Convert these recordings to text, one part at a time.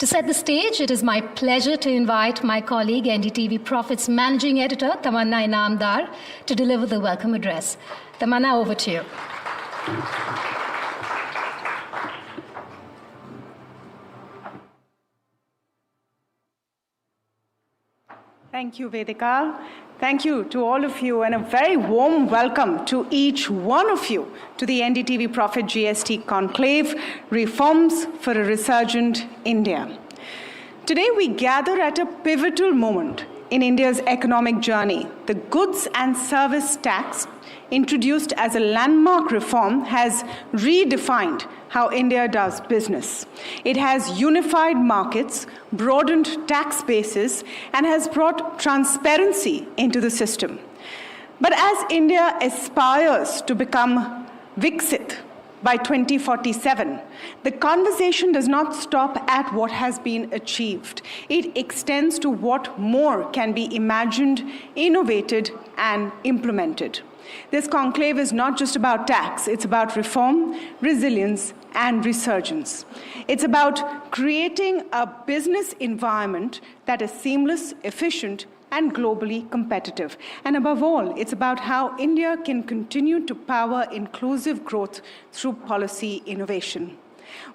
To set the stage, it is my pleasure to invite my colleague, NDTV Profits Managing Editor, Tamanna Inamdar, to deliver the welcome address. Tamanna, over to you. Thank you, Vedika. Thank you to all of you, and a very warm welcome to each one of you to the NDTV Profit GST Conclave, Reforms for a Resurgent India. Today we gather at a pivotal moment in India's economic journey. The goods and service tax, introduced as a landmark reform, has redefined how India does business. It has unified markets, broadened tax bases, and has brought transparency into the system. But as India aspires to become Viksit by 2047, the conversation does not stop at what has been achieved. It extends to what more can be imagined, innovated, and implemented. This conclave is not just about tax, it's about reform, resilience, and resurgence. It's about creating a business environment that is seamless, efficient, and globally competitive. And above all, it's about how India can continue to power inclusive growth through policy innovation.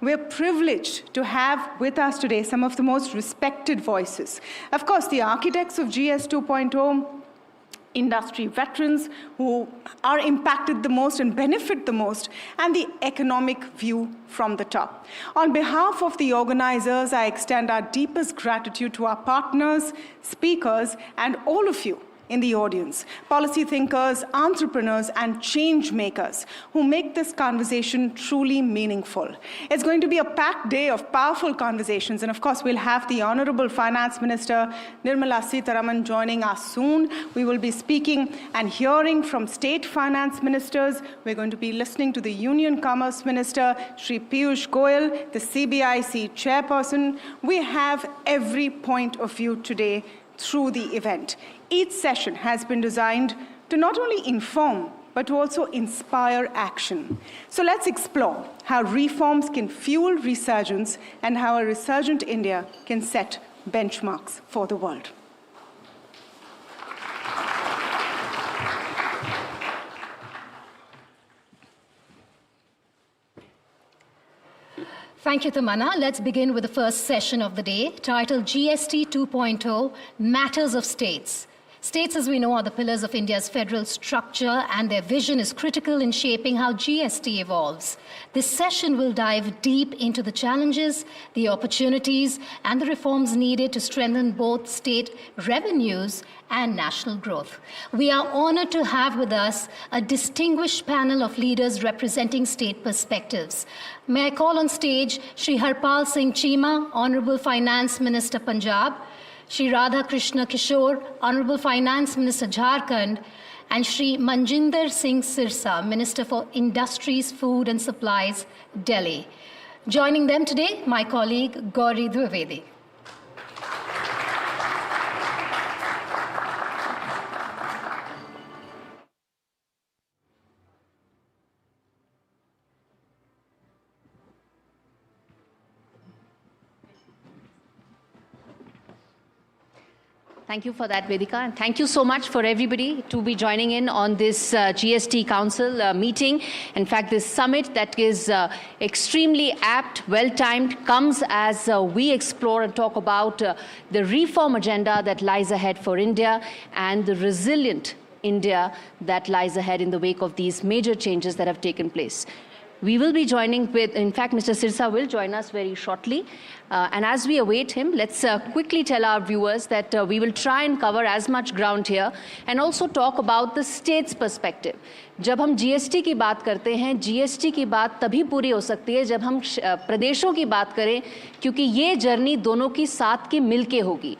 We're privileged to have with us today some of the most respected voices. Of course, the architects of GS 2.0, industry veterans who are impacted the most and benefit the most, and the economic view from the top. On behalf of the organizers, I extend our deepest gratitude to our partners, speakers, and all of you in the audience, policy thinkers, entrepreneurs, and change makers who make this conversation truly meaningful. It's going to be a packed day of powerful conversations, and of course, we'll have the Honorable Finance Minister, Nirmala Sitharaman, joining us soon. We will be speaking and hearing from state finance ministers. We're going to be listening to the Union Commerce Minister, Shri Piyush Goyal, the CBIC chairperson. We have every point of view today through the event. Each session has been designed to not only inform, but to also inspire action. So let's explore how reforms can fuel resurgence and how a resurgent India can set benchmarks for the world. Thank you, Tamanna. Let's begin with the first session of the day, titled GST 2.0, Matters of States. States, as we know, are the pillars of India's federal structure, and their vision is critical in shaping how GST evolves. This session will dive deep into the challenges, the opportunities, and the reforms needed to strengthen both state revenues and national growth. We are honored to have with us a distinguished panel of leaders representing state perspectives. May I call on stage Shri Harpal Singh Cheema, Honorable Finance Minister, Punjab, Shri Radha Krishna Kishore, Honorable Finance Minister, Jharkhand, and Shri Manjinder Singh Sirsa, Minister for Industries, Food and Supplies, Delhi. Joining them today, my colleague Gauri Dwivedi. Thank you for that, Vedika, and thank you so much for everybody to be joining in on this GST Council meeting. In fact, this summit that is extremely apt, well-timed, comes as we explore and talk about the reform agenda that lies ahead for India and the resilient India that lies ahead in the wake of these major changes that have taken place. We will be joining with, in fact, Mr. Sirsa will join us very shortly. And as we await him, let's quickly tell our viewers that we will try and cover as much ground here and also talk about the state's perspective. जब हम GST की बात करते हैं, GST की बात तभी पूरी हो सकती है जब हम प्रदेशों की बात करें, क्योंकि ये जर्नी दोनों की साथ की मिलके होगी.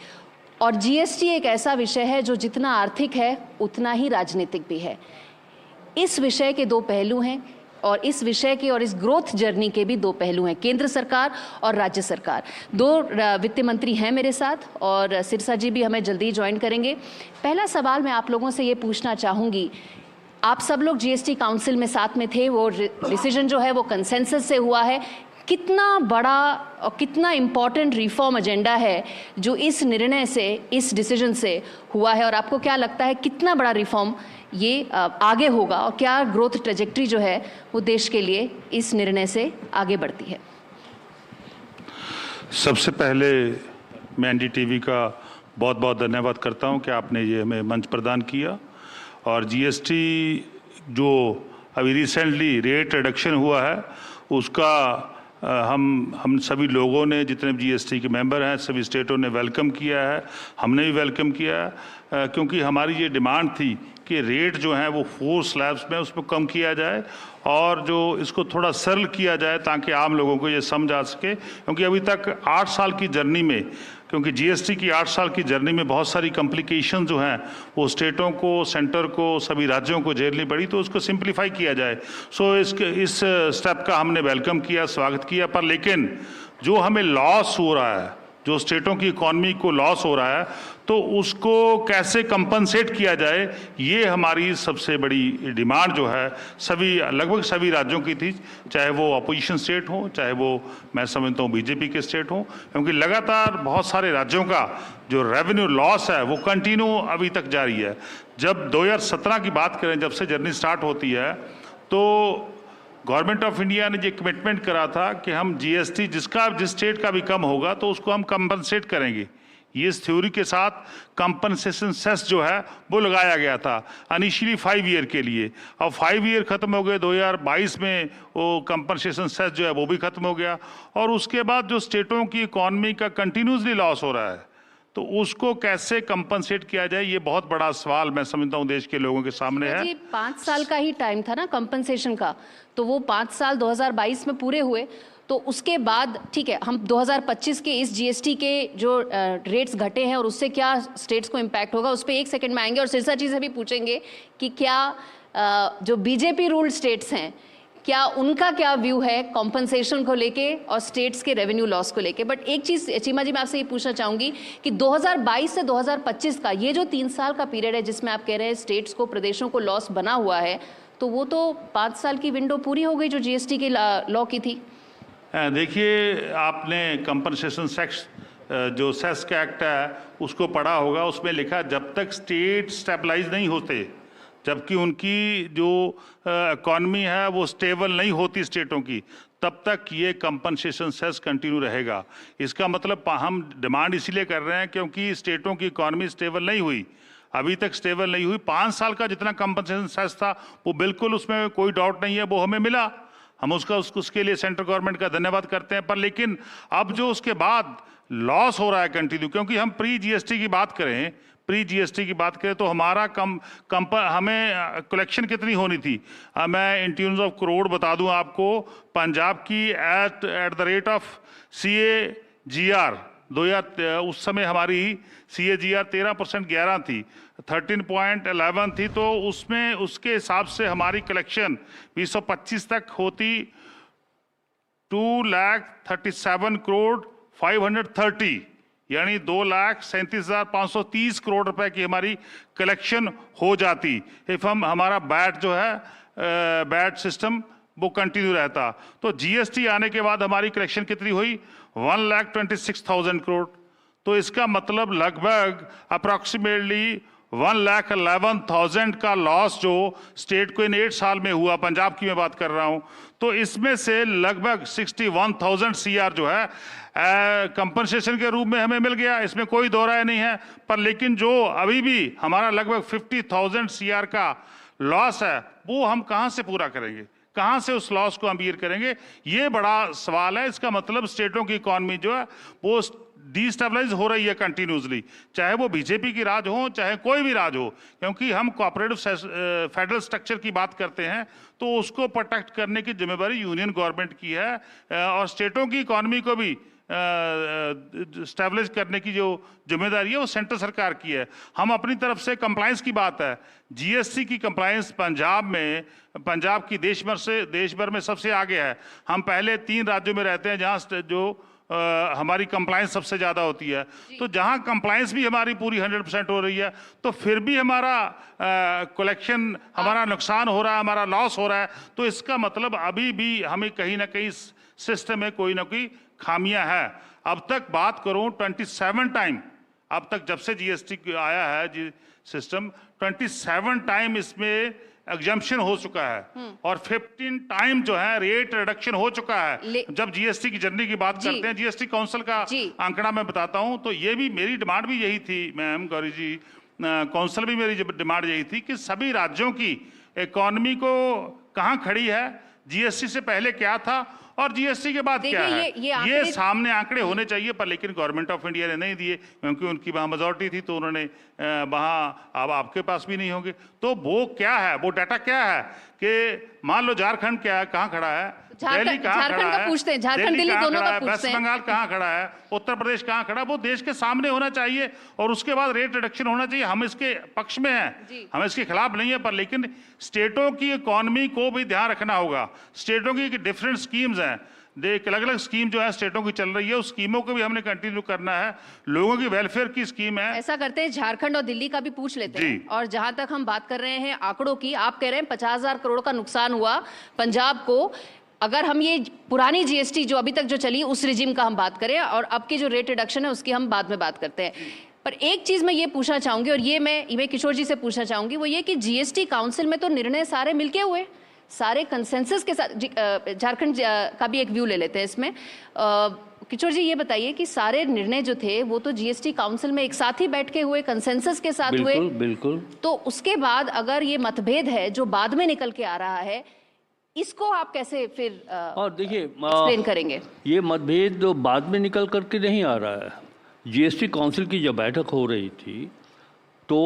और GST एक ऐसा विषय है जो जितना आर्थिक है, उतना ही राजनीतिक भी है. इस विषय के दो पहलू हैं. और इस विषय के और इस ग्रोथ जर्नी के भी दो पहलू हैं, केंद्र सरकार और राज्य सरकार. दो वित्त मंत्री हैं मेरे साथ और सिरसा जी भी हमें जल्दी ज्वाइन करेंगे. पहला सवाल मैं आप लोगों से ये पूछना चाहूँगी, आप सब लोग GST काउंसिल में साथ में थे, वो डिसीजन जो है वो कंसेंसस से हुआ है. कितना बड़ा और कितना इम्पॉर्टेंट रिफॉर्म एजेंडा है जो इस निर्णय से, इस डिसीजन से हुआ है, और आपको क्या लगता है कितना बड़ा रिफॉर्म ये आगे होगा और क्या ग्रोथ ट्रेजेक्ट्री जो है वो देश के लिए इस निर्णय से आगे बढ़ती है? सबसे पहले मैं एनडीटीवी का बहुत बहुत धन्यवाद करता हूं कि आपने ये हमें मंच प्रदान किया। और जीएसटी जो अभी रिसेंटली रेट रिडक्शन हुआ है उसका हम सभी लोगों ने, जितने जीएसटी के मेंबर हैं, सभी स्टेटों ने वेलकम किया है, हमने भी वेलकम किया है, क्योंकि हमारी ये डिमांड थी कि रेट जो है वो 4 स्लैब्स में उसको कम किया जाए और जो इसको थोड़ा सरल किया जाए ताकि आम लोगों को ये समझ आ सके। क्योंकि अभी तक 8 साल की जर्नी में, क्योंकि जीएसटी की 8 साल की जर्नी में बहुत सारी कॉम्प्लिकेशन जो हैं वो स्टेटों को, सेंटर को, सभी राज्यों को झेलनी पड़ी, तो उसको सिंप्लीफाई किया जाए। सो इस स्टेप का हमने वेलकम किया, स्वागत किया। पर लेकिन जो हमें लॉस हो रहा है, जो स्टेटों की इकॉनमी को लॉस हो रहा है, तो उसको कैसे कंपनसेट किया जाए, ये हमारी सबसे बड़ी डिमांड जो है लगभग सभी राज्यों की थी, चाहे वो अपोजिशन स्टेट हो, चाहे वो मैं समझता हूँ बीजेपी के स्टेट हो। क्योंकि लगातार बहुत सारे राज्यों का जो रेवेन्यू लॉस है वो कंटिन्यू अभी तक जारी है। जब 2017 की बात करें, जब से जर्नी स्टार्ट होती है, तो गवर्नमेंट ऑफ इंडिया ने ये कमिटमेंट करा था कि हम जीएसटी जिस स्टेट का भी कम होगा तो उसको हम कंपनसेट करेंगे। ये इस थ्योरी के साथ कंपनसेशन सेस जो है वो लगाया गया था इनिशियली 5 ईयर के लिए। अब 5 ईयर खत्म हो गए, 2022 में वो कंपनसेशन सेस जो है वो भी खत्म हो गया। और उसके बाद जो स्टेटों की इकॉनमी का कंटिन्यूसली लॉस हो रहा है, तो उसको कैसे कंपनसेट किया जाए, ये बहुत बड़ा सवाल मैं समझता हूँ देश के लोगों के सामने है। 5 साल का ही टाइम था ना कंपनसेशन का, तो वो 5 साल 2022 में पूरे हुए, तो उसके बाद ठीक है, हम 2025 के इस जीएसटी के जो रेट्स घटे हैं और उससे क्या स्टेट्स को इम्पैक्ट होगा उस पर 1 सेकंड में आएंगे। और सिरसा जी से भी पूछेंगे कि क्या जो बीजेपी रूल्ड स्टेट्स हैं, क्या उनका क्या व्यू है कॉम्पनसेशन को लेके और स्टेट्स के रेवेन्यू लॉस को लेके। बट एक चीज़ चीमा जी मैं आपसे ये पूछना चाहूँगी कि 2022 से 2025 का ये जो 3 साल का पीरियड है जिसमें आप कह रहे हैं स्टेट्स को, प्रदेशों को लॉस बना हुआ है, तो वो तो 5 साल की विंडो पूरी हो गई जो जीएसटी के लॉ की थी। देखिए, आपने कंपनसेशन सेक्स जो सेस का एक्ट है उसको पढ़ा होगा। उसमें लिखा जब तक स्टेट स्टेबलाइज नहीं होते, जबकि उनकी जो इकॉनमी है वो स्टेबल नहीं होती स्टेटों की, तब तक ये कंपनसेशन सेस कंटिन्यू रहेगा। इसका मतलब हम डिमांड इसीलिए कर रहे हैं क्योंकि स्टेटों की इकॉनमी स्टेबल नहीं हुई, अभी तक स्टेबल नहीं हुई। 5 साल का जितना कंपनसेशन सेस था वो बिल्कुल, उसमें कोई डाउट नहीं है, वो हमें मिला। हम उसके लिए सेंट्रल गवर्नमेंट का धन्यवाद करते हैं। पर लेकिन अब जो उसके बाद लॉस हो रहा है कंटिन्यू, क्योंकि हम प्री जीएसटी की बात करें तो हमारा हमें कलेक्शन कितनी होनी थी, मैं इन टर्म्स ऑफ करोड़ बता दूं आपको। पंजाब की at the rate of CAGR 2000 उस समय हमारी CAGR 13% 11 थी, 13.11 थी, तो उसमें उसके हिसाब से हमारी कलेक्शन 2025 तक होती 2,37 करोड़ 530, यानी 2,37,530 करोड़ रुपए की हमारी कलेक्शन हो जाती इफ हमारा बैट जो है बैट सिस्टम वो कंटिन्यू रहता। तो जीएसटी आने के बाद हमारी कलेक्शन कितनी हुई, 1,26,000 करोड़। तो इसका मतलब लगभग अप्रॉक्सीमेटली 1,11,000 का लॉस जो स्टेट को इन 8 साल में हुआ, पंजाब की मैं बात कर रहा हूं, तो इसमें से लगभग 61,000 CR जो है कंपनसेशन के रूप में हमें मिल गया, इसमें कोई दो राय नहीं है। पर लेकिन जो अभी भी हमारा लगभग 50,000 CR का लॉस है वो हम कहां से पूरा करेंगे, कहां से उस लॉस को हम बीयर करेंगे, ये बड़ा सवाल है। इसका मतलब स्टेटों की इकॉनमी जो है वो डिस्टेबलाइज हो रही है कंटिन्यूसली, चाहे वो बीजेपी की राज हो चाहे कोई भी राज हो, क्योंकि हम कोऑपरेटिव फेडरल स्ट्रक्चर की बात करते हैं तो उसको प्रोटेक्ट करने की जिम्मेदारी यूनियन गवर्नमेंट की है और स्टेटों की इकॉनमी को भी स्टैब्लिश करने की जो जिम्मेदारी है वो सेंट्रल सरकार की है। हम अपनी तरफ से कंप्लायंस की बात है, जीएसटी की कंप्लायंस पंजाब की देश भर में सबसे आगे है। हम पहले 3 राज्यों में रहते हैं जहां जो हमारी कंप्लायंस सबसे ज़्यादा होती है, तो जहां कंप्लायंस भी हमारी पूरी 100% हो रही है, तो फिर भी हमारा कलेक्शन, हमारा नुकसान हो रहा है, हमारा लॉस हो रहा है। तो इसका मतलब अभी भी हमें कहीं ना कहीं सिस्टम में कोई ना कोई खामियां है। अब तक बात करूं 27 टाइम, अब तक जब से जीएसटी आया है सिस्टम 27 टाइम इसमें एग्जम्पशन हो चुका है और 15 टाइम जो है रेट रिडक्शन हो चुका है। जब जीएसटी की जर्नी की बात करते हैं, जीएसटी काउंसिल का आंकड़ा मैं बताता हूं, तो ये भी मेरी डिमांड भी यही थी मैम गौरी जी, काउंसिल भी मेरी डिमांड यही थी कि सभी राज्यों की इकोनॉमी को कहां खड़ी है, जीएसटी से पहले क्या था और जीएसटी के बाद क्या है, ये सामने आंकड़े होने चाहिए। पर लेकिन गवर्नमेंट ऑफ इंडिया ने नहीं दिए, क्योंकि उनकी वहां मेजॉरिटी थी, तो उन्होंने वहां, अब आपके पास भी नहीं होंगे, तो वो क्या है, वो डाटा क्या है कि मान लो झारखंड क्या है, कहाँ खड़ा है, दिल्ली कहाँ खड़ा है, पूछते हैं, झारखंड दिल्ली दोनों का पूछते वेस्ट हैं, बंगाल कहाँ खड़ा है, उत्तर प्रदेश कहाँ खड़ा है, वो देश के सामने होना चाहिए और उसके बाद रेट रिडक्शन होना चाहिए। हम इसके पक्ष में हैं, हम इसके खिलाफ नहीं है, पर लेकिन स्टेटों की इकोनॉमी को भी ध्यान रखना होगा। स्टेटों की डिफरेंट स्कीम्स हैं, एक अलग अलग स्कीम जो है स्टेटों की चल रही है, उस स्कीमों को भी हमने कंटिन्यू करना है। लोगों की वेलफेयर की स्कीम है। ऐसा करते हैं, झारखंड और दिल्ली का भी पूछ लेते हैं। और जहां तक हम बात कर रहे हैं आंकड़ों की, आप कह रहे हैं 50,000 करोड़ का नुकसान हुआ पंजाब को। अगर हम ये पुरानी जीएसटी जो अभी तक जो चली उस रिजिम का हम बात करें और अब की जो रेट रिडक्शन है उसकी हम बाद में बात करते हैं, पर एक चीज मैं ये पूछना चाहूंगी और ये मैं किशोर जी से पूछना चाहूंगी, वो ये कि जीएसटी काउंसिल में तो निर्णय सारे मिलके हुए, सारे कंसेंसस के साथ। झारखंड का भी एक व्यू ले लेते हैं इसमें। किशोर जी ये बताइए कि सारे निर्णय जो थे वो तो जीएसटी काउंसिल में एक साथ ही बैठ के हुए, कंसेंसस के साथ हुए। बिल्कुल। तो उसके बाद अगर ये मतभेद है जो बाद में निकल के आ रहा है, इसको आप कैसे फिर और देखिए एक्सप्लेन करेंगे? ये मतभेद बाद में निकल करके नहीं आ रहा है। जीएसटी काउंसिल की जब बैठक हो रही थी तो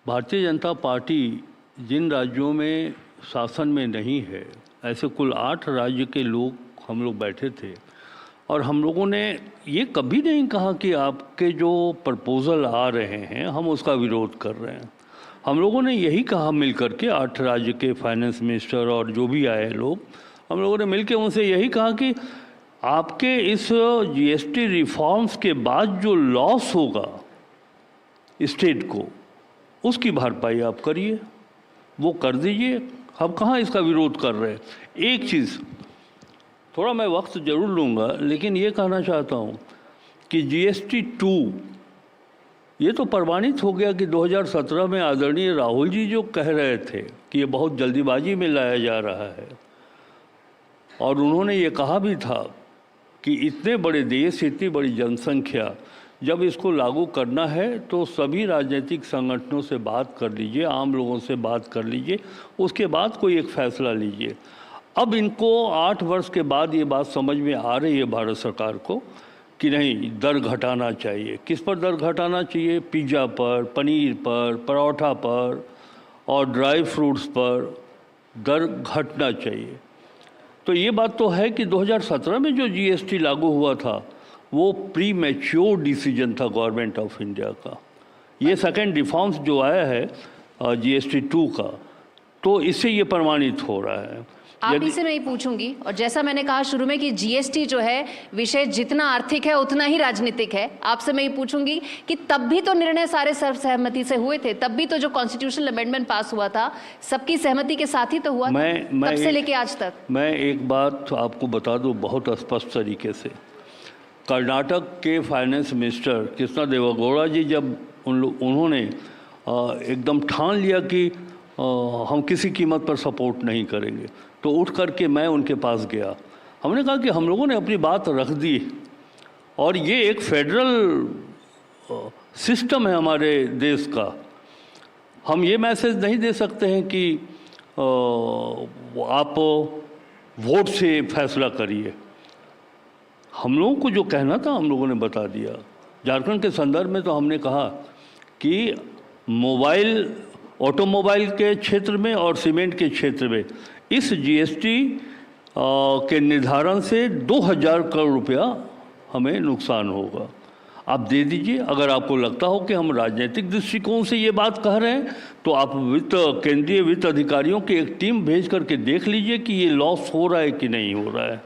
भारतीय जनता पार्टी जिन राज्यों में शासन में नहीं है, ऐसे कुल 8 राज्य के लोग हम लोग बैठे थे और हम लोगों ने ये कभी नहीं कहा कि आपके जो प्रपोज़ल आ रहे हैं हम उसका विरोध कर रहे हैं। हम लोगों ने यही कहा मिलकर के, 8 राज्य के फाइनेंस मिनिस्टर और जो भी आए लोग, हम लोगों ने मिलकर उनसे यही कहा कि आपके इस जीएसटी रिफॉर्म्स के बाद जो लॉस होगा स्टेट को, उसकी भरपाई आप करिए, वो कर दीजिए, हम कहाँ इसका विरोध कर रहे हैं। एक चीज़, थोड़ा मैं वक्त ज़रूर लूँगा, लेकिन ये कहना चाहता हूँ कि जीएसटी 2 ये तो प्रमाणित हो गया कि 2017 में आदरणीय राहुल जी जो कह रहे थे कि ये बहुत जल्दीबाजी में लाया जा रहा है, और उन्होंने ये कहा भी था कि इतने बड़े देश, इतनी बड़ी जनसंख्या, जब इसको लागू करना है तो सभी राजनीतिक संगठनों से बात कर लीजिए, आम लोगों से बात कर लीजिए, उसके बाद कोई एक फैसला लीजिए। अब इनको 8 वर्ष के बाद ये बात समझ में आ रही है भारत सरकार को कि नहीं, दर घटाना चाहिए। किस पर दर घटाना चाहिए? पिज़्ज़ा पर, पनीर पर, परोठा पर और ड्राई फ्रूट्स पर दर घटना चाहिए। तो ये बात तो है कि 2017 में जो जीएसटी लागू हुआ था वो प्री मैच्योर डिसीजन था गवर्नमेंट ऑफ इंडिया का। ये सेकंड रिफॉर्म्स जो आया है जीएसटी 2 का, तो इससे ये प्रमाणित हो रहा है। आप ही से मैं ही पूछूंगी, और जैसा मैंने कहा शुरू में कि जीएसटी जो है विषय जितना आर्थिक है उतना ही राजनीतिक है, आपसे मैं ये पूछूंगी कि तब भी तो निर्णय सारे सर्वसहमति से हुए थे, तब भी तो जो कॉन्स्टिट्यूशनल अमेंडमेंट पास हुआ था सबकी सहमति के साथ ही तो हुआ था, तब से लेके आज तक। मैं एक बात आपको बता दूं बहुत स्पष्ट तरीके से, कर्नाटक के फाइनेंस मिनिस्टर कृष्णा देवेगौड़ा जी जब उन्होंने एकदम ठान लिया कि हम किसी कीमत पर सपोर्ट नहीं करेंगे, तो उठ करके मैं उनके पास गया। हमने कहा कि हम लोगों ने अपनी बात रख दी और ये एक फेडरल सिस्टम है हमारे देश का। हम ये मैसेज नहीं दे सकते हैं कि आप वोट से फैसला करिए। हम लोगों को जो कहना था हम लोगों ने बता दिया। झारखंड के संदर्भ में तो हमने कहा कि ऑटोमोबाइल के क्षेत्र में और सीमेंट के क्षेत्र में इस जीएसटी के निर्धारण से 2000 करोड़ रुपया हमें नुकसान होगा। आप दे दीजिए। अगर आपको लगता हो कि हम राजनीतिक दृष्टिकोण से ये बात कह रहे हैं तो आप केंद्रीय वित्त अधिकारियों की एक टीम भेज करके देख लीजिए कि ये लॉस हो रहा है कि नहीं हो रहा है।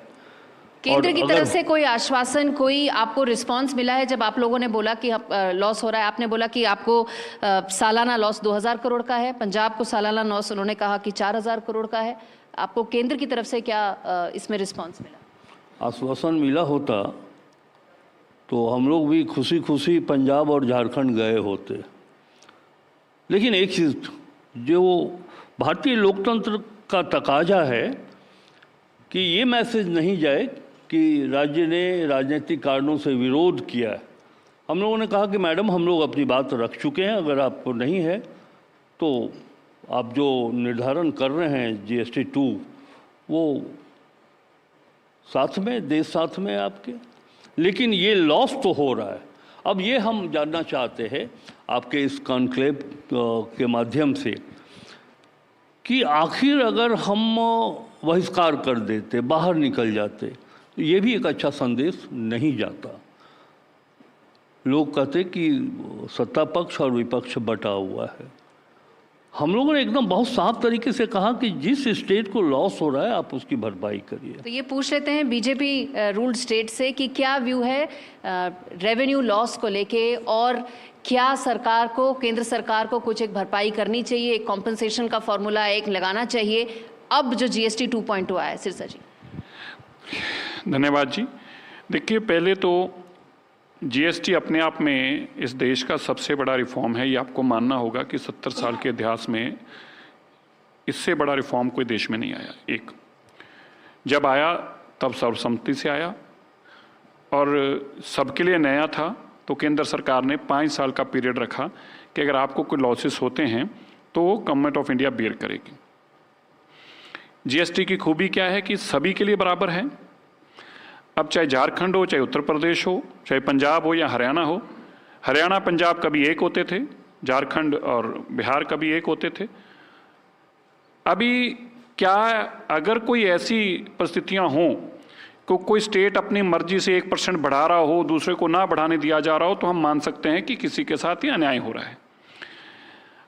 केंद्र की तरफ से कोई आश्वासन, कोई आपको रिस्पांस मिला है जब आप लोगों ने बोला कि लॉस हो रहा है? आपने बोला कि आपको सालाना लॉस 2000 करोड़ का है, पंजाब को सालाना लॉस उन्होंने कहा कि 4000 करोड़ का है। आपको केंद्र की तरफ से क्या इसमें रिस्पॉन्स मिला? आश्वासन मिला होता तो हम लोग भी खुशी खुशी पंजाब और झारखंड गए होते। लेकिन एक चीज़ जो भारतीय लोकतंत्र का तकाजा है कि ये मैसेज नहीं जाए कि राज्य ने राजनीतिक कारणों से विरोध किया है। हम लोगों ने कहा कि मैडम हम लोग अपनी बात रख चुके हैं, अगर आपको नहीं है तो आप जो निर्धारण कर रहे हैं GST 2 वो साथ में, देश साथ में आपके, लेकिन ये लॉस तो हो रहा है। अब ये हम जानना चाहते हैं आपके इस कॉन्क्लेव के माध्यम से कि आखिर अगर हम बहिष्कार कर देते, बाहर निकल जाते, तो ये भी एक अच्छा संदेश नहीं जाता। लोग कहते कि सत्ता पक्ष और विपक्ष बटा हुआ है। हम लोगों ने एकदम बहुत साफ तरीके से कहा कि जिस स्टेट को लॉस हो रहा है आप उसकी भरपाई करिए। तो ये पूछ लेते हैं बीजेपी रूल्ड स्टेट से कि क्या व्यू है रेवेन्यू लॉस को लेके, और क्या सरकार को, केंद्र सरकार को कुछ एक भरपाई करनी चाहिए, एक कॉम्पनसेशन का फॉर्मूला एक लगाना चाहिए अब जो GST 2.0 आया है? सिरसा जी। धन्यवाद जी। देखिए, पहले तो GST अपने आप में इस देश का सबसे बड़ा रिफॉर्म है। ये आपको मानना होगा कि 70 साल के इतिहास में इससे बड़ा रिफॉर्म कोई देश में नहीं आया। एक जब आया तब सर्वसम्मति से आया और सबके लिए नया था, तो केंद्र सरकार ने 5 साल का पीरियड रखा कि अगर आपको कोई लॉसेस होते हैं तो गवर्नमेंट ऑफ इंडिया बेयर करेगी। GST की खूबी क्या है कि सभी के लिए बराबर है। अब चाहे झारखंड हो, चाहे उत्तर प्रदेश हो, चाहे पंजाब हो या हरियाणा हो। हरियाणा पंजाब कभी एक होते थे, झारखंड और बिहार कभी एक होते थे। अभी क्या अगर कोई ऐसी परिस्थितियां हों कि कोई स्टेट अपनी मर्जी से 1% बढ़ा रहा हो, दूसरे को ना बढ़ाने दिया जा रहा हो, तो हम मान सकते हैं कि किसी के साथ ही अन्याय हो रहा है।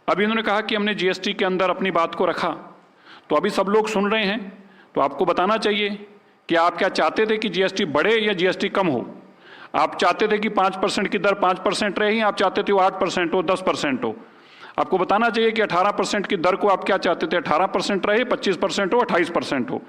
अभी उन्होंने कहा कि हमने GST के अंदर अपनी बात को रखा, तो अभी सब लोग सुन रहे हैं, तो आपको बताना चाहिए कि आप क्या चाहते थे कि GST बढ़े या GST कम हो। आप चाहते थे कि 5% की दर 5% रहे, आप चाहते थे वो 8% हो, 10% हो। आपको बताना चाहिए कि 18% की दर को आप क्या चाहते थे, 18% रहे, 25% हो, 28% हो।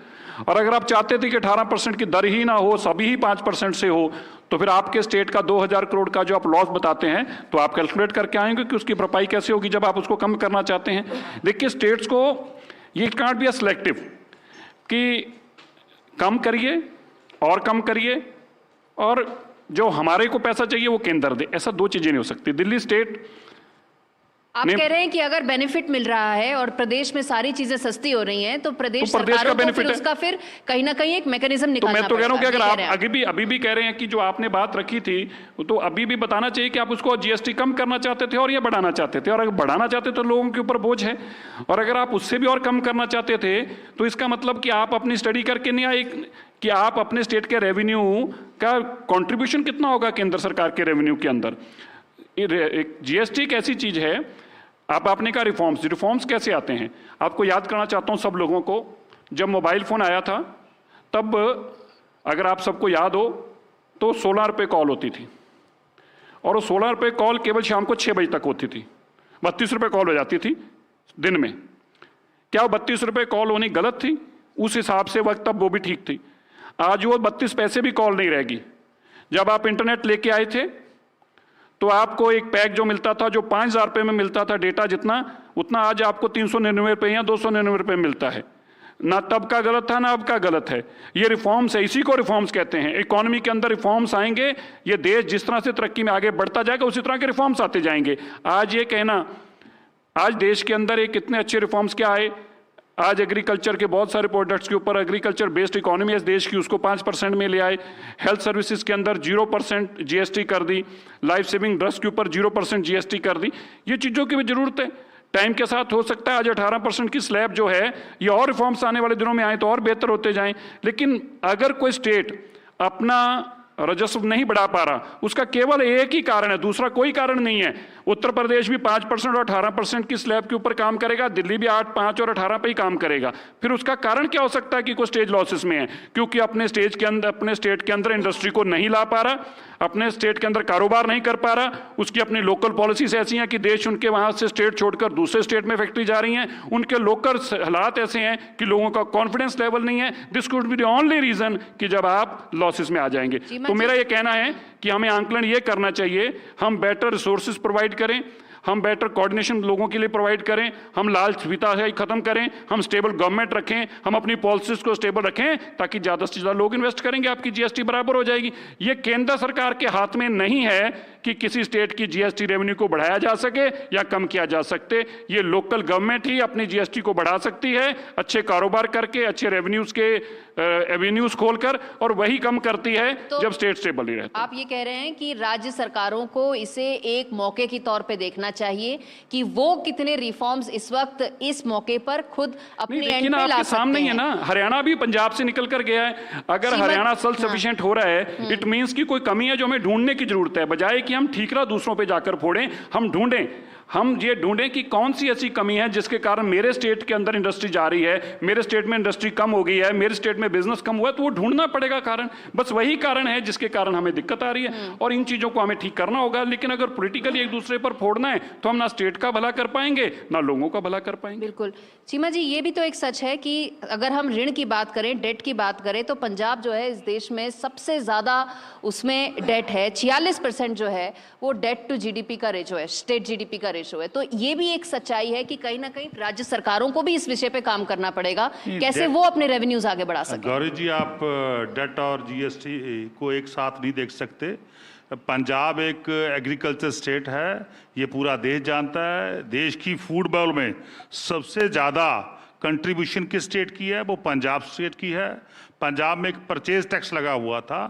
और अगर आप चाहते थे कि 18% की दर ही ना हो, सभी ही 5% से हो, तो फिर आपके स्टेट का 2000 करोड़ का जो आप लॉस बताते हैं, तो आप कैलकुलेट करके आएंगे कि उसकी भरपाई कैसे होगी जब आप उसको कम करना चाहते हैं। देखिए, स्टेट्स को ये कांट बी सिलेक्टिव कि कम करिए और कम करिए, और जो हमारे को पैसा चाहिए वो केंद्र दे। ऐसा दो चीजें नहीं हो सकती। दिल्ली स्टेट आप कह रहे हैं कि अगर बेनिफिट मिल रहा है और प्रदेश में सारी चीजें सस्ती हो रही हैं, तो प्रदेश सरकारों को फिर उसका फिर कहीं ना कहीं एक मैकेनिज्म निकालना पड़ेगा। तो मैं तो कह रहा हूं कि अगर आप अभी भी कह रहे हैं कि जो आपने बात रखी थी, तो अभी भी बताना चाहिए कि आप उसको GST कम करना चाहते थे और ये बढ़ाना चाहते थे। और अगर बढ़ाना चाहते तो लोगों के ऊपर बोझ है, और अगर आप उससे भी और कम करना चाहते थे तो इसका मतलब कि आप अपनी स्टडी करके नहीं आए कि आप अपने स्टेट के रेवेन्यू का कॉन्ट्रीब्यूशन कितना होगा केंद्र सरकार के रेवेन्यू के अंदर। GST एक ऐसी चीज है, आपने कहा रिफॉर्म्स कैसे आते हैं। आपको याद करना चाहता हूं सब लोगों को, जब मोबाइल फोन आया था तब अगर आप सबको याद हो तो 16 रुपये कॉल होती थी, और वो 16 रुपये कॉल केवल शाम को 6 बजे तक होती थी। 32 रुपये कॉल हो जाती थी दिन में। क्या वो 32 रुपये कॉल होनी गलत थी? उस हिसाब से वक्त तब वो भी ठीक थी। आज वो 32 पैसे भी कॉल नहीं रहेगी। जब आप इंटरनेट लेके आए थे तो आपको एक पैक जो मिलता था, जो 5000 रुपये में मिलता था डेटा जितना, उतना आज आपको 399 रुपये या 299 रुपये मिलता है। ना तब का गलत था ना अब का गलत है। ये रिफॉर्म्स है, इसी को रिफॉर्म्स कहते हैं। इकोनॉमी के अंदर रिफॉर्म्स आएंगे, ये देश जिस तरह से तरक्की में आगे बढ़ता जाएगा उसी तरह के रिफॉर्म्स आते जाएंगे। आज ये कहना, आज देश के अंदर एक कितने अच्छे रिफॉर्म्स क्या आए। आज एग्रीकल्चर के बहुत सारे प्रोडक्ट्स के ऊपर एग्रीकल्चर बेस्ड इकोनॉमी है देश की, उसको 5% में ले आए। हेल्थ सर्विसेज के अंदर 0% GST कर दी। लाइफ सेविंग ड्रग्स के ऊपर 0% GST कर दी। ये चीज़ों की भी जरूरत है, टाइम के साथ हो सकता है। आज 18% की स्लैब जो है, ये और रिफॉर्म्स आने वाले दिनों में आए तो और बेहतर होते जाएं। लेकिन अगर कोई स्टेट अपना राजस्व नहीं बढ़ा पा रहा, उसका केवल एक ही कारण है, दूसरा कोई कारण नहीं है। उत्तर प्रदेश भी 5% और 18% की स्लैब के ऊपर काम करेगा, दिल्ली भी 8, 5 और 18 पे ही काम करेगा। फिर उसका कारण क्या हो सकता है कि कोई स्टेट लॉसेस में है? क्योंकि अपने स्टेट के अंदर इंडस्ट्री को नहीं ला पा रहा, अपने स्टेट के अंदर कारोबार नहीं कर पा रहा, उसकी अपनी लोकल पॉलिसीज ऐसी हैं कि देश उनके वहां से स्टेट छोड़कर दूसरे स्टेट में फैक्ट्री जा रही हैं, उनके लोकल हालात ऐसे हैं कि लोगों का कॉन्फिडेंस लेवल नहीं है। This could be the only reason कि जब आप लॉसेस में आ जाएंगे। तो मेरा ये कहना है कि हमें आंकलन ये करना चाहिए, हम बेटर रिसोर्सेज प्रोवाइड करें, हम बेटर कोऑर्डिनेशन लोगों के लिए प्रोवाइड करें, हम लालच विताशाही खत्म करें, हम स्टेबल गवर्नमेंट रखें, हम अपनी पॉलिसीज को स्टेबल रखें, ताकि ज़्यादा से ज़्यादा लोग इन्वेस्ट करेंगे, आपकी जीएसटी बराबर हो जाएगी। ये केंद्र सरकार के हाथ में नहीं है कि किसी स्टेट की जीएसटी रेवेन्यू को बढ़ाया जा सके या कम किया जा सकते। ये लोकल गवर्नमेंट ही अपनी जीएसटी को बढ़ा सकती है, अच्छे कारोबार करके, अच्छे रेवेन्यूज के एवेन्यूज खोलकर, और वही कम करती है तो जब स्टेट स्टेबल ही रहता है। आप ये कह रहे हैं कि राज्य सरकारों को इसे एक मौके की तौर पे देखना चाहिए कि वो कितने रिफॉर्म्स इस वक्त इस मौके पर खुद अपने एंड पे ला सकते सामने ही हैं। है ना, हरियाणा भी पंजाब से निकल कर गया है। अगर हरियाणा सेल्फ सफिशिएंट हो रहा है, इट मींस कि कोई कमी है जो हमें ढूंढने की जरूरत है, बजाय कि हम ठीकरा दूसरों पे जाकर फोड़ें। हम ये ढूंढें कि कौन सी ऐसी कमी है जिसके कारण मेरे स्टेट के अंदर इंडस्ट्री जा रही है, मेरे स्टेट में इंडस्ट्री कम हो गई है, मेरे स्टेट में बिजनेस कम हुआ है, तो वो ढूंढना पड़ेगा कारण। बस वही कारण है जिसके कारण हमें दिक्कत आ रही है, और इन चीजों को हमें ठीक करना होगा। लेकिन अगर पॉलिटिकली एक दूसरे पर फोड़ना है तो हम ना स्टेट का भला कर पाएंगे ना लोगों का भला कर पाएंगे। बिल्कुल। चीमा जी, ये भी तो एक सच है कि अगर हम ऋण की बात करें, डेट की बात करें, तो पंजाब जो है इस देश में सबसे ज्यादा उसमें डेट है। 46% जो है वो डेट टू जीडीपी का रेशो है, स्टेट जीडीपी का रेशो है। तो ये भी एक सच्चाई है कि कहीं ना कहीं राज्य सरकारों को भी इस विषय पे काम करना पड़ेगा, कैसे वो अपने रेवेन्यूज आगे बढ़ा सके। गौरी जी, आप डेट और जीएसटी को एक साथ नहीं देख सकते। पंजाब एक एग्रीकल्चर स्टेट है, ये पूरा देश जानता है। देश की फूड बाउल में सबसे ज़्यादा कंट्रीब्यूशन किस स्टेट की है? वो पंजाब स्टेट की है। पंजाब में एक परचेज टैक्स लगा हुआ था,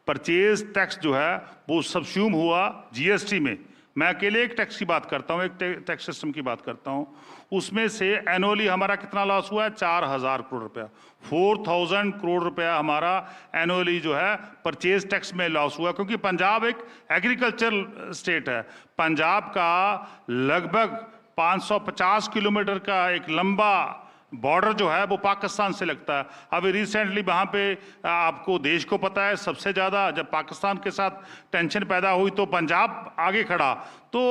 परचेज टैक्स जो है वो सबस्यूम हुआ जीएसटी में। मैं अकेले एक टैक्स की बात करता हूँ, एक टैक्स सिस्टम की बात करता हूँ। उसमें से एनुअली हमारा कितना लॉस हुआ है? 4000 करोड़ रुपया, 4000 करोड़ रुपया हमारा एनुअली जो है परचेज टैक्स में लॉस हुआ, क्योंकि पंजाब एक एग्रीकल्चरल स्टेट है। पंजाब का लगभग 550 किलोमीटर का एक लंबा बॉर्डर जो है वो पाकिस्तान से लगता है। अभी रिसेंटली वहाँ पे आपको देश को पता है, सबसे ज़्यादा जब पाकिस्तान के साथ टेंशन पैदा हुई तो पंजाब आगे खड़ा। तो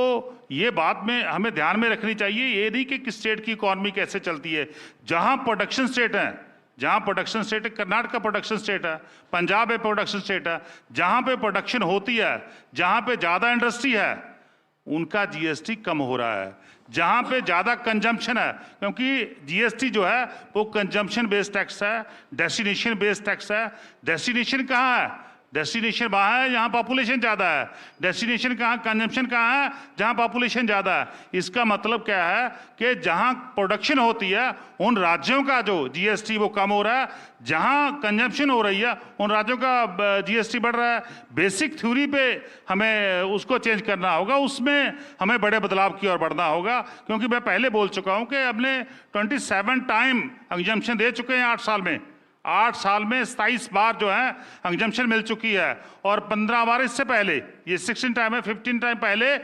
ये बात में हमें ध्यान में रखनी चाहिए, ये नहीं कि किस स्टेट की इकॉनमी कैसे चलती है। जहाँ प्रोडक्शन स्टेट है, जहाँ प्रोडक्शन स्टेट है, कर्नाटक प्रोडक्शन स्टेट है, पंजाब में प्रोडक्शन स्टेट है, जहाँ पे प्रोडक्शन होती है, जहाँ पे ज़्यादा इंडस्ट्री है, उनका जीएसटी कम हो रहा है। जहाँ पे ज़्यादा कंजम्पशन है, क्योंकि जीएसटी जो है वो कंजम्पशन बेस्ड टैक्स है, डेस्टिनेशन बेस्ड टैक्स है। डेस्टिनेशन कहाँ है? डेस्टिनेशन वहाँ है जहाँ पॉपुलेशन ज़्यादा है। डेस्टिनेशन कहाँ, कंजम्पशन कहाँ है? जहाँ पॉपुलेशन ज़्यादा है। इसका मतलब क्या है कि जहाँ प्रोडक्शन होती है उन राज्यों का जो जीएसटी वो कम हो रहा है, जहाँ कंजम्पशन हो रही है उन राज्यों का जीएसटी बढ़ रहा है। बेसिक थ्योरी पे हमें उसको चेंज करना होगा, उसमें हमें बड़े बदलाव की ओर बढ़ना होगा। क्योंकि मैं पहले बोल चुका हूँ कि हमने 27 टाइम कंजम्पशन दे चुके हैं 8 साल में। 8 साल में 27 बार जो है कंजम्पशन मिल चुकी है, और 15 बार इससे पहले, ये 16 टाइम है, 15 टाइम पहले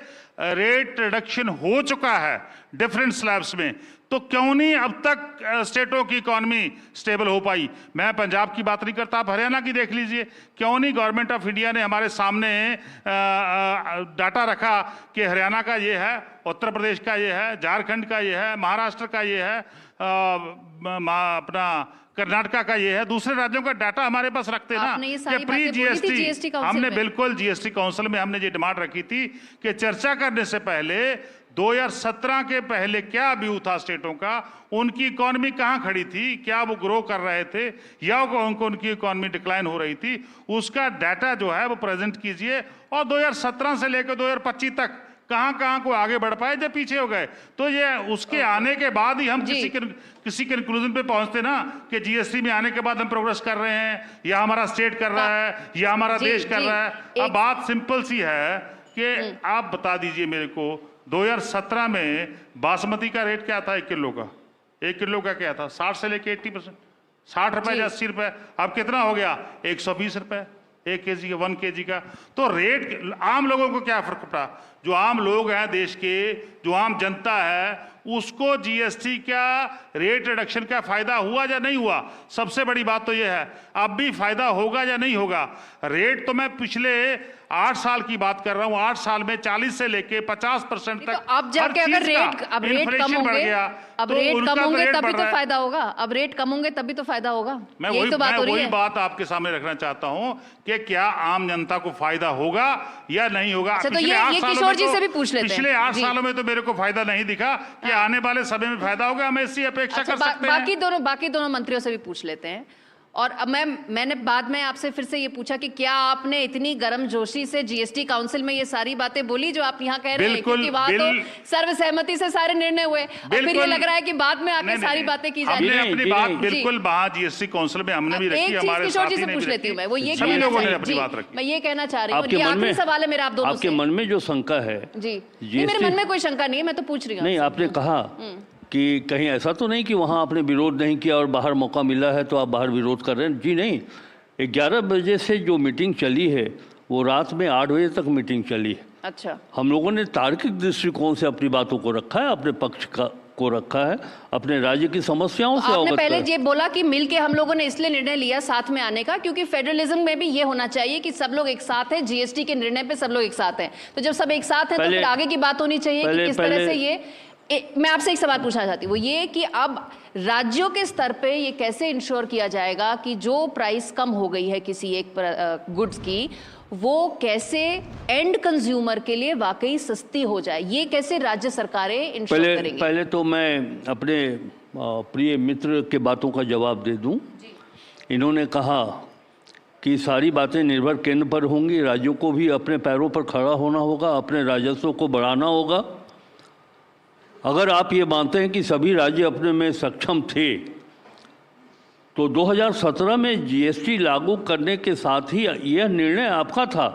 रेट रिडक्शन हो चुका है डिफरेंट स्लैब्स में। तो क्यों नहीं अब तक स्टेटों की इकॉनमी स्टेबल हो पाई? मैं पंजाब की बात नहीं करता, आप हरियाणा की देख लीजिए। क्यों नहीं गवर्नमेंट ऑफ इंडिया ने हमारे सामने डाटा रखा कि हरियाणा का ये है, उत्तर प्रदेश का ये है, झारखंड का ये है, महाराष्ट्र का ये है, अपना कर्नाटका का ये है। दूसरे राज्यों का डाटा हमारे पास रखते ना कि प्री जीएसटी। हमने बिल्कुल जीएसटी काउंसिल में हमने ये डिमांड रखी थी कि चर्चा करने से पहले 2017 के पहले क्या व्यू था स्टेटों का, उनकी इकॉनमी कहाँ खड़ी थी, क्या वो ग्रो कर रहे थे या उनकी इकॉनमी डिक्लाइन हो रही थी, उसका डाटा जो है वो प्रेजेंट कीजिए। और 2017 से लेकर 2025 तक कहाँ को आगे बढ़ पाए, जब पीछे हो गए। तो ये उसके आने के बाद ही हम किसी कंक्लूजन पे पहुंचते ना कि जीएसटी में आने के बाद हम प्रोग्रेस कर रहे हैं, या हमारा स्टेट कर रहा है, या हमारा देश कर रहा है। अब बात सिंपल सी है कि आप बता दीजिए मेरे को, 2017 में बासमती का रेट क्या था 1 किलो का? 1 किलो का क्या था? 60 से लेके 80%, 60 रुपए या 80 रुपए। अब कितना हो गया? 120 रुपए। 1 kg का 1 kg का, तो रेट आम लोगों को क्या फर्क पड़ा? जो आम लोग हैं देश के, जो आम जनता है, उसको जीएसटी का रेट रिडक्शन का फायदा हुआ या नहीं हुआ? सबसे बड़ी बात तो यह है, अब भी फायदा होगा या नहीं होगा? रेट तो मैं पिछले 8 साल की बात कर रहा हूं, 8 साल में 40 से लेके 50% तक तो अब जाके अगर रेट कम होंगे, अब रेट कम होंगे तभी तो फायदा होगा। अब रेट कम होंगे तभी तो फायदा होगा। मैं वही बात आपके सामने रखना चाहता हूं कि क्या आम जनता को फायदा होगा या नहीं होगा। अच्छा, तो ये किशोर जी से भी पूछ लेते हैं। पिछले 8 सालों में तो मेरे को फायदा नहीं दिखा कि आने वाले समय में फायदा होगा, हम ऐसी अपेक्षा कर सकते हैं। बाकी दोनों मंत्रियों से भी पूछ लेते हैं। और अब मैंने बाद में आपसे फिर से ये पूछा कि क्या आपने इतनी गर्मजोशी से जीएसटी काउंसिल में ये सारी बातें बोली जो आप यहाँ कह रहे हैं, क्योंकि वहां तो सर्वसहमति से सारे निर्णय हुए और फिर ये लग रहा है कि बाद में आके सारी बातें की जाएंगी। हमने अपनी बात बिल्कुल वहां जीएसटी काउंसिल में हमने भी रखी, हमारे किशोर जी से पूछ लेती हूँ मैं, वो ये मैं ये कहना चाह रही हूँ, ये आखिरी सवाल है मेरा आप दोनों से। आपके मन में जो शंका है जी, मेरे मन में कोई शंका नहीं है, मैं तो पूछ रही हूँ। नहीं, आपने कहा कि कहीं ऐसा तो नहीं कि वहाँ आपने विरोध नहीं किया और बाहर मौका मिला है तो आप बाहर विरोध कर रहे हैं। जी नहीं, 11 बजे से जो मीटिंग चली है वो रात में 8 बजे तक मीटिंग चली है। अच्छा, हम लोगों ने तार्किक दृष्टिकोण से अपनी बातों को रखा है, अपने पक्ष को रखा है, अपने राज्य की समस्याओं से आपने पहले ये बोला कि मिलके हम लोगों ने इसलिए निर्णय लिया साथ में आने का क्योंकि फेडरलिज्म में भी ये होना चाहिए कि सब लोग एक साथ हैं, जीएसटी के निर्णय पे सब लोग एक साथ हैं। तो जब सब एक साथ हैं तो फिर आगे की बात होनी चाहिए कि किस तरह से ये मैं आपसे एक सवाल पूछना चाहती हूँ, वो ये कि अब राज्यों के स्तर पे ये कैसे इंश्योर किया जाएगा कि जो प्राइस कम हो गई है किसी एक गुड्स की, वो कैसे एंड कंज्यूमर के लिए वाकई सस्ती हो जाए? ये कैसे राज्य सरकारें इंश्योर करेंगी? पहले तो मैं अपने प्रिय मित्र के बातों का जवाब दे दूं। इन्होंने कहा कि सारी बातें निर्भर केंद्र पर होंगी, राज्यों को भी अपने पैरों पर खड़ा होना होगा, अपने राजस्व को बढ़ाना होगा। अगर आप ये मानते हैं कि सभी राज्य अपने में सक्षम थे तो 2017 में जीएसटी लागू करने के साथ ही यह निर्णय आपका था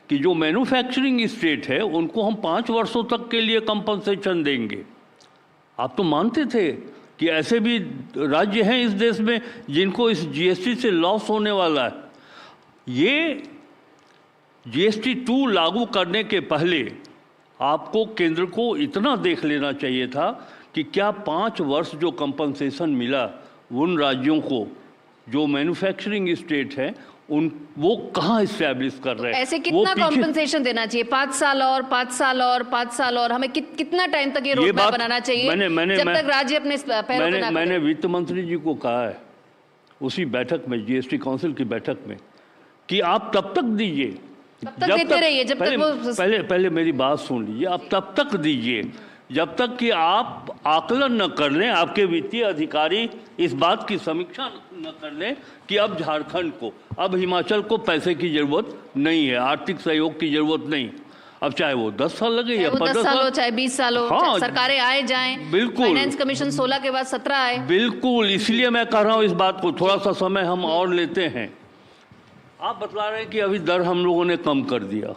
कि जो मैन्युफैक्चरिंग स्टेट है उनको हम 5 वर्षों तक के लिए कंपनसेशन देंगे। आप तो मानते थे कि ऐसे भी राज्य हैं इस देश में जिनको इस जीएसटी से लॉस होने वाला है। ये जीएसटी 2 लागू करने के पहले आपको केंद्र को इतना देख लेना चाहिए था कि क्या 5 वर्ष जो कंपनसेशन मिला उन राज्यों को जो मैन्युफैक्चरिंग स्टेट है उन वो कहाँ इस्टेब्लिश कर रहे हैं। ऐसे कितना कंपनसेशन देना चाहिए? 5 साल और 5 साल और 5 साल और हमें कितना टाइम तक ये रोड मैप बनाना चाहिए जब तक राज्य अपने पैरों पे ना मैंने वित्त मंत्री जी को कहा है उसी बैठक में, जीएसटी काउंसिल की बैठक में, कि आप तब तक दीजिए, तब तक देते रहिए जब तक वो पहले मेरी बात सुन लीजिए। आप तब तक दीजिए जब तक कि आप आकलन न कर लें, आपके वित्तीय अधिकारी इस बात की समीक्षा न कर लें कि अब झारखंड को, अब हिमाचल को पैसे की जरूरत नहीं है, आर्थिक सहयोग की जरूरत नहीं। अब चाहे वो 10 साल लगे या 15 साल हो, चाहे 20 साल हो, हाँ, सरकारें आए जाएं, बिल्कुल। फाइनेंस कमीशन 16 के बाद 17 आए, बिल्कुल। इसलिए मैं कह रहा हूँ इस बात को थोड़ा सा समय हम और लेते हैं। आप बतला रहे हैं कि अभी दर हम लोगों ने कम कर दिया।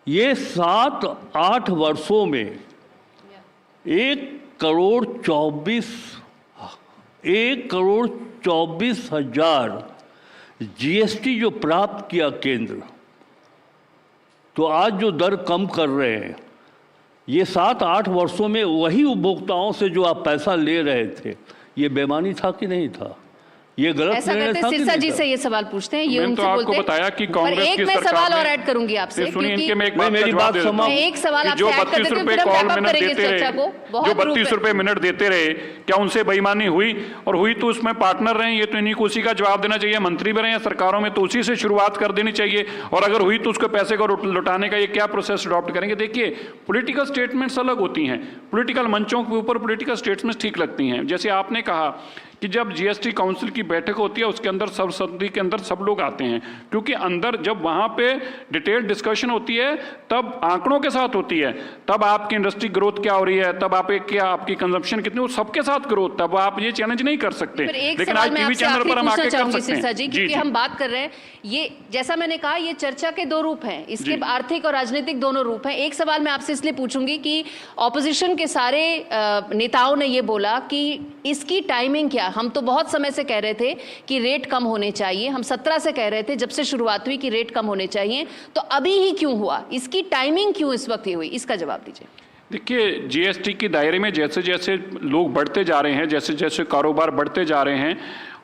ये 7-8 वर्षों में 1,24,000 जीएसटी जो प्राप्त किया केंद्र, तो आज जो दर कम कर रहे हैं ये 7-8 वर्षों में वही उपभोक्ताओं से जो आप पैसा ले रहे थे, ये बेईमानी था कि नहीं था? ये गलत ऐसा करते सिरसा जी से ये सवाल पूछते हैं, ये उनसे बोलते हैं। बताया कि कांग्रेस की मैं सवाल और ऐड करूंगी आपसे, क्योंकि मेरी बात मैं एक सवाल आपसे ऐड कर देती हूं, फिर हम रैप अप करेंगे इस चर्चा को। जो 32 रुपए मिनट देते रहे, क्या उनसे बेईमानी हुई? और हुई तो उसमें पार्टनर रहे, ये तो इन्हीं को उसी का जवाब देना चाहिए। मंत्री भी रहे हैं सरकारों में, तो उसी से शुरुआत कर देनी चाहिए। और अगर हुई तो उसको पैसे को लौटाने का ये क्या प्रोसेस अडॉप्ट करेंगे? देखिए, पॉलिटिकल स्टेटमेंट्स अलग होती हैं, पॉलिटिकल मंचों के ऊपर पॉलिटिकल स्टेटमेंट्स ठीक लगती हैं। जैसे आपने कहा कि जब जीएसटी काउंसिल की बैठक होती है उसके अंदर सर्वसम्मति के अंदर सब लोग आते हैं, क्योंकि अंदर जब वहां पे डिटेल डिस्कशन होती है तब आंकड़ों के साथ होती है, तब आपकी इंडस्ट्री ग्रोथ क्या हो रही है, तब आप क्या आपकी कंजम्पशन कितनी, वो सबके साथ ग्रोथ, तब आप ये चैलेंज नहीं कर सकते। लेकिन आज टीवी चैनल पर हम आके कर सकते हैं जी, क्योंकि हम बात कर रहे हैं, ये जैसा मैंने कहा ये चर्चा के 2 रूप हैं, इसके आर्थिक और राजनीतिक दोनों रूप हैं। एक सवाल मैं आपसे इसलिए पूछूंगी कि ऑपोजिशन के सारे नेताओं ने ये बोला कि इसकी टाइमिंग क्या? हम तो बहुत समय से कह रहे थे कि रेट कम होने चाहिए, हम 17 से कह रहे थे जब से शुरुआत हुई कि रेट कम होने चाहिए, तो अभी ही क्यों हुआ? इसकी टाइमिंग क्यों इस वक्त ही हुई? इसका जवाब दीजिए। देखिए, जीएसटी के दायरे में जैसे जैसे लोग बढ़ते जा रहे हैं, जैसे जैसे कारोबार बढ़ते जा रहे हैं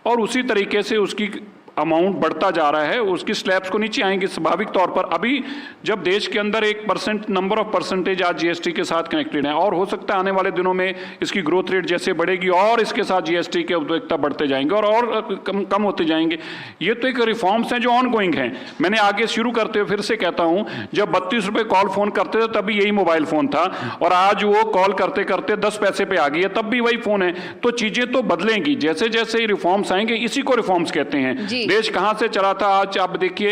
और उसी तरीके से उसकी अमाउंट बढ़ता जा रहा है, उसकी स्लैब्स को नीचे आएंगे स्वाभाविक तौर पर। अभी जब देश के अंदर 1% नंबर ऑफ परसेंटेज आज जीएसटी के साथ कनेक्टेड है और हो सकता है आने वाले दिनों में इसकी ग्रोथ रेट जैसे बढ़ेगी और इसके साथ जीएसटी के औद्योगिकता बढ़ते जाएंगे और कम होते जाएंगे। ये तो एक रिफॉर्म्स हैं जो ऑनगोइंग हैं। मैंने आगे शुरू करते हुए फिर से कहता हूं, जब 32 रुपये कॉल फोन करते थे तभी यही मोबाइल फोन था और आज वो कॉल करते करते 10 पैसे पे आ गई है, तब भी वही फोन है। तो चीजें तो बदलेंगी जैसे जैसे रिफॉर्म्स आएंगे, इसी को रिफॉर्म्स कहते हैं। देश कहां से चला था आज आप देखिए,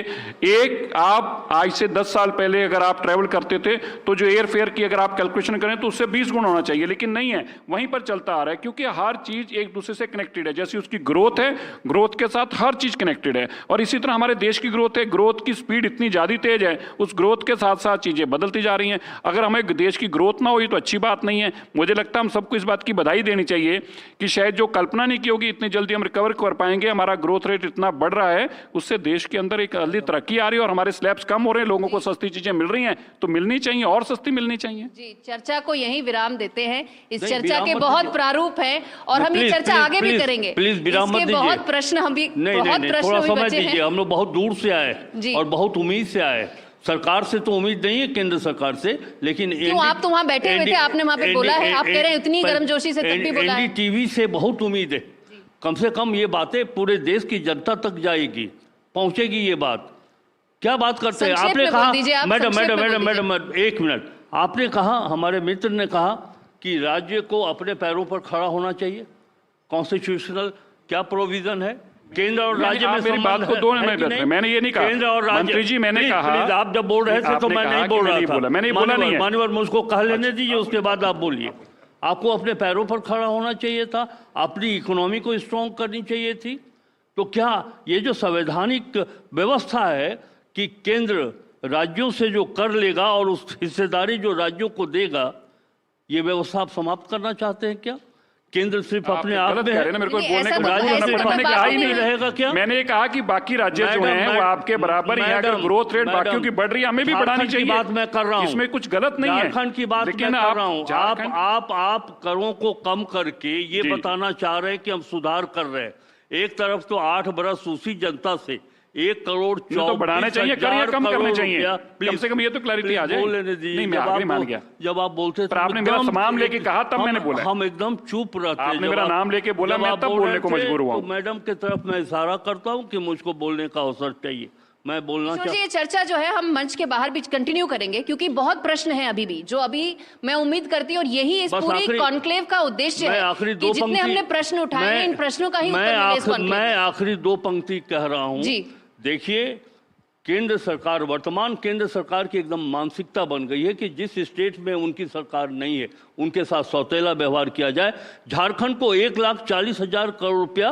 आप आज से 10 साल पहले अगर आप ट्रैवल करते थे तो जो एयर फेयर की अगर आप कैलकुलेशन करें तो उससे 20 गुना होना चाहिए, लेकिन नहीं है, वहीं पर चलता आ रहा है क्योंकि हर चीज एक दूसरे से कनेक्टेड है। जैसी उसकी ग्रोथ है, ग्रोथ के साथ हर चीज कनेक्टेड है और इसी तरह हमारे देश की ग्रोथ है, ग्रोथ की स्पीड इतनी ज्यादा तेज है, उस ग्रोथ के साथ साथ चीजें बदलती जा रही हैं। अगर हमें देश की ग्रोथ ना हुई तो अच्छी बात नहीं है। मुझे लगता है हम सबको इस बात की बधाई देनी चाहिए कि शायद जो कल्पना नहीं की होगी इतनी जल्दी हम रिकवर कर पाएंगे। हमारा ग्रोथ रेट इतना बढ़ रहा है, उससे देश के अंदर एक जल्दी तरक्की आ रही है और हमारे स्लैब्स कम हो रहे हैं, लोगों को सस्ती चीजें मिल रही हैं, तो मिलनी चाहिए और सस्ती मिलनी चाहिए। जी, चर्चा को यहीं विराम देते हैं। इस चर्चा के बहुत प्रारूप हैं और हम ये चर्चा आगे भी करेंगे। प्लीज विराम मत दीजिए। बहुत प्रश्न हम भी बहुत प्रश्न थोड़ा भी समय बचे हैं। दीजिए। हम लोग बहुत दूर से आए और बहुत उम्मीद से आए। सरकार से तो उम्मीद नहीं है, केंद्र सरकार से, लेकिन क्यों आप तो वहां बैठे हुए थे, आपने वहां पे बोला है, आप कह रहे हैं इतनी गर्मजोशी से तब भी बोला है। एनडीटीवी से बहुत उम्मीद है, कम से कम ये बातें पूरे देश की जनता तक जाएगी, पहुंचेगी ये बात। क्या बात करते हैं? आपने कहा मैडम एक मिनट, आपने कहा, हमारे मित्र ने कहा कि राज्य को अपने पैरों पर खड़ा होना चाहिए। कॉन्स्टिट्यूशनल क्या प्रोविजन है? केंद्र और राज्य में मेरी बात को 2 मिनट में, मैंने ये नहीं कहा। केंद्र और राज्य, मंत्री जी मैंने कहा, आप जब बोल रहे थे तो मैं नहीं बोल रहा था। मैंने बोला नहीं है। मान्यवर मुझको कह लेने दीजिए, उसके बाद आप बोलिए। आपको अपने पैरों पर खड़ा होना चाहिए था, अपनी इकोनॉमी को स्ट्रॉन्ग करनी चाहिए थी। तो क्या ये जो संवैधानिक व्यवस्था है कि केंद्र राज्यों से जो कर लेगा और उस हिस्सेदारी जो राज्यों को देगा, ये व्यवस्था आप समाप्त करना चाहते हैं क्या? केंद्र सिर्फ अपने आप में मेरे को बोलने का मैंने कहा ही नहीं रहेगा क्या? मैंने कहा कि बाकी राज्य जो हैं वो आपके बराबर ही, अगर ग्रोथ रेट बाकियों की बढ़ रही है हमें भी बढ़ानी चाहिए। बात मैं कर रहा हूँ, इसमें कुछ गलत नहीं है। झारखंड की बात मैं कर रहा हूँ। आप करों को कम करके ये बताना चाह रहे हैं कि हम सुधार कर रहे हैं। एक तरफ तो 8 बरस उसी जनता से 1 करोड़ तो बढ़ाने चाहिए, करिए, कम करने चाहिए, कम से कम ये तो क्लैरिटी आ जाए। नहीं, मैं आखिरी मान गया जब आप बोलते थे, आपने मेरा नाम लेके कहा तब मैंने बोला। हम एकदम चुप रहते, आपने मेरा नाम लेके बोला, मैं तब बोलने को मजबूर हुआ। मैडम की तरफ मैं इशारा करता हूँ कि मुझको बोलने का अवसर चाहिए, मैं बोलना चाहता हूं। ये चर्चा जो है हम मंच के बाहर भी कंटिन्यू करेंगे क्योंकि बहुत प्रश्न हैं अभी भी, जो अभी मैं उम्मीद करती हूँ और यही इस पूरी कॉन्क्लेव का उद्देश्य है कि जितने हमने प्रश्न उठाए इन प्रश्नों का ही उत्तर मिले। मैं आखिरी 2 पंक्ति कह रहा हूँ। देखिए, केंद्र सरकार, वर्तमान केंद्र सरकार की एकदम मानसिकता बन गई है कि जिस स्टेट में उनकी सरकार नहीं है उनके साथ सौतेला व्यवहार किया जाए। झारखंड को 1,40,000 करोड़ रुपया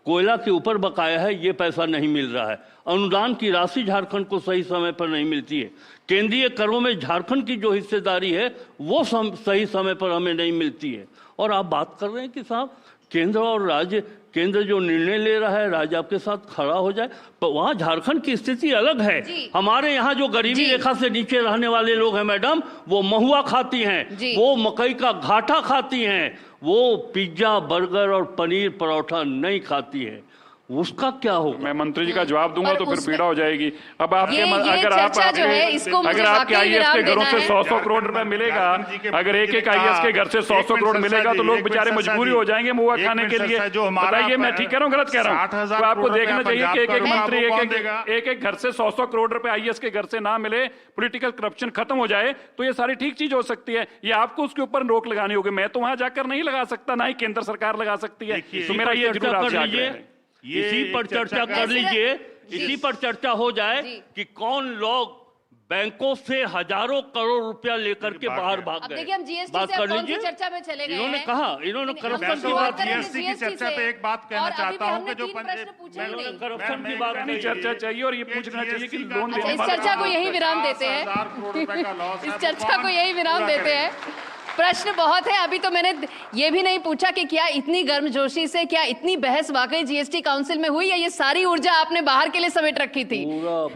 कोयला के ऊपर बकाया है, ये पैसा नहीं मिल रहा है। अनुदान की राशि झारखंड को सही समय पर नहीं मिलती है। केंद्रीय करों में झारखंड की जो हिस्सेदारी है वो सही समय पर हमें नहीं मिलती है। और आप बात कर रहे हैं कि साहब केंद्र और राज्य, केंद्र जो निर्णय ले रहा है राज्य आपके साथ खड़ा हो जाए, पर वहाँ झारखंड की स्थिति अलग है। हमारे यहाँ जो गरीबी रेखा से नीचे रहने वाले लोग हैं मैडम, वो महुआ खाती हैं, वो मकई का घाटा खाती हैं, वो पिज्जा बर्गर और पनीर परोठा नहीं खाती है। उसका क्या होगा? मैं मंत्री जी का जवाब दूंगा तो फिर पीड़ा हो जाएगी। अब आपके अगर आपके आईएएस के घरों से 100-100 करोड़ रुपए मिलेगा, अगर एक आईएएस के घर से 100-100 करोड़ मिलेगा तो लोग बेचारे मजबूरी हो जाएंगे मुआ खाने के लिए। बताइए मैं ठीक कह रहा हूँ गलत कह रहा हूँ? तो आपको देखना चाहिए कि एक मंत्री एक घर से 100-100 करोड़ रुपए आईएएस के घर से ना मिले, पॉलिटिकल करप्शन खत्म हो जाए तो ये सारी ठीक चीज हो सकती है। ये आपको उसके ऊपर रोक लगानी होगी। मैं तो वहां जाकर नहीं लगा सकता, ना ही केंद्र सरकार लगा सकती है। तो मेरा ये जरूर आपसे आग्रह है, इसी पर चर्चा कर लीजिए, इसी पर चर्चा हो जाए कि कौन लोग बैंकों से हजारों करोड़ रुपया लेकर के बाहर भाग गए। देखिए हम जीएसटी से कौन सी चर्चा में चले गए हैं? इन्होंने कहा, इन्होंने करप्शन की बात, जीएसटी की चर्चा पे एक बात कहना चाहता हूं कि जो करप्शन की बात नहीं चर्चा चाहिए और ये पूछना चाहिए कि लोन देने इस चर्चा को यही विराम देते हैं, इस चर्चा को यही विराम देते हैं। प्रश्न बहुत है। अभी तो मैंने ये भी नहीं पूछा कि क्या इतनी गर्मजोशी से, क्या इतनी बहस वाकई जीएसटी काउंसिल में हुई, या ये सारी ऊर्जा आपने बाहर के लिए समेट रखी थी?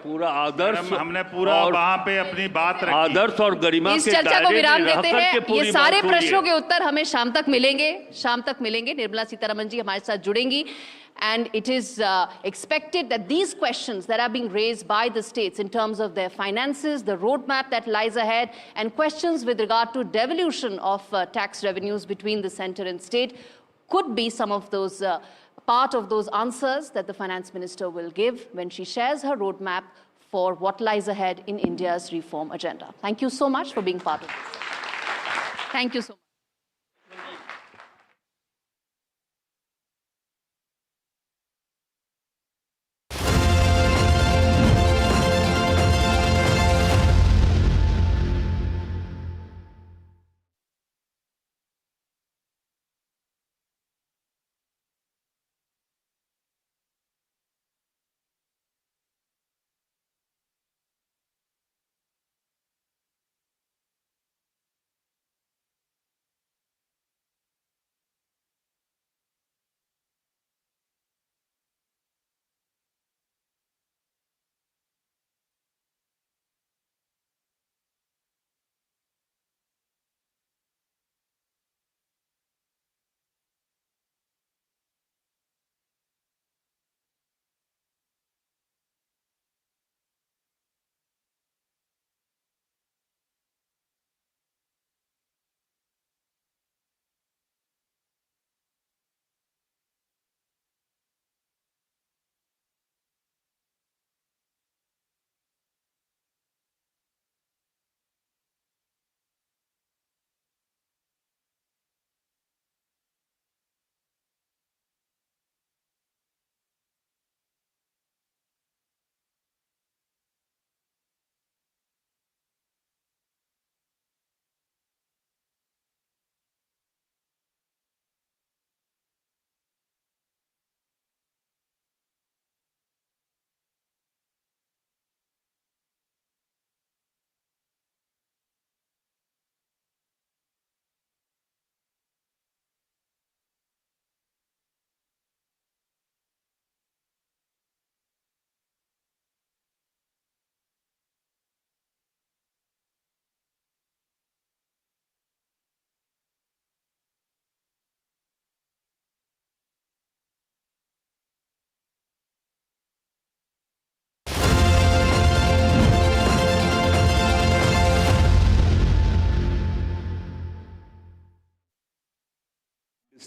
पूरा आदर्श, हमने पूरा वहां पे अपनी बात रखी। आदर्श और गरिमा इस के चर्चा को विराम देते हैं। ये सारे बात प्रश्नों के उत्तर हमें शाम तक मिलेंगे। निर्मला सीतारमन जी हमारे साथ जुड़ेंगी। And it is expected that these questions that are being raised by the states in terms of their finances, the roadmap that lies ahead, and questions with regard to devolution of tax revenues between the center and state could be some of those part of those answers that the finance minister will give when she shares her roadmap for what lies ahead in India's reform agenda. Thank you so much for being part of this. Thank you so much.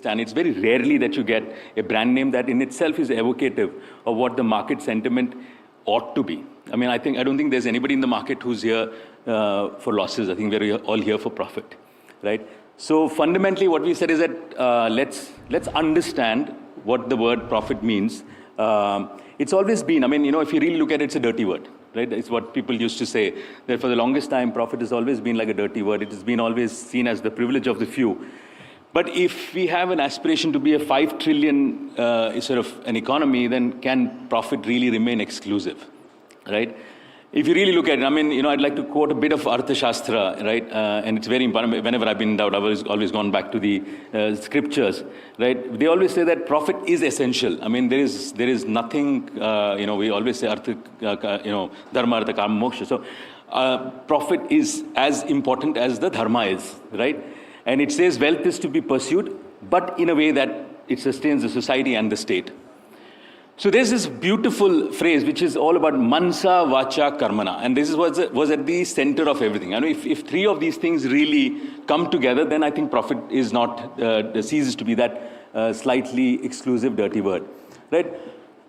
And it's very rarely that you get a brand name that in itself is evocative of what the market sentiment ought to be. I mean, I don't think there's anybody in the market who's here for losses. I think we're all here for profit, right? So fundamentally, what we said is that let's understand what the word profit means. It's always been, I mean, if you really look at it, it's a dirty word, right? It's what people used to say, that for the longest time, profit has always been like a dirty word. It has been always seen as the privilege of the few. But if we have an aspiration to be a 5 trillion sort of an economy, then can profit really remain exclusive, right? If you really look at it, I mean, I'd like to quote a bit of Arthashastra, right? And it's very important. Whenever I've been in doubt, I've always gone back to the scriptures, right? They always say that profit is essential. I mean, there is nothing, we always say, dharma, artha, kama, moksha. So profit is as important as the dharma is, right? And it says wealth is to be pursued, but in a way that it sustains the society and the state. So there's this beautiful phrase which is all about mansa, vacha, karmana. And this was at the center of everything. I mean, if three of these things really come together, then I think profit is not, ceases to be that slightly exclusive, dirty word, right?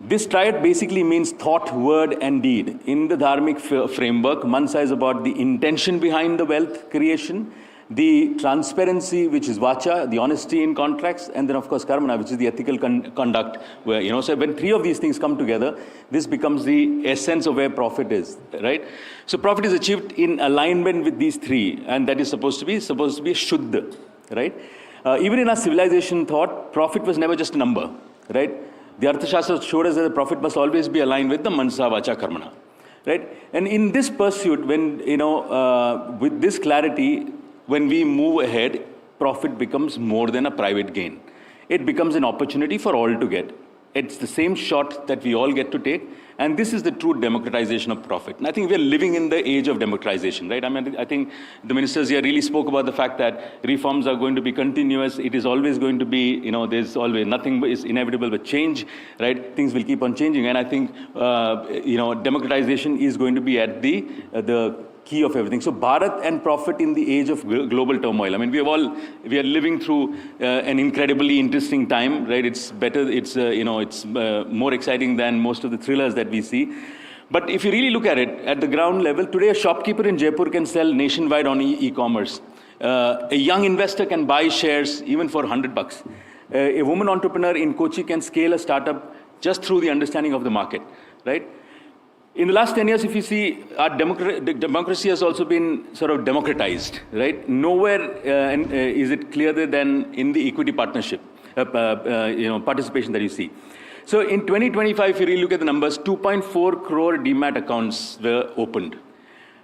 This triad basically means thought, word, and deed. In the dharmic framework, mansa is about the intention behind the wealth creation, the transparency, which is vacha, the honesty in contracts, and then of course karmana, which is the ethical conduct. Where, so when three of these things come together, this becomes the essence of where profit is, right? So profit is achieved in alignment with these three, and that is supposed to be shuddha, right? Even in our civilization thought, profit was never just a number, right? The Arthashastra showed us that the profit must always be aligned with the mansa, vacha, karmana, right? And in this pursuit, when, with this clarity, when we move ahead, profit becomes more than a private gain. It becomes an opportunity for all to get. It's the same shot that we all get to take, and this is the true democratization of profit. And I think we're living in the age of democratization, right? I mean, I think the ministers here really spoke about the fact that reforms are going to be continuous. It is always going to be, you know, there's always nothing is inevitable but change, right? Things will keep on changing, and I think, you know, democratization is going to be at the key of everything. So Bharat and profit in the age of global turmoil. I mean, we are living through an incredibly interesting time, right? It's better, it's, you know, it's more exciting than most of the thrillers that we see. But if you really look at it, at the ground level, today a shopkeeper in Jaipur can sell nationwide on e-commerce. A young investor can buy shares even for $100. A woman entrepreneur in Kochi can scale a startup just through the understanding of the market, right? In the last 10 years, if you see, our democracy has also been sort of democratized, right? Nowhere is it clearer than in the equity partnership, you know, participation that you see. So in 2025, if you really look at the numbers, 2.4 crore demat accounts were opened.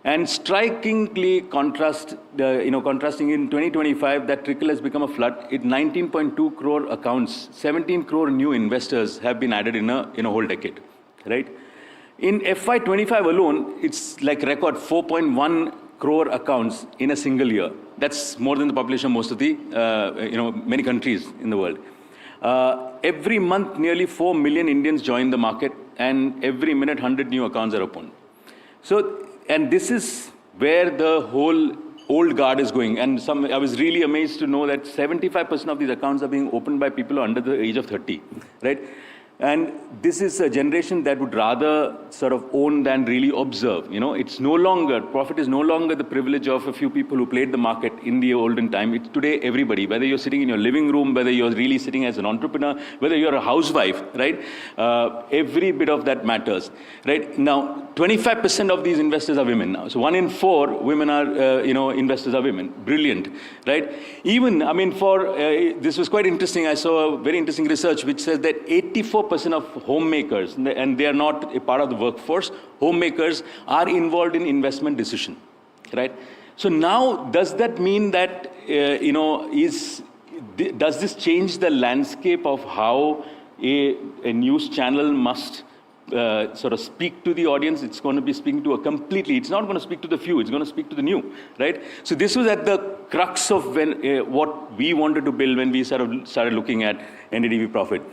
And strikingly contrasting in 2025, that trickle has become a flood. 19.2 crore accounts, 17 crore new investors have been added in a whole decade, right? In FY25 alone, it's like record 4.1 crore accounts in a single year. That's more than the population of most of the, you know, many countries in the world. Every month, nearly 4 million Indians join the market, and every minute, 100 new accounts are opened. So, and this is where the whole old guard is going. And I was really amazed to know that 75% of these accounts are being opened by people under the age of 30, right? And this is a generation that would rather sort of own than really observe. You know, it's no longer, profit is no longer the privilege of a few people who played the market in the olden time. It's today everybody, whether you're sitting in your living room, whether you're really sitting as an entrepreneur, whether you're a housewife, right? Every bit of that matters, right? Now, 25% of these investors are women now. So 1 in 4 women are, you know, investors are women. Brilliant, right? Even, I mean, this was quite interesting. I saw a very interesting research which says that 84% of homemakers, and they are not a part of the workforce, homemakers are involved in investment decision, right? So now, does that mean that, you know, does this change the landscape of how a news channel must sort of speak to the audience? It's going to be speaking to it's not going to speak to the few, it's going to speak to the new, right? So this was at the crux of what we wanted to build when we started looking at NDTV profit.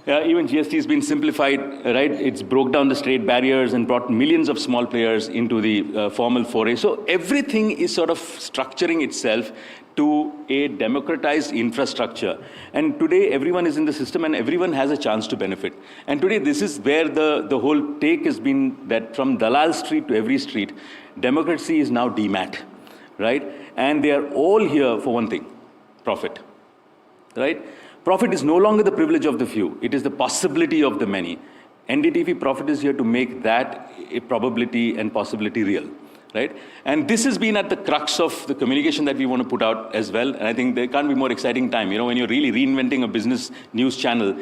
Even GST has been simplified, right? It's broke down the straight barriers and brought millions of small players into the formal foray. So everything is sort of structuring itself to a democratized infrastructure. And today, everyone is in the system and everyone has a chance to benefit. And today, this is where the whole take has been that from Dalal Street to every street, democracy is now demat, right? And they are all here for one thing, profit, right? Profit is no longer the privilege of the few. It is the possibility of the many. NDTV profit is here to make that a probability and possibility real, right? And this has been at the crux of the communication that we want to put out as well. And I think there can't be more exciting time. You know, when you're really reinventing a business news channel,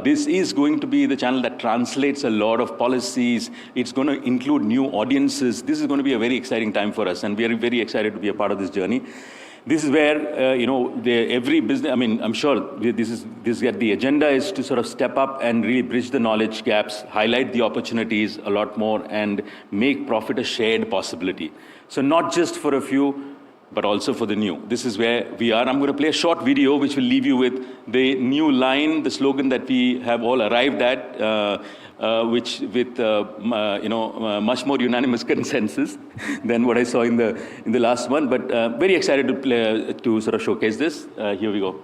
this is going to be the channel that translates a lot of policies. It's going to include new audiences. This is going to be a very exciting time for us. And we are very excited to be a part of this journey. This is where, you know, every business, I mean, I'm sure the agenda is to sort of step up and really bridge the knowledge gaps, highlight the opportunities a lot more, and make profit a shared possibility. So not just for a few, but also for the new. This is where we are. I'm going to play a short video which will leave you with the new line, the slogan that we have all arrived at, which with you know, much more unanimous consensus than what I saw in the last one. But very excited to sort of showcase this. Here we go.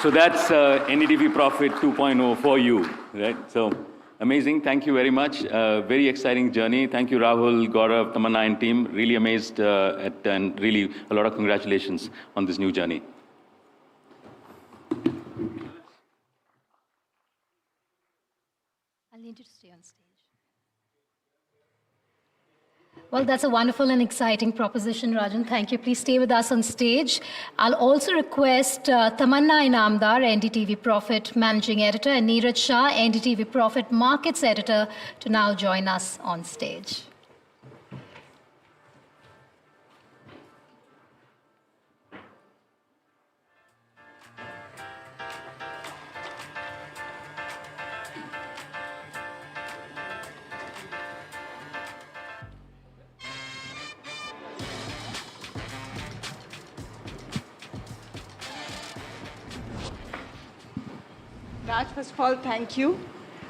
So that's NDTV Profit 2.0 for you, right? So amazing. Thank you very much. Very exciting journey. Thank you, Rahul, Gaurav, Tamanna, and team. Really amazed and really a lot of congratulations on this new journey. I'll need you to stay on stage. Well, that's a wonderful and exciting proposition, Rajan. Thank you. Please stay with us on stage. I'll also request Tamanna Inamdar, NDTV Profit Managing Editor, and Neeraj Shah, NDTV Profit Markets Editor, to now join us on stage. Raj, first of all, thank you.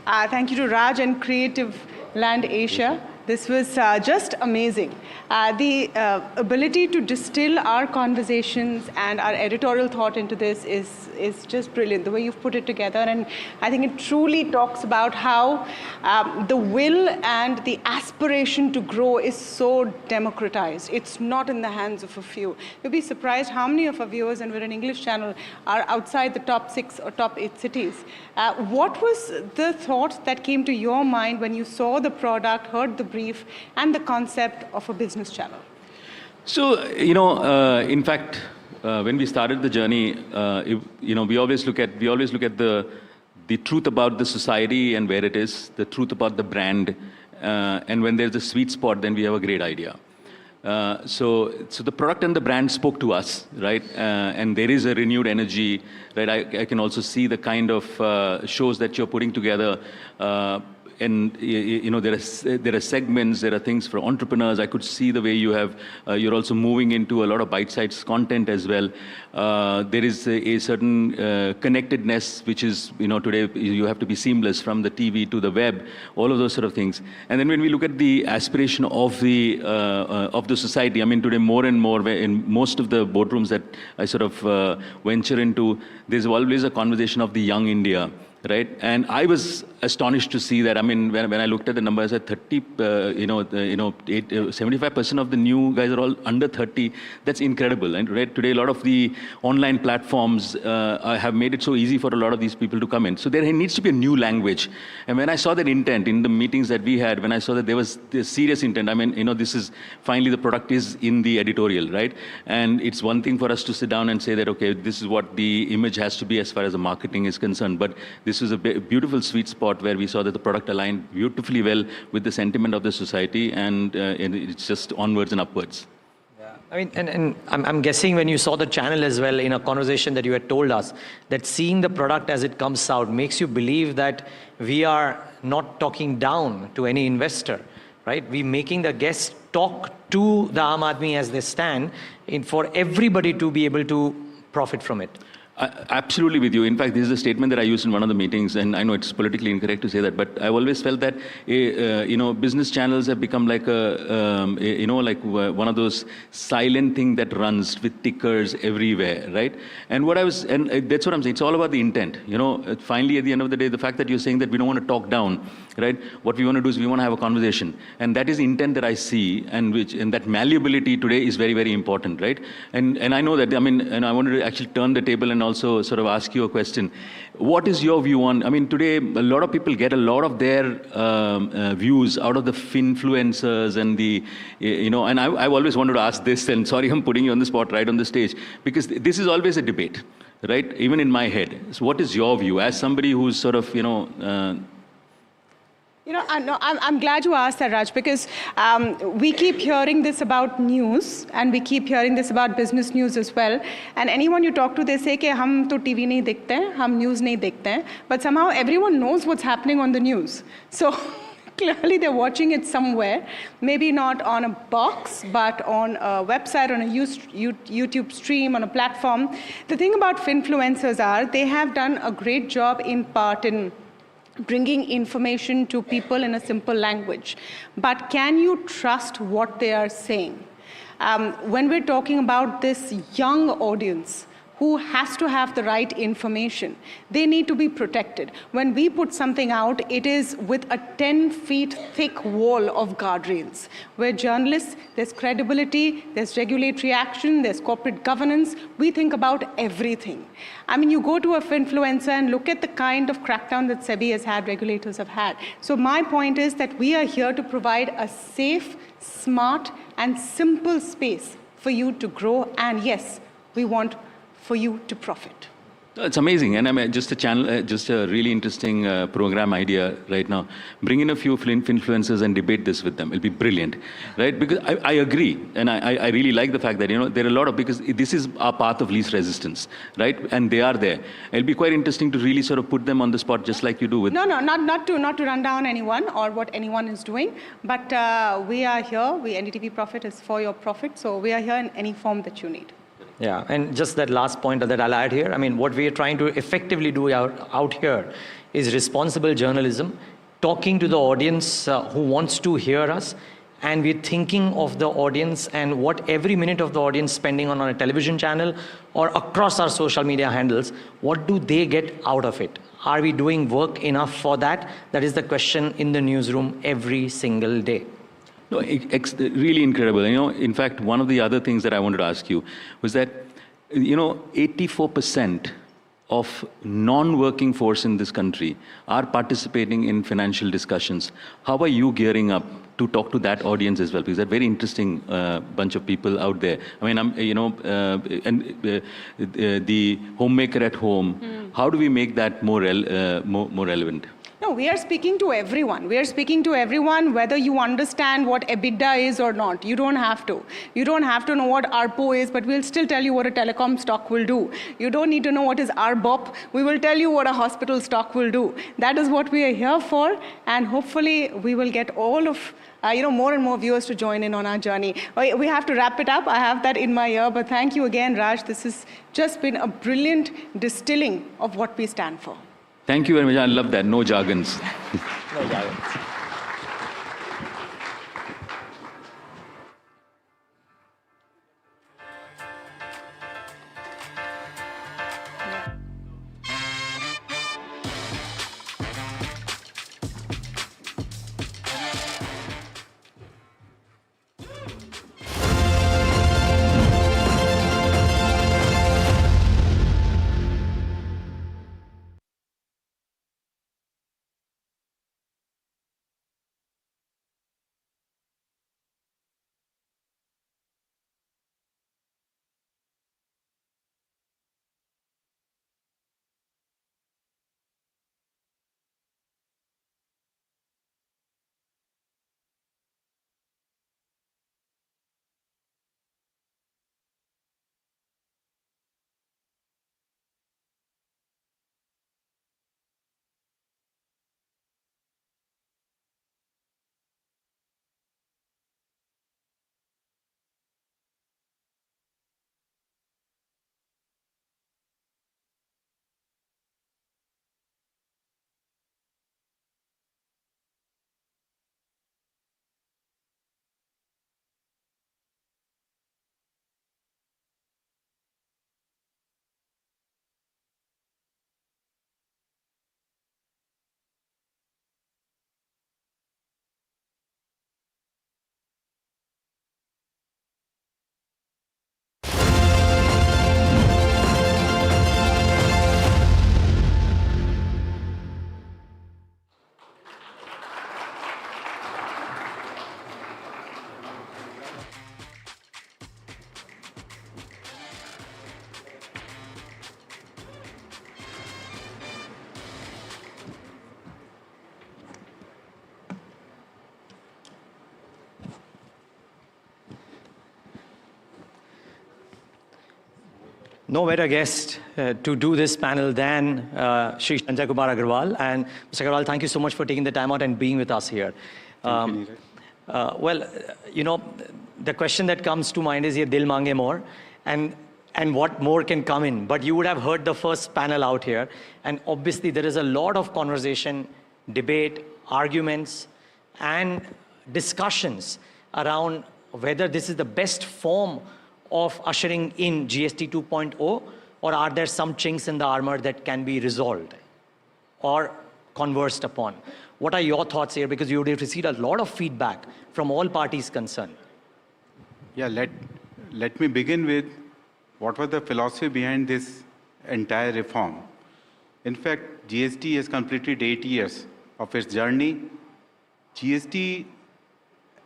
Thank you to Raj and Creativeland Asia. This was just amazing. The ability to distill our conversations and our editorial thought into this is just brilliant, the way you've put it together. And I think it truly talks about how the will and the aspiration to grow is so democratized. It's not in the hands of a few. You'll be surprised how many of our viewers, and we're an English channel, are outside the top 6 or top 8 cities. What was the thought that came to your mind when you saw the product, heard the brief, and the concept of a business channel? So, in fact, when we started the journey, we always look at the truth about the society and where it is, the truth about the brand, and when there's a sweet spot, then we have a great idea. So the product and the brand spoke to us, right? And there is a renewed energy, right? I can also see the kind of shows that you're putting together. And there are segments, there are things for entrepreneurs. I could see the way you have, you're also moving into a lot of bite-sized content as well. There is a certain connectedness, which is, today you have to be seamless from the TV to the web, all of those sort of things. And then when we look at the aspiration of the society, I mean, today more and more, in most of the boardrooms that I sort of venture into, there's always a conversation of the young India. Right, and I was astonished to see that. I mean, when I looked at the numbers, at 75% of the new guys are all under 30. That's incredible. And right, today, a lot of the online platforms have made it so easy for a lot of these people to come in. So there needs to be a new language. And when I saw that intent in the meetings that we had, when I saw that there was this serious intent, I mean, this is finally the product is in the editorial, right? And it's one thing for us to sit down and say that, okay, this is what the image has to be as far as the marketing is concerned. But this was a beautiful sweet spot where we saw that the product aligned beautifully well with the sentiment of the society, and it's just onwards and upwards. Yeah, I mean, and I'm guessing when you saw the channel as well, in a conversation that you had told us, that seeing the product as it comes out makes you believe that we are not talking down to any investor, right? We're making the guests talk to the Aam Aadmi as they stand, for everybody to be able to profit from it. Absolutely with you. In fact, this is a statement that I used in one of the meetings, and I know it's politically incorrect to say that, but I've always felt that, business channels have become like one of those silent thing that runs with tickers everywhere, right? And that's what I'm saying. It's all about the intent. Finally, at the end of the day, the fact that you're saying that we don't want to talk down, right? What we want to do is we want to have a conversation, and that is intent that I see, and that malleability today is very, very important, right? And I know that. I mean, and I wanted to actually turn the table and also sort of ask you a question. What is your view on, I mean, today, a lot of people get a lot of their views out of the finfluencers and and I've always wanted to ask this, and sorry I'm putting you on the spot right on the stage, because this is always a debate, right? Even in my head. So what is your view as somebody who's sort of, I'm glad you asked that, Raj, because we keep hearing this about news, and we keep hearing this about business news as well. And anyone you talk to, they say कि हम तो TV नहीं देखते हैं, हम news नहीं देखते हैं. But somehow everyone knows what's happening on the news. So clearly they're watching it somewhere, maybe not on a box, but on a website, on a YouTube stream, on a platform. The thing about finfluencers are they have done a great job in part in bringing information to people in a simple language. But can you trust what they are saying? When we're talking about this young audience who has to have the right information. They need to be protected. When we put something out, it is with a 10 feet thick wall of guardrails. Where journalists, there's credibility, there's regulatory action, there's corporate governance. We think about everything. I mean, you go to a influencer and look at the kind of crackdown that SEBI has had, regulators have had. So my point is that we are here to provide a safe, smart, and simple space for you to grow. And yes, we want for you to profit. It's amazing, and I mean, just a channel, just a really interesting program idea right now. Bring in a few influencers and debate this with them. It'll be brilliant, right? Because I agree, and I really like the fact that, you know, there are a lot of, because this is our path of least resistance, right? And they are there. It'll be quite interesting to really sort of put them on the spot, just like you do with. No, not to run down anyone or what anyone is doing, but we are here. NDTV Profit is for your profit, so we are here in any form that you need. Yeah, and just that last point that I'll add here, I mean, what we are trying to effectively do out here is responsible journalism, talking to the audience who wants to hear us, and we're thinking of the audience and what every minute of the audience spending on a television channel or across our social media handles, what do they get out of it? Are we doing work enough for that? That is the question in the newsroom every single day. No, really incredible. You know, in fact, one of the other things that I wanted to ask you was that, you know, 84% of non-working force in this country are participating in financial discussions. How are you gearing up to talk to that audience as well? Because they're very interesting bunch of people out there. I mean, you know, the homemaker at home. How do we make that more relevant? No, we are speaking to everyone. We are speaking to everyone, whether you understand what EBITDA is or not. You don't have to. You don't have to know what ARPO is, but we'll still tell you what a telecom stock will do. You don't need to know what is RBOP. We will tell you what a hospital stock will do. That is what we are here for, and hopefully we will get all of more and more viewers to join in on our journey. We have to wrap it up. I have that in my ear, but thank you again, Raj. This has just been a brilliant distilling of what we stand for. Thank you very much. I love that. No jargons. No jargons. No better guest to do this panel than Shri Sanjay Kumar Agarwal. And Mr. Agarwal, thank you so much for taking the time out and being with us here. Thank you, Well, you know, the question that comes to mind is, ye dil mange more, and what more can come in. But you would have heard the first panel out here, and obviously there is a lot of conversation, debate, arguments, and discussions around whether this is the best form of ushering in GST 2.0, or are there some chinks in the armor that can be resolved or conversed upon? What are your thoughts here? Because you would have received a lot of feedback from all parties concerned. Yeah, let me begin with what was the philosophy behind this entire reform. In fact, GST has completed 8 years of its journey. GST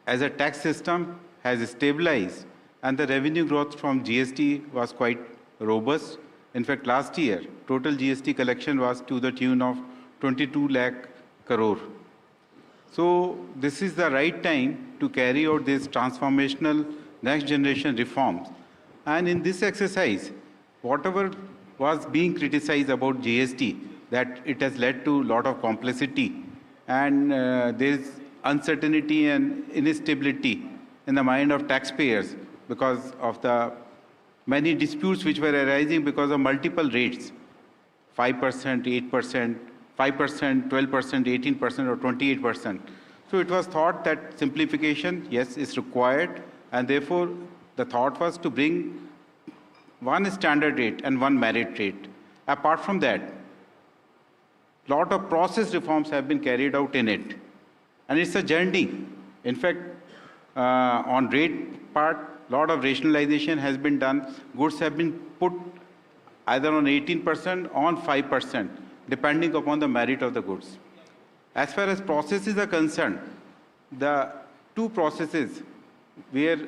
as a tax system has stabilized, and the revenue growth from GST was quite robust. In fact, last year, total GST collection was to the tune of 22 lakh crore. So this is the right time to carry out this transformational next generation reforms. And in this exercise, whatever was being criticized about GST, that it has led to a lot of complexity and there is uncertainty and instability in the mind of taxpayers because of the many disputes which were arising because of multiple rates, 5%, 8%, 5%, 12%, 18%, or 28%. So it was thought that simplification, yes, is required, and therefore the thought was to bring one standard rate and one merit rate. Apart from that, a lot of process reforms have been carried out in it. And it's a journey. In fact, on rate part, a lot of rationalization has been done. Goods have been put either on 18% or on 5%, depending upon the merit of the goods. As far as processes are concerned, the two processes where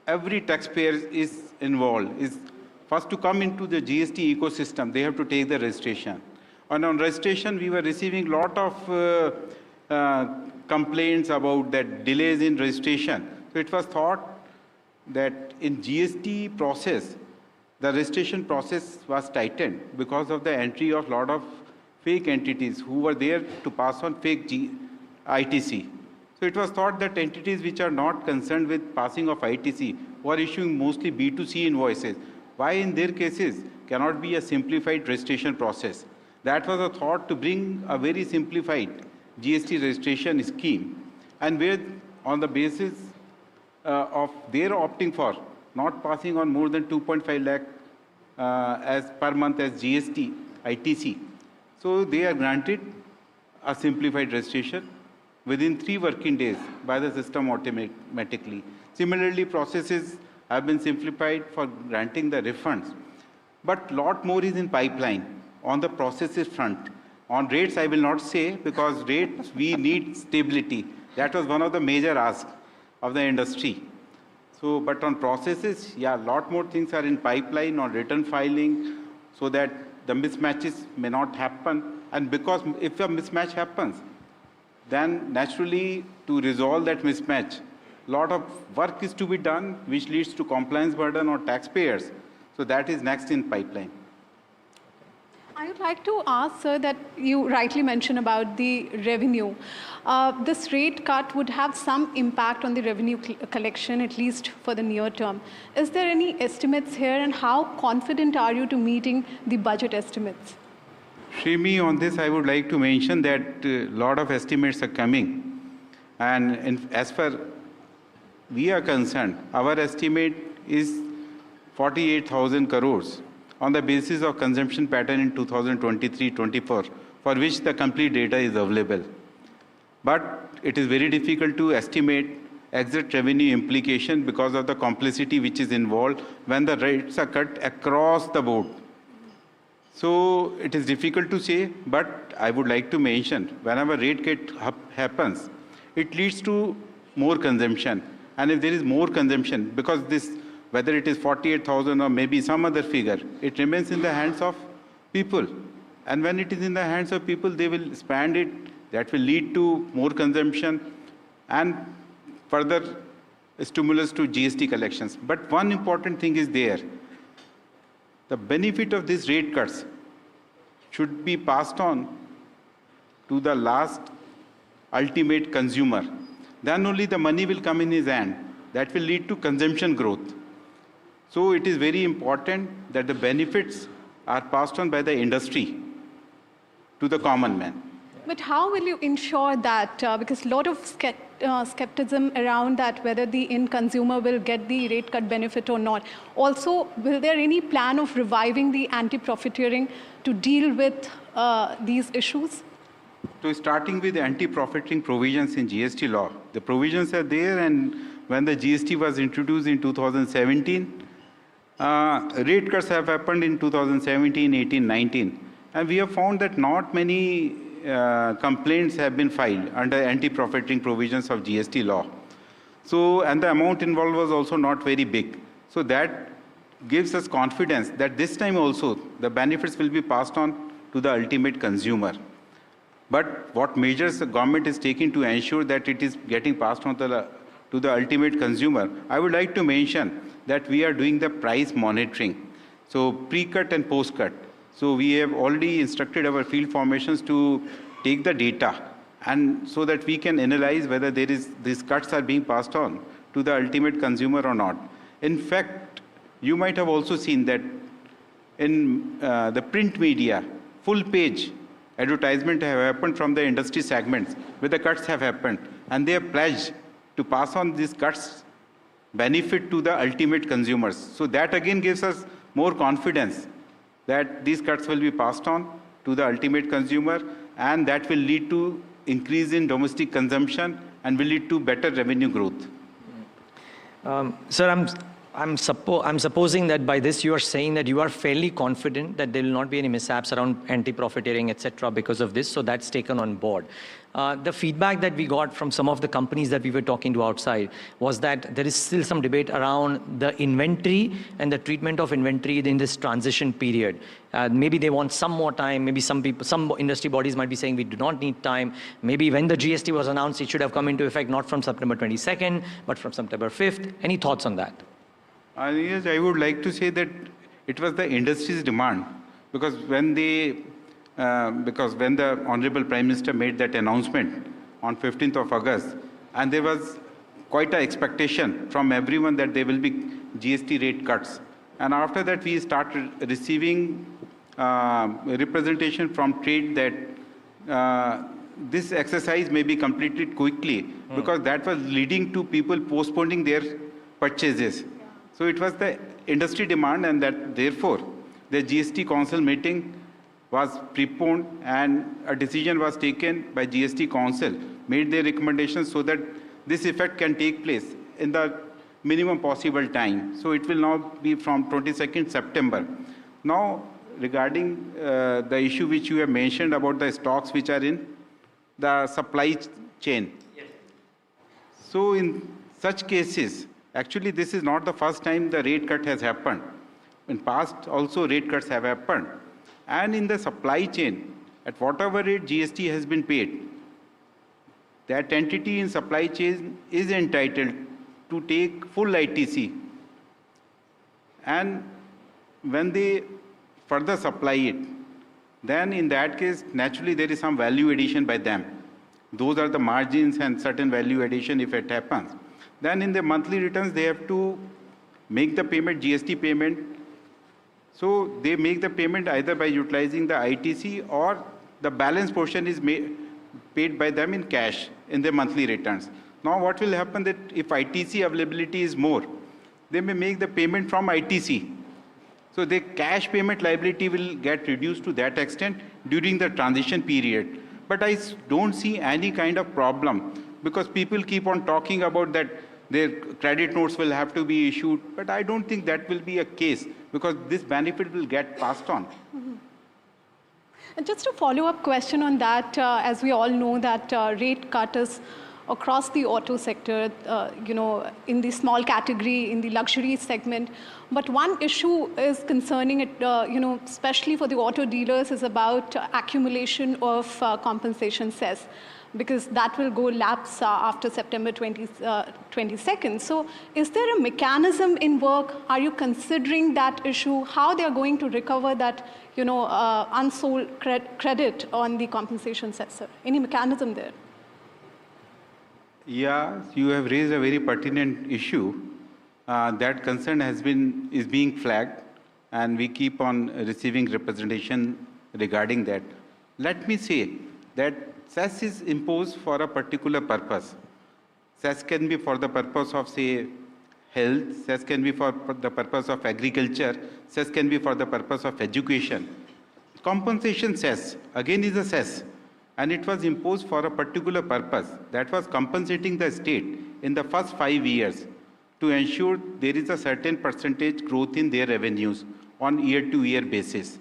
every taxpayer is involved is first to come into the GST ecosystem, they have to take the registration. And on registration, we were receiving a lot of complaints about that delays in registration. So it was thought that in GST process, the registration process was tightened because of the entry of a lot of fake entities who were there to pass on fake ITC. So it was thought that entities which are not concerned with passing of ITC were issuing mostly B2C invoices. Why in their cases cannot be a simplified registration process? That was a thought to bring a very simplified GST registration scheme, and where on the basis of their opting for not passing on more than 2.5 lakh as per month as GST, ITC. So they are granted a simplified registration within 3 working days by the system automatically. Similarly, processes have been simplified for granting the refunds. But lot more is in pipeline on the processes front. On rates, I will not say, because rates, we need stability. That was one of the major asks of the industry. So, but on processes, yeah, a lot more things are in pipeline on return filing so that the mismatches may not happen. And because if a mismatch happens, then naturally to resolve that mismatch, a lot of work is to be done, which leads to compliance burden on taxpayers. So that is next in pipeline. I would like to ask, sir, that you rightly mentioned about the revenue. This rate cut would have some impact on the revenue collection, at least for the near term. Is there any estimates here, and how confident are you to meeting the budget estimates? Shrimi, on this, I would like to mention that a lot of estimates are coming. And as far we are concerned, our estimate is 48,000 crores on the basis of consumption pattern in 2023-24, for which the complete data is available. But it is very difficult to estimate exact revenue implication because of the complexity which is involved when the rates are cut across the board. So it is difficult to say, but I would like to mention, whenever rate cut happens, it leads to more consumption. And if there is more consumption, because this, whether it is 48,000 or maybe some other figure, it remains in the hands of people. And when it is in the hands of people, they will spend it. That will lead to more consumption and further stimulus to GST collections. But one important thing is there. The benefit of these rate cuts should be passed on to the last ultimate consumer. Then only the money will come in his hand. That will lead to consumption growth. So it is very important that the benefits are passed on by the industry to the common man. But how will you ensure that, because a lot of skepticism around that whether the end consumer will get the rate cut benefit or not. Also, will there any plan of reviving the anti-profiteering to deal with these issues? So starting with the anti-profiteering provisions in GST law, the provisions are there, and when the GST was introduced in 2017, rate cuts have happened in 2017, 18, 19. And we have found that not many complaints have been filed under anti-profiteering provisions of GST law. So, and the amount involved was also not very big. So that gives us confidence that this time also the benefits will be passed on to the ultimate consumer. But what measures the government is taking to ensure that it is getting passed on to the ultimate consumer, I would like to mention that we are doing the price monitoring. So pre-cut and post-cut. So we have already instructed our field formations to take the data, and so that we can analyze whether these cuts are being passed on to the ultimate consumer or not. In fact, you might have also seen that in the print media, full page advertisement have happened from the industry segments where the cuts have happened, and they have pledged to pass on these cuts benefit to the ultimate consumers. So that again gives us more confidence that these cuts will be passed on to the ultimate consumer, and that will lead to increase in domestic consumption and will lead to better revenue growth. Sir, I'm supposing that by this you are saying that you are fairly confident that there will not be any mishaps around anti-profiteering, etc. because of this, so that's taken on board. The feedback that we got from some of the companies that we were talking to outside was that there is still some debate around the inventory and the treatment of inventory in this transition period. Maybe they want some more time, maybe some industry bodies might be saying we do not need time. Maybe when the GST was announced, it should have come into effect not from September 22nd, but from September 5th. Any thoughts on that? Yes, I would like to say that it was the industry's demand, because when the Honorable Prime Minister made that announcement on 15th of August, and there was quite an expectation from everyone that there will be GST rate cuts. And after that, we started receiving representation from trade that this exercise may be completed quickly, because that was leading to people postponing their purchases. So it was the industry demand, and that therefore the GST Council meeting was preponed, and a decision was taken by GST Council, made their recommendations so that this effect can take place in the minimum possible time. So it will now be from 22nd September. Now, regarding the issue which you have mentioned about the stocks which are in the supply chain. Yes. So in such cases, actually, this is not the first time the rate cut has happened. In past, also rate cuts have happened. And in the supply chain, at whatever rate GST has been paid, that entity in supply chain is entitled to take full ITC. And when they further supply it, then in that case, naturally there is some value addition by them. Those are the margins and certain value addition if it happens. Then in the monthly returns, they have to make the payment, GST payment. So they make the payment either by utilizing the ITC, or the balance portion is paid by them in cash in their monthly returns. Now what will happen that if ITC availability is more, they may make the payment from ITC. So the cash payment liability will get reduced to that extent during the transition period. But I don't see any kind of problem, because people keep on talking about that their credit notes will have to be issued, but I don't think that will be a case, because this benefit will get passed on. Mm-hmm. And just a follow-up question on that, as we all know that rate cut is across the auto sector, in the small category, in the luxury segment. But one issue is concerning it, especially for the auto dealers, is about accumulation of compensation cess, because that will go lapse after September 22nd. So is there a mechanism in work? Are you considering that issue? How they are going to recover that, unsold credit on the compensation cess? Any mechanism there? Yeah, you have raised a very pertinent issue. That concern is being flagged, and we keep on receiving representation regarding that. Let me say that cess is imposed for a particular purpose. Cess can be for the purpose of, say, health, cess can be for the purpose of agriculture, cess can be for the purpose of education. Compensation cess, again, is a cess, and it was imposed for a particular purpose. That was compensating the state in the first 5 years to ensure there is a certain percentage growth in their revenues on year-to-year basis.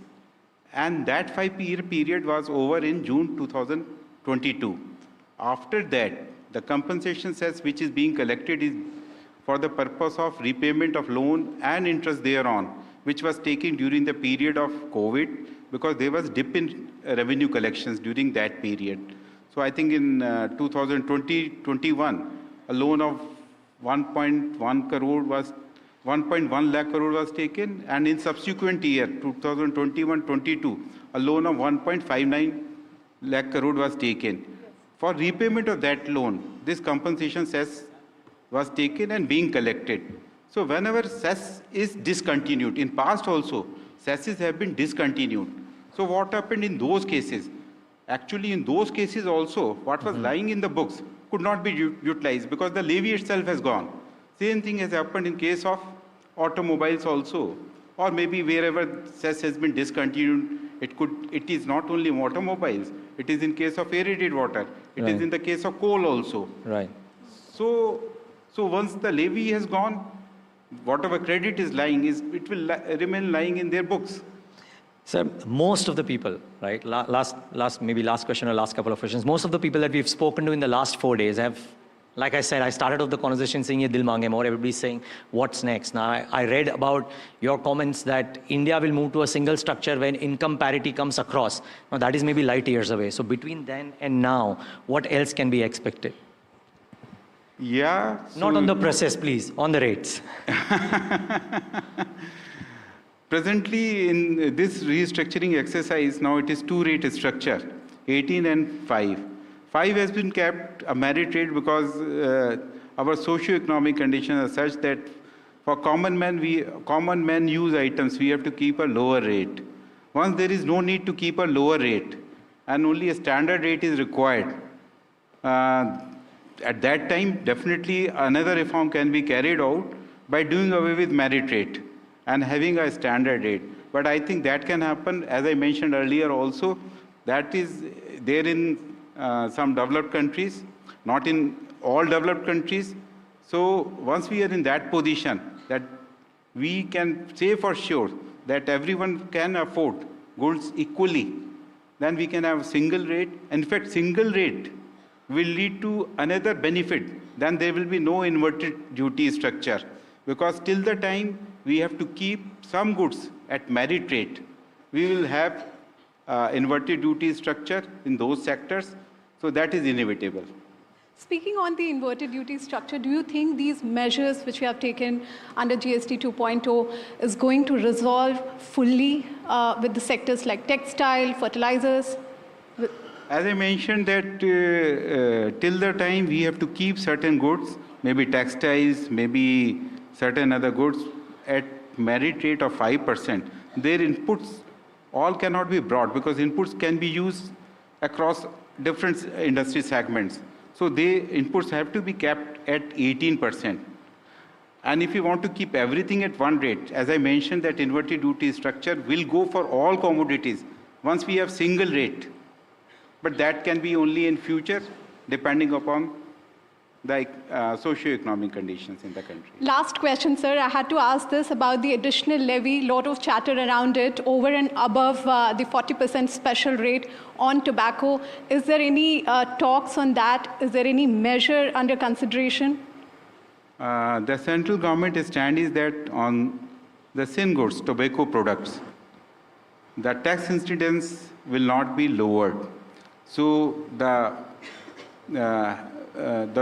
And that 5-year period was over in June 2022. After that, the compensation cess which is being collected is for the purpose of repayment of loan and interest thereon, which was taken during the period of COVID, because there was dip in revenue collections during that period. So I think in 2020-21, a loan of 1.1 crore was 1.1 lakh crore was taken, and in subsequent year 2021-22, a loan of 1.59 lakh crore was taken. For repayment of that loan, this compensation cess was taken and being collected. So whenever cess is discontinued, in past also, cesses have been discontinued. So what happened in those cases? Actually, in those cases also, what was lying in the books could not be utilized because the levy itself has gone. Same thing has happened in case of automobiles also, or maybe wherever cess has been discontinued. It is not only automobiles, it is in case of aerated water, it is in the case of coal also. Right. So once the levy has gone, whatever credit is lying, it will remain lying in their books. Sir, most of the people, right, last question or last couple of questions, most of the people that we've spoken to in the last 4 days have, like I said, I started off the conversation saying, "Ye dil mange more," everybody's saying, what's next? Now, I read about your comments that India will move to a single structure when income parity comes across. Now, that is maybe light years away. So between then and now, what else can be expected? Yeah. Not on the process, please, on the rates. Presently, in this restructuring exercise, now it is 2-rate structure, 18 and 5. 5 has been kept a merit rate because our socio-economic conditions are such that for common man use items, we have to keep a lower rate. Once there is no need to keep a lower rate and only a standard rate is required, at that time, definitely another reform can be carried out by doing away with merit rate and having a standard rate. But I think that can happen, as I mentioned earlier also, that is there in some developed countries, not in all developed countries. So once we are in that position, that we can say for sure that everyone can afford goods equally, then we can have single rate. In fact, single rate will lead to another benefit. Then there will be no inverted duty structure, because till the time we have to keep some goods at merit rate, we will have inverted duty structure in those sectors. So that is inevitable. Speaking on the inverted duty structure, do you think these measures which we have taken under GST 2.0 is going to resolve fully with the sectors like textile, fertilizers? As I mentioned that till the time we have to keep certain goods, maybe textiles, maybe certain other goods at merit rate of 5%, their inputs all cannot be brought because inputs can be used across different industry segments. So the inputs have to be kept at 18%. And if you want to keep everything at one rate, as I mentioned, that inverted duty structure will go for all commodities once we have single rate. But that can be only in future, depending upon the socio-economic conditions in the country. Last question, sir. I had to ask this about the additional levy, lot of chatter around it, over and above the 40% special rate on tobacco. Is there any talks on that? Is there any measure under consideration? The central government stand is that on the sin goods, tobacco products, the tax incidence will not be lowered. So the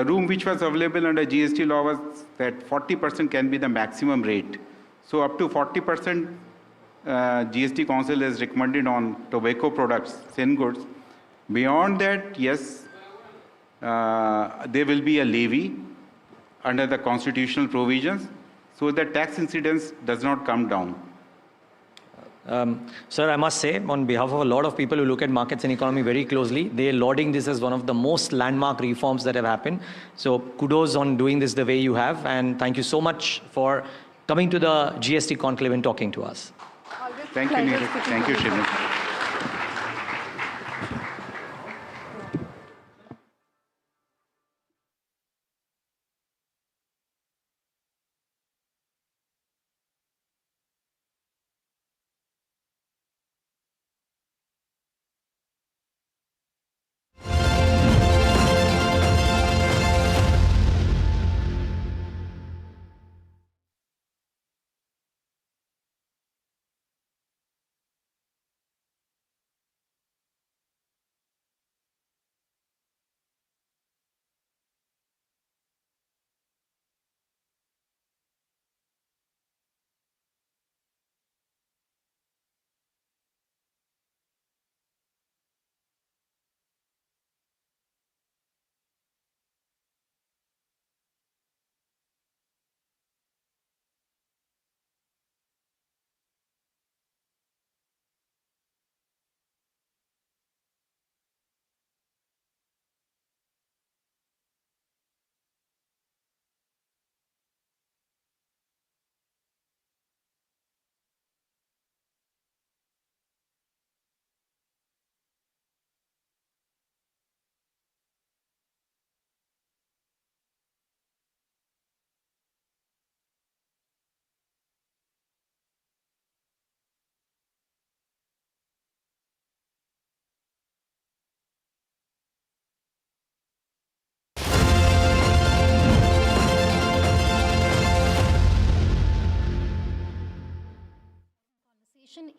room which was available under GST law was that 40% can be the maximum rate. So up to 40% GST Council has recommended on tobacco products, sin goods. Beyond that, yes, there will be a levy under the constitutional provisions, so the tax incidence does not come down. Sir, I must say, on behalf of a lot of people who look at markets and economy very closely, they're lauding this as one of the most landmark reforms that have happened. So kudos on doing this the way you have, and thank you so much for coming to the GST Conclave and talking to us. Thank you, Neeraj. Thank you, Cheema.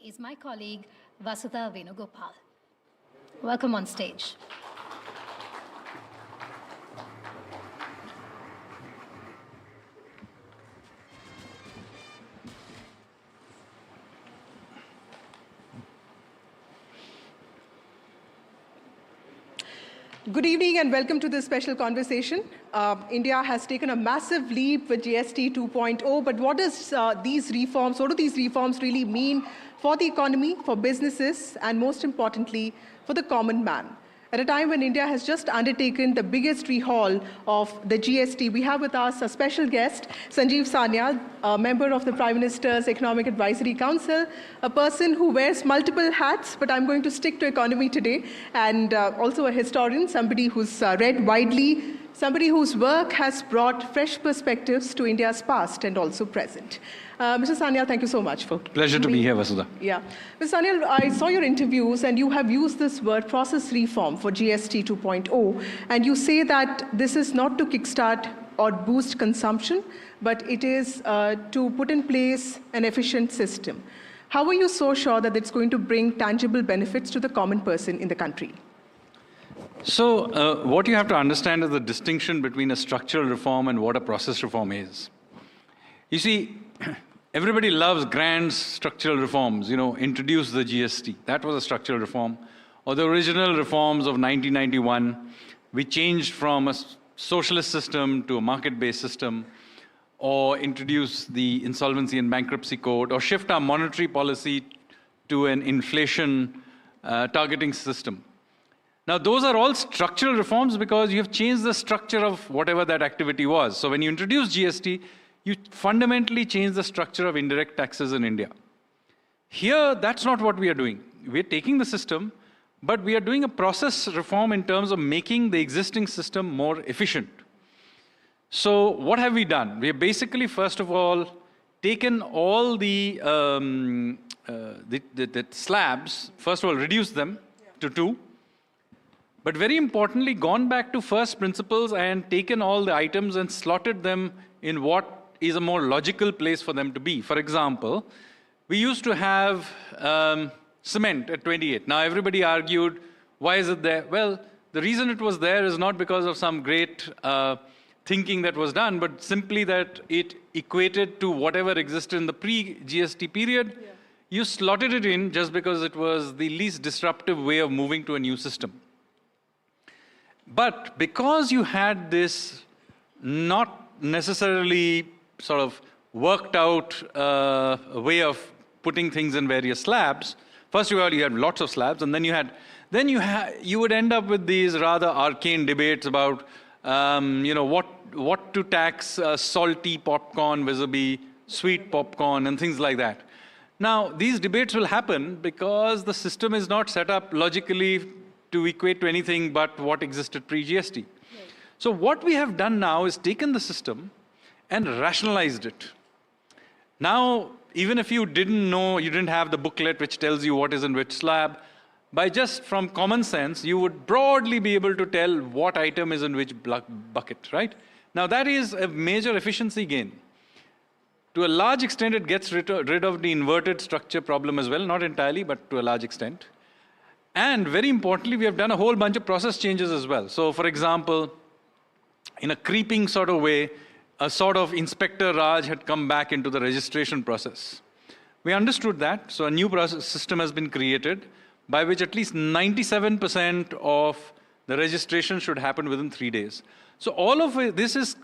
Is my colleague Vasudha Venugopal. Welcome on stage. Good evening and welcome to this special conversation. India has taken a massive leap with GST 2.0, but what do these reforms really mean for the economy, for businesses, and most importantly, for the common man? At a time when India has just undertaken the biggest rehaul of the GST, we have with us a special guest, Sanjeev Sanyal, a member of the Prime Minister's Economic Advisory Council, a person who wears multiple hats, but I'm going to stick to economy today, and also a historian, somebody who's read widely, somebody whose work has brought fresh perspectives to India's past and also present. Mr. Sanyal, thank you so much for Pleasure to be here, Vasudha. Yeah. Mr. Sanyal, I saw your interviews and you have used this word process reform for GST 2.0, and you say that this is not to kickstart or boost consumption, but it is to put in place an efficient system. How are you so sure that it's going to bring tangible benefits to the common person in the country? So what you have to understand is the distinction between a structural reform and what a process reform is. You see, everybody loves grand structural reforms, introduce the GST. That was a structural reform. Or the original reforms of 1991, we changed from a socialist system to a market-based system, or introduce the insolvency and bankruptcy code, or shift our monetary policy to an inflation targeting system. Now, those are all structural reforms because you have changed the structure of whatever that activity was. So when you introduce GST, you fundamentally change the structure of indirect taxes in India. Here, that's not what we are doing. We're taking the system, but we are doing a process reform in terms of making the existing system more efficient. So what have we done? We have basically, first of all, taken all the slabs, first of all, reduced them to 2, but very importantly, gone back to first principles and taken all the items and slotted them in what is a more logical place for them to be. For example, we used to have cement at 28. Now everybody argued, why is it there? Well, the reason it was there is not because of some great thinking that was done, but simply that it equated to whatever existed in the pre-GST period. Yeah. You slotted it in just because it was the least disruptive way of moving to a new system. But because you had this not necessarily sort of worked out way of putting things in various slabs. First of all, you had lots of slabs, and then you would end up with these rather arcane debates about, what to tax salty popcorn vis-a-vis sweet popcorn and things like that. Now, these debates will happen because the system is not set up logically to equate to anything but what existed pre-GST. Right. So what we have done now is taken the system and rationalized it. Now, even if you didn't know, you didn't have the booklet which tells you what is in which slab, by just from common sense, you would broadly be able to tell what item is in which bucket, right? Now, that is a major efficiency gain. To a large extent, it gets rid of the inverted structure problem as well, not entirely, but to a large extent. And very importantly, we have done a whole bunch of process changes as well. So, for example, in a creeping sort of way, a sort of Inspector Raj had come back into the registration process. We understood that, so a new process system has been created by which at least 97% of the registration should happen within 3 days. So all of this is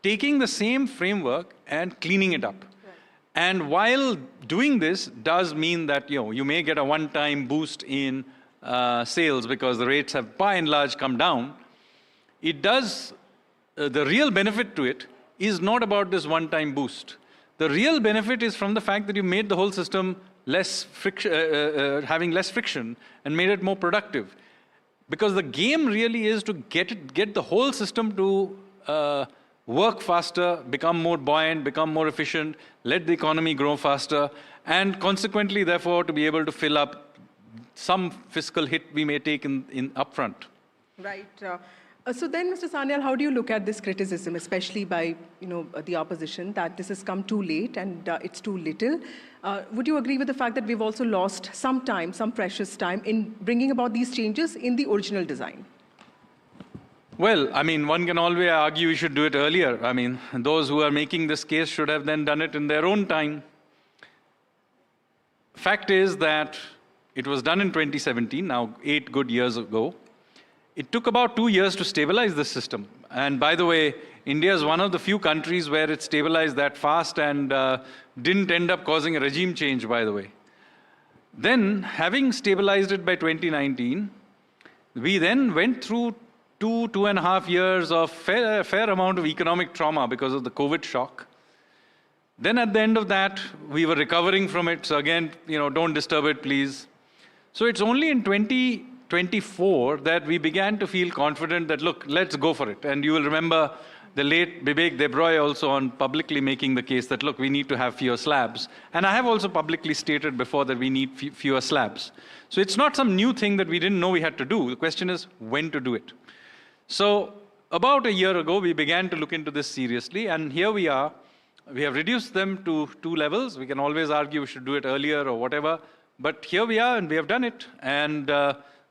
taking the same framework and cleaning it up. Right. And while doing this does mean that you may get a one-time boost in sales because the rates have by and large come down, it does, the real benefit to it is not about this one-time boost. The real benefit is from the fact that you made the whole system less having less friction and made it more productive. Because the game really is to get the whole system to work faster, become more buoyant, become more efficient, let the economy grow faster, and consequently, therefore, to be able to fill up some fiscal hit we may take in upfront. Right. So then, Mr. Sanyal, how do you look at this criticism, especially by the opposition, that this has come too late and it's too little? Would you agree with the fact that we've also lost some time, some precious time, in bringing about these changes in the original design? Well, I mean, one can always argue we should do it earlier. I mean, those who are making this case should have then done it in their own time. Fact is that it was done in 2017, now 8 good years ago. It took about 2 years to stabilize the system. And by the way, India is one of the few countries where it stabilized that fast and didn't end up causing a regime change, by the way. Then, having stabilized it by 2019, we then went through 2.5 years of fair amount of economic trauma because of the COVID shock. Then at the end of that, we were recovering from it. So again, don't disturb it, please. So it's only in 2024 that we began to feel confident that, look, let's go for it. And you will remember the late Bibek Debroy also on publicly making the case that, look, we need to have fewer slabs. And I have also publicly stated before that we need fewer slabs. So it's not some new thing that we didn't know we had to do. The question is when to do it. So about a year ago, we began to look into this seriously, and here we are. We have reduced them to 2 levels. We can always argue we should do it earlier or whatever, but here we are, and we have done it. And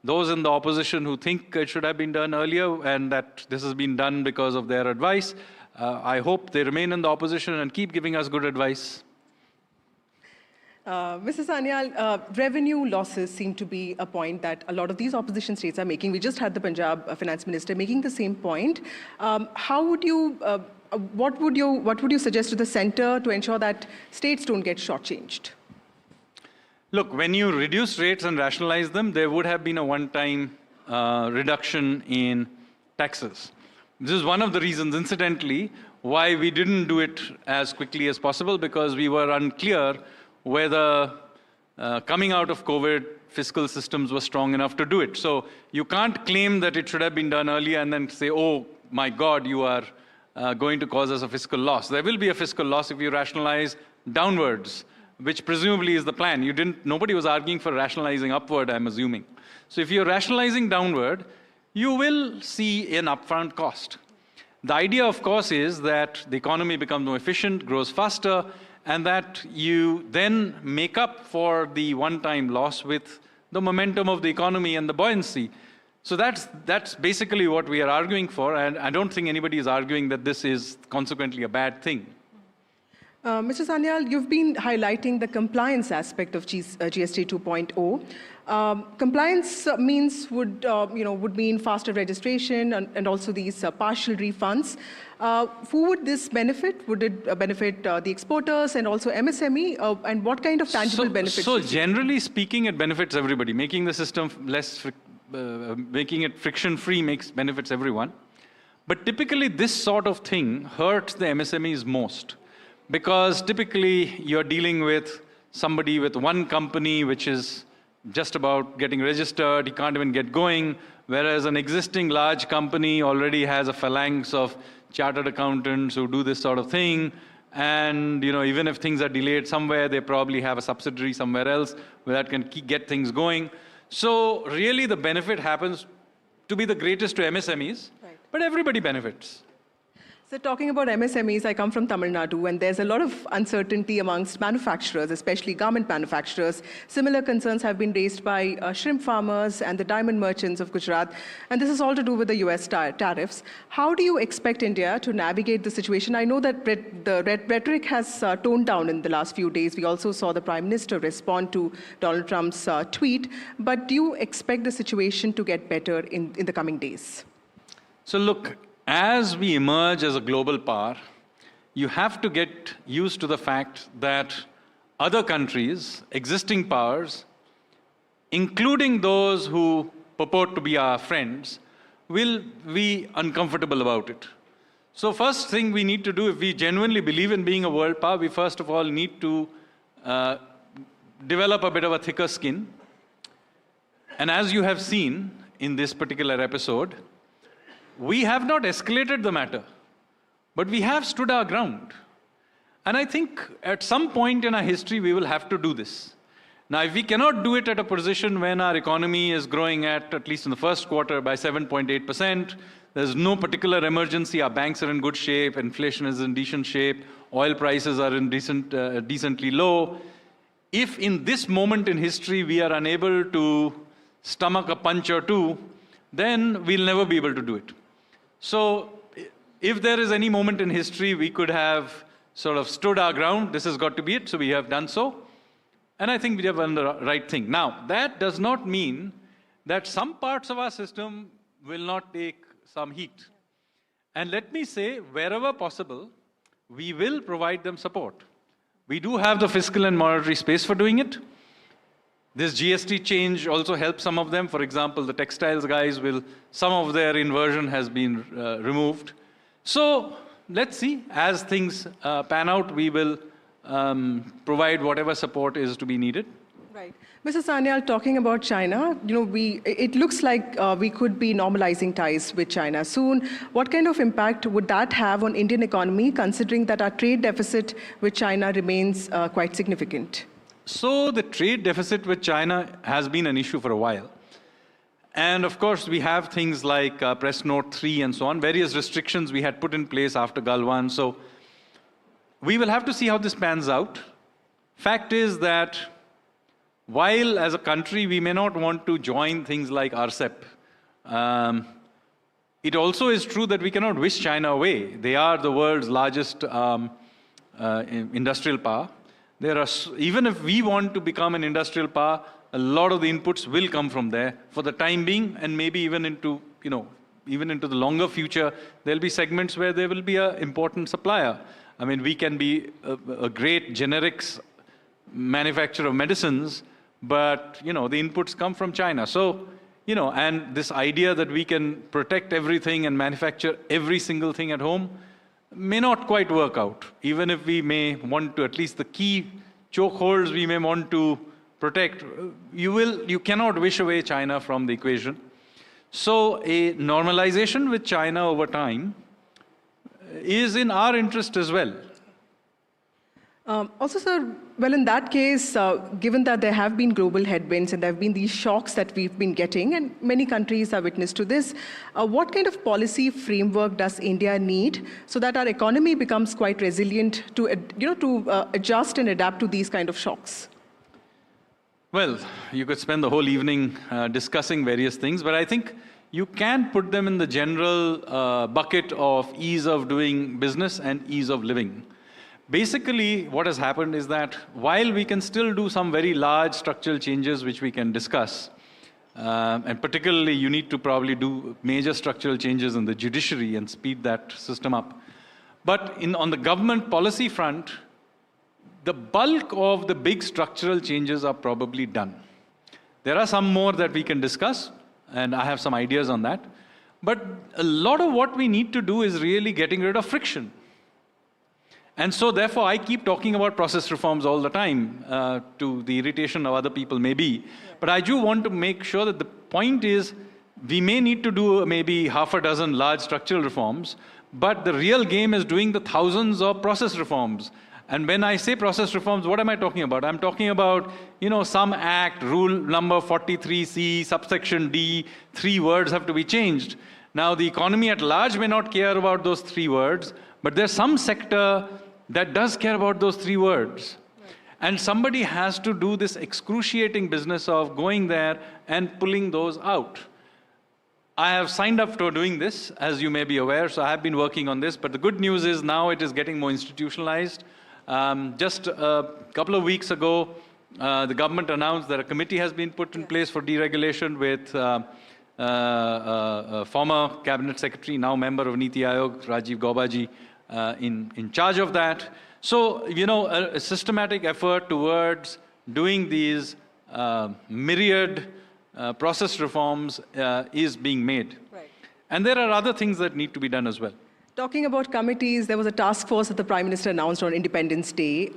those in the opposition who think it should have been done earlier and that this has been done because of their advice, I hope they remain in the opposition and keep giving us good advice. Mrs. Sanyal, revenue losses seem to be a point that a lot of these opposition states are making. We just had the Punjab finance minister making the same point. How would you, what would you suggest to the center to ensure that states don't get shortchanged? Look, when you reduce rates and rationalize them, there would have been a one-time reduction in taxes. This is one of the reasons, incidentally, why we didn't do it as quickly as possible, because we were unclear whether coming out of COVID, fiscal systems were strong enough to do it. So you can't claim that it should have been done earlier and then say, oh my God, you are going to cause us a fiscal loss. There will be a fiscal loss if you rationalize downwards, which presumably is the plan. Nobody was arguing for rationalizing upward, I'm assuming. So if you're rationalizing downward, you will see an upfront cost. The idea, of course, is that the economy becomes more efficient, grows faster, and that you then make up for the one-time loss with the momentum of the economy and the buoyancy. So that's basically what we are arguing for, and I don't think anybody is arguing that this is consequently a bad thing. Mr. Sanyal, you've been highlighting the compliance aspect of GST 2.0. Compliance would mean faster registration and also these partial refunds. Who would this benefit? Would it benefit the exporters and also MSME? And what kind of tangible benefits? So generally speaking, it benefits everybody. Making the system making it friction-free benefits everyone. But typically, this sort of thing hurts the MSMEs most. Because typically, you're dealing with somebody with one company which is just about getting registered, he can't even get going, whereas an existing large company already has a phalanx of chartered accountants who do this sort of thing, and even if things are delayed somewhere, they probably have a subsidiary somewhere else where that can get things going. So really the benefit happens to be the greatest to MSMEs, right, but everybody benefits. So talking about MSMEs, I come from Tamil Nadu, and there's a lot of uncertainty amongst manufacturers, especially garment manufacturers. Similar concerns have been raised by shrimp farmers and the diamond merchants of Gujarat, and this is all to do with the US tariffs. How do you expect India to navigate the situation? I know that the rhetoric has toned down in the last few days. We also saw the Prime Minister respond to Donald Trump's tweet, but do you expect the situation to get better in the coming days? So look, as we emerge as a global power, you have to get used to the fact that other countries, existing powers, including those who purport to be our friends, will be uncomfortable about it. So first thing we need to do, if we genuinely believe in being a world power, we first of all need to develop a bit of a thicker skin. And as you have seen in this particular episode, we have not escalated the matter, but we have stood our ground. And I think at some point in our history, we will have to do this. Now, if we cannot do it at a position when our economy is growing at least in the first quarter, by 7.8%, there's no particular emergency, our banks are in good shape, inflation is in decent shape, oil prices are in decently low. If in this moment in history we are unable to stomach a punch or two, then we'll never be able to do it. So if there is any moment in history we could have sort of stood our ground, this has got to be it, so we have done so. And I think we have done the right thing. Now, that does not mean that some parts of our system will not take some heat. And let me say, wherever possible, we will provide them support. We do have the fiscal and monetary space for doing it. This GST change also helps some of them. For example, the textiles guys some of their inversion has been removed. So let's see, as things pan out, we will provide whatever support is to be needed. Right. Mr. Sanyal, talking about China, it looks like we could be normalizing ties with China soon. What kind of impact would that have on Indian economy, considering that our trade deficit with China remains quite significant? So the trade deficit with China has been an issue for a while. And of course, we have things like Press Note 3 and so on, various restrictions we had put in place after Galwan. So we will have to see how this pans out. Fact is that while as a country we may not want to join things like RCEP, it also is true that we cannot wish China away. They are the world's largest industrial power. Even if we want to become an industrial power, a lot of the inputs will come from there for the time being, and maybe even into the longer future, there'll be segments where there will be an important supplier. I mean, we can be a great generics manufacturer of medicines, but the inputs come from China. So, and this idea that we can protect everything and manufacture every single thing at home may not quite work out. Even if we may want to, at least the key chokeholds we may want to protect, you cannot wish away China from the equation. So a normalization with China over time is in our interest as well. Also, sir, well, in that case, given that there have been global headwinds and there have been these shocks that we've been getting, and many countries are witness to this, what kind of policy framework does India need so that our economy becomes quite resilient to adjust and adapt to these kind of shocks? Well, you could spend the whole evening discussing various things, but I think you can put them in the general bucket of ease of doing business and ease of living. Basically, what has happened is that while we can still do some very large structural changes which we can discuss, and particularly you need to probably do major structural changes in the judiciary and speed that system up. But on the government policy front, the bulk of the big structural changes are probably done. There are some more that we can discuss, and I have some ideas on that. But a lot of what we need to do is really getting rid of friction. And so therefore, I keep talking about process reforms all the time, to the irritation of other people maybe. But I do want to make sure that the point is, we may need to do maybe half a dozen large structural reforms, but the real game is doing the thousands of process reforms. And when I say process reforms, what am I talking about? I'm talking about, some act, rule number 43C, subsection D, 3 words have to be changed. Now, the economy at large may not care about those 3 words, but there's some sector that does care about those 3 words. Right. And somebody has to do this excruciating business of going there and pulling those out. I have signed up for doing this, as you may be aware, so I have been working on this, but the good news is now it is getting more institutionalized. Just a couple of weeks ago, the government announced that a committee has been put in place for deregulation with former cabinet secretary, now member of Niti Aayog, Rajiv Gauba-ji, in charge of that. So, a systematic effort towards doing these myriad process reforms is being made. Right. And there are other things that need to be done as well. Talking about committees, there was a task force that the Prime Minister announced on Independence Day.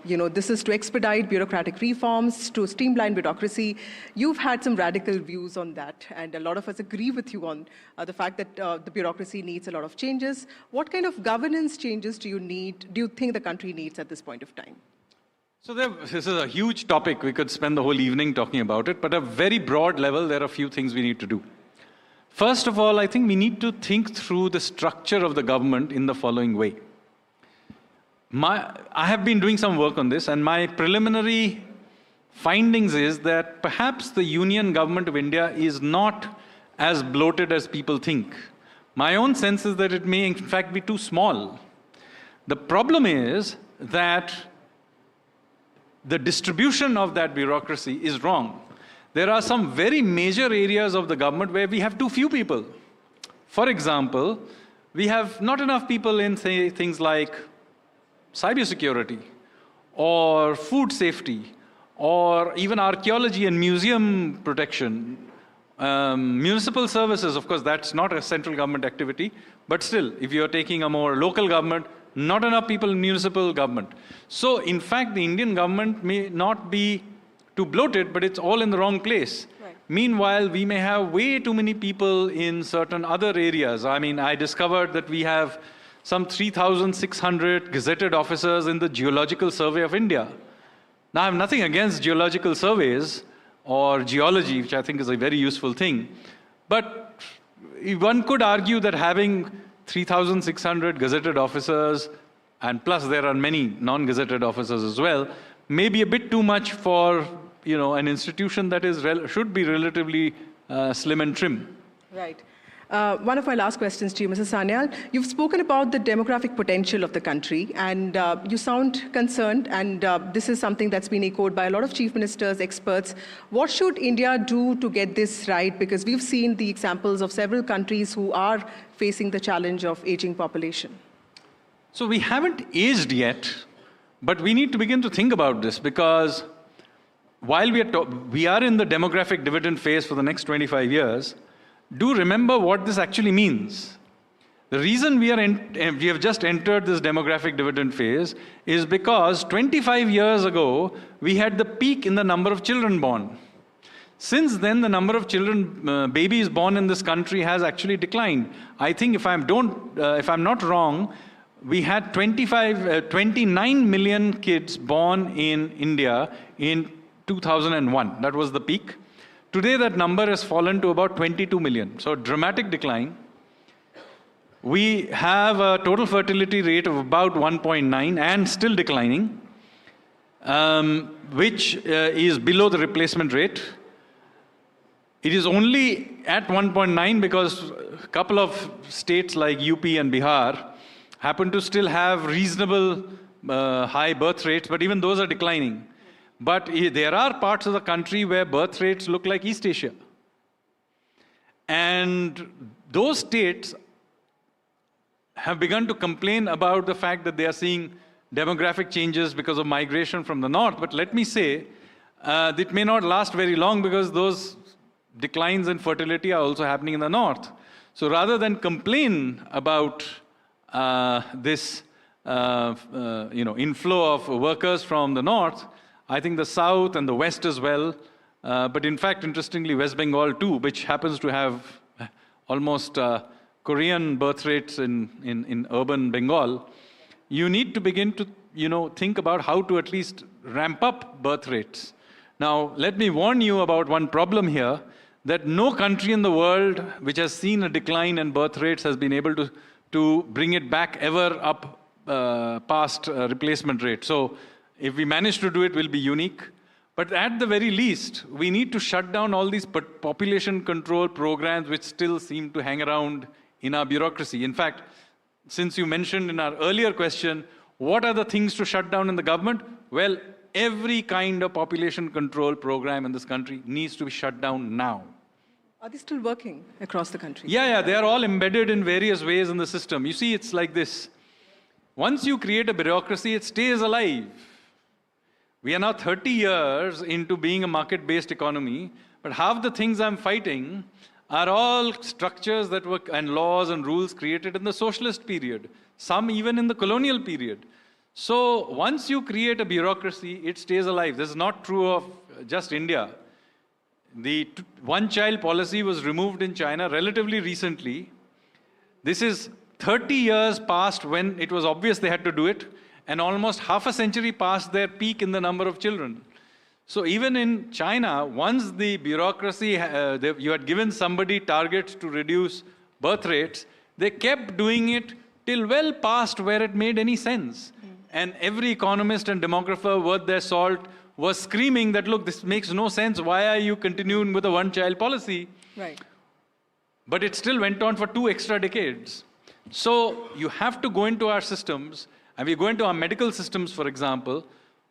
This is to expedite bureaucratic reforms, to streamline bureaucracy. You've had some radical views on that, and a lot of us agree with you on the fact that the bureaucracy needs a lot of changes. What kind of governance changes do you think the country needs at this point of time? So this is a huge topic. We could spend the whole evening talking about it, but at a very broad level, there are a few things we need to do. First of all, I think we need to think through the structure of the government in the following way. I have been doing some work on this, and my preliminary findings is that perhaps the Union Government of India is not as bloated as people think. My own sense is that it may in fact be too small. The problem is that the distribution of that bureaucracy is wrong. There are some very major areas of the government where we have too few people. For example, we have not enough people in, say, things like cybersecurity, or food safety, or even archaeology and museum protection. Municipal services, of course, that's not a central government activity, but still, if you're taking a more local government, not enough people in municipal government. So, in fact, the Indian government may not be too bloated, but it's all in the wrong place. Right. Meanwhile, we may have way too many people in certain other areas. I mean, I discovered that we have some 3,600 gazetted officers in the Geological Survey of India. Now, I have nothing against geological surveys or geology, which I think is a very useful thing. But one could argue that having 3,600 gazetted officers, and plus there are many non-gazetted officers as well, may be a bit too much for an institution that should be relatively slim and trim. Right. One of my last questions to you, Mr. Sanyal. You've spoken about the demographic potential of the country, and you sound concerned, and this is something that's been echoed by a lot of chief ministers, experts. What should India do to get this right? Because we've seen the examples of several countries who are facing the challenge of aging population. So we haven't aged yet, but we need to begin to think about this, because while we are in the demographic dividend phase for the next 25 years, do remember what this actually means. The reason we have just entered this demographic dividend phase is because 25 years ago, we had the peak in the number of children born. Since then, the number of babies born in this country has actually declined. I think if I'm not wrong, we had 29 million kids born in India in 2001. That was the peak. Today, that number has fallen to about 22 million. So, dramatic decline. We have a total fertility rate of about 1.9 and still declining, which is below the replacement rate. It is only at 1.9 because a couple of states like UP and Bihar happen to still have reasonable high birth rates, but even those are declining. But there are parts of the country where birth rates look like East Asia. And those states have begun to complain about the fact that they are seeing demographic changes because of migration from the north. But let me say, it may not last very long because those declines in fertility are also happening in the north. So rather than complain about this inflow of workers from the north, I think the south and the west as well, but in fact, interestingly, West Bengal too, which happens to have almost Korean birth rates in urban Bengal, you need to begin to think about how to at least ramp up birth rates. Now, let me warn you about one problem here, that no country in the world which has seen a decline in birth rates has been able to bring it back ever up past replacement rate. So if we manage to do it, we'll be unique. But at the very least, we need to shut down all these population control programs which still seem to hang around in our bureaucracy. In fact, since you mentioned in our earlier question, what are the things to shut down in the government? Well, every kind of population control program in this country needs to be shut down now. Are they still working across the country? Yeah, they are all embedded in various ways in the system. You see, it's like this. Once you create a bureaucracy, it stays alive. We are now 30 years into being a market-based economy, but half the things I'm fighting are all structures that were and laws and rules created in the socialist period, some even in the colonial period. So once you create a bureaucracy, it stays alive. This is not true of just India. The one-child policy was removed in China relatively recently. This is 30 years past when it was obvious they had to do it, and almost half a century past their peak in the number of children. So even in China, once the bureaucracy, you had given somebody targets to reduce birth rates, they kept doing it till well past where it made any sense. And every economist and demographer worth their salt was screaming that, look, this makes no sense. Why are you continuing with a one-child policy? Right. But it still went on for 2 extra decades. So you have to go into our systems, and we go into our medical systems, for example.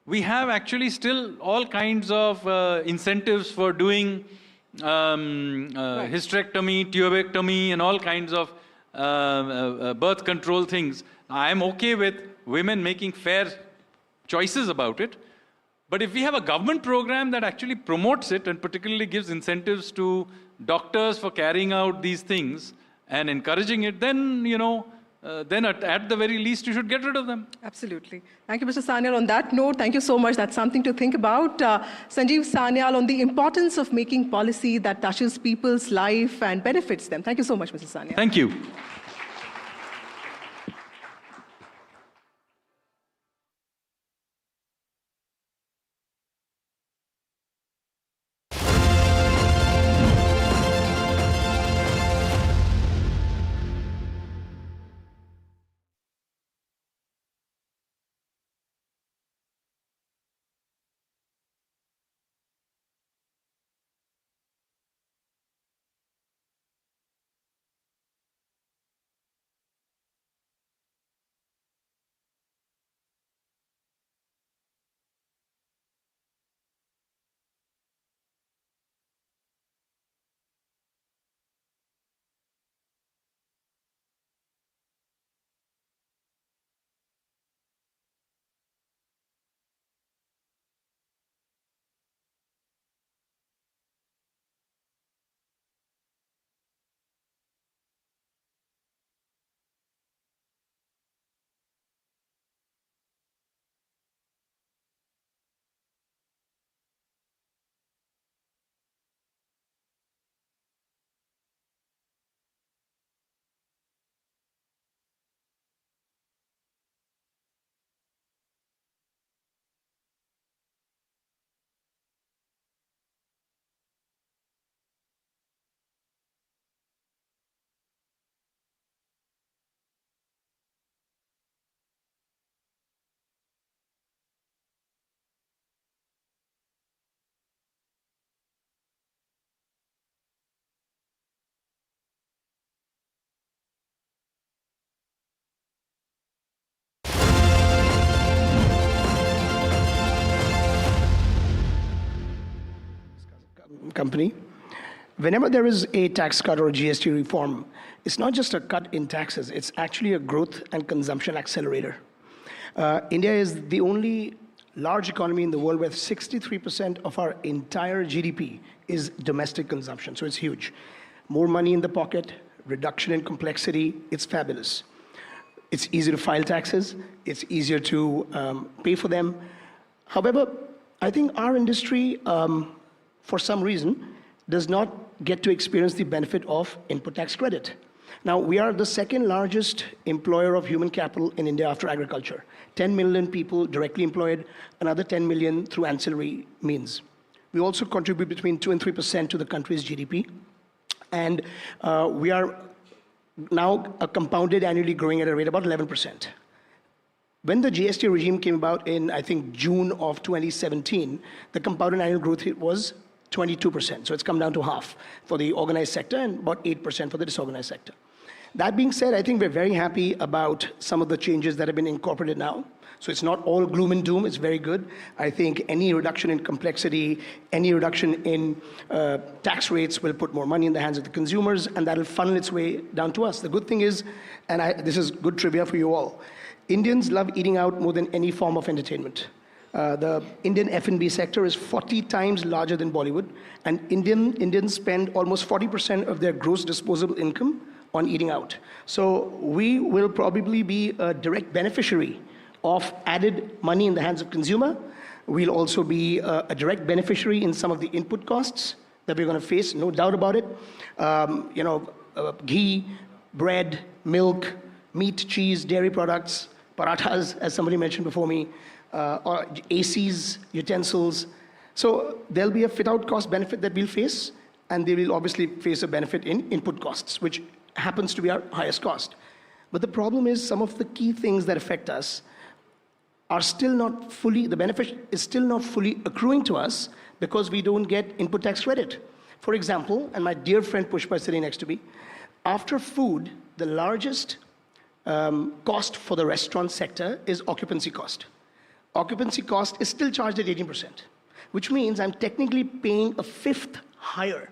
We have actually still all kinds of incentives for doing hysterectomy, tubectomy, and all kinds of birth control things. I am okay with women making fair choices about it. But if we have a government program that actually promotes it and particularly gives incentives to doctors for carrying out these things and encouraging it, then, then at the very least, you should get rid of them. Absolutely. Thank you, Mr. Sanyal. On that note, thank you so much. That's something to think about. Sanjeev, Sanyal, on the importance of making policy that touches people's life and benefits them. Thank you so much, Mr. Sanyal. Thank you. company. Whenever there is a tax cut or a GST reform, it's not just a cut in taxes, it's actually a growth and consumption accelerator. India is the only large economy in the world where 63% of our entire GDP is domestic consumption, so it's huge. More money in the pocket, reduction in complexity, it's fabulous. It's easier to file taxes, it's easier to pay for them. However, I think our industry, for some reason, does not get to experience the benefit of input tax credit. Now, we are the second largest employer of human capital in India after agriculture. 10 million people directly employed, another 10 million through ancillary means. We also contribute between 2 and 3% to the country's GDP. And we are now compounded annually growing at a rate about 11%. When the GST regime came about in, I think, June of 2017, the compounded annual growth rate was 22%. So it's come down to half for the organized sector and about 8% for the disorganized sector. That being said, I think we're very happy about some of the changes that have been incorporated now. So it's not all gloom and doom, it's very good. I think any reduction in complexity, any reduction in tax rates will put more money in the hands of the consumers, and that'll funnel its way down to us. The good thing is, and this is good trivia for you all, Indians love eating out more than any form of entertainment. The Indian F&B sector is 40 times larger than Bollywood, and Indians spend almost 40% of their gross disposable income on eating out. So we will probably be a direct beneficiary of added money in the hands of consumer. We'll also be a direct beneficiary in some of the input costs that we're going to face, no doubt about it. Ghee, bread, milk, meat, cheese, dairy products, parathas, as somebody mentioned before me, or ACs, utensils. So there'll be a fit-out cost benefit that we'll face, and they will obviously face a benefit in input costs, which happens to be our highest cost. But the problem is some of the key things that affect us are still not fully, the benefit is still not fully accruing to us because we don't get input tax credit. For example, and my dear friend Pushpa is sitting next to me, after food, the largest cost for the restaurant sector is occupancy cost. Occupancy cost is still charged at 18%, which means I'm technically paying a fifth higher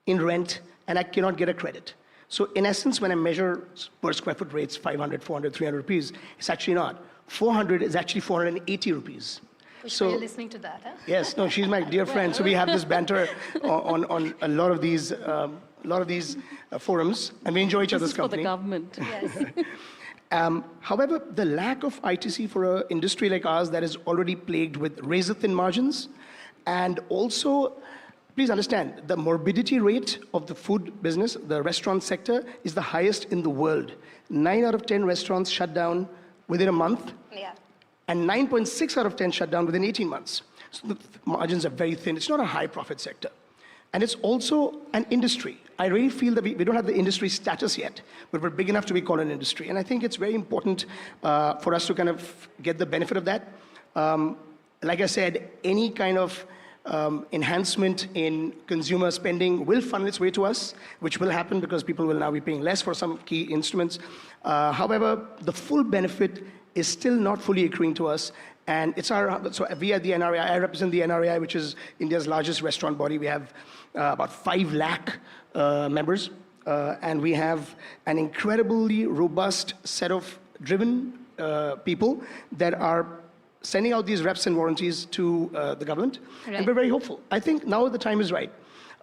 in rent and I cannot get a credit. So in essence, when I measure per square foot rates, 500, 400, 300 rupees, it's actually not. 400 is actually 480 rupees. So you're listening to that, huh? Yes, no, she's my dear friend. So we have this banter on a lot of these forums, and we enjoy each other's company. For the government. Yes. However, the lack of ITC for an industry like ours that is already plagued with razor-thin margins, and also, please understand, the morbidity rate of the food business, the restaurant sector, is the highest in the world. 9 out of 10 restaurants shut down within a month, and 9.6 out of 10 shut down within 18 months. So the margins are very thin. It's not a high-profit sector. And it's also an industry. I really feel that we don't have the industry status yet, but we're big enough to be called an industry. And I think it's very important for us to kind of get the benefit of that. Like I said, any kind of enhancement in consumer spending will funnel its way to us, which will happen because people will now be paying less for some key instruments. However, the full benefit is still not fully accruing to us. And it's so we at the NRI, I represent the NRI, which is India's largest restaurant body. We have about 5 lakh members, and we have an incredibly robust set of driven people that are sending out these reps and warranties to the government, and we're very hopeful. I think now the time is right.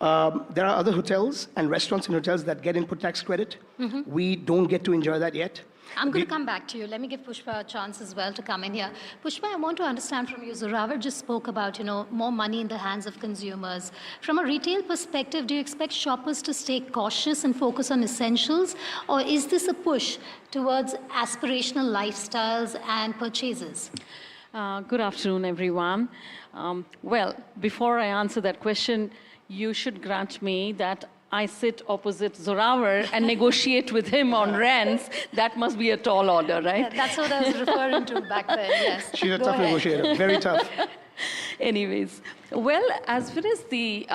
There are other hotels and restaurants and hotels that get input tax credit. We don't get to enjoy that yet. I'm going to come back to you. Let me give Pushpa a chance as well to come in here. Pushpa, I want to understand from you, Zorawar just spoke about, more money in the hands of consumers. From a retail perspective, do you expect shoppers to stay cautious and focus on essentials? Or is this a push towards aspirational lifestyles and purchases? Good afternoon, everyone. Well, before I answer that question, you should grant me that I sit opposite Zorawar and negotiate with him on rents. That must be a tall order, right? Yeah, that's what I was referring to back then, yes. She's a tough negotiator, very tough. Anyways, well, as far as the,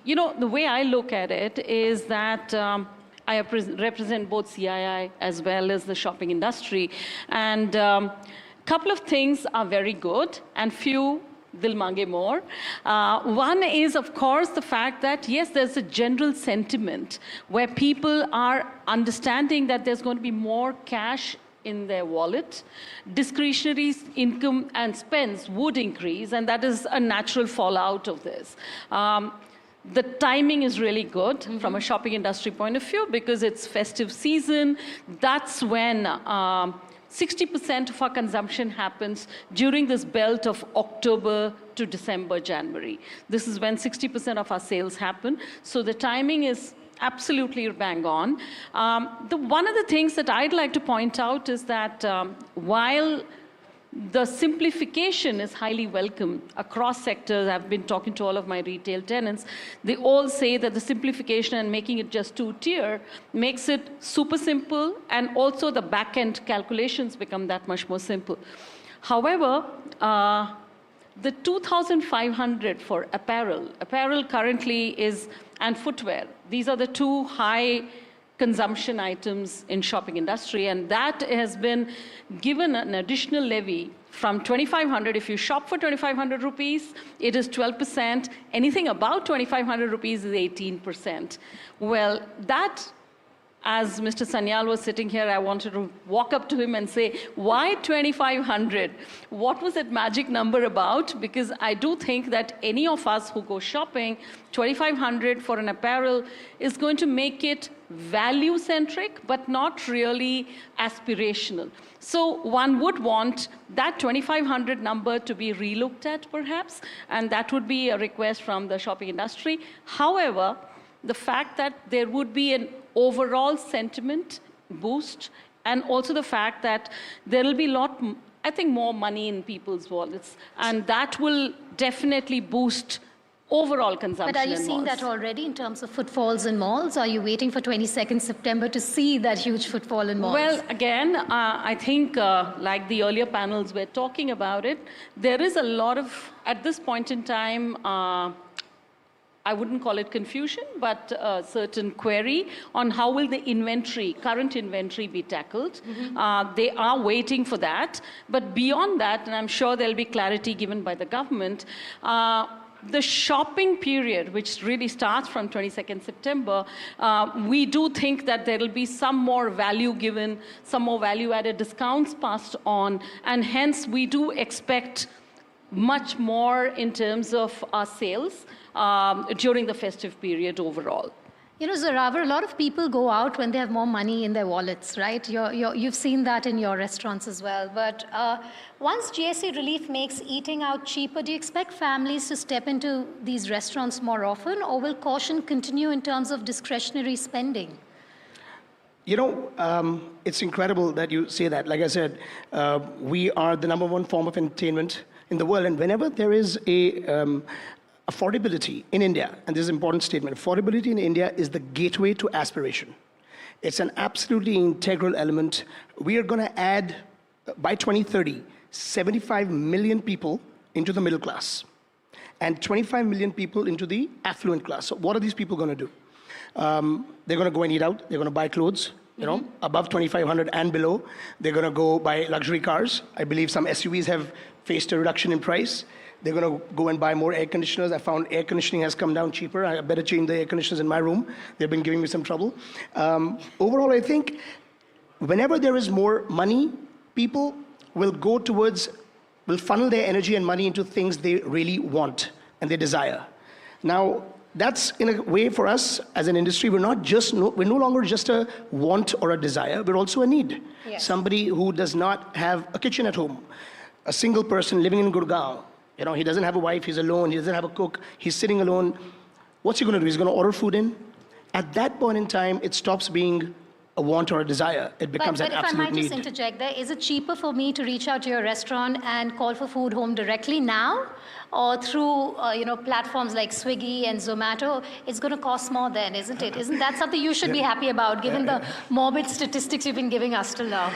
the way I look at it is that I represent both CII as well as the shopping industry. And couple of things are very good and few Dil mange more. One is, of course, the fact that, yes, there's a general sentiment where people are understanding that there's going to be more cash in their wallet. Discretionary income and spends would increase, and that is a natural fallout of this. The timing is really good from a shopping industry point of view because it's festive season. That's when 60% of our consumption happens during this belt of October to December, January. This is when 60% of our sales happen. So the timing is absolutely bang on. One of the things that I'd like to point out is that while the simplification is highly welcome across sectors. I've been talking to all of my retail tenants. They all say that the simplification and making it just two-tier makes it super simple, and also the back-end calculations become that much more simple. However, the 2,500 for apparel currently is, and footwear. These are the two high consumption items in shopping industry, and that has been given an additional levy from 2,500. If you shop for 2,500 rupees, it is 12%. Anything above 2,500 rupees is 18%. Well, that, as Mr. Sanyal was sitting here, I wanted to walk up to him and say, why 2,500? What was that magic number about? Because I do think that any of us who go shopping, 2,500 for an apparel is going to make it value-centric, but not really aspirational. So one would want that 2,500 number to be relooked at, perhaps, and that would be a request from the shopping industry. However, the fact that there would be an overall sentiment boost, and also the fact that there will be I think, more money in people's wallets, and that will definitely boost overall consumption. But are you seeing that already in terms of footfalls in malls? Are you waiting for 22nd September to see that huge footfall in malls? Well, again, I think like the earlier panels were talking about it, there is a lot of, at this point in time, I wouldn't call it confusion, but a certain query on how will the inventory, current inventory, be tackled. They are waiting for that. But beyond that, and I'm sure there'll be clarity given by the government, the shopping period, which really starts from 22nd September, we do think that there will be some more value given, some more value-added discounts passed on, and hence we do expect much more in terms of our sales during the festive period overall. You know, Zorawar, a lot of people go out when they have more money in their wallets, right? You've seen that in your restaurants as well. But once GST relief makes eating out cheaper, do you expect families to step into these restaurants more often, or will caution continue in terms of discretionary spending? You know, it's incredible that you say that. Like I said, we are the #1 form of entertainment in the world, and whenever there is a affordability in India, and this is an important statement, affordability in India is the gateway to aspiration. It's an absolutely integral element. We are going to add, by 2030, 75 million people into the middle class and 25 million people into the affluent class. So what are these people going to do? They're going to go and eat out. They're going to buy clothes, you know, above 2,500 and below. They're going to go buy luxury cars. I believe some SUVs have faced a reduction in price. They're going to go and buy more air conditioners. I found air conditioning has come down cheaper. I better change the air conditioners in my room. They've been giving me some trouble. Overall, I think whenever there is more money, people will go towards, will funnel their energy and money into things they really want and they desire. Now, that's in a way for us as an industry, we're no longer just a want or a desire, we're also a need. Yes. Somebody who does not have a kitchen at home, a single person living in Gurgaon, you know, he doesn't have a wife, he's alone, he doesn't have a cook, he's sitting alone. What's he going to do? He's going to order food in? At that point in time, it stops being a want or a desire. It becomes an absolute need. But if I might just interject there, is it cheaper for me to reach out to your restaurant and call for food home directly now? Or through, platforms like Swiggy and Zomato? It's going to cost more then, isn't it? Isn't that something you should be happy about, given the morbid statistics you've been giving us till now?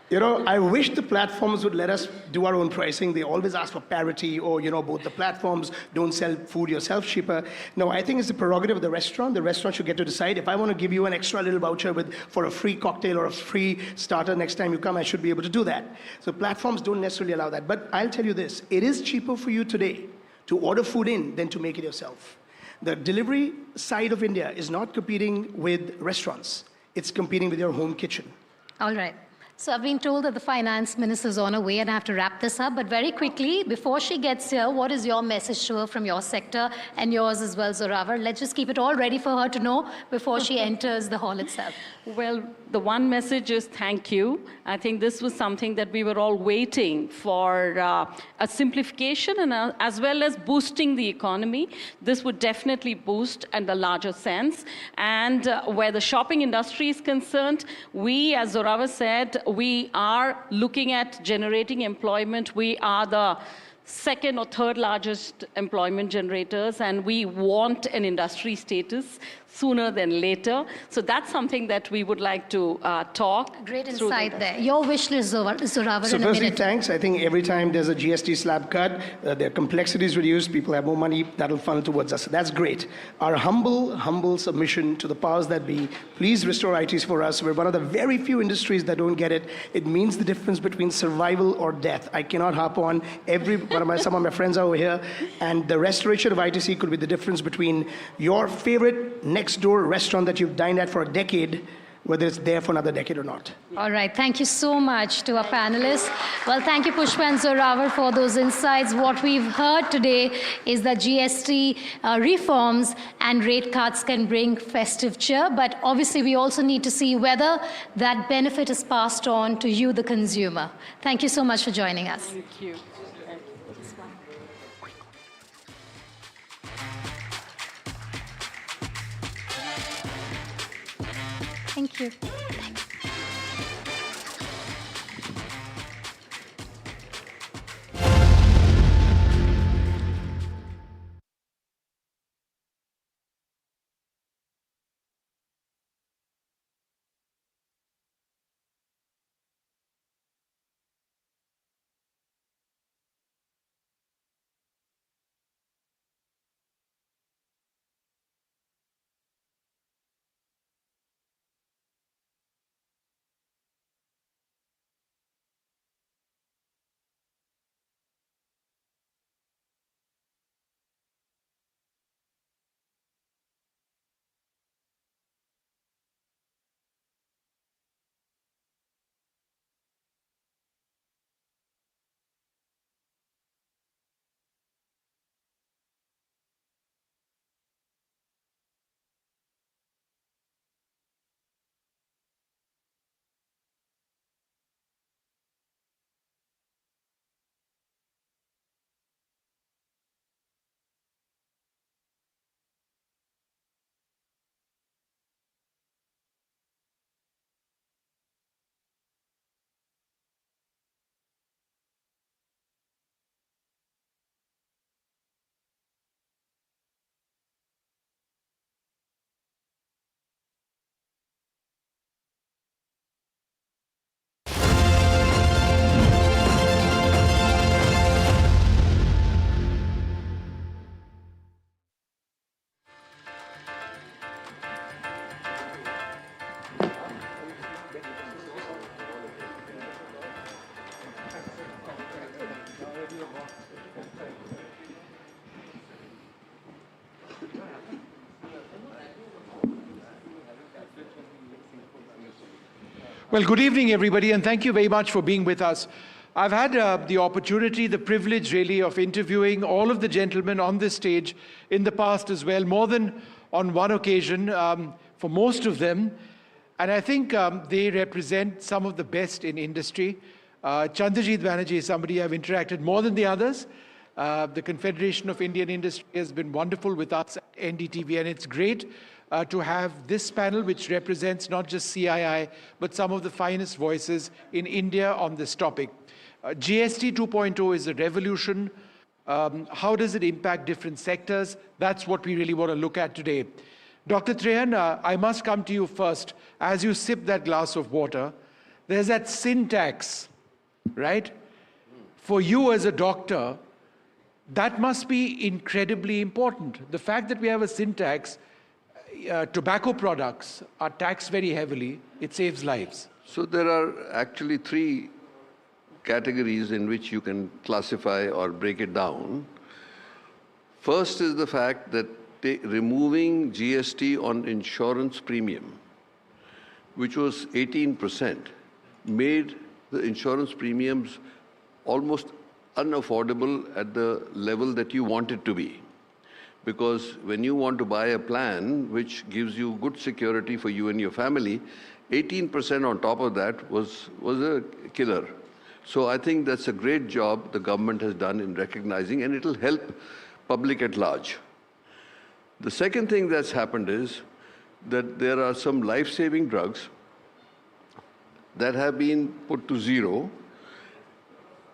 You know, I wish the platforms would let us do our own pricing. They always ask for parity or, you know, both the platforms don't sell food yourself cheaper. No, I think it's the prerogative of the restaurant. The restaurant should get to decide. If I want to give you an extra little voucher for a free cocktail or a free starter next time you come, I should be able to do that. So platforms don't necessarily allow that. But I'll tell you this, it is cheaper for you today to order food in than to make it yourself. The delivery side of India is not competing with restaurants. It's competing with your home kitchen. All right. So I've been told that the finance minister is on her way and I have to wrap this up. But very quickly, before she gets here, what is your message to her from your sector and yours as well, Zorawar? Let's just keep it all ready for her to know before she enters the hall itself. Well, the one message is thank you. I think this was something that we were all waiting for, a simplification and as well as boosting the economy. This would definitely boost in the larger sense. And where the shopping industry is concerned, we, as Zorawar said, we are looking at generating employment. We are the second or third largest employment generators, and we want an industry status sooner than later. So that's something that we would like to talk. Great insight there. Your wish list, Zorawar, So in a firstly, minute. thanks. I think every time there's a GST slab cut, their complexity is reduced, people have more money, that'll funnel towards us. So that's great. Our humble submission to the powers that be, please restore ITs for us. We're one of the very few industries that don't get it. It means the difference between survival or death. I cannot harp on some of my friends are over here, and the restoration of ITC could be the difference between your favorite next door restaurant that you've dined at for a decade, whether it's there for another decade or not. All right, thank you so much to our panelists. Well, thank you, Pushpa and Zorawar, for those insights. What we've heard today is that GST reforms and rate cuts can bring festive cheer, but obviously we also need to see whether that benefit is passed on to you, the consumer. Thank you so much for joining us. Thank you. Thank you. Well, good evening, everybody, and thank you very much for being with us. I've had the opportunity, the privilege really of interviewing all of the gentlemen on this stage in the past as well, more than on one occasion for most of them. And I think they represent some of the best in industry. Chandrajit Banerjee is somebody I've interacted more than the others. The Confederation of Indian Industry has been wonderful with us at NDTV, and it's great to have this panel, which represents not just CII, but some of the finest voices in India on this topic. GST 2.0 is a revolution. How does it impact different sectors? That's what we really want to look at today. Dr. Trehan, I must come to you first. As you sip that glass of water, there's that sin tax, right? For you as a doctor, that must be incredibly important. The fact that we have a sin tax, tobacco products are taxed very heavily, it saves lives. So there are actually 3 categories in which you can classify or break it down. First is the fact that removing GST on insurance premium, which was 18%, made the insurance premiums almost unaffordable at the level that you want it to be. Because when you want to buy a plan which gives you good security for you and your family, 18% on top of that was a killer. So I think that's a great job the government has done in recognizing, and it'll help public at large. The second thing that's happened is that there are some life-saving drugs that have been put to zero,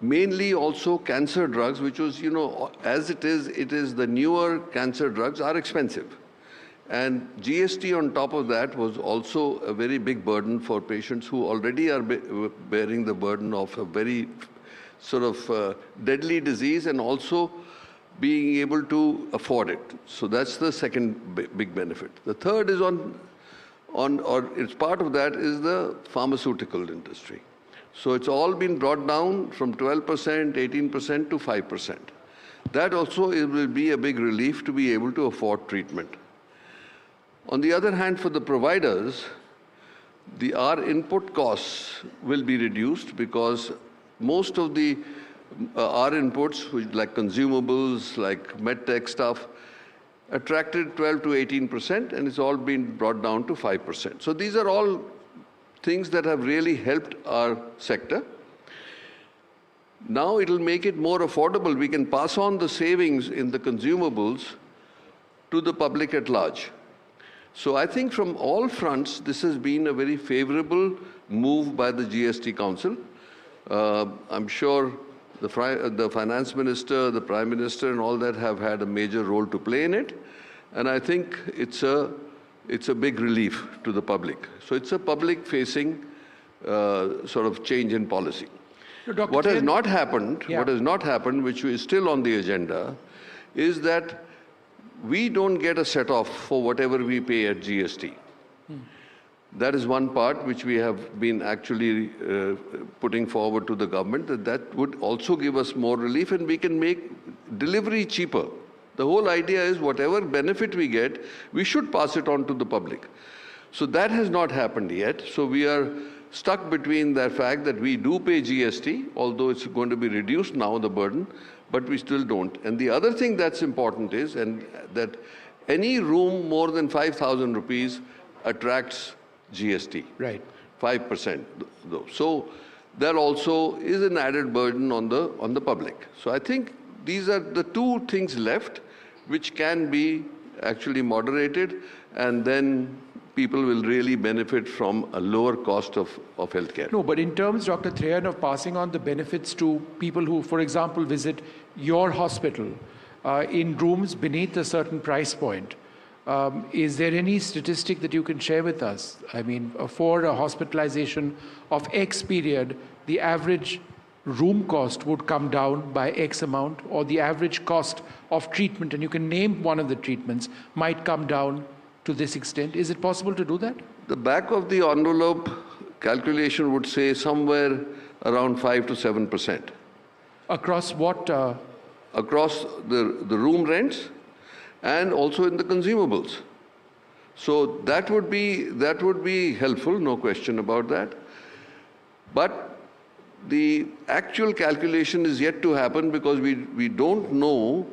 mainly also cancer drugs, which was, as it is the newer cancer drugs are expensive. And GST on top of that was also a very big burden for patients who already are bearing the burden of a very sort of deadly disease and also being able to afford it. So that's the second big benefit. The third is or it's part of that is the pharmaceutical industry. So it's all been brought down from 12%, 18% to 5%. That also will be a big relief to be able to afford treatment. On the other hand, for the providers, our input costs will be reduced because most of our inputs, like consumables, like medtech stuff, attracted 12 to 18%, and it's all been brought down to 5%. So these are all things that have really helped our sector. Now it'll make it more affordable. We can pass on the savings in the consumables to the public at large. So I think from all fronts, this has been a very favorable move by the GST Council. I'm sure the Finance Minister, the Prime Minister and all that have had a major role to play in it. And I think it's a big relief to the public. So it's a public-facing sort of change in policy. So what has not happened, which is still on the agenda, is that we don't get a set-off for whatever we pay at GST. That is one part which we have been actually putting forward to the government, that would also give us more relief and we can make delivery cheaper. The whole idea is whatever benefit we get, we should pass it on to the public. So that has not happened yet. So we are stuck between the fact that we do pay GST, although it's going to be reduced now, the burden, but we still don't. And the other thing that's important is that any room more than 5,000 rupees attracts GST. Right. 5% though. So that also is an added burden on the public. So I think these are the 2 things left which can be actually moderated, and then people will really benefit from a lower cost of healthcare. No, but in terms, Dr. Threyan, of passing on the benefits to people who, for example, visit your hospital in rooms beneath a certain price point, is there any statistic that you can share with us? I mean, for a hospitalization of X period, the average room cost would come down by X amount, or the average cost of treatment, and you can name one of the treatments, might come down to this extent. Is it possible to do that? The back of the envelope calculation would say somewhere around 5 to 7%. Across what? Across the room rents and also in the consumables. So that would be helpful, no question about that. But the actual calculation is yet to happen because we don't know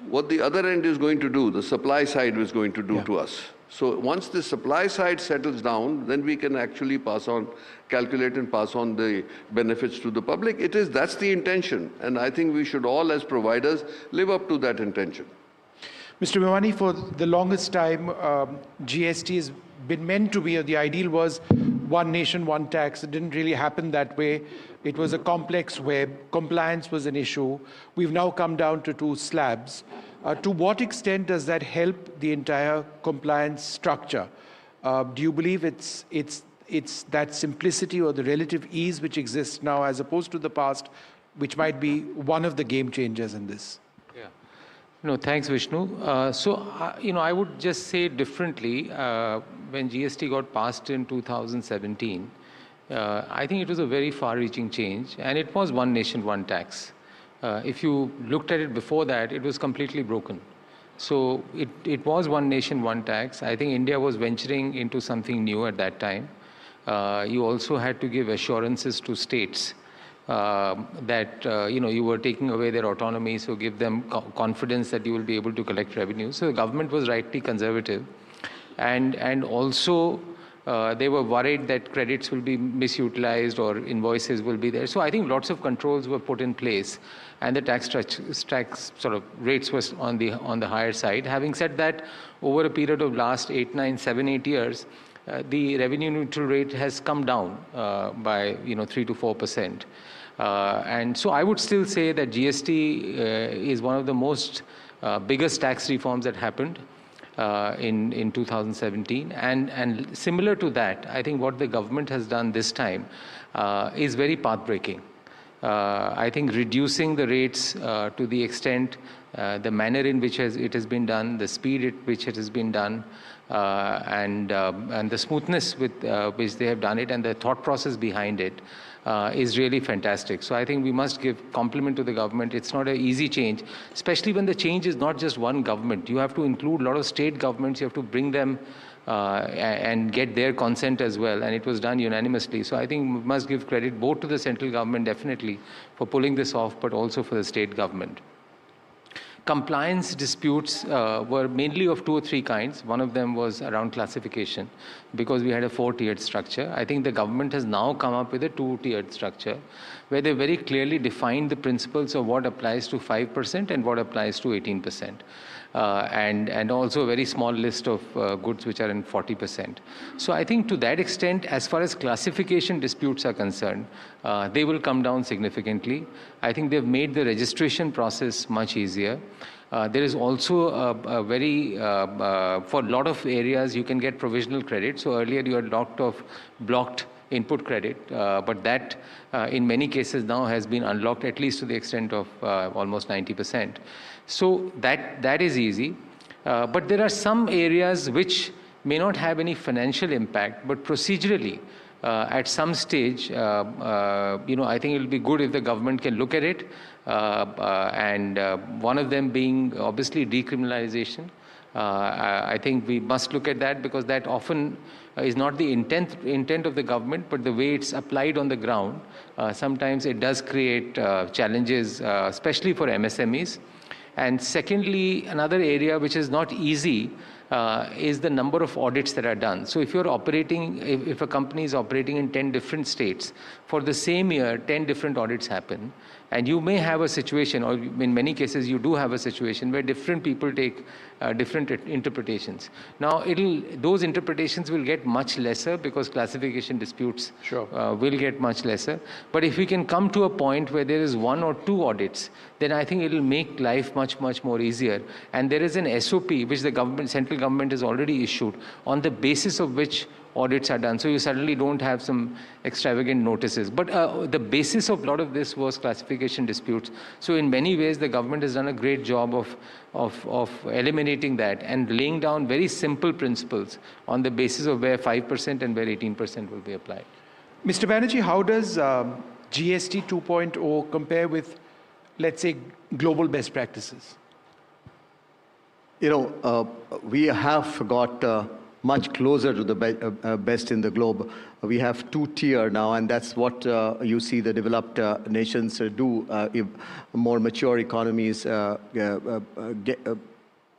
what the other end is going to do, the supply side is going to do to us. So once the supply side settles down, then we can actually calculate and pass on the benefits to the public. That's the intention. And I think we should all as providers live up to that intention. Mr. Bhimani, for the longest time, GST has been meant to be, the ideal was one nation, one tax. It didn't really happen that way. It was a complex web. Compliance was an issue. We've now come down to 2 slabs. To what extent does that help the entire compliance structure? Do you believe it's it's that simplicity or the relative ease which exists now as opposed to the past, which might be one of the game changers in this? Yeah. No, thanks, Vishnu. I would just say differently. When GST got passed in 2017, I think it was a very far-reaching change, and it was one nation, one tax. If you looked at it before that, it was completely broken. So it was one nation, one tax. I think India was venturing into something new at that time. You also had to give assurances to states that you were taking away their autonomy, so give them confidence that you will be able to collect revenue. So the government was rightly conservative, and also they were worried that credits will be misutilized or invoices will be there. So I think lots of controls were put in place, and the tax sort of rates was on the higher side. Having said that, over a period of last 7, 8 years, the revenue neutral rate has come down by 3 to 4%. And so I would still say that GST is one of the most biggest tax reforms that happened in 2017. And similar to that, I think what the government has done this time is very path-breaking. I think reducing the rates to the extent, the manner in which it has been done, the speed at which it has been done, and the smoothness with which they have done it, and the thought process behind it is really fantastic. So I think we must give compliment to the government. It's not an easy change, especially when the change is not just one government. You have to include a lot of state governments. You have to bring them and get their consent as well, and it was done unanimously. So I think we must give credit both to the central government, definitely, for pulling this off, but also for the state government. Compliance disputes were mainly of 2 or 3 kinds. One of them was around classification, because we had a 4-tiered structure. I think the government has now come up with a 2-tiered structure, where they very clearly defined the principles of what applies to 5% and what applies to 18%. And also a very small list of goods which are in 40%. So I think to that extent, as far as classification disputes are concerned, they will come down significantly. I think they've made the registration process much easier. There is also a very, for a lot of areas, you can get provisional credit. So earlier you had blocked input credit, but that in many cases now has been unlocked, at least to the extent of almost 90%. So that is easy. But there are some areas which may not have any financial impact, but procedurally, at some stage, I think it will be good if the government can look at it. And one of them being obviously decriminalization. I think we must look at that, because that often is not the intent of the government, but the way it's applied on the ground. Sometimes it does create challenges, especially for MSMEs. And secondly, another area which is not easy is the number of audits that are done. So if you're operating, if a company is operating in 10 different states, for the same year, 10 different audits happen. And you may have a situation, or in many cases you do have a situation, where different people take different interpretations. Now, those interpretations will get much lesser, because classification disputes will get much lesser. But if we can come to a point where there is 1 or 2 audits, then I think it will make life much, much more easier. And there is an SOP which the central government has already issued, on the basis of which audits are done. So you suddenly don't have some extravagant notices. But the basis of a lot of this was classification disputes. So in many ways, the government has done a great job of eliminating that and laying down very simple principles on the basis of where 5% and where 18% will be applied. Mr. Banerjee, how does GST 2.0 compare with, let's say, global best practices? We have got much closer to the best in the globe. We have 2-tier now, and that's what you see the developed nations do. If more mature economies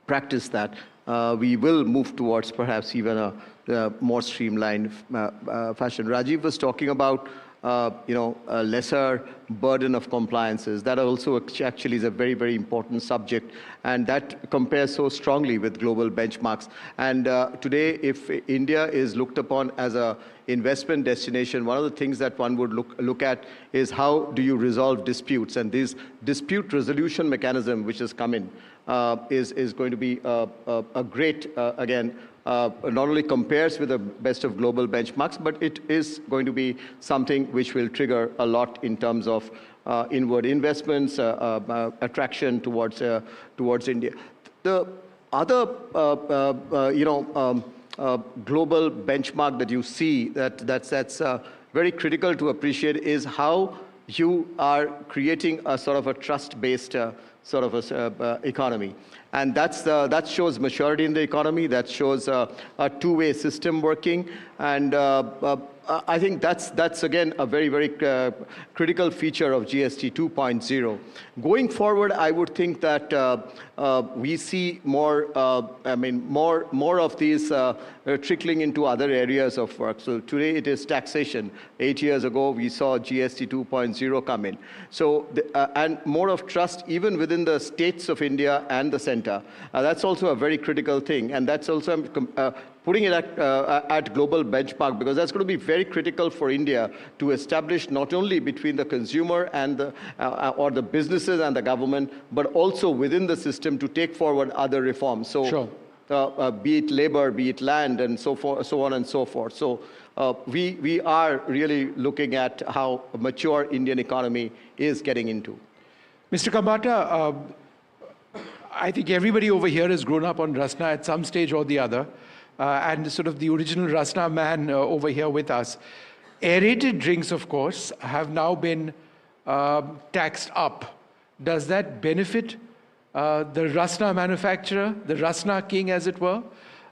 practice that, we will move towards perhaps even a more streamlined fashion. Rajiv was talking about a lesser burden of compliances. That also actually is a very, very important subject, and that compares so strongly with global benchmarks. And today, if India is looked upon as a investment destination, one of the things that one would look at is how do you resolve disputes, and this dispute resolution mechanism which has come in is going to be a great, again, not only compares with the best of global benchmarks, but it is going to be something which will trigger a lot in terms of inward investments, attraction towards India. The other, global benchmark that you see that's very critical to appreciate is how you are creating a sort of a trust-based sort of a economy. And that shows maturity in the economy, that shows a two-way system working, and I think that's again a very, very critical feature of GST 2.0. Going forward, I would think that we see more of these trickling into other areas of work. So today it is taxation. 8 years ago, we saw GST 2.0 come in. So, and more of trust even within the states of India and the center. That's also a very critical thing. And that's also putting it at global benchmark, because that's going to be very critical for India to establish not only between the consumer and or the businesses and the government, but also within the system to take forward other reforms. So, sure. Be it labor, be it land, and so on and so forth. So we are really looking at how a mature Indian economy is getting into. Mr. Kambata, I think everybody over here has grown up on Rasna at some stage or the other. And sort of the original Rasna man over here with us. Aerated drinks, of course, have now been taxed up. Does that benefit the Rasna manufacturer, the Rasna king, as it were?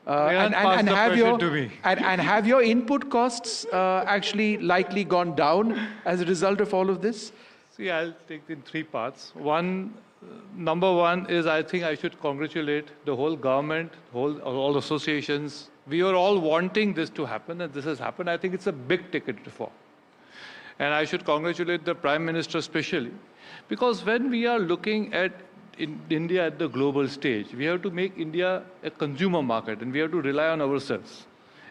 And have your input costs actually likely gone down as a result of all of this? See, I'll take it in three parts. Number one is, I think I should congratulate the whole government, all associations. We are all wanting this to happen, and this has happened. I think it's a big ticket reform. And I should congratulate the Prime Minister especially, because when we are looking at India at the global stage, we have to make India a consumer market, and we have to rely on ourselves.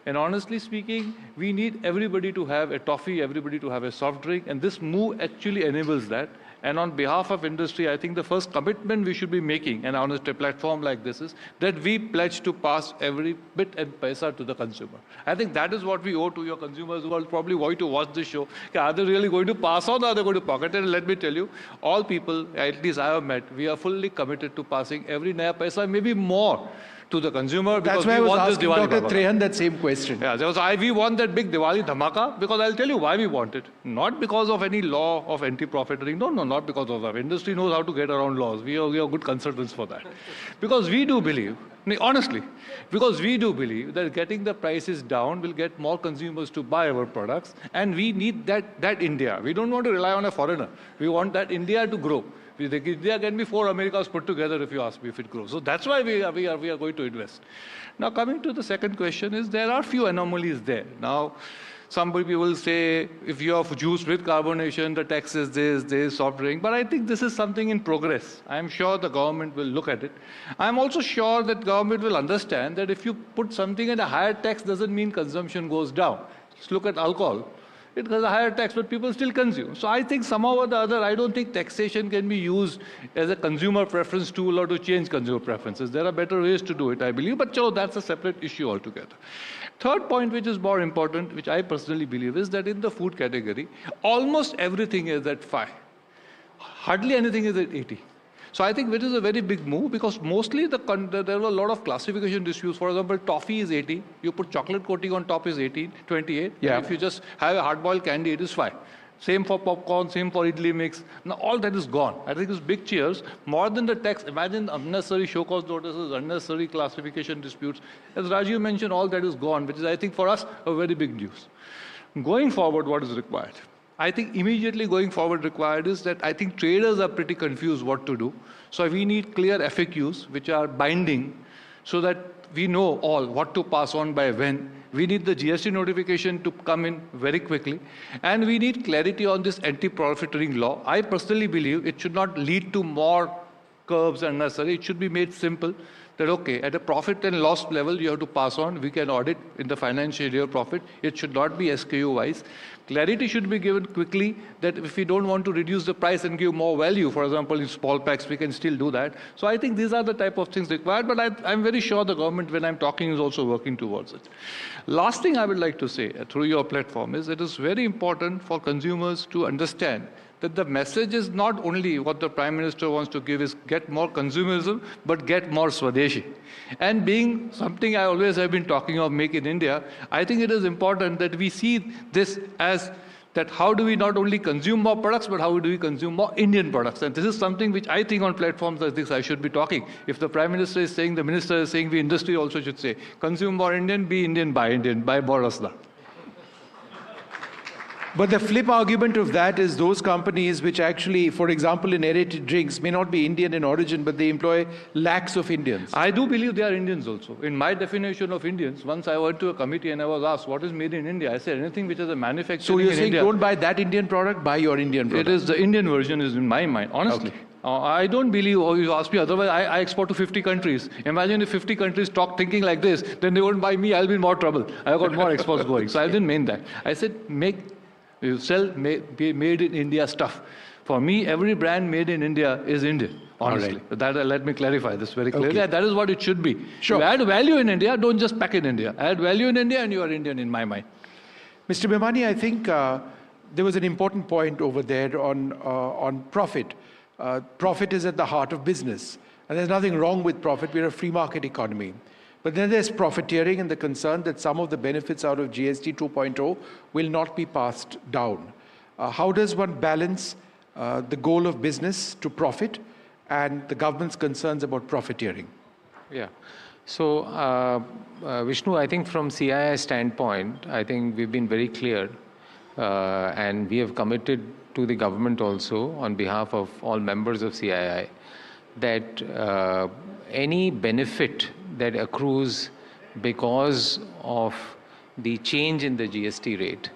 And honestly speaking, we need everybody to have a toffee, everybody to have a soft drink, and this move actually enables that. And on behalf of industry, I think the first commitment we should be making, and on a platform like this, is that we pledge to pass every bit and paisa to the consumer. I think that is what we owe to your consumers who are probably going to watch this show. Are they really going to pass on, or are they going to pocket it? And let me tell you, all people, at least I have met, we are fully committed to passing every naya paisa, maybe more, to the consumer, because that's why we I was want asking this Diwali Dr. Baba. Trehan that same question. Yeah, we want that big Diwali dhamaka, because I'll tell you why we want it. Not because of any law of anti-profiteering. No, not because of that. Industry knows how to get around laws. We are good consultants for that. Because we do believe, honestly, because we do believe that getting the prices down will get more consumers to buy our products, and we need that India. We don't want to rely on a foreigner. We want that India to grow. India can be 4 Americas put together, if you ask me, if it grows. So that's why we are going to invest. Now, coming to the second question is, there are few anomalies there. Now, somebody will say, if you have juice with carbonation, the tax is this, soft drink. But I think this is something in progress. I'm sure the government will look at it. I'm also sure that government will understand that if you put something at a higher tax, doesn't mean consumption goes down. Just look at alcohol. It has a higher tax, but people still consume. So I think somehow or the other, I don't think taxation can be used as a consumer preference tool or to change consumer preferences. There are better ways to do it, I believe, but that's a separate issue altogether. Third point, which is more important, which I personally believe, is that in the food category, almost everything is at 5. Hardly anything is at 80. So I think it is a very big move, because mostly there were a lot of classification disputes. For example, toffee is 80. You put chocolate coating on top is 28. Yeah. And if you just have a hard-boiled candy, it is 5. Same for popcorn, same for idli mix. Now all that is gone. I think it's big cheers. More than the tax, imagine unnecessary show cause notices, unnecessary classification disputes. As Rajiv mentioned, all that is gone, which is, I think, for us, a very big news. Going forward, what is required? I think immediately going forward required is that I think traders are pretty confused what to do. So we need clear FAQs, which are binding, so that we know all what to pass on by when. We need the GST notification to come in very quickly. And we need clarity on this anti-profiteering law. I personally believe it should not lead to more curbs unnecessary. It should be made simple that, okay, at a profit and loss level, you have to pass on. We can audit in the financial year profit. It should not be SKU-wise. Clarity should be given quickly that if we don't want to reduce the price and give more value, for example, in small packs, we can still do that. So I think these are the type of things required, but I'm very sure the government, when I'm talking, is also working towards it. Last thing I would like to say through your platform is it is very important for consumers to understand that the message is not only what the Prime Minister wants to give is get more consumerism, but get more Swadeshi. And being something I always have been talking of, Make in India, I think it is important that we see this as that how do we not only consume more products, but how do we consume more Indian products? And this is something which I think on platforms like this I should be talking. If the Prime Minister is saying, the Minister is saying, the industry also should say, consume more Indian, be Indian, buy more Rasla. But the flip argument of that is those companies which actually, for example, in aerated drinks, may not be Indian in origin, but they employ lakhs of Indians. I do believe they are Indians also. In my definition of Indians, once I went to a committee and I was asked, what is made in India? I said, anything which is a manufacturing in India. So you're saying don't buy that Indian product, buy your Indian product. It is the Indian version is in my mind, honestly. Okay. I don't believe, or you ask me, otherwise I export to 50 countries. Imagine if 50 countries talk thinking like this, then they won't buy me, I'll be in more trouble. I've got more exports going. So I didn't mean that. I said, you sell made in India stuff. For me, every brand made in India is Indian, honestly. Right. That, let me clarify this very clearly. Okay. That is what it should be. Sure. You add value in India, don't just pack in India. Add value in India and you are Indian in my mind. Mr. Bhimani, I think there was an important point over there on profit. Profit is at the heart of business. And there's nothing wrong with profit. We're a free market economy. But then there's profiteering and the concern that some of the benefits out of GST 2.0 will not be passed down. How does one balance the goal of business to profit and the government's concerns about profiteering? Yeah. So, Vishnu, I think from CII standpoint, I think we've been very clear and we have committed to the government also on behalf of all members of CII that any benefit that accrues because of the change in the GST rate.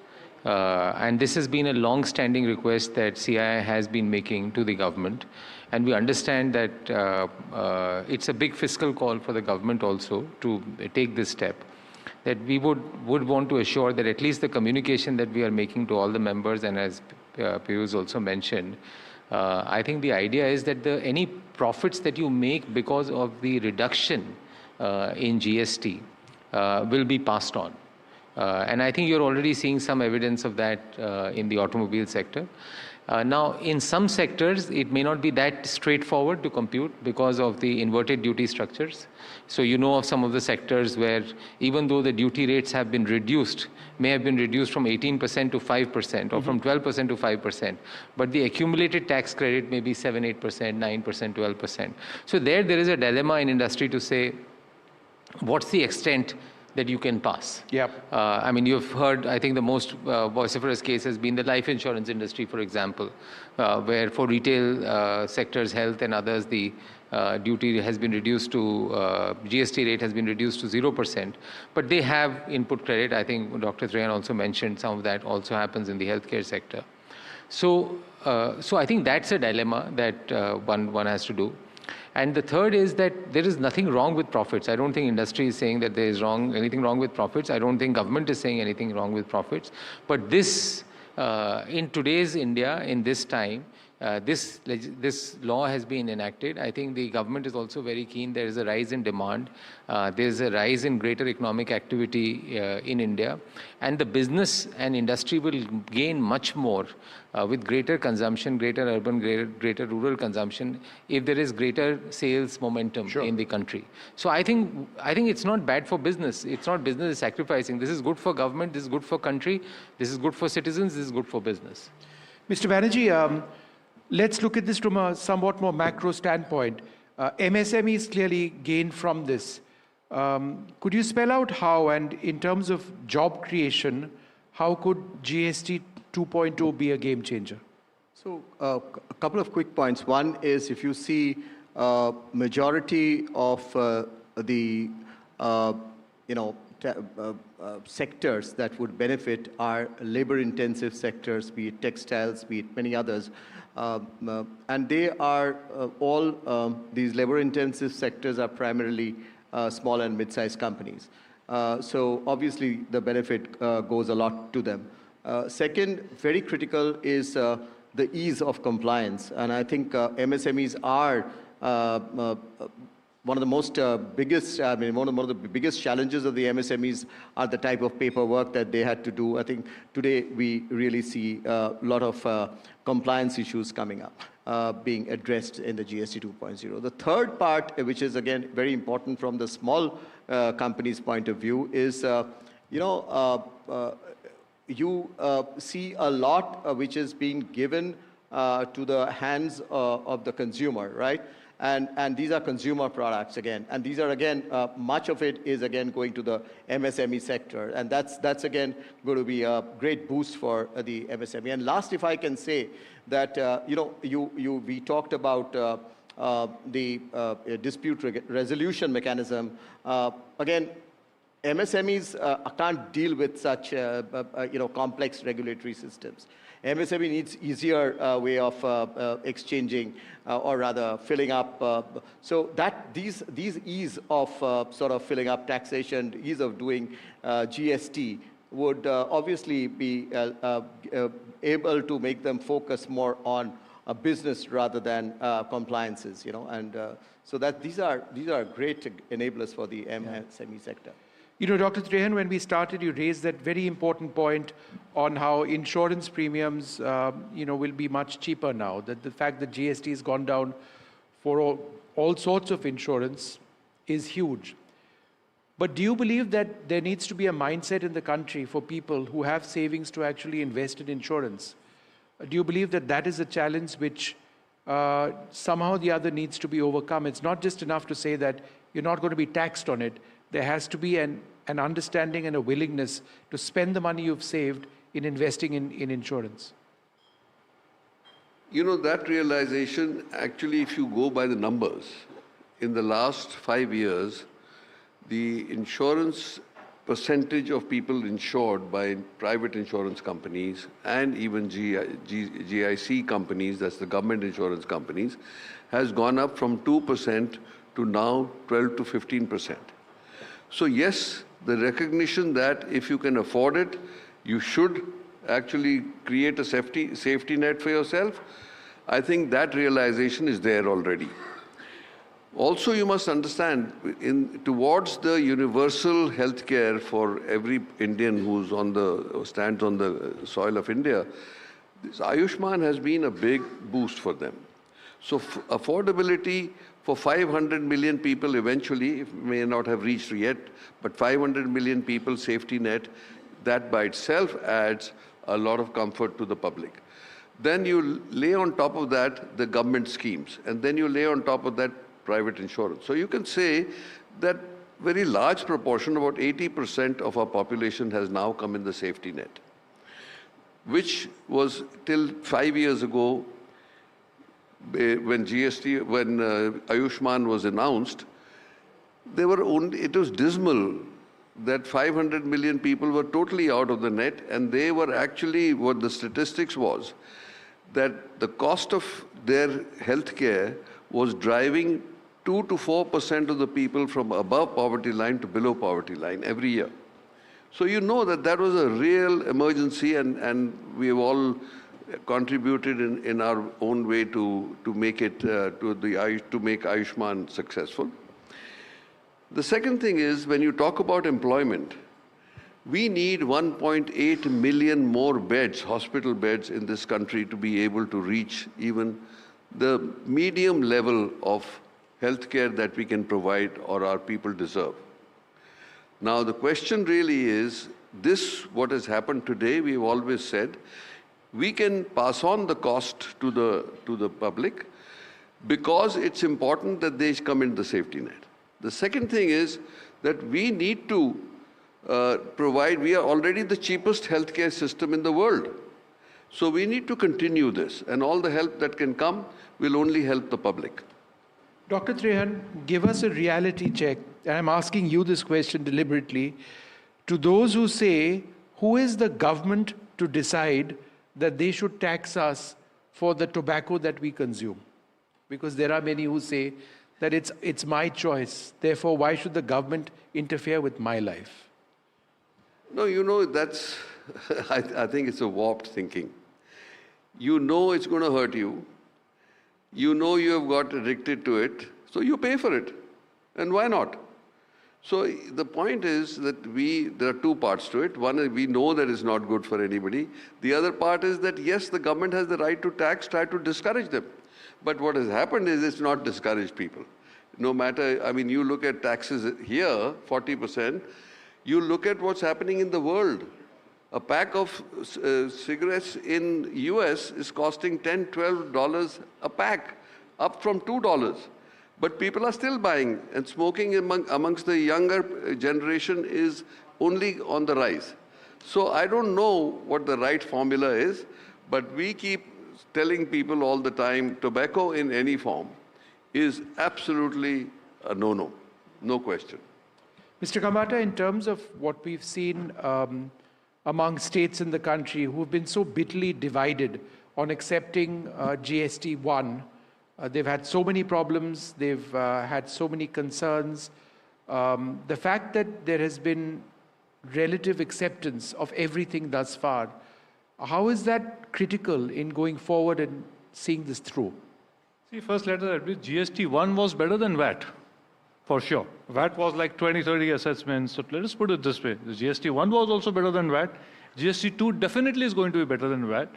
And this has been a long-standing request that CII has been making to the government. And we understand that it's a big fiscal call for the government also to take this step. That we would want to assure that at least the communication that we are making to all the members, and as Piyush also mentioned, I think the idea is that any profits that you make because of the reduction in GST will be passed on. And I think you're already seeing some evidence of that in the automobile sector. Now, in some sectors, it may not be that straightforward to compute because of the inverted duty structures. So you know of some of the sectors where even though the duty rates have been reduced, may have been reduced from 18% to 5% or from 12% to 5%, but the accumulated tax credit may be 7, 8%, 9%, 12%. So there is a dilemma in industry to say, what's the extent that you can pass? Yep. I mean, you've heard, I think the most vociferous case has been the life insurance industry, for example, where for retail sectors, health and others, the duty has been reduced to, GST rate has been reduced to 0%. But they have input credit. I think Dr. Trayan also mentioned some of that also happens in the healthcare sector. So I think that's a dilemma that one has to do. And the third is that there is nothing wrong with profits. I don't think industry is saying that there is anything wrong with profits. I don't think government is saying anything wrong with profits. But this, in today's India, in this time, this law has been enacted. I think the government is also very keen. There is a rise in demand. There is a rise in greater economic activity in India. And the business and industry will gain much more with greater consumption, greater urban, greater rural consumption, if there is greater sales momentum in the country. So I think it's not bad for business. It's not business is sacrificing. This is good for government. This is good for country. This is good for citizens. This is good for business. Mr. Banerjee, let's look at this from a somewhat more macro standpoint. MSMEs clearly gain from this. Could you spell out how, and in terms of job creation, how could GST 2.0 be a game changer? So a couple of quick points. One is if you see majority of the sectors that would benefit are labor-intensive sectors, be it textiles, be it many others. And they are all, these labor-intensive sectors are primarily small and mid-sized companies. So obviously the benefit goes a lot to them. Second, very critical is the ease of compliance. And I think MSMEs are one of the most biggest, one of the biggest challenges of the MSMEs are the type of paperwork that they had to do. I think today we really see a lot of compliance issues coming up, being addressed in the GST 2.0. The third part, which is again very important from the small companies' point of view, is you see a lot which is being given to the hands of the consumer, right? And these are consumer products again. And these are again, much of it is again going to the MSME sector. And that's again going to be a great boost for the MSME. And last, if I can say that, we talked about the dispute resolution mechanism. Again, MSMEs can't deal with such, complex regulatory systems. MSME needs easier way of exchanging or rather filling up. So that these ease of sort of filling up taxation, ease of doing GST would obviously be able to make them focus more on a business rather than compliances, and so that these are great enablers for the MSME sector. Dr. Trehan, when we started, you raised that very important point on how insurance premiums, will be much cheaper now. That the fact that GST has gone down for all sorts of insurance is huge. But do you believe that there needs to be a mindset in the country for people who have savings to actually invest in insurance? Do you believe that that is a challenge which somehow or the other needs to be overcome? It's not just enough to say that you're not going to be taxed on it. There has to be an understanding and a willingness to spend the money you've saved in investing in insurance. That realization, actually, if you go by the numbers, in the last 5 years, the insurance percentage of people insured by private insurance companies and even GIC companies, that's the government insurance companies, has gone up from 2% to now 12 to 15%. So yes, the recognition that if you can afford it, you should actually create a safety net for yourself, I think that realization is there already. Also, you must understand, towards the universal healthcare for every Indian who's stands on the soil of India, this Ayushman has been a big boost for them. So affordability for 500 million people eventually, may not have reached yet, but 500 million people safety net, that by itself adds a lot of comfort to the public. Then you lay on top of that the government schemes, and then you lay on top of that private insurance. So you can say that very large proportion, about 80% of our population has now come in the safety net, which was till 5 years ago, when Ayushman was announced, it was dismal that 500 million people were totally out of the net, and they were actually, what the statistics was, that the cost of their health care was driving 2 to 4% of the people from above poverty line to below poverty line every year. So you know that was a real emergency, and we have all contributed in our own way to make it to make Ayushman successful. The second thing is, when you talk about employment, we need 1.8 million more beds, hospital beds in this country, to be able to reach even the medium level of healthcare that we can provide or our people deserve. Now the question really is, what has happened today, we've always said, we can pass on the cost to the public because it's important that they come in the safety net. The second thing is that we need to we are already the cheapest healthcare system in the world. So we need to continue this, and all the help that can come will only help the public. Dr. Trehan, give us a reality check, and I'm asking you this question deliberately. To those who say, who is the government to decide that they should tax us for the tobacco that we consume? Because there are many who say that it's my choice, therefore why should the government interfere with my life? No, you know, that's, I think it's a warped thinking. You know it's going to hurt you. You know you have got addicted to it, so you pay for it. And why not? So the point is that there are two parts to it. One is we know that it's not good for anybody. The other part is that yes, the government has the right to tax, try to discourage them. But what has happened is it's not discouraged people. No matter, I mean, you look at taxes here, 40%, you look at what's happening in the world. A pack of cigarettes in US is costing $10, $12 a pack, up from $2. But people are still buying, and smoking amongst the younger generation is only on the rise. So I don't know what the right formula is, but we keep telling people all the time, tobacco in any form is absolutely a no-no, no question. Mr. Kamata, in terms of what we've seen among states in the country who have been so bitterly divided on accepting GST 1, they've had so many problems, they've had so many concerns. The fact that there has been relative acceptance of everything thus far, how is that critical in going forward and seeing this through? See, first let us admit, GST 1 was better than VAT, for sure. VAT was like 20, 30 assessments. So let us put it this way. The GST 1 was also better than VAT. GST 2 definitely is going to be better than VAT,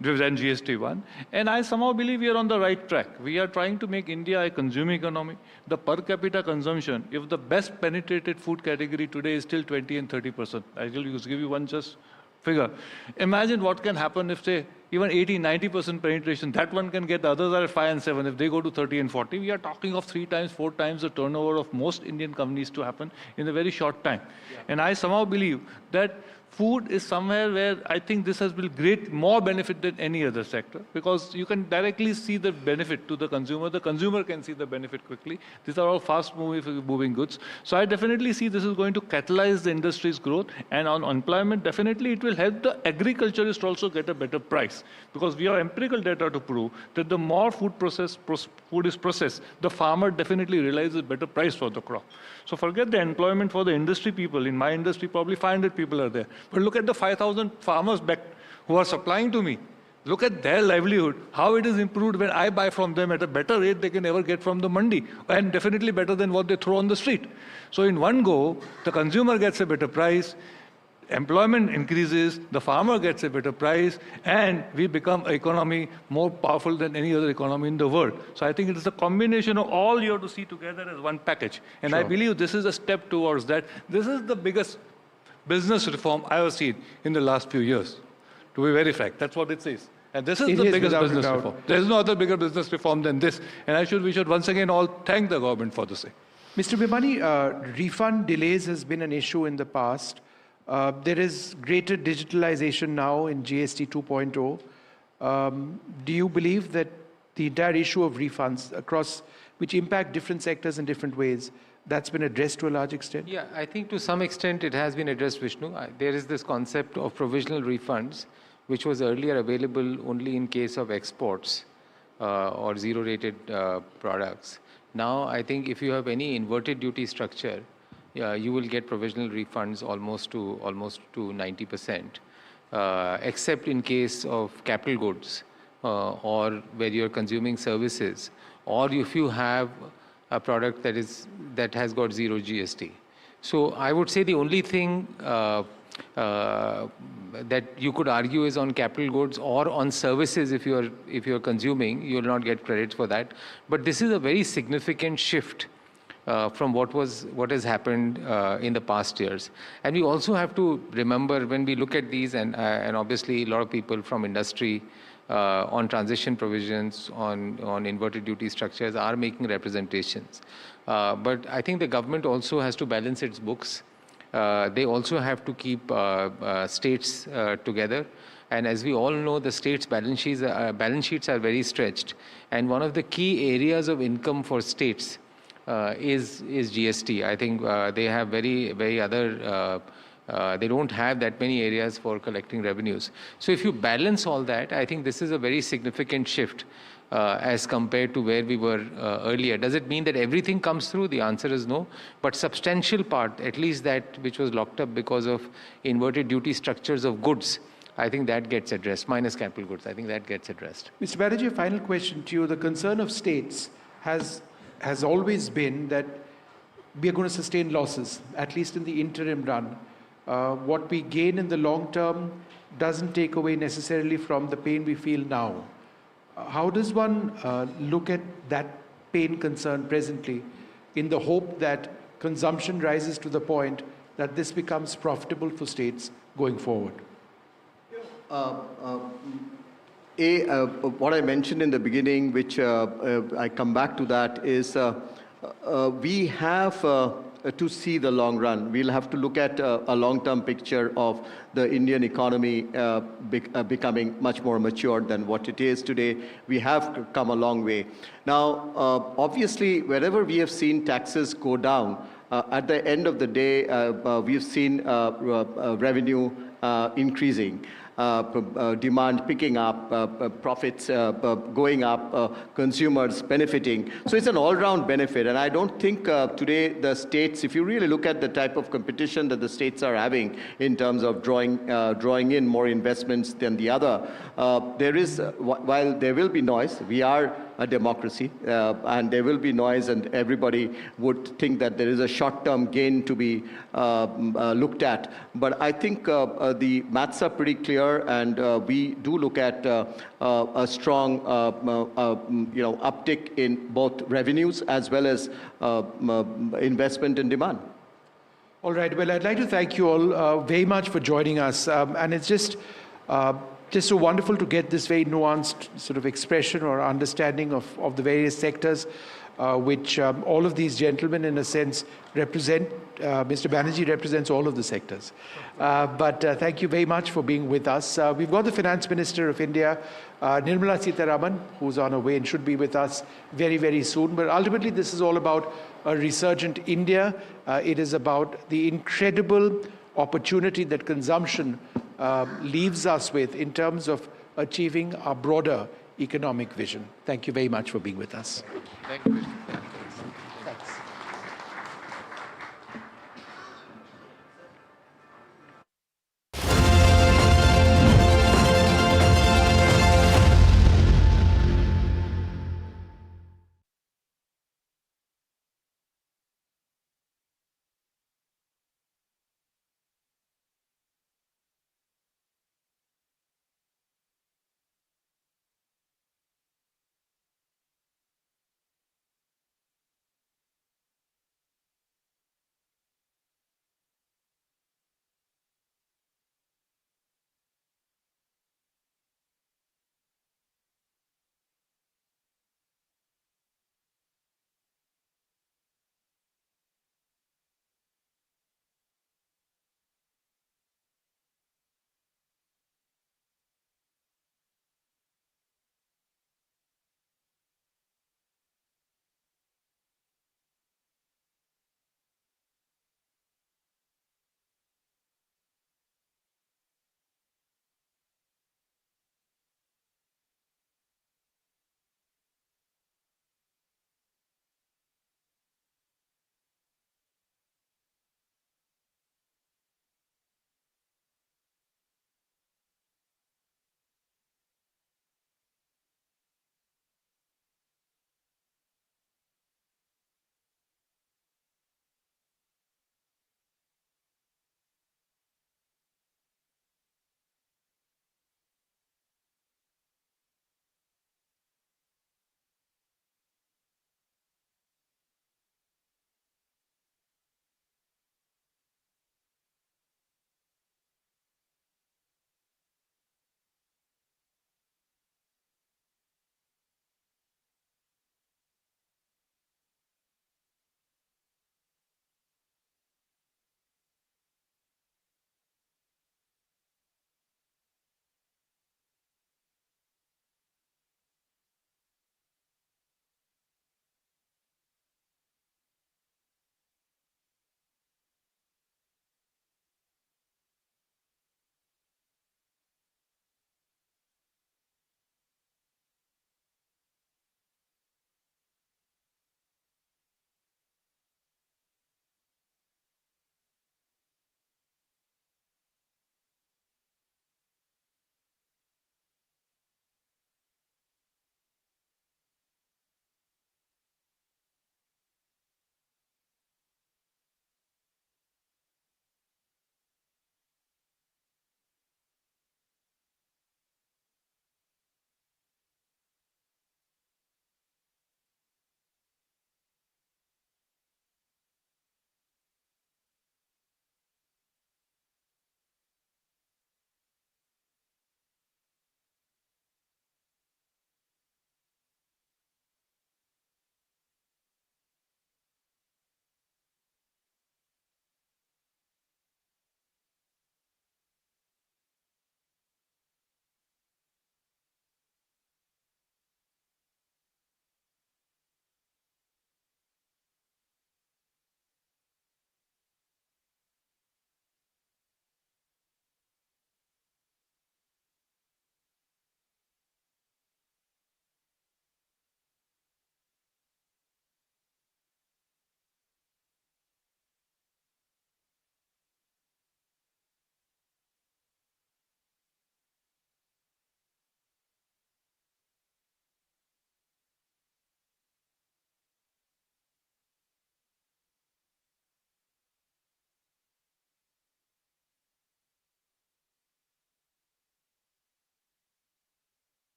than GST 1. And I somehow believe we are on the right track. We are trying to make India a consuming economy. The per capita consumption, if the best penetrated food category today is still 20 and 30%. I will give you one just figure. Imagine what can happen if, say, even 80, 90% penetration, that one can get, the others are at 5 and 7. If they go to 30 and 40, we are talking of 3 times, 4 times the turnover of most Indian companies to happen in a very short time. Yeah. And I somehow believe that food is somewhere where I think this has been more benefit than any other sector, because you can directly see the benefit to the consumer can see the benefit quickly. These are all fast moving goods. So I definitely see this is going to catalyze the industry's growth, and on employment, definitely it will help the agriculturist also get a better price, because we have empirical data to prove that the more food is processed, the farmer definitely realizes a better price for the crop. So forget the employment for the industry people. In my industry, probably 500 people are there. But look at the 5,000 farmers back who are supplying to me. Look at their livelihood, how it is improved when I buy from them at a better rate they can ever get from the mandi, and definitely better than what they throw on the street. So in one go, the consumer gets a better price, employment increases, the farmer gets a better price, and we become an economy more powerful than any other economy in the world. So I think it is a combination of all you have to see together as one package. And I believe this is a step towards that. This is the biggest business reform I have seen in the last few years, to be very frank. That's what it says. And this is the biggest business reform. There is no other bigger business reform than this. And we should once again all thank the government for the same. Mr. Bhimani, refund delays has been an issue in the past. There is greater digitalization now in GST 2.0. Do you believe that the entire issue of refunds across, which impact different sectors in different ways, that's been addressed to a large extent? Yeah, I think to some extent it has been addressed, Vishnu. There is this concept of provisional refunds, which was earlier available only in case of exports or zero-rated products. Now, I think if you have any inverted duty structure, you will get provisional refunds almost to 90%, except in case of capital goods or where you're consuming services, or if you have a product that has got zero GST. So I would say the only thing that you could argue is on capital goods or on services. If you're consuming, you will not get credits for that. But this is a very significant shift from what has happened in the past years. And we also have to remember when we look at these, and obviously a lot of people from industry on transition provisions, on inverted duty structures are making representations. But I think the government also has to balance its books. They also have to keep states together. And as we all know, the states' balance sheets are very stretched. And one of the key areas of income for states is GST. I think they have very other They don't have that many areas for collecting revenues. So if you balance all that, I think this is a very significant shift as compared to where we were earlier. Does it mean that everything comes through? The answer is no. But substantial part, at least that which was locked up because of inverted duty structures of goods, I think that gets addressed, minus capital goods. I think that gets addressed. Mr. Banerjee, a final question to you. The concern of states has always been that we are going to sustain losses, at least in the interim run. What we gain in the long term doesn't take away necessarily from the pain we feel now. How does one look at that pain concern presently in the hope that consumption rises to the point that this becomes profitable for states going forward? What I mentioned in the beginning, which I come back to that, is we have to see the long run. We'll have to look at a long-term picture of the Indian economy becoming much more mature than what it is today. We have come a long way. Now, obviously, wherever we have seen taxes go down, at the end of the day, we've seen revenue increasing. Demand picking up, profits going up, consumers benefiting. So it's an all-round benefit. And I don't think today the states, if you really look at the type of competition that the states are having in terms of drawing in more investments than the other, there is, while there will be noise, we are a democracy, and there will be noise, and everybody would think that there is a short-term gain to be looked at. But I think the maths are pretty clear, and we do look at a strong uptick in both revenues as well as investment and demand. All right. Well, I'd like to thank you all very much for joining us. And it's just so wonderful to get this very nuanced sort of expression or understanding of the various sectors which all of these gentlemen, in a sense, represent. Mr. Banerjee represents all of the sectors. But thank you very much for being with us. We've got the Finance Minister of India, Nirmala Sitharaman, who's on her way and should be with us very, very soon. But ultimately, this is all about a resurgent India. It is about the incredible opportunity that consumption leaves us with in terms of achieving our broader economic vision. Thank you very much for being with us. Thank you.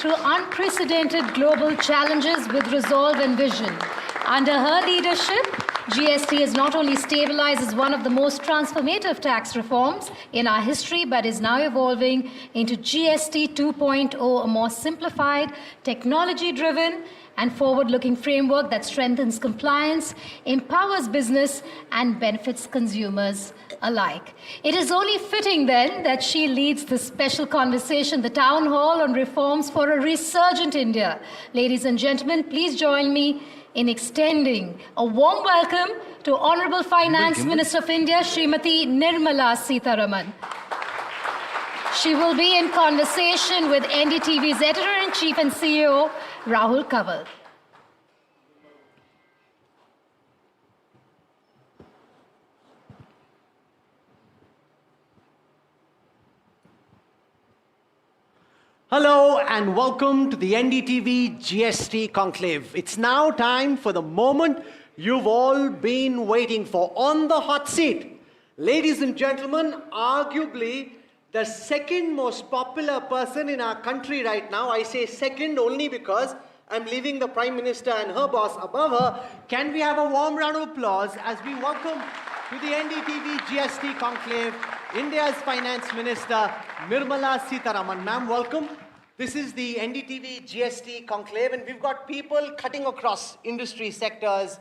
through unprecedented global challenges with resolve and vision. Under her leadership, GST has not only stabilized as one of the most transformative tax reforms in our history, but is now evolving into GST 2.0, a more simplified, technology-driven, and forward-looking framework that strengthens compliance, empowers business, and benefits consumers alike. It is only fitting then that she leads this special conversation, the Town Hall on Reforms for a Resurgent India. Ladies and gentlemen, please join me in extending a warm welcome to Honorable Finance Minister of India, Srimati Nirmala Sitharaman. She will be in conversation with NDTV's Editor-in-Chief and CEO, Rahul Kanwal. Hello and welcome to the NDTV GST Conclave. It's now time for the moment you've all been waiting for. On the hot seat, ladies and gentlemen, arguably the second most popular person in our country right now. I say second only because I'm leaving the Prime Minister and her boss above her. Can we have a warm round of applause as we welcome to the NDTV GST Conclave India's Finance Minister, Nirmala Sitharaman. Ma'am, welcome. This is the NDTV GST Conclave, and we've got people cutting across industry sectors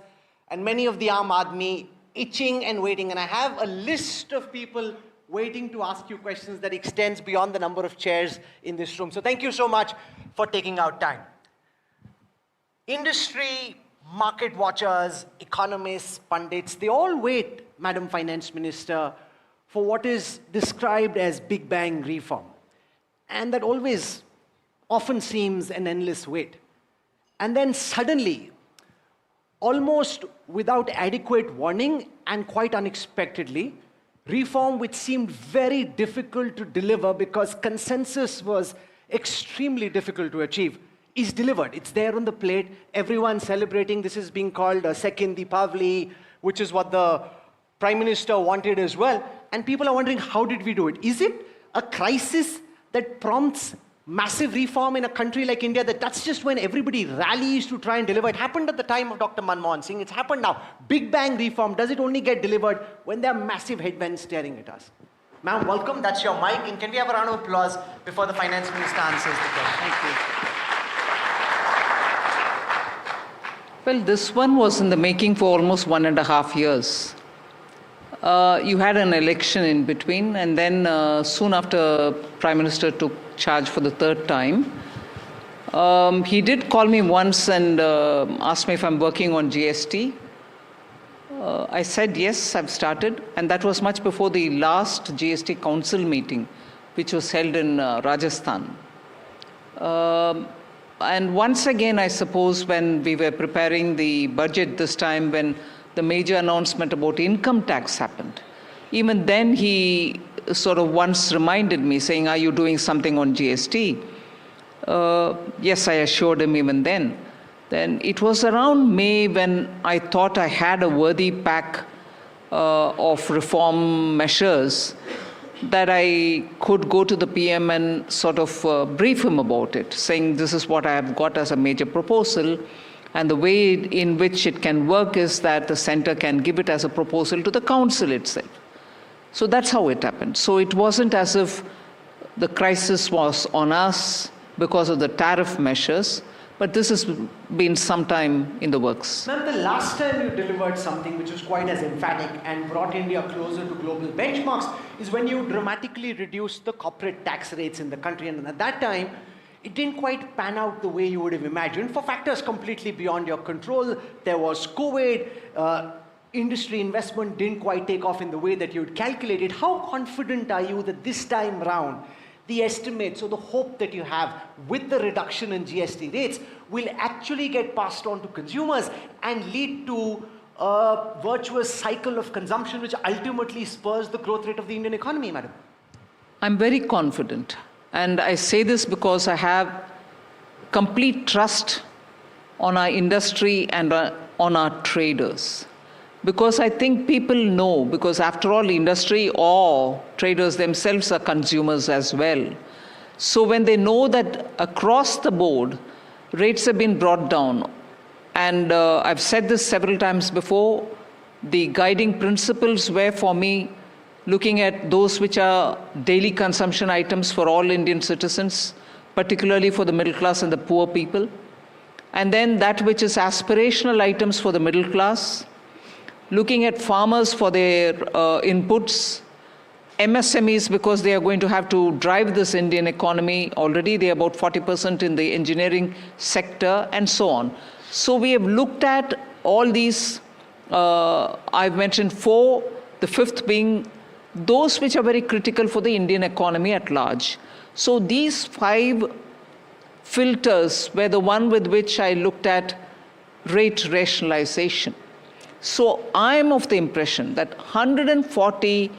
and many of the Aam Aadmi itching and waiting. And I have a list of people waiting to ask you questions that extends beyond the number of chairs in this room. So thank you so much for taking out time. Industry, market watchers, economists, pundits, they all wait, Madam Finance Minister, for what is described as Big Bang reform. And that always often seems an endless wait. And then suddenly, almost without adequate warning and quite unexpectedly, reform which seemed very difficult to deliver because consensus was extremely difficult to achieve is delivered. It's there on the plate. Everyone's celebrating. This is being called a second Deepavali, which is what the Prime Minister wanted as well. And people are wondering, how did we do it? Is it a crisis that prompts massive reform in a country like India, that's just when everybody rallies to try and deliver? It happened at the time of Dr. Manmohan Singh. It's happened now. Big Bang reform, does it only get delivered when there are massive headwinds staring at us? Ma'am, welcome. That's your mic. And can we have a round of applause before the Finance Minister answers the question? Thank you. Well, this one was in the making for almost 1.5 years. You had an election in between, and then soon after Prime Minister took charge for the third time, he did call me once and asked me if I'm working on GST. I said, yes, I've started. And that was much before the last GST Council meeting, which was held in Rajasthan. And once again, I suppose, when we were preparing the budget this time, when the major announcement about income tax happened, even then he sort of once reminded me, saying, are you doing something on GST? Yes, I assured him even then. Then it was around May when I thought I had a worthy pack of reform measures that I could go to the PM and sort of brief him about it, saying this is what I have got as a major proposal, and the way in which it can work is that the center can give it as a proposal to the council itself. So that's how it happened. So it wasn't as if the crisis was on us because of the tariff measures, but this has been some time in the works. Ma'am, the last time you delivered something which was quite as emphatic and brought India closer to global benchmarks is when you dramatically reduced the corporate tax rates in the country. And at that time, it didn't quite pan out the way you would have imagined for factors completely beyond your control. There was COVID, industry investment didn't quite take off in the way that you had calculated. How confident are you that this time round, the estimates or the hope that you have with the reduction in GST rates will actually get passed on to consumers and lead to a virtuous cycle of consumption which ultimately spurs the growth rate of the Indian economy, madam? I'm very confident. And I say this because I have complete trust on our industry and on our traders. Because I think people know, because after all, industry or traders themselves are consumers as well. So when they know that across the board, rates have been brought down, and I've said this several times before, the guiding principles were for me looking at those which are daily consumption items for all Indian citizens, particularly for the middle class and the poor people. And then that which is aspirational items for the middle class, looking at farmers for their inputs, MSMEs because they are going to have to drive this Indian economy. Already they are about 40% in the engineering sector and so on. So we have looked at all these, I've mentioned 4, the 5th being those which are very critical for the Indian economy at large. So these 5 filters were the one with which I looked at rate rationalization. So I am of the impression that 140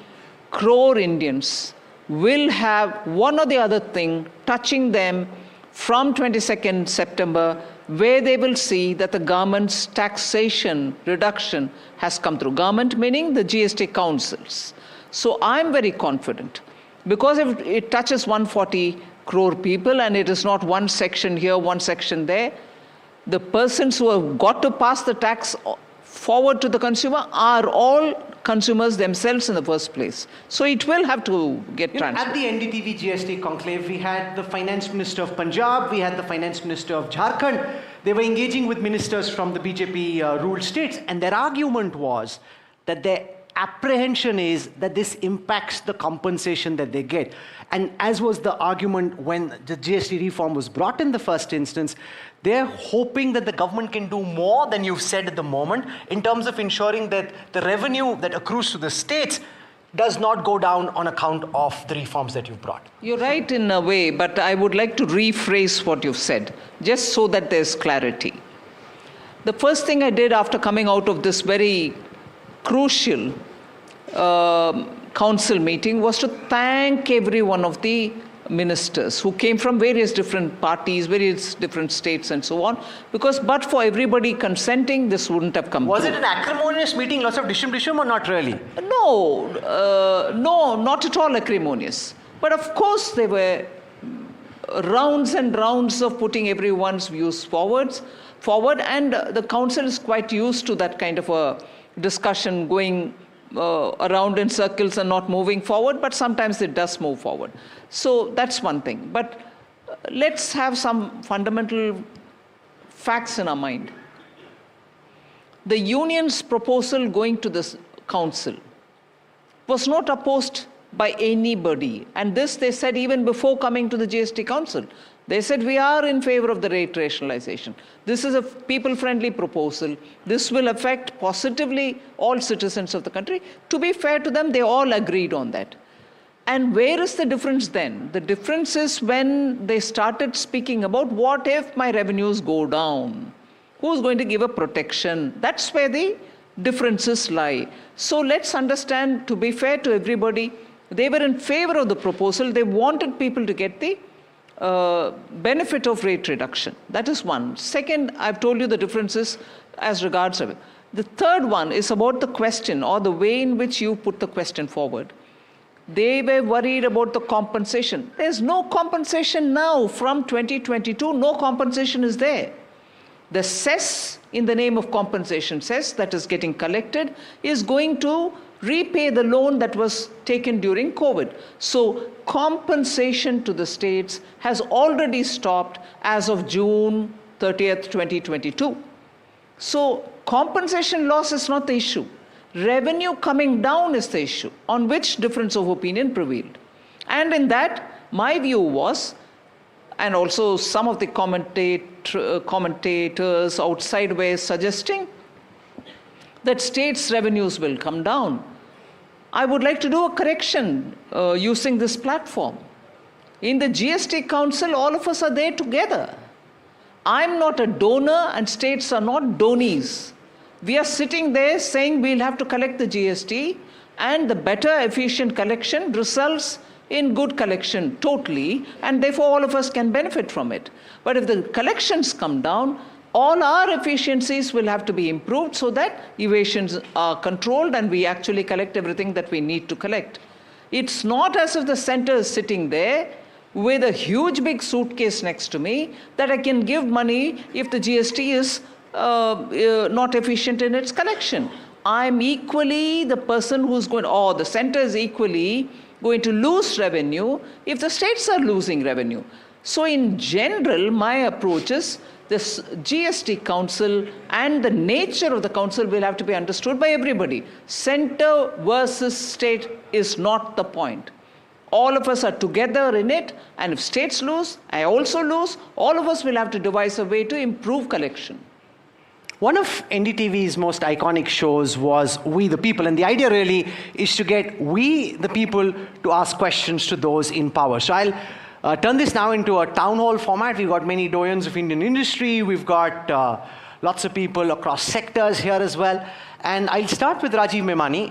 crore Indians will have one or the other thing touching them from 22nd September, where they will see that the government's taxation reduction has come through. Government meaning the GST councils. So I'm very confident, because if it touches 140 crore people and it is not one section here, one section there, the persons who have got to pass the tax forward to the consumer are all consumers themselves in the first place. So it will have to get transferred. At the NDTV GST Conclave, we had the Finance Minister of Punjab, we had the Finance Minister of Jharkhand. They were engaging with ministers from the BJP ruled states, and their argument was that their apprehension is that this impacts the compensation that they get. And as was the argument when the GST reform was brought in the first instance, they're hoping that the government can do more than you've said at the moment in terms of ensuring that the revenue that accrues to the states does not go down on account of the reforms that you've brought. You're right in a way, but I would like to rephrase what you've said, just so that there's clarity. The first thing I did after coming out of this very crucial council meeting was to thank every one of the ministers who came from various different parties, various different states and so on, because but for everybody consenting, this wouldn't have come Was through. it an acrimonious meeting, lots of dishum or not really? No, no, not at all acrimonious. But of course there were rounds and rounds of putting everyone's views forward, and the council is quite used to that kind of a discussion going around in circles and not moving forward, but sometimes it does move forward. So that's one thing. But let's have some fundamental facts in our mind. The union's proposal going to this council was not opposed by anybody. And this they said even before coming to the GST council. They said, we are in favor of the rate rationalization. This is a people-friendly proposal. This will affect positively all citizens of the country. To be fair to them, they all agreed on that. And where is the difference then? The difference is when they started speaking about what if my revenues go down? Who's going to give a protection? That's where the differences lie. So let's understand, to be fair to everybody, they were in favor of the proposal. They wanted people to get the benefit of rate reduction. That is one. Second, I've told you the differences as regards of it. The third one is about the question or the way in which you put the question forward. They were worried about the compensation. There's no compensation now. From 2022, no compensation is there. The cess in the name of compensation, cess that is getting collected, is going to repay the loan that was taken during COVID. So compensation to the states has already stopped as of June 30th, 2022. So compensation loss is not the issue. Revenue coming down is the issue, on which difference of opinion prevailed. And in that, my view was, and also some of the commentators outside were suggesting that states' revenues will come down. I would like to do a correction using this platform. In the GST Council, all of us are there together. I'm not a donor and states are not donees. We are sitting there saying we'll have to collect the GST, and the better efficient collection results in good collection totally, and therefore all of us can benefit from it. But if the collections come down, all our efficiencies will have to be improved so that evasions are controlled and we actually collect everything that we need to collect. It's not as if the center is sitting there with a huge big suitcase next to me that I can give money if the GST is not efficient in its collection. I'm equally the person who's going, or the center is equally going to lose revenue if the states are losing revenue. So in general, my approach is this GST council and the nature of the council will have to be understood by everybody. Center versus state is not the point. All of us are together in it, and if states lose, I also lose, all of us will have to devise a way to improve collection. One of NDTV's most iconic shows was We the People, and the idea really is to get we the people to ask questions to those in power. So I'll turn this now into a town hall format. We've got many doyens of Indian industry. We've got lots of people across sectors here as well. And I'll start with Rajiv Memani,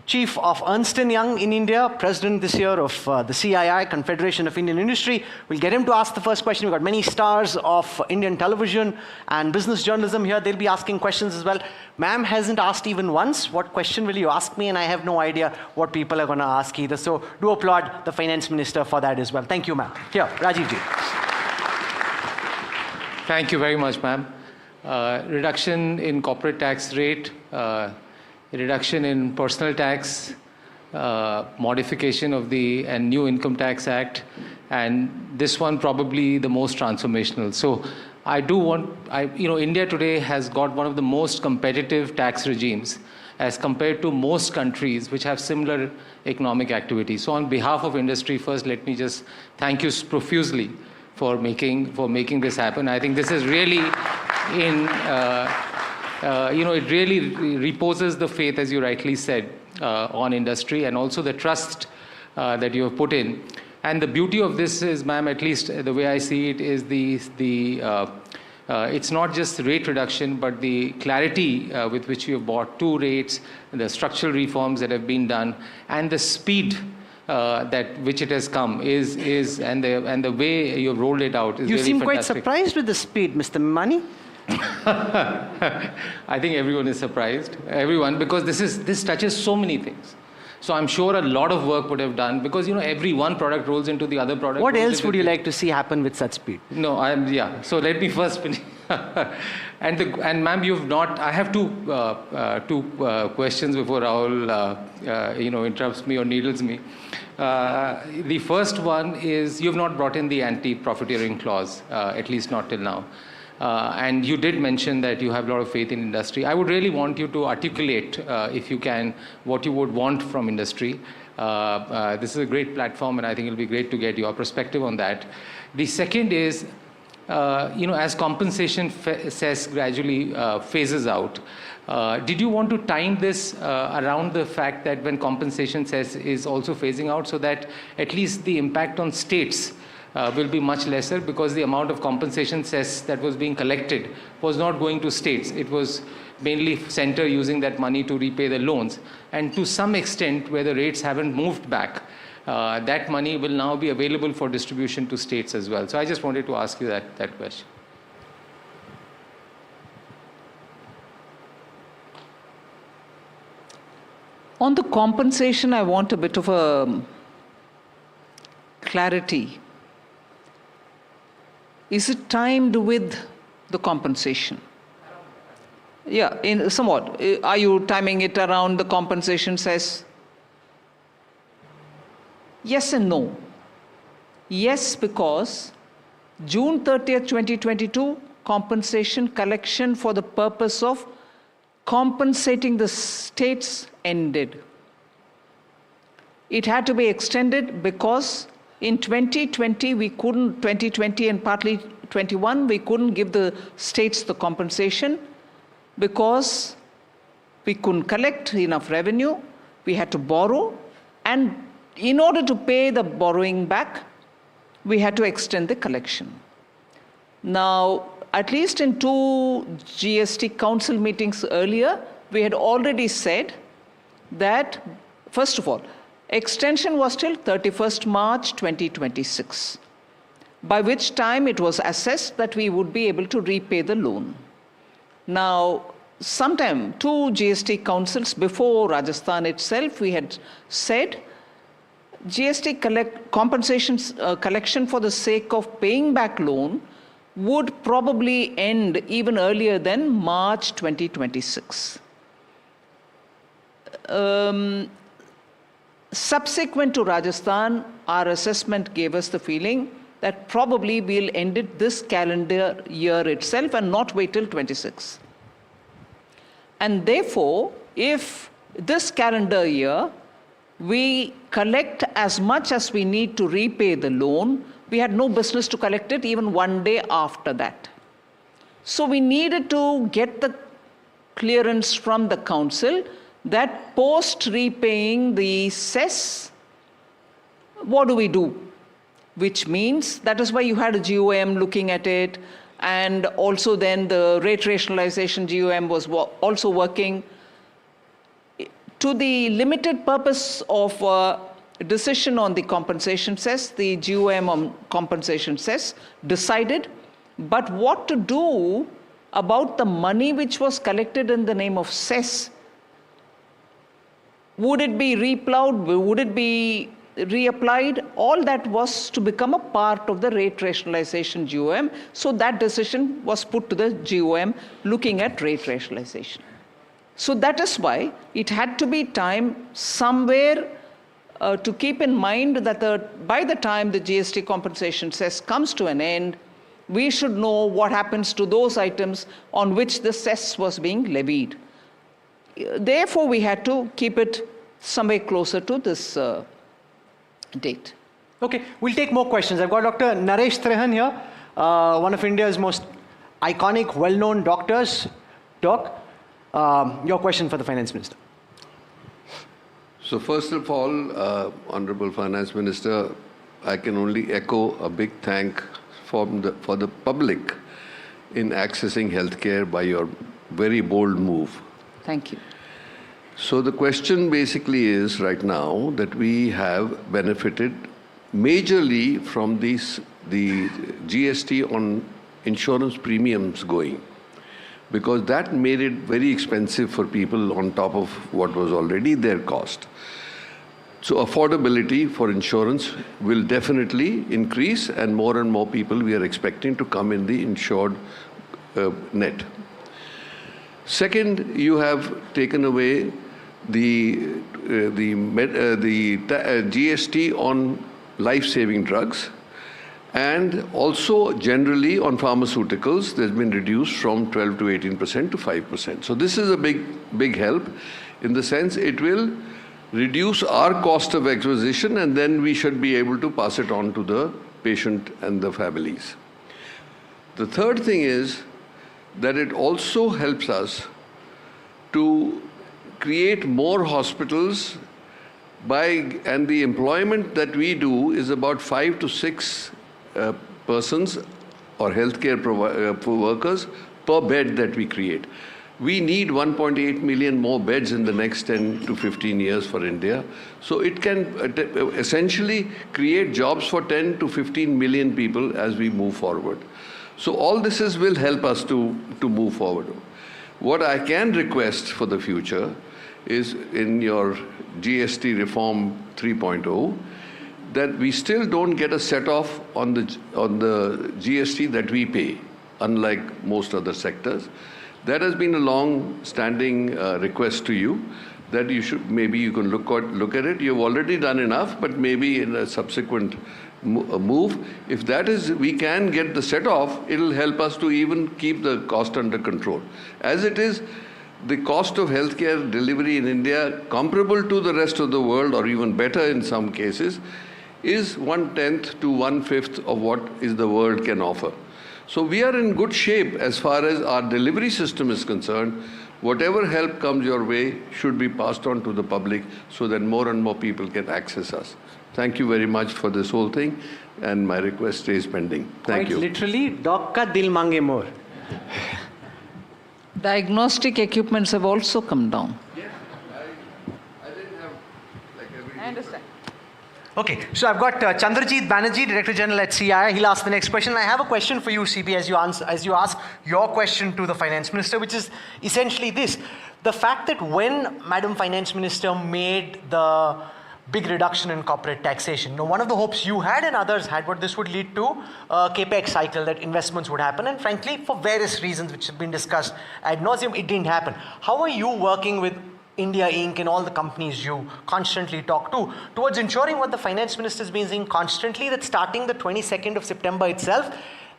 Chief of Ernst & Young in India, President this year of the CII, Confederation of Indian Industry. We'll get him to ask the first question. We've got many stars of Indian television and business journalism here. They'll be asking questions as well. Ma'am hasn't asked even once, what question will you ask me? And I have no idea what people are going to ask either. So do applaud the Finance Minister for that as well. Thank you, ma'am. Here, Rajiv ji. Thank you very much, ma'am. Reduction in corporate tax rate, reduction in personal tax, modification of the new Income Tax Act, and this one probably the most transformational. So I do want, India today has got one of the most competitive tax regimes as compared to most countries which have similar economic activity. So on behalf of industry, first let me just thank you profusely for making this happen. I think this is really it really reposes the faith, as you rightly said, on industry, and also the trust that you have put in. And the beauty of this is, ma'am, at least the way I see it, is it's not just rate reduction, but the clarity with which you have brought two rates, the structural reforms that have been done, and the speed which it has come and the way you have rolled it out is you really fantastic. You seem quite surprised with the speed, Mr. Memani. I think everyone is surprised, because this touches so many things. So I'm sure a lot of work would have done, because every one product rolls into the other product. What else would you like to see happen with such speed? No, so let me first finish. And ma'am, you've not. I have two questions before Rahul interrupts me or needles me. The first one is, you've not brought in the anti-profiteering clause, at least not till now. And you did mention that you have a lot of faith in industry. I would really want you to articulate, if you can, what you would want from industry. This is a great platform, and I think it'll be great to get your perspective on that. The second is, as compensation cess gradually phases out, did you want to time this around the fact that when compensation cess is also phasing out, so that at least the impact on states will be much lesser, because the amount of compensation cess that was being collected was not going to states. It was mainly center using that money to repay the loans. And to some extent, where the rates haven't moved back, that money will now be available for distribution to states as well. So I just wanted to ask you that question. On the compensation, I want a bit of a clarity. Is it timed with the compensation? Yeah, somewhat. Are you timing it around the compensation cess? Yes and no. Yes, because June 30th, 2022, compensation collection for the purpose of compensating the states ended. It had to be extended because in 2020 and partly 21, we couldn't give the states the compensation because we couldn't collect enough revenue. We had to borrow, and in order to pay the borrowing back, we had to extend the collection. Now, at least in 2 GST council meetings earlier, we had already said that, first of all, extension was till 31st March 2026, by which time it was assessed that we would be able to repay the loan. Now, sometime 2 GST councils before Rajasthan itself, we had said GST collection for the sake of paying back loan would probably end even earlier than March 2026. Subsequent to Rajasthan, our assessment gave us the feeling that probably we'll end it this calendar year itself and not wait till 26. And therefore, if this calendar year we collect as much as we need to repay the loan, we had no business to collect it even one day after that. So we needed to get the clearance from the council that post repaying the cess, what do we do? Which means that is why you had a GOM looking at it, and also then the rate rationalization GOM was also working. To the limited purpose of decision on the compensation cess, the GOM on compensation cess decided, but what to do about the money which was collected in the name of cess? Would it be replowed? Would it be reapplied? All that was to become a part of the rate rationalization GOM. So that decision was put to the GOM looking at rate rationalization. So that is why it had to be time somewhere to keep in mind that by the time the GST compensation cess comes to an end, we should know what happens to those items on which the cess was being levied. Therefore, we had to keep it somewhere closer to this date. Okay, we'll take more questions. I've got Dr. Naresh Trehan here, one of India's most iconic, well-known doctors. Doc, your question for the Finance Minister. So first of all, Honorable Finance Minister, I can only echo a big thank for the public in accessing healthcare by your very bold move. Thank you. So the question basically is right now that we have benefited majorly from the GST on insurance premiums going, because that made it very expensive for people on top of what was already their cost. So affordability for insurance will definitely increase, and more people we are expecting to come in the insured net. Second, you have taken away the GST on life-saving drugs, and also generally on pharmaceuticals, there's been reduced from 12 to 18% to 5%. So this is a big help in the sense it will reduce our cost of acquisition, and then we should be able to pass it on to the patient and the families. The third thing is that it also helps us to create more hospitals and the employment that we do is about 5 to 6 persons or healthcare workers per bed that we create. We need 1.8 million more beds in the next 10 to 15 years for India. So it can essentially create jobs for 10 to 15 million people as we move forward. So all this will help us to move forward. What I can request for the future is in your GST reform 3.0, that we still don't get a set-off on the GST that we pay, unlike most other sectors. That has been a long-standing request to you, that you should, maybe you can look at it. You've already done enough, but maybe in a subsequent move, if that is, we can get the set-off, it'll help us to even keep the cost under control. As it is, the cost of healthcare delivery in India, comparable to the rest of the world, or even better in some cases, is 1/10 to 1/5 of what the world can offer. So we are in good shape as far as our delivery system is concerned. Whatever help comes your way should be passed on to the public so that more and more people can access us. Thank you very much for this whole thing, and my request stays pending. Thank you. Quite literally, Doc ka dil mange more. Diagnostic equipments have also come down. Yes, I didn't have I understand. Okay, so I've got Chandrajit Banerjee, Director General at CII. He'll ask the next question. I have a question for you, CB, as you ask your question to the Finance Minister, which is essentially this. The fact that when Madam Finance Minister made the big reduction in corporate taxation. Now, one of the hopes you had and others had what this would lead to a capex cycle, that investments would happen. And frankly, for various reasons which have been discussed ad nauseum, it didn't happen. How are you working with India Inc. and all the companies you constantly talk to towards ensuring what the finance minister has been saying constantly, that starting the 22nd of September itself,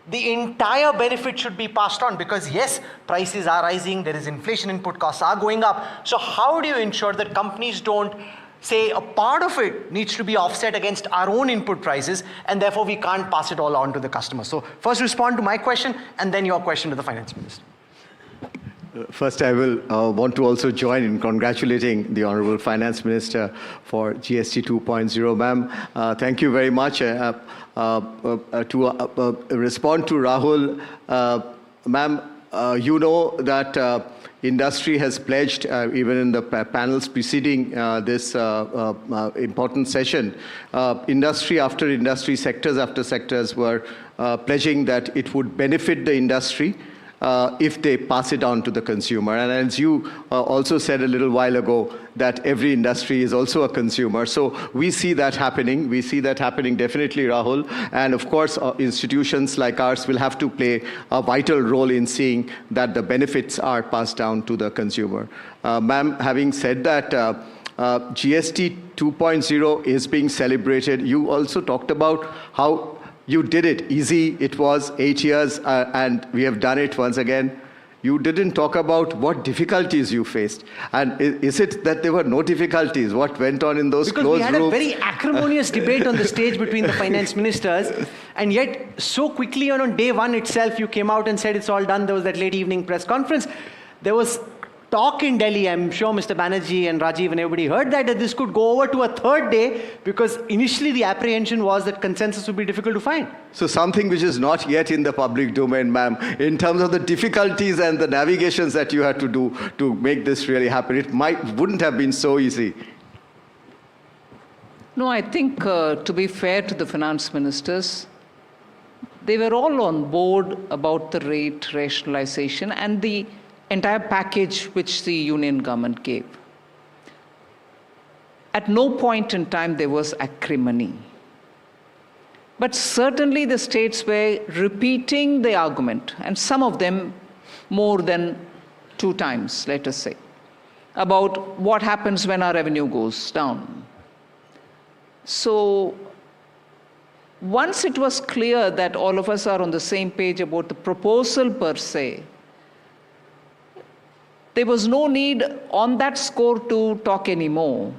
the entire benefit should be passed on? Because yes, prices are rising, there is inflation, input costs are going up. So how do you ensure that companies don't say a part of it needs to be offset against our own input prices and therefore we can't pass it all on to the customer? So first respond to my question and then your question to the finance minister. First, I will want to also join in congratulating the Honorable Finance Minister for GST 2.0, ma'am. Thank you very much. To respond to Rahul, ma'am, you know that industry has pledged, even in the panels preceding this important session, industry after industry, sectors after sectors were pledging that it would benefit the industry if they pass it on to the consumer. And as you also said a little while ago, that every industry is also a consumer. So we see that happening. We see that happening definitely, Rahul. And of course, institutions like ours will have to play a vital role in seeing that the benefits are passed down to the consumer. Ma'am, having said that, GST 2.0 is being celebrated. You also talked about how you did it. Easy it was, 8 years, and we have done it once again. You didn't talk about what difficulties you faced. And is it that there were no difficulties? What went on in those closed rooms? Because we had a very acrimonious debate on the stage between the finance ministers, and yet so quickly on day one itself, you came out and said it's all done. There was that late evening press conference. There was talk in Delhi, I'm sure Mr. Banerjee and Rajiv and everybody heard that this could go over to a third day, because initially the apprehension was that consensus would be difficult to find. So something which is not yet in the public domain, ma'am, in terms of the difficulties and the navigations that you had to do to make this really happen, it wouldn't have been so easy. No, I think to be fair to the finance ministers, they were all on board about the rate rationalization and the entire package which the union government gave. At no point in time there was acrimony. But certainly the states were repeating the argument, and some of them more than 2 times, let us say, about what happens when our revenue goes down. So once it was clear that all of us are on the same page about the proposal per se, there was no need on that score to talk anymore.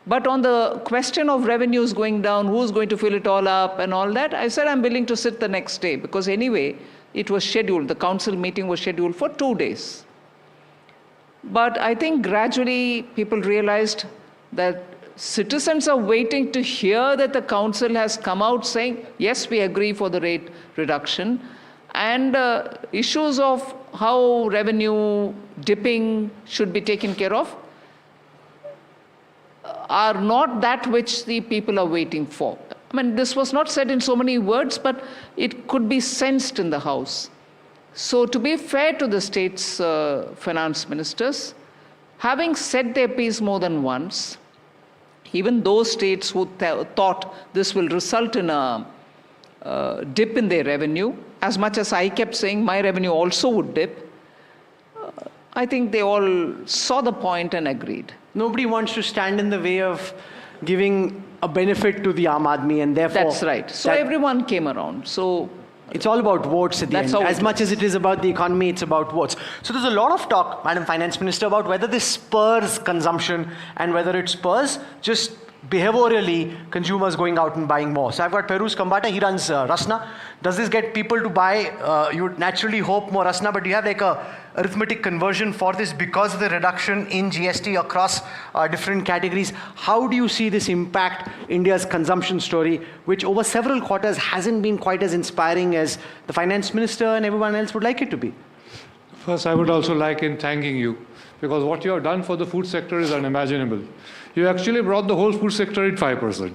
But on the question of revenues going down, who's going to fill it all up and all that, I said I'm willing to sit the next day, because anyway, it was scheduled, the council meeting was scheduled for 2 days. But I think gradually people realized that citizens are waiting to hear that the council has come out saying, yes, we agree for the rate reduction. And issues of how revenue dipping should be taken care of are not that which the people are waiting for. I mean, this was not said in so many words, but it could be sensed in the House. So to be fair to the state's finance ministers, having said their piece more than once, even those states who thought this will result in a dip in their revenue, as much as I kept saying my revenue also would dip, I think they all saw the point and agreed. Nobody wants to stand in the way of giving a benefit to the Aam Aadmi, and therefore... That's right. So everyone came around. So it's all about votes at the end. As much as it is about the economy, it's about votes. So there's a lot of talk, Madam Finance Minister, about whether this spurs consumption and whether it spurs just behaviorally consumers going out and buying more. So I've got Peruz Kambata, he runs Rasna. Does this get people to buy? You would naturally hope more Rasna, but do you have like a arithmetic conversion for this because of the reduction in GST across different categories? How do you see this impact India's consumption story, which over several quarters hasn't been quite as inspiring as the finance minister and everyone else would like it to be? First, I would also like in thanking you, because what you have done for the food sector is unimaginable. You actually brought the whole food sector in 5%.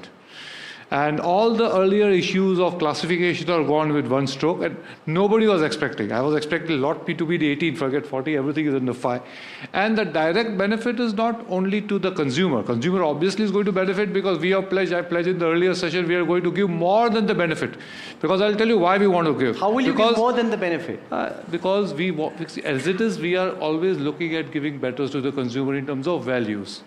And all the earlier issues of classification are gone with one stroke, and nobody was expecting. I was expecting a lot to be the 18, forget 40, everything is in the 5. And the direct benefit is not only to the consumer. Consumer obviously is going to benefit because we have pledged, I pledged in the earlier session, we are going to give more than the benefit. Because I'll tell you why we want to give. How will you give more than the benefit? Because as it is, we are always looking at giving better to the consumer in terms of values.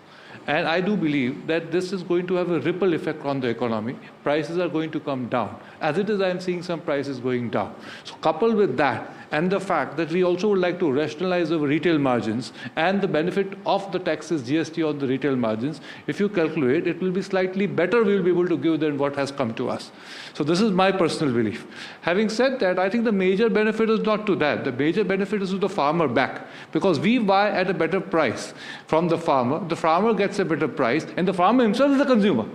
And I do believe that this is going to have a ripple effect on the economy. Prices are going to come down. As it is, I am seeing some prices going down. So coupled with that, and the fact that we also would like to rationalize our retail margins and the benefit of the taxes GST on the retail margins, if you calculate, it will be slightly better we will be able to give than what has come to us. So this is my personal belief. Having said that, I think the major benefit is not to that. The major benefit is to the farmer back, because we buy at a better price from the farmer gets a better price, and the farmer himself is the consumer.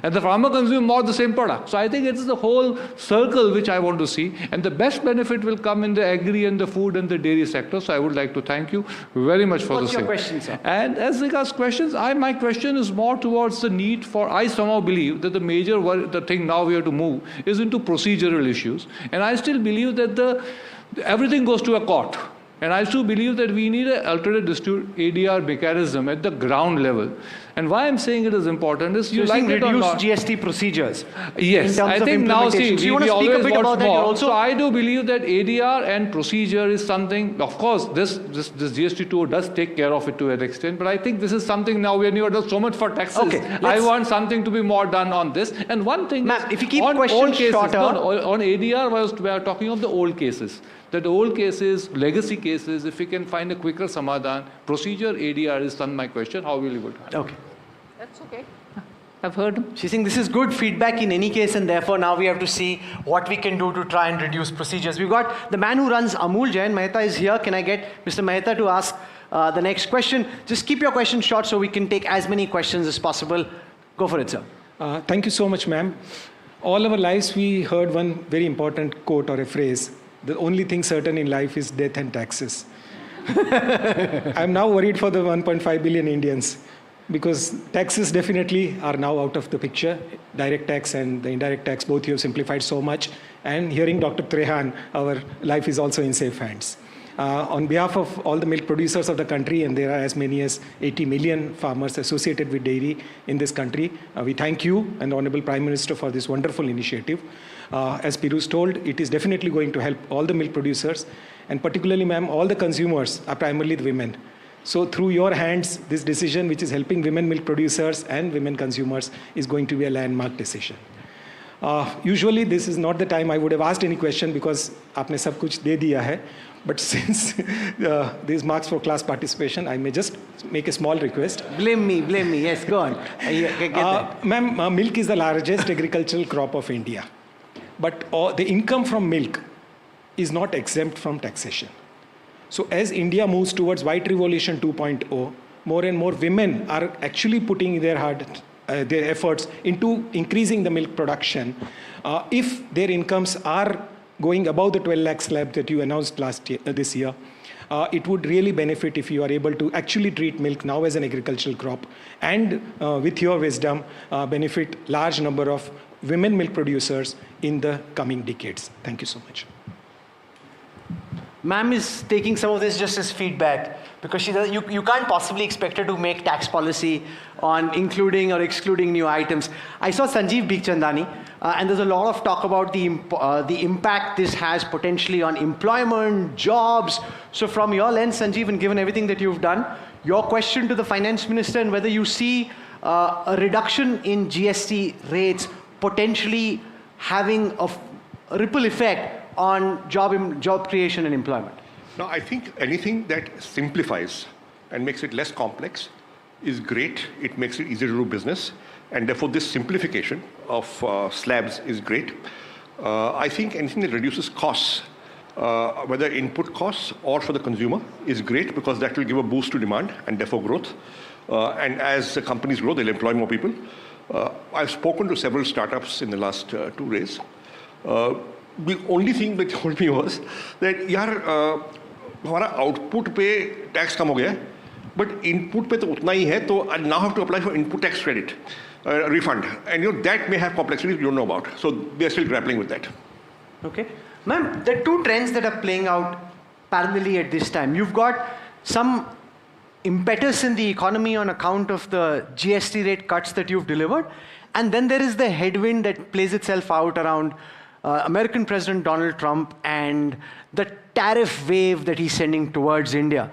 And the farmer consumes more of the same product. So I think it's the whole circle which I want to see. And the best benefit will come in the agri and the food and the dairy sector. So I would like to thank you very much for the same. What's your question, sir? And as regards questions, my question is more towards the need for, I somehow believe that the thing now we have to move is into procedural issues. And I still believe that everything goes to a court. And I still believe that we need an alternate dispute ADR mechanism at the ground level. And why I'm saying it is important is you like it or not. Reduce GST procedures. Yes, I think now see, so you want to speak a bit about that also? So I do believe that ADR and procedure is something, of course, this GST 2 does take care of it to an extent, but I think this is something now when you have done so much for taxes, I want something to be more done on this. And one thing is, if you keep questions shorter. On ADR, we are talking of the old cases. That old cases, legacy cases, if we can find a quicker samadhan, procedure ADR is my question, how will you do it? Okay. That's okay. I've heard him. She's saying this is good feedback in any case, and therefore now we have to see what we can do to try and reduce procedures. We've got the man who runs Amul, Jayant Mehta, is here. Can I get Mr. Mehta to ask the next question? Just keep your questions short so we can take as many questions as possible. Go for it, sir. Thank you so much, ma'am. All our lives we heard one very important quote or a phrase. The only thing certain in life is death and taxes. I'm now worried for the 1.5 billion Indians, because taxes definitely are now out of the picture. Direct tax and the indirect tax, both you have simplified so much. And hearing Dr. Trehan, our life is also in safe hands. On behalf of all the milk producers of the country, and there are as many as 80 million farmers associated with dairy in this country, we thank you and the Honorable Prime Minister for this wonderful initiative. As Piyush told, it is definitely going to help all the milk producers, and particularly, ma'am, all the consumers are primarily the women. So through your hands, this decision, which is helping women milk producers and women consumers, is going to be a landmark decision. Usually, this is not the time I would have asked any question, because aapne sab kuch de diya hai. But since these marks for class participation, I may just make a small request. Blame me. Yes, go on. Ma'am, milk is the largest agricultural crop of India. But the income from milk is not exempt from taxation. So as India moves towards White Revolution 2.0, more and more women are actually putting their efforts into increasing the milk production. If their incomes are going above the 12 lakh slab that you announced this year, it would really benefit if you are able to actually treat milk now as an agricultural crop, and with your wisdom, benefit large number of women milk producers in the coming decades. Thank you so much. Ma'am is taking some of this just as feedback, because you can't possibly expect her to make tax policy on including or excluding new items. I saw Sanjeev Bikhchandani, and there's a lot of talk about the impact this has potentially on employment, jobs. So from your lens, Sanjeev, and given everything that you've done, your question to the finance minister, and whether you see a reduction in GST rates potentially having a ripple effect on job creation and employment. No, I think anything that simplifies and makes it less complex is great. It makes it easier to do business, and therefore this simplification of slabs is great. I think anything that reduces costs, whether input costs or for the consumer, is great, because that will give a boost to demand and therefore growth. And as the companies grow, they'll employ more people. I've spoken to several startups in the last 2 days. The only thing they told me was that, यार हमारा output पे tax कम हो गया है, but input पे तो उतना ही है, तो I now have to apply for input tax credit. refund. And that may have complexities we don't know about. So we are still grappling with that. Okay. Ma'am, there are two trends that are playing out parallelly at this time. You've got some impetus in the economy on account of the GST rate cuts that you've delivered. And then there is the headwind that plays itself out around American President Donald Trump and the tariff wave that he's sending towards India.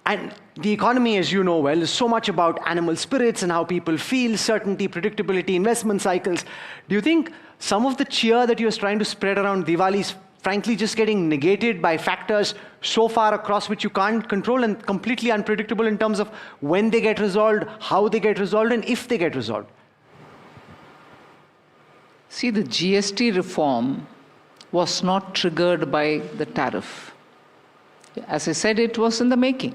And the economy, as you know well, is so much about animal spirits and how people feel, certainty, predictability, investment cycles. Do you think some of the cheer that you're trying to spread around Diwali is frankly just getting negated by factors so far across which you can't control and completely unpredictable in terms of when they get resolved, how they get resolved, and if they get resolved? See, the GST reform was not triggered by the tariff. As I said, it was in the making.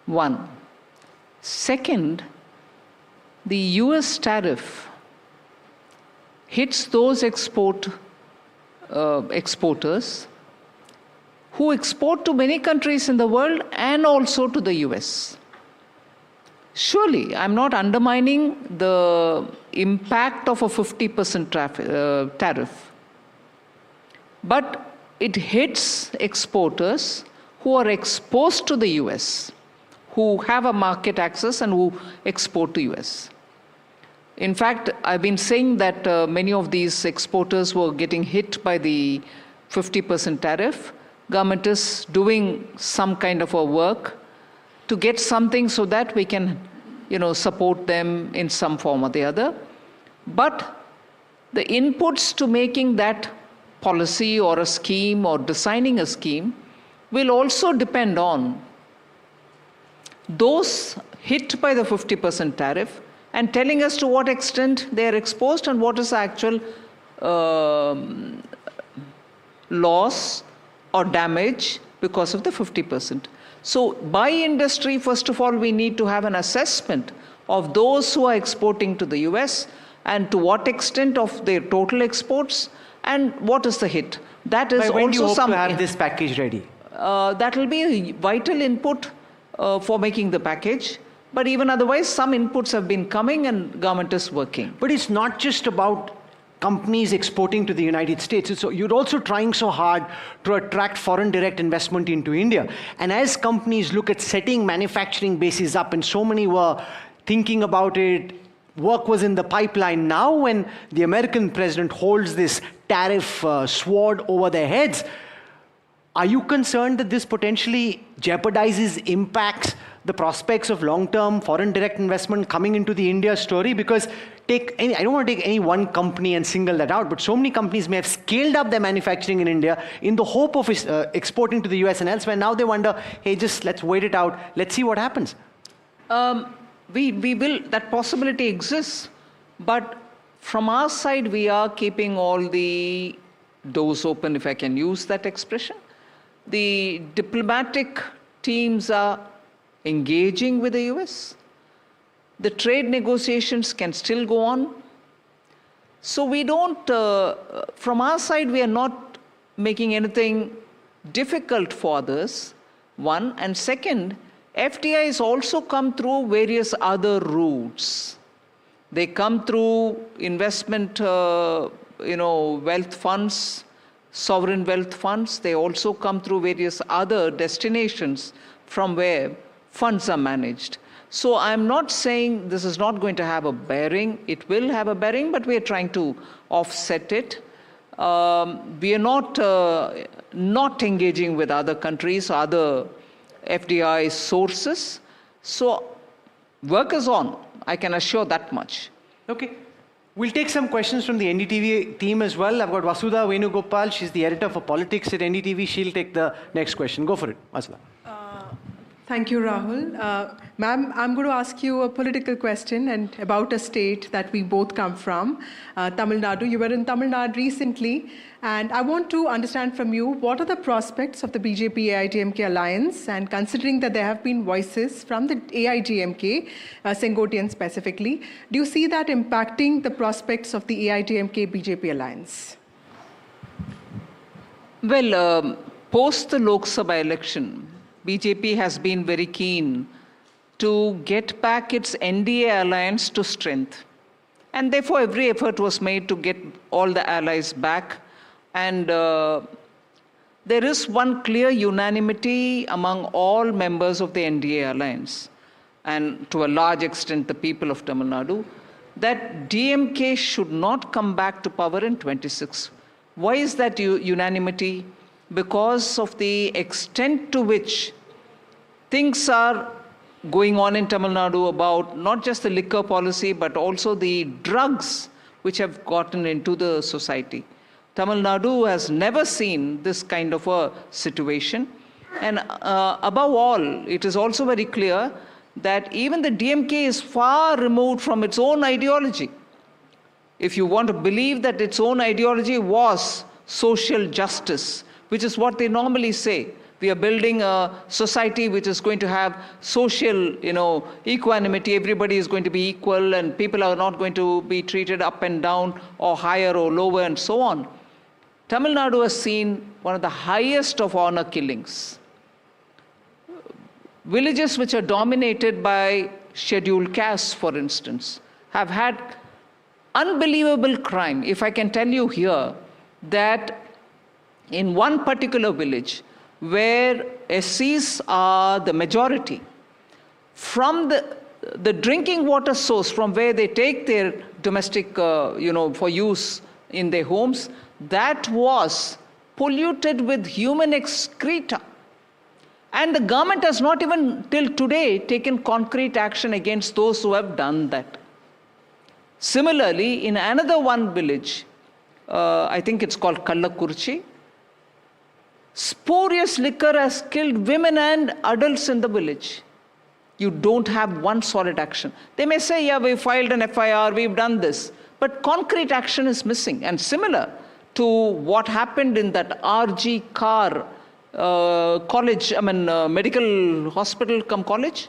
One. Second, the US tariff hits those exporters who export to many countries in the world and also to the US. Surely, I'm not undermining the impact of a 50% tariff, but it hits exporters who are exposed to the US, who have a market access and who export to US. In fact, I've been saying that many of these exporters were getting hit by the 50% tariff. Government is doing some kind of a work to get something so that we can, support them in some form or the other. But the inputs to making that policy or a scheme or designing a scheme will also depend on those hit by the 50% tariff and telling us to what extent they are exposed and what is the actual loss or damage because of the 50%. So by industry, first of all, we need to have an assessment of those who are exporting to the US and to what extent of their total exports and what is the hit. That is when also do you hope some. To have this package ready? That will be a vital input for making the package. But even otherwise, some inputs have been coming and government is working. But it's not just about companies exporting to the United States. So you're also trying so hard to attract foreign direct investment into India. And as companies look at setting manufacturing bases up, and so many were thinking about it, work was in the pipeline. Now when the American president holds this tariff sword over their heads, are you concerned that this potentially jeopardizes, impacts the prospects of long-term foreign direct investment coming into the India story? Because I don't want to take any one company and single that out, but so many companies may have scaled up their manufacturing in India in the hope of exporting to the US and elsewhere. Now they wonder, hey, just let's wait it out. Let's see what happens. We will, that possibility exists. But from our side, we are keeping all the doors open, if I can use that expression. The diplomatic teams are engaging with the US. The trade negotiations can still go on. So we don't, from our side, we are not making anything difficult for others, one. And second, FDIs also come through various other routes. They come through investment, wealth funds, sovereign wealth funds. They also come through various other destinations from where funds are managed. So I'm not saying this is not going to have a bearing. It will have a bearing, but we are trying to offset it. We are not engaging with other countries, other FDI sources. So work is on. I can assure that much. Okay. We'll take some questions from the NDTV team as well. I've got Vasudha Venugopal. She's the editor for politics at NDTV. She'll take the next question. Go for it, Vasudha. Thank you, Rahul. Ma'am, I'm going to ask you a political question and about a state that we both come from, Tamil Nadu. You were in Tamil Nadu recently, and I want to understand from you, what are the prospects of the BJP-AIDMK alliance? And considering that there have been voices from the AIDMK, Sengotian specifically, do you see that impacting the prospects of the AIDMK-BJP alliance? Well, post the Lok Sabha election, BJP has been very keen to get back its NDA alliance to strength. And therefore, every effort was made to get all the allies back. And there is one clear unanimity among all members of the NDA alliance, and to a large extent the people of Tamil Nadu, that DMK should not come back to power in 26. Why is that unanimity? Because of the extent to which things are going on in Tamil Nadu about not just the liquor policy, but also the drugs which have gotten into the society. Tamil Nadu has never seen this kind of a situation. And above all, it is also very clear that even the DMK is far removed from its own ideology. If you want to believe that its own ideology was social justice, which is what they normally say, we are building a society which is going to have social, equanimity. Everybody is going to be equal, and people are not going to be treated up and down or higher or lower and so on. Tamil Nadu has seen one of the highest of honor killings. Villages which are dominated by scheduled castes, for instance, have had unbelievable crime. If I can tell you here that in one particular village, where SCs are the majority, from the drinking water source from where they take their domestic, for use in their homes, that was polluted with human excreta. And the government has not even till today taken concrete action against those who have done that. Similarly, in another one village, I think it's called Kallakurchi, spurious liquor has killed women and adults in the village. You don't have one solid action. They may say, yeah, we filed an FIR, we've done this. But concrete action is missing. And similar to what happened in that RG Kar medical hospital come college.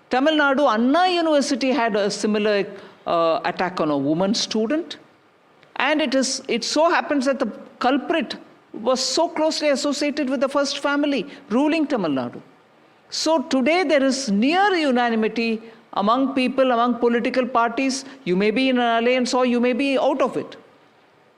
Tamil Nadu, Anna University had a similar attack on a woman student. And it so happens that the culprit was so closely associated with the first family ruling Tamil Nadu. So today there is near unanimity among people, among political parties. You may be in an alliance or you may be out of it.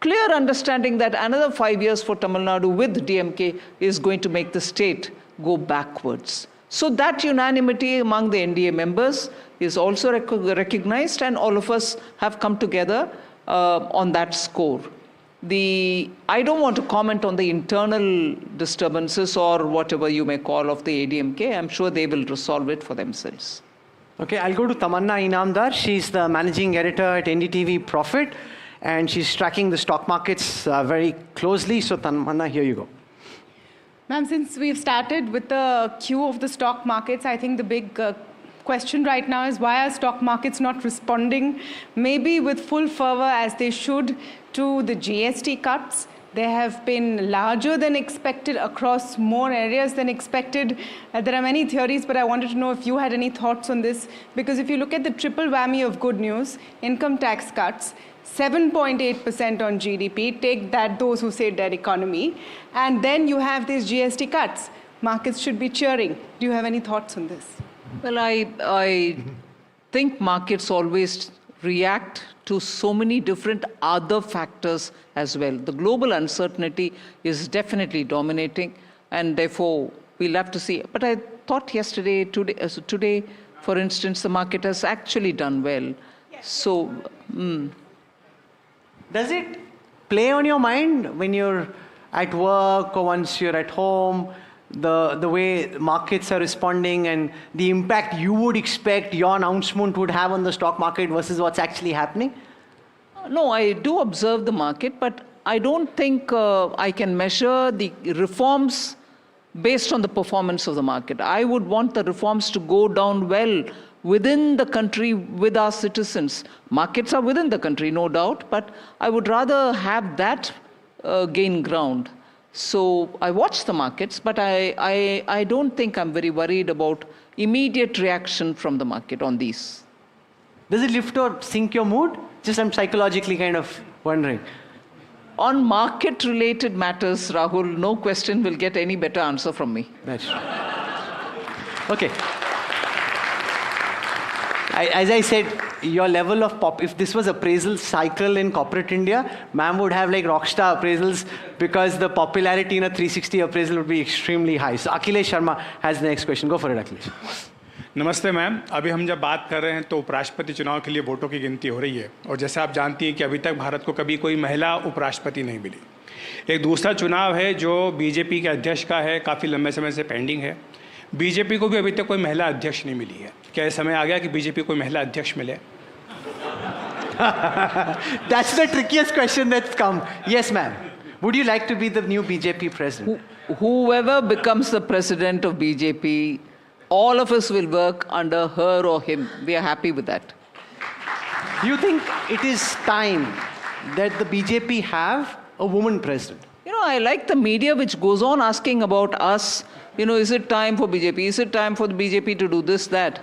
Clear understanding that another 5 years for Tamil Nadu with DMK is going to make the state go backwards. So that unanimity among the NDA members is also recognized, and all of us have come together on that score. I don't want to comment on the internal disturbances or whatever you may call of the ADMK. I'm sure they will resolve it for themselves. Okay, I'll go to Tamanna Inamdar. She's the managing editor at NDTV Profit, and she's tracking the stock markets very closely. So Tamanna, here you go. Ma'am, since we've started with the queue of the stock markets, I think the big question right now is why are stock markets not responding maybe with full fervor as they should to the GST cuts? They have been larger than expected across more areas than expected. There are many theories, but I wanted to know if you had any thoughts on this. Because if you look at the triple whammy of good news, income tax cuts, 7.8% on GDP, take that those who say dead economy, and then you have these GST cuts. Markets should be cheering. Do you have any thoughts on this? Well, I think markets always react to so many different other factors as well. The global uncertainty is definitely dominating, and therefore we'll have to see. But I thought today, for instance, the market has actually done well. Yes. So, Does it play on your mind when you're at work or once you're at home, the way markets are responding and the impact you would expect your announcement would have on the stock market versus what's actually happening? No, I do observe the market, but I don't think I can measure the reforms based on the performance of the market. I would want the reforms to go down well within the country with our citizens. Markets are within the country, no doubt, but I would rather have that gain ground. So I watch the markets, but I don't think I'm very worried about immediate reaction from the market on these. Does it lift or sink your mood? Just I'm psychologically kind of wondering. On market-related matters, Rahul, no question will get any better answer from me. That's right. Okay. As I said, your level of if this was appraisal cycle in corporate India, ma'am would have like rockstar appraisals because the popularity in a 360 appraisal would be extremely high. So Akhilesh Sharma has the next question. Go for it, Akhilesh. नमस्ते ma'am, अभी हम जब बात कर रहे हैं तो उपराष्ट्रपति चुनाव के लिए वोटों की गिनती हो रही है और जैसे आप जानती हैं कि अभी तक भारत को कभी कोई महिला उपराष्ट्रपति नहीं मिली। एक दूसरा चुनाव है जो बीजेपी के अध्यक्ष का है, काफ़ी लंबे समय से पेंडिंग है। बीजेपी को भी अभी तक कोई महिला अध्यक्ष नहीं मिली है। क्या ये समय आ गया कि बीजेपी को कोई महिला अध्यक्ष मिले? That's the trickiest question that's come. Yes, ma'am. Would you like to be the new BJP president? Whoever becomes the president of BJP, all of us will work under her or him. We are happy with that. You think it is time that the BJP have a woman president? You know, I like the media which goes on asking about us. You know, is it time for BJP? Is it time for the BJP to do this, that?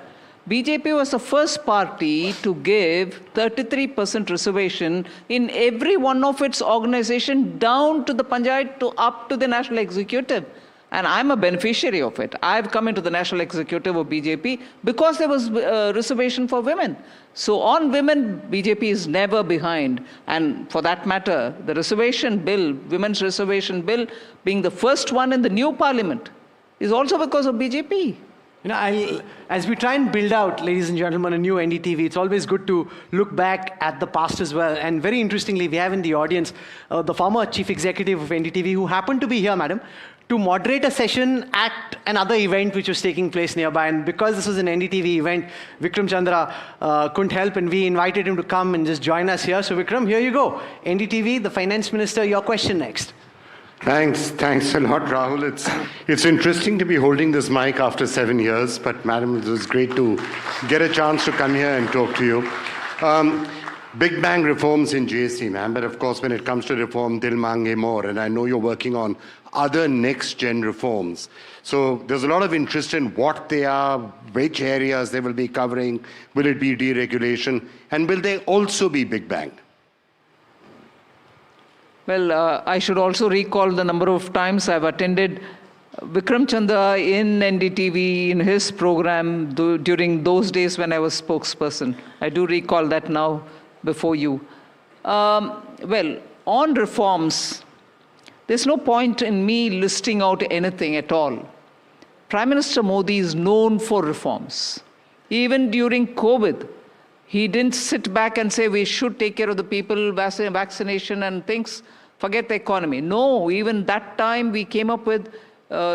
BJP was the first party to give 33% reservation in every one of its organization down to the Panchayat to up to the national executive. And I'm a beneficiary of it. I've come into the national executive of BJP because there was reservation for women. So on women, BJP is never behind. And for that matter, the reservation bill, women's reservation bill, being the first one in the new parliament, is also because of BJP. You know, as we try and build out, ladies and gentlemen, a new NDTV, it's always good to look back at the past as well. And very interestingly, we have in the audience the former chief executive of NDTV who happened to be here, madam, to moderate a session at another event which was taking place nearby. And because this was an NDTV event, Vikram Chandra couldn't help, and we invited him to come and just join us here. So Vikram, here you go. NDTV, the finance minister, your question next. Thanks a lot, Rahul. It's interesting to be holding this mic after 7 years, but madam, it was great to get a chance to come here and talk to you. Big bang reforms in GST, ma'am, but of course when it comes to reform, dil mange more, and I know you're working on other next-gen reforms. So there's a lot of interest in what they are, which areas they will be covering, will it be deregulation, and will they also be big bang? Well, I should also recall the number of times I've attended Vikram Chandra in NDTV in his program during those days when I was spokesperson. I do recall that now before you. Well, on reforms, there's no point in me listing out anything at all. Prime Minister Modi is known for reforms. Even during COVID, he didn't sit back and say we should take care of the people, vaccination and things, forget the economy. No, even that time we came up with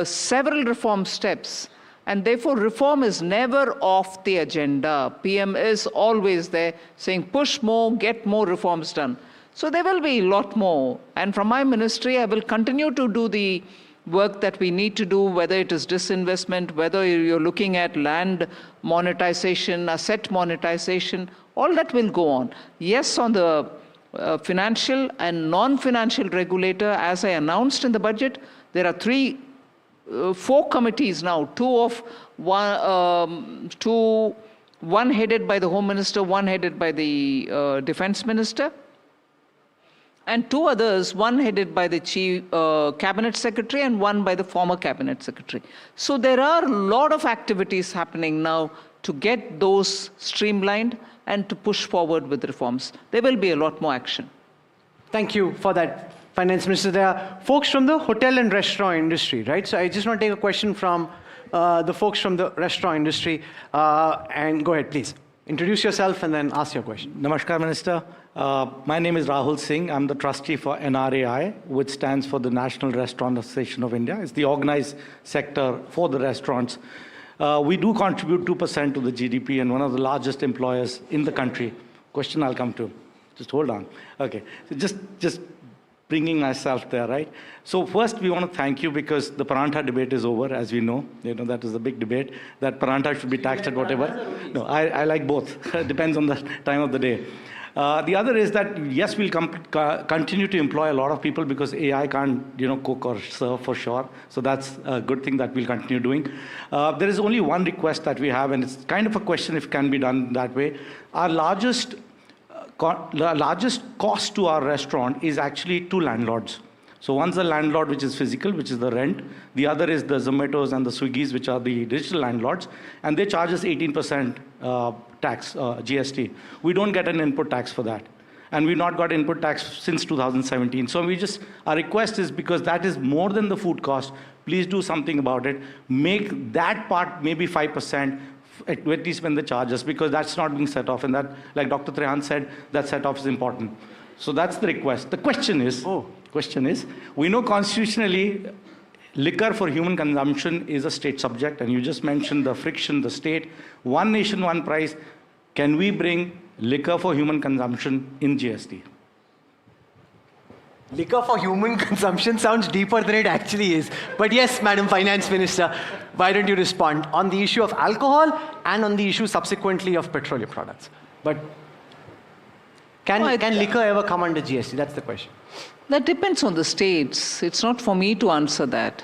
several reform steps. And therefore, reform is never off the agenda. PM is always there saying push more, get more reforms done. So there will be a lot more. And from my ministry, I will continue to do the work that we need to do, whether it is disinvestment, whether you're looking at land monetization, asset monetization, all that will go on. Yes, on the financial and non-financial regulator, as I announced in the budget, there are 4 committees now, one headed by the Home Minister, one headed by the Defense Minister, and 2 others, one headed by the Chief Cabinet Secretary and one by the former Cabinet Secretary. So there are a lot of activities happening now to get those streamlined and to push forward with reforms. There will be a lot more action. Thank you for that, Finance Minister. There are folks from the hotel and restaurant industry, right? So I just want to take a question from the folks from the restaurant industry. And go ahead, please. Introduce yourself and then ask your question. Namaskar, Minister. My name is Rahul Singh. I'm the trustee for NRAI, which stands for the National Restaurant Association of India. It's the organized sector for the restaurants. We do contribute 2% to the GDP and one of the largest employers in the country. Question I'll come to. Just hold on. Okay. So just bringing myself there, right? So first, we want to thank you because the Parantha debate is over, as we know. You know, that is a big debate, that Parantha should be taxed at whatever. No, I like both. It depends on the time of the day. The other is that, yes, we'll continue to employ a lot of people because AI can't, cook or serve for sure. So that's a good thing that we'll continue doing. There is only one request that we have, and it's kind of a question if it can be done that way. Our largest cost to our restaurant is actually to landlords. So one's the landlord, which is physical, which is the rent. The other is the Zomatos and the Swiggies, which are the digital landlords. And they charge us 18% tax, GST. We don't get an input tax for that. And we've not got input tax since 2017. So our request is, because that is more than the food cost, please do something about it. Make that part maybe 5%, at least when they charge us, because that's not being set off. And that, like Dr. Trehan said, that set off is important. So that's the request. The question is, we know constitutionally, liquor for human consumption is a state subject. And you just mentioned the friction, the state. One nation, one price. Can we bring liquor for human consumption in GST? Liquor for human consumption sounds deeper than it actually is. But yes, Madam Finance Minister, why don't you respond on the issue of alcohol and on the issue subsequently of petroleum products? But can liquor ever come under GST? That's the question. That depends on the states. It's not for me to answer that.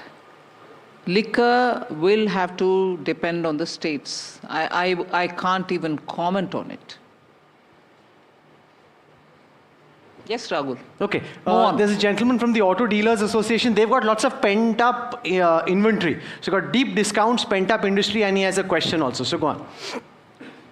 Liquor will have to depend on the states. I can't even comment on it. Yes, Rahul. Okay. There's a gentleman from the Auto Dealers Association. They've got lots of pent-up inventory. So got deep discounts, pent-up industry, and he has a question also. So go on.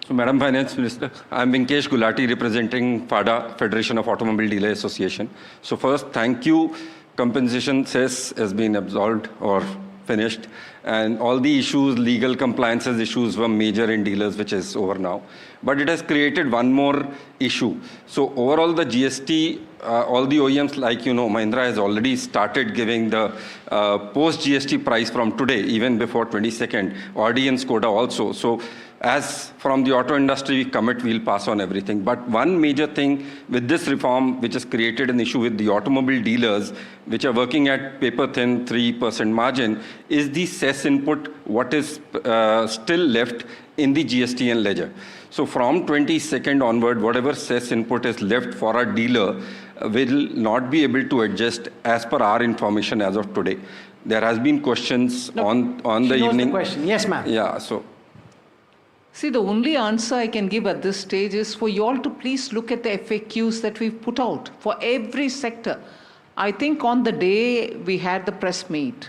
So, Madam Finance Minister, I'm Venkesh Gulati representing FADA, Federation of Automobile Dealer Association. So first, thank you. Compensation cess has been absolved or finished. And all the issues, legal compliances issues were major in dealers, which is over now. But it has created one more issue. So overall, the GST, all the OEMs, like Mahindra has already started giving the post-GST price from today, even before 22nd, Audi and Skoda also. So as from the auto industry, we commit, we'll pass on everything. But one major thing with this reform, which has created an issue with the automobile dealers, which are working at paper-thin 3% margin, is the cess input, what is still left in the GST and ledger. So from 22nd onward, whatever cess input is left for a dealer will not be able to adjust as per our information as of today. There has been questions on the evening. The question. Yes, ma'am. Yeah, so. See, the only answer I can give at this stage is for you all to please look at the FAQs that we've put out for every sector. I think on the day we had the press meet,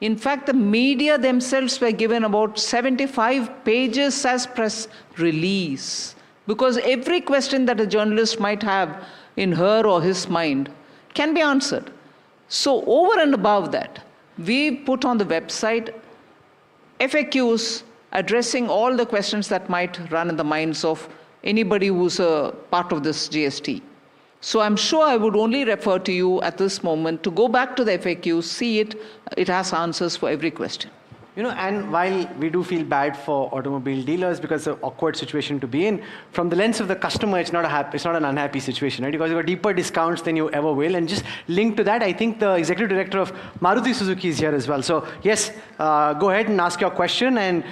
in fact, the media themselves were given about 75 pages as press release, because every question that a journalist might have in her or his mind can be answered. So over and above that, we put on the website FAQs addressing all the questions that might run in the minds of anybody who's a part of this GST. So I'm sure I would only refer to you at this moment to go back to the FAQ, see it. It has answers for every question. And while we do feel bad for automobile dealers because it's an awkward situation to be in, from the lens of the customer, it's not an unhappy situation, right? Because you've got deeper discounts than you ever will. And just linked to that, I think the executive director of Maruti Suzuki is here as well. So yes, go ahead and ask your question. And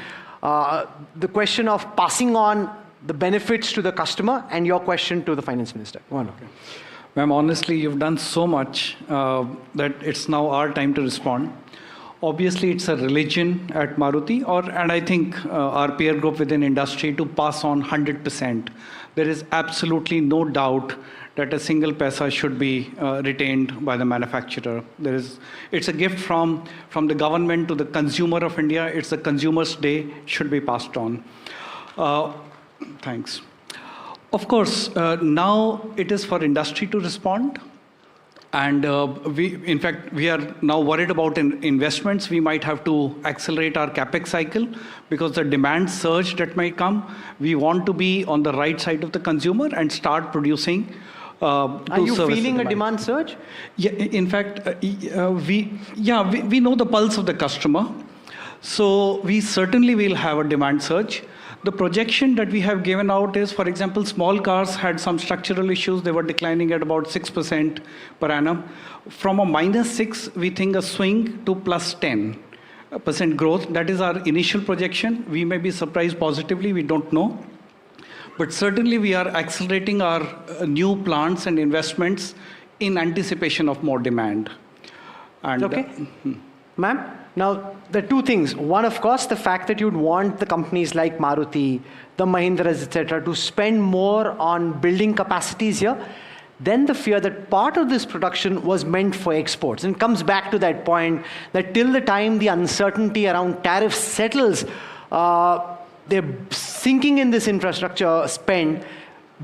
the question of passing on the benefits to the customer and your question to the finance minister. Go on. Okay. Ma'am, honestly, you've done so much that it's now our time to respond. Obviously, it's a religion at Maruti, and I think our peer group within industry to pass on 100%. There is absolutely no doubt that a single paisa should be retained by the manufacturer. It's a gift from the government to the consumer of India. It's the consumer's day, should be passed on. Thanks. Of course, now it is for industry to respond. And in fact, we are now worried about investments. We might have to accelerate our capex cycle because the demand surge that might come, we want to be on the right side of the consumer and start producing. Are you feeling a demand surge? Yeah, in fact, we know the pulse of the customer. So we certainly will have a demand surge. The projection that we have given out is, for example, small cars had some structural issues. They were declining at about 6% per annum. From a -6, we think a swing to +10% growth. That is our initial projection. We may be surprised positively, we don't know. But certainly we are accelerating our new plants and investments in anticipation of more demand. And, okay. Ma'am? Now, there are two things. One, of course, the fact that you'd want the companies like Maruti, the Mahindras, etc., to spend more on building capacities here. then the fear that part of this production was meant for exports. And it comes back to that point that till the time the uncertainty around tariffs settles, they're sinking in this infrastructure spend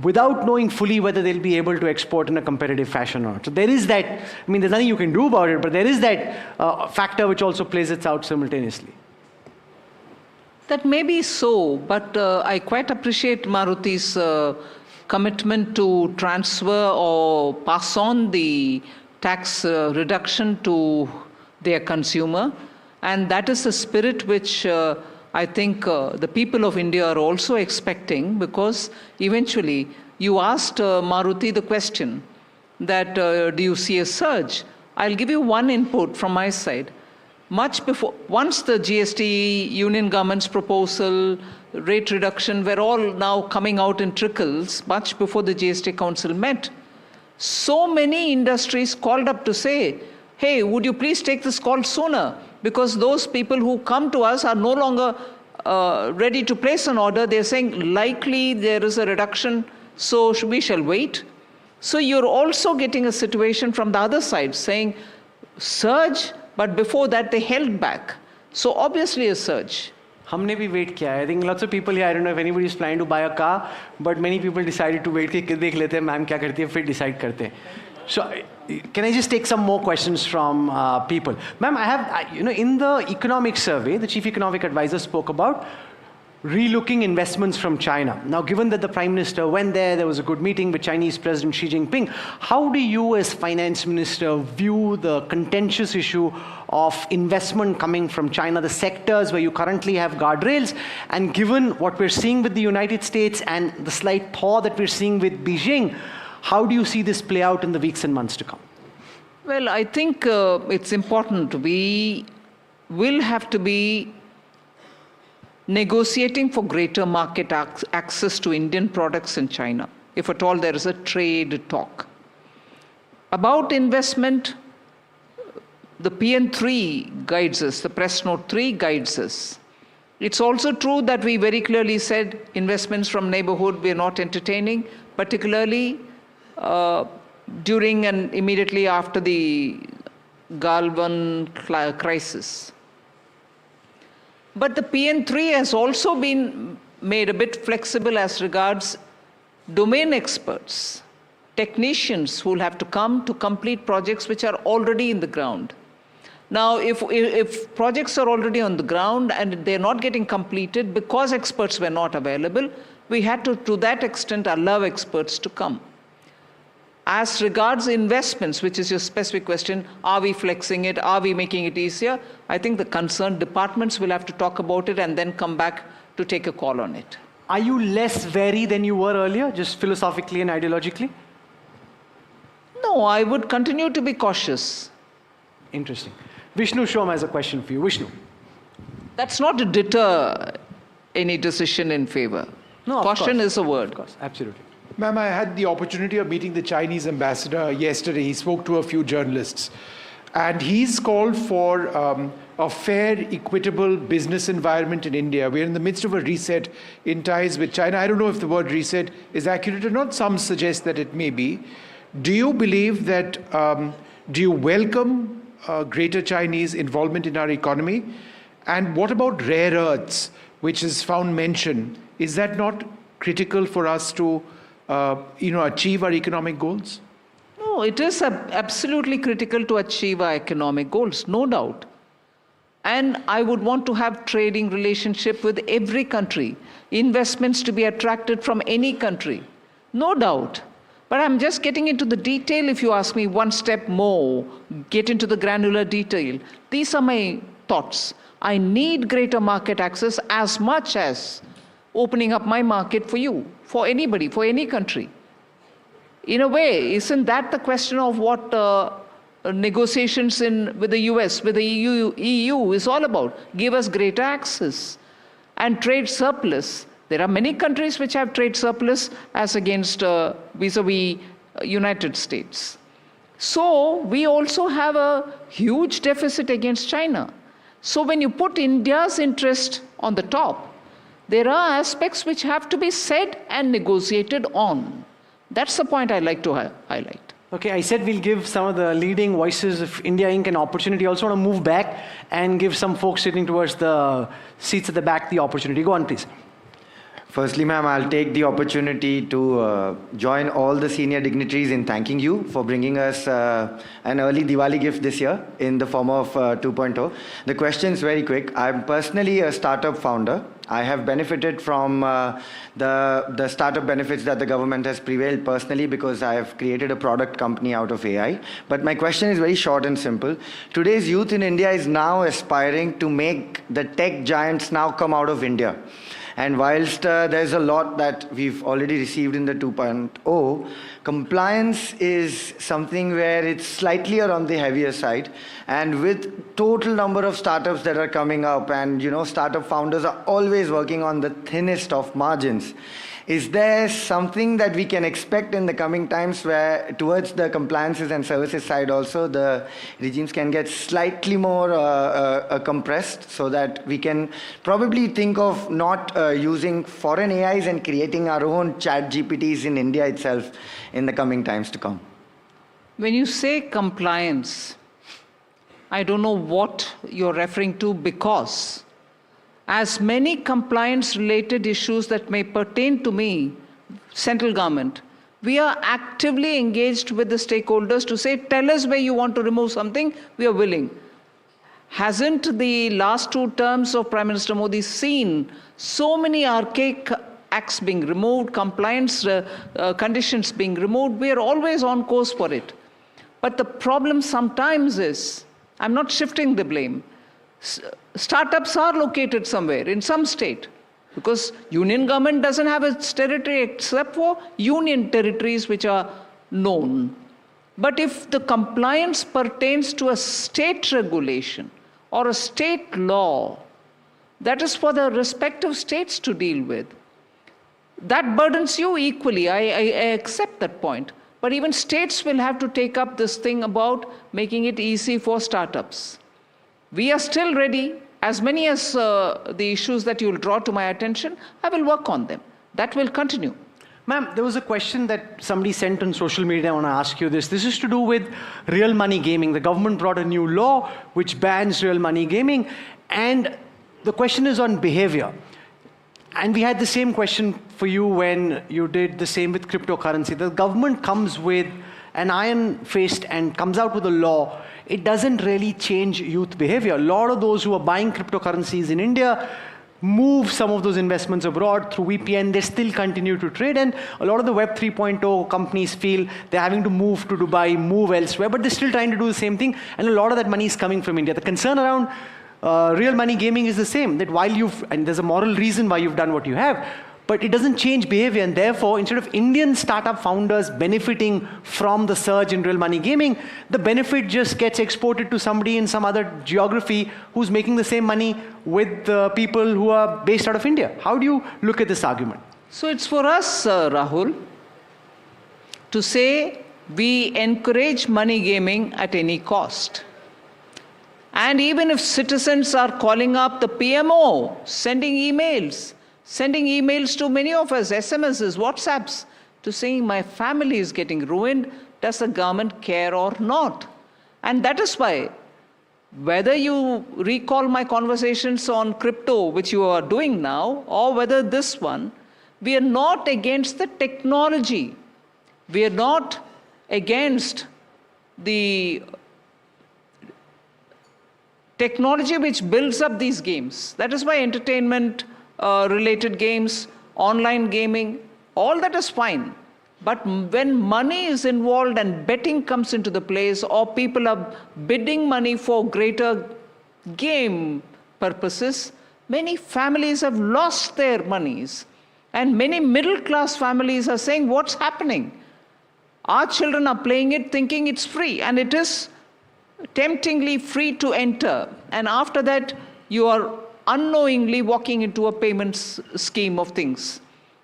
without knowing fully whether they'll be able to export in a competitive fashion or not. So there is that, I mean, there's nothing you can do about it, but there is that factor which also plays its out simultaneously. That may be so, but I quite appreciate Maruti's commitment to transfer or pass on the tax reduction to their consumer. And that is the spirit which I think the people of India are also expecting, because eventually you asked Maruti the question that do you see a surge? I'll give you one input from my side. Much before, once the GST union government's proposal, rate reduction were all now coming out in trickles, much before the GST council met, so many industries called up to say, hey, would you please take this call sooner? Because those people who come to us are no longer ready to place an order. They're saying likely there is a reduction, so we shall wait. So you're also getting a situation from the other side saying surge, but before that they held back. So obviously a surge. हमने भी wait किया है. I think lots of people here, I don't know if anybody is planning to buy a car, but many people decided to wait कि देख लेते हैं ma'am क्या करती है, फिर decide करते हैं. So can I just take some more questions from people? Ma'am, I have, in the economic survey, the chief economic advisor spoke about relooking investments from China. Now, given that the Prime Minister went there was a good meeting with Chinese President Xi Jinping, how do you as Finance Minister view the contentious issue of investment coming from China, the sectors where you currently have guardrails, and given what we're seeing with the United States and the slight thaw that we're seeing with Beijing, how do you see this play out in the weeks and months to come? Well, I think it's important. We will have to be negotiating for greater market access to Indian products in China, if at all there is a trade talk. About investment, the PN3 guides us, the press note 3 guides us. It's also true that we very clearly said investments from neighborhood we're not entertaining, particularly during and immediately after the Galvan crisis. But the PN3 has also been made a bit flexible as regards domain experts, technicians who will have to come to complete projects which are already in the ground. Now, if projects are already on the ground and they're not getting completed because experts were not available, we had to that extent, allow experts to come. As regards investments, which is your specific question, are we flexing it? Are we making it easier? I think the concerned departments will have to talk about it and then come back to take a call on it. Are you less wary than you were earlier, just philosophically and ideologically? No, I would continue to be cautious. Interesting. Vishnu Shom has a question for you. Vishnu. That's not to deter any decision in favor. No, caution is a word. Of course, absolutely. Ma'am, I had the opportunity of meeting the Chinese ambassador yesterday. He spoke to a few journalists. And he's called for a fair, equitable business environment in India. We're in the midst of a reset in ties with China. I don't know if the word reset is accurate or not. Some suggest that it may be. Do you believe that, do you welcome greater Chinese involvement in our economy? And what about rare earths, which is found mention? Is that not critical for us to achieve our economic goals? No, it is absolutely critical to achieve our economic goals, no doubt. And I would want to have trading relationship with every country, investments to be attracted from any country, no doubt. But I'm just getting into the detail. If you ask me one step more, get into the granular detail. These are my thoughts. I need greater market access as much as opening up my market for you, for anybody, for any country. In a way, isn't that the question of what negotiations with the US, with the EU is all about? Give us greater access and trade surplus. There are many countries which have trade surplus as against vis-a-vis United States. So we also have a huge deficit against China. So when you put India's interest on the top, there are aspects which have to be said and negotiated on. That's the point I'd like to highlight. Okay, I said we'll give some of the leading voices of India Inc. an opportunity. I also want to move back and give some folks sitting towards the seats at the back the opportunity. Go on, please. Firstly, ma'am, I'll take the opportunity to join all the senior dignitaries in thanking you for bringing us an early Diwali gift this year in the form of 2.0. The question is very quick. I'm personally a startup founder. I have benefited from the startup benefits that the government has prevailed personally because I have created a product company out of AI. But my question is very short and simple. Today's youth in India is now aspiring to make the tech giants now come out of India. And whilst there's a lot that we've already received in the 2.0, compliance is something where it's slightly on the heavier side. And with total number of startups that are coming up, and startup founders are always working on the thinnest of margins. Is there something that we can expect in the coming times where towards the compliances and services side also the regimes can get slightly more compressed so that we can probably think of not using foreign AIs and creating our own chat GPTs in India itself in the coming times to come? When you say compliance, I don't know what you're referring to, because as many compliance-related issues that may pertain to me, central government, we are actively engaged with the stakeholders to say, tell us where you want to remove something, we are willing. Hasn't the last 2 terms of Prime Minister Modi seen so many archaic acts being removed, compliance conditions being removed? We are always on course for it. But the problem sometimes is, I'm not shifting the blame, startups are located somewhere in some state because union government doesn't have its territory except for union territories which are known. But if the compliance pertains to a state regulation or a state law, that is for the respective states to deal with. That burdens you equally. I accept that point. But even states will have to take up this thing about making it easy for startups. We are still ready. As many as the issues that you will draw to my attention, I will work on them. That will continue. Ma'am, there was a question that somebody sent on social media. I want to ask you this. This is to do with real money gaming. The government brought a new law which bans real money gaming. And the question is on behavior. And we had the same question for you when you did the same with cryptocurrency. The government comes with an iron fist and comes out with a law. It doesn't really change youth behavior. A lot of those who are buying cryptocurrencies in India move some of those investments abroad through VPN. They still continue to trade. And a lot of the Web 3.0 companies feel they're having to move to Dubai, move elsewhere, but they're still trying to do the same thing. And a lot of that money is coming from India. The concern around real money gaming is the same, that while and there's a moral reason why you've done what you have, but it doesn't change behavior. And therefore, instead of Indian startup founders benefiting from the surge in real money gaming, the benefit just gets exported to somebody in some other geography who's making the same money with people who are based out of India. How do you look at this argument? So it's for us, Rahul, to say we encourage money gaming at any cost. And even if citizens are calling up the PMO, sending emails to many of us, SMSs, WhatsApps, to saying my family is getting ruined, does the government care or not? And that is why, whether you recall my conversations on crypto, which you are doing now, or whether this one, we are not against the technology. We are not against the technology which builds up these games. That is why entertainment related games, online gaming, all that is fine. But when money is involved and betting comes into the place, or people are bidding money for greater game purposes, many families have lost their monies. And many middle class families are saying, what's happening? Our children are playing it thinking it's free, and it is temptingly free to enter. And after that, you are unknowingly walking into a payments scheme of things.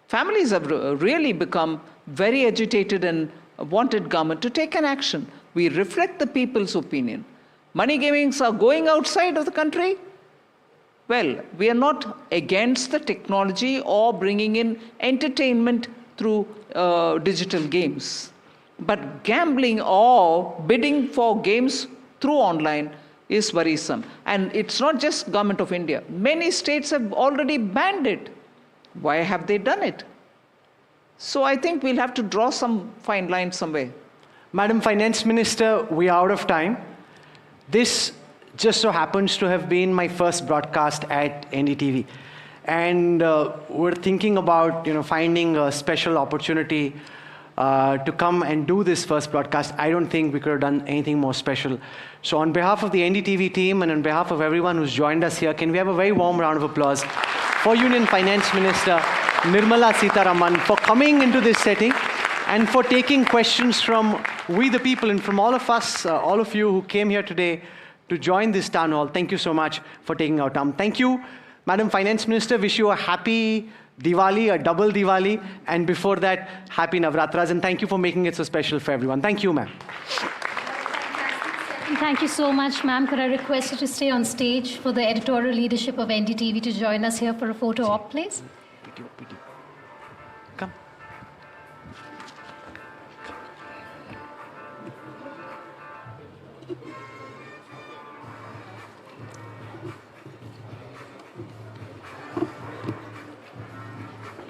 Families have really become very agitated and wanted government to take an action. We reflect the people's opinion. Money gamings are going outside of the country. Well, we are not against the technology or bringing in entertainment through digital games. But gambling or bidding for games through online is worrisome. And it's not just Government of India. Many states have already banned it. Why have they done it? So I think we'll have to draw some fine line somewhere. Madam Finance Minister, we are out of time. This just so happens to have been my first broadcast at NDTV. And we're thinking about finding a special opportunity to come and do this first broadcast. I don't think we could have done anything more special. So on behalf of the NDTV team and on behalf of everyone who's joined us here, can we have a very warm round of applause for Union Finance Minister Nirmala Sitharaman for coming into this setting and for taking questions from we the people and from all of us, all of you who came here today to join this town hall. Thank you so much for taking our time. Thank you, Madam Finance Minister. Wish you a happy Diwali, a double Diwali, and before that, happy Navratras. And thank you for making it so special for everyone. Thank you, ma'am. Thank you so much, ma'am. Could I request you to stay on stage for the editorial leadership of NDTV to join us here for a photo op, please? Come.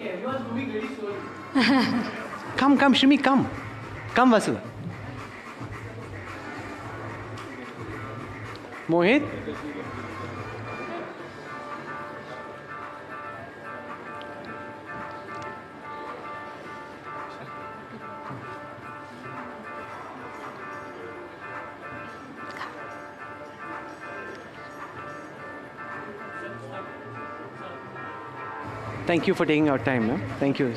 Everyone's moving very slowly. Come, Shimi, come. Come, Vasu. Mohit. Thank you for taking our time, ma'am. Thank you.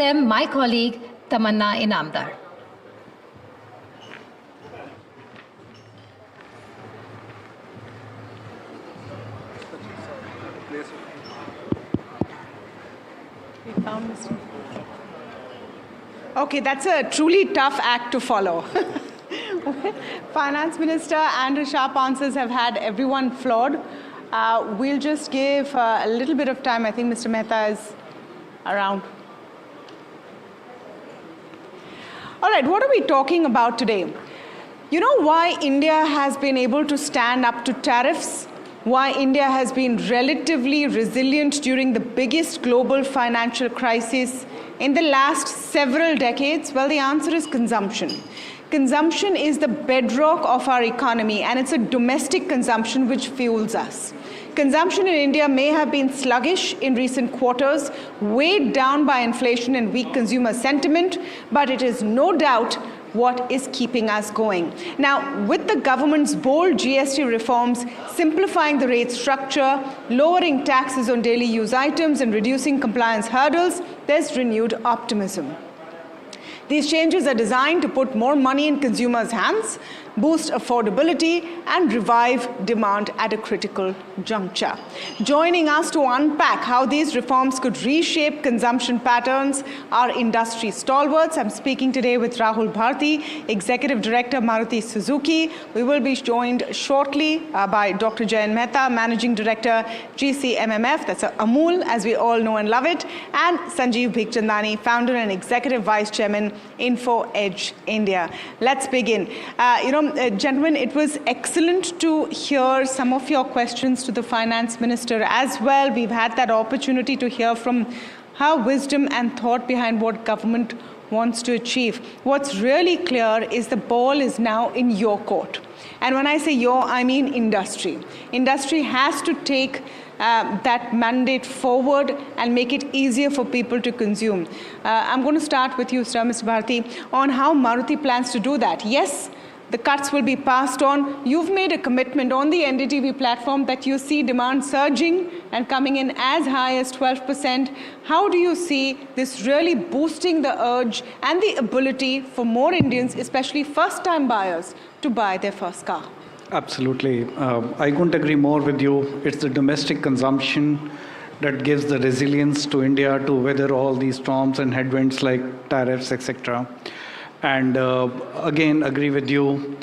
them my colleague, Tamanna Inamdar. Okay, that's a truly tough act to follow. Finance Minister and her sharp answers have had everyone floored. We'll just give a little bit of time. I think Mr. Mehta is around. All right, what are we talking about today? You know why India has been able to stand up to tariffs? Why India has been relatively resilient during the biggest global financial crisis in the last several decades? Well, the answer is consumption. Consumption is the bedrock of our economy, and it's a domestic consumption which fuels us. Consumption in India may have been sluggish in recent quarters, weighed down by inflation and weak consumer sentiment, but it is no doubt what is keeping us going. Now, with the government's bold GST reforms, simplifying the rate structure, lowering taxes on daily use items, and reducing compliance hurdles, there's renewed optimism. These changes are designed to put more money in consumers' hands, boost affordability, and revive demand at a critical juncture. Joining us to unpack how these reforms could reshape consumption patterns are industry stalwarts. I'm speaking today with Rahul Bharti, Executive Director, Maruti Suzuki. We will be joined shortly by Dr. Jayan Mehta, Managing Director, GCMMF, that's Amul, as we all know and love it, and Sanjeev Bhikchandani, Founder and Executive Vice Chairman, Info Edge India. Let's begin. Gentlemen, it was excellent to hear some of your questions to the Finance Minister as well. We've had that opportunity to hear from her wisdom and thought behind what government wants to achieve. What's really clear is the ball is now in your court. And when I say your, I mean industry. Industry has to take that mandate forward and make it easier for people to consume. I'm going to start with you, sir, Mr. Bharti, on how Maruti plans to do that. Yes, the cuts will be passed on. You've made a commitment on the NDTV platform that you see demand surging and coming in as high as 12%. How do you see this really boosting the urge and the ability for more Indians, especially first-time buyers, to buy their first car? Absolutely. I couldn't agree more with you. It's the domestic consumption that gives the resilience to India to weather all these storms and headwinds like tariffs, etc. And again, agree with you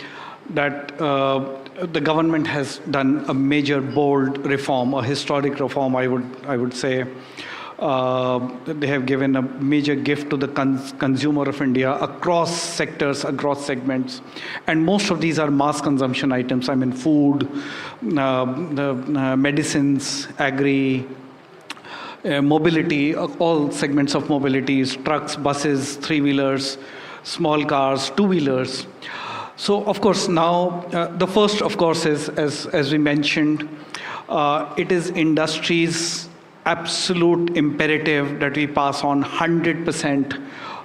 that the government has done a major, bold reform, a historic reform, I would say. They have given a major gift to the consumer of India across sectors, across segments. And most of these are mass consumption items. I mean, food, the medicines, agri, mobility, all segments of mobilities, trucks, buses, three-wheelers, small cars, two-wheelers. So, of course, now the first, of course, is, as we mentioned, it is industry's absolute imperative that we pass on 100%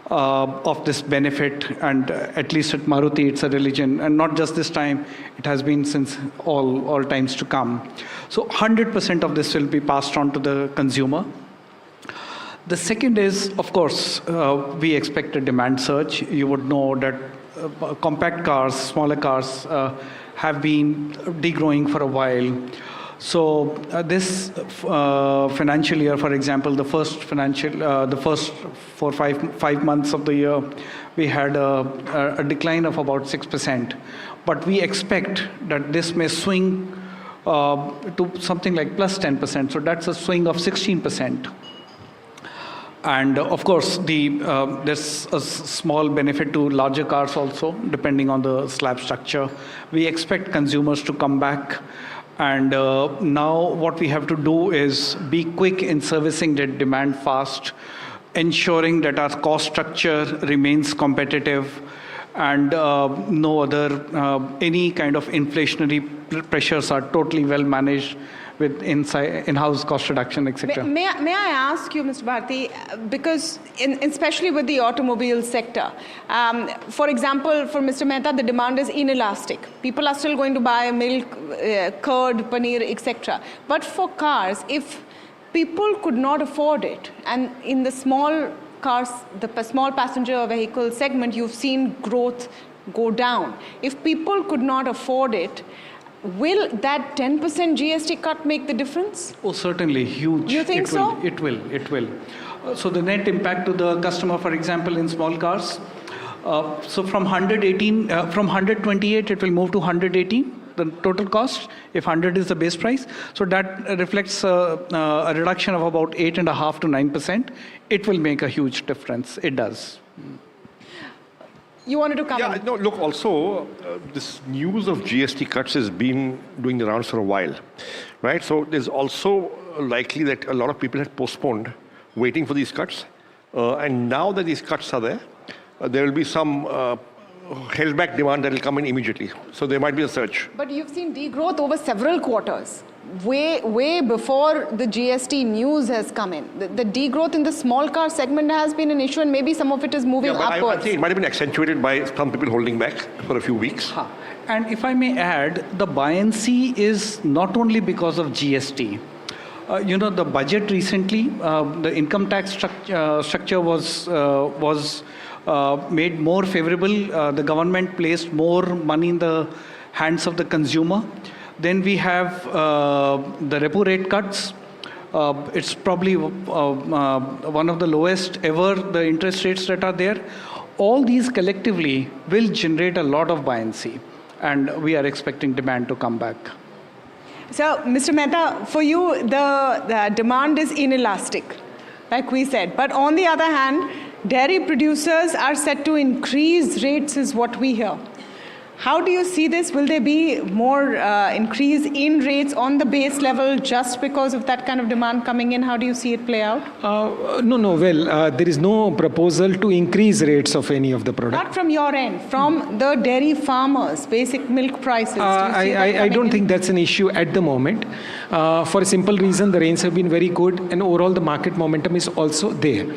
of this benefit, and at least at Maruti, it's a religion, and not just this time, it has been since all times to come. So 100% of this will be passed on to the consumer. The second is, of course, we expect a demand surge. You would know that compact cars, smaller cars, have been degrowing for a while. So this financial year, for example, the first 5 months of the year, we had a decline of about 6%. But we expect that this may swing to something like plus 10%. So that's a swing of 16%. And of course, there's a small benefit to larger cars also, depending on the slab structure. We expect consumers to come back. And now what we have to do is be quick in servicing that demand fast, ensuring that our cost structure remains competitive, and no other, any kind of inflationary pressures are totally well managed with in-house cost reduction, etc. May I ask you, Mr. Bharti, because especially with the automobile sector, for example, for Mr. Mehta, the demand is inelastic. People are still going to buy milk, curd, paneer, etc. But for cars, if people could not afford it, and in the small small passenger vehicle segment, you've seen growth go down. If people could not afford it, will that 10% GST cut make the difference? Oh, certainly, huge. You think so? It will. So the net impact to the customer, for example, in small cars, so from 128, it will move to 118, the total cost, if 100 is the base price. So that reflects a reduction of about 8.5% to 9%. It will make a huge difference. It does. You wanted to comment? Yeah, no, look, also, this news of GST cuts has been doing the rounds for a while, right? So there's also likely that a lot of people had postponed waiting for these cuts. And now that these cuts are there, there will be some held back demand that will come in immediately. So there might be a surge. But you've seen degrowth over several quarters. Way before the GST news has come in. The degrowth in the small car segment has been an issue, and maybe some of it is moving upwards. I think it might have been accentuated by some people holding back for a few weeks. And if I may add, the buoyancy is not only because of GST. The budget recently, the income tax structure was made more favorable. The government placed more money in the hands of the consumer. Then we have the repo rate cuts. It's probably one of the lowest ever, the interest rates that are there. All these collectively will generate a lot of buoyancy, and we are expecting demand to come back. So, Mr. Mehta, for you, the demand is inelastic, like we said. But on the other hand, dairy producers are set to increase rates, is what we hear. How do you see this? Will there be more increase in rates on the base level just because of that kind of demand coming in? How do you see it play out? No. Well, there is no proposal to increase rates of any of the products. Not from your end, from the dairy farmers, basic milk prices. I don't think that's an issue at the moment. For a simple reason, the rains have been very good and overall the market momentum is also there.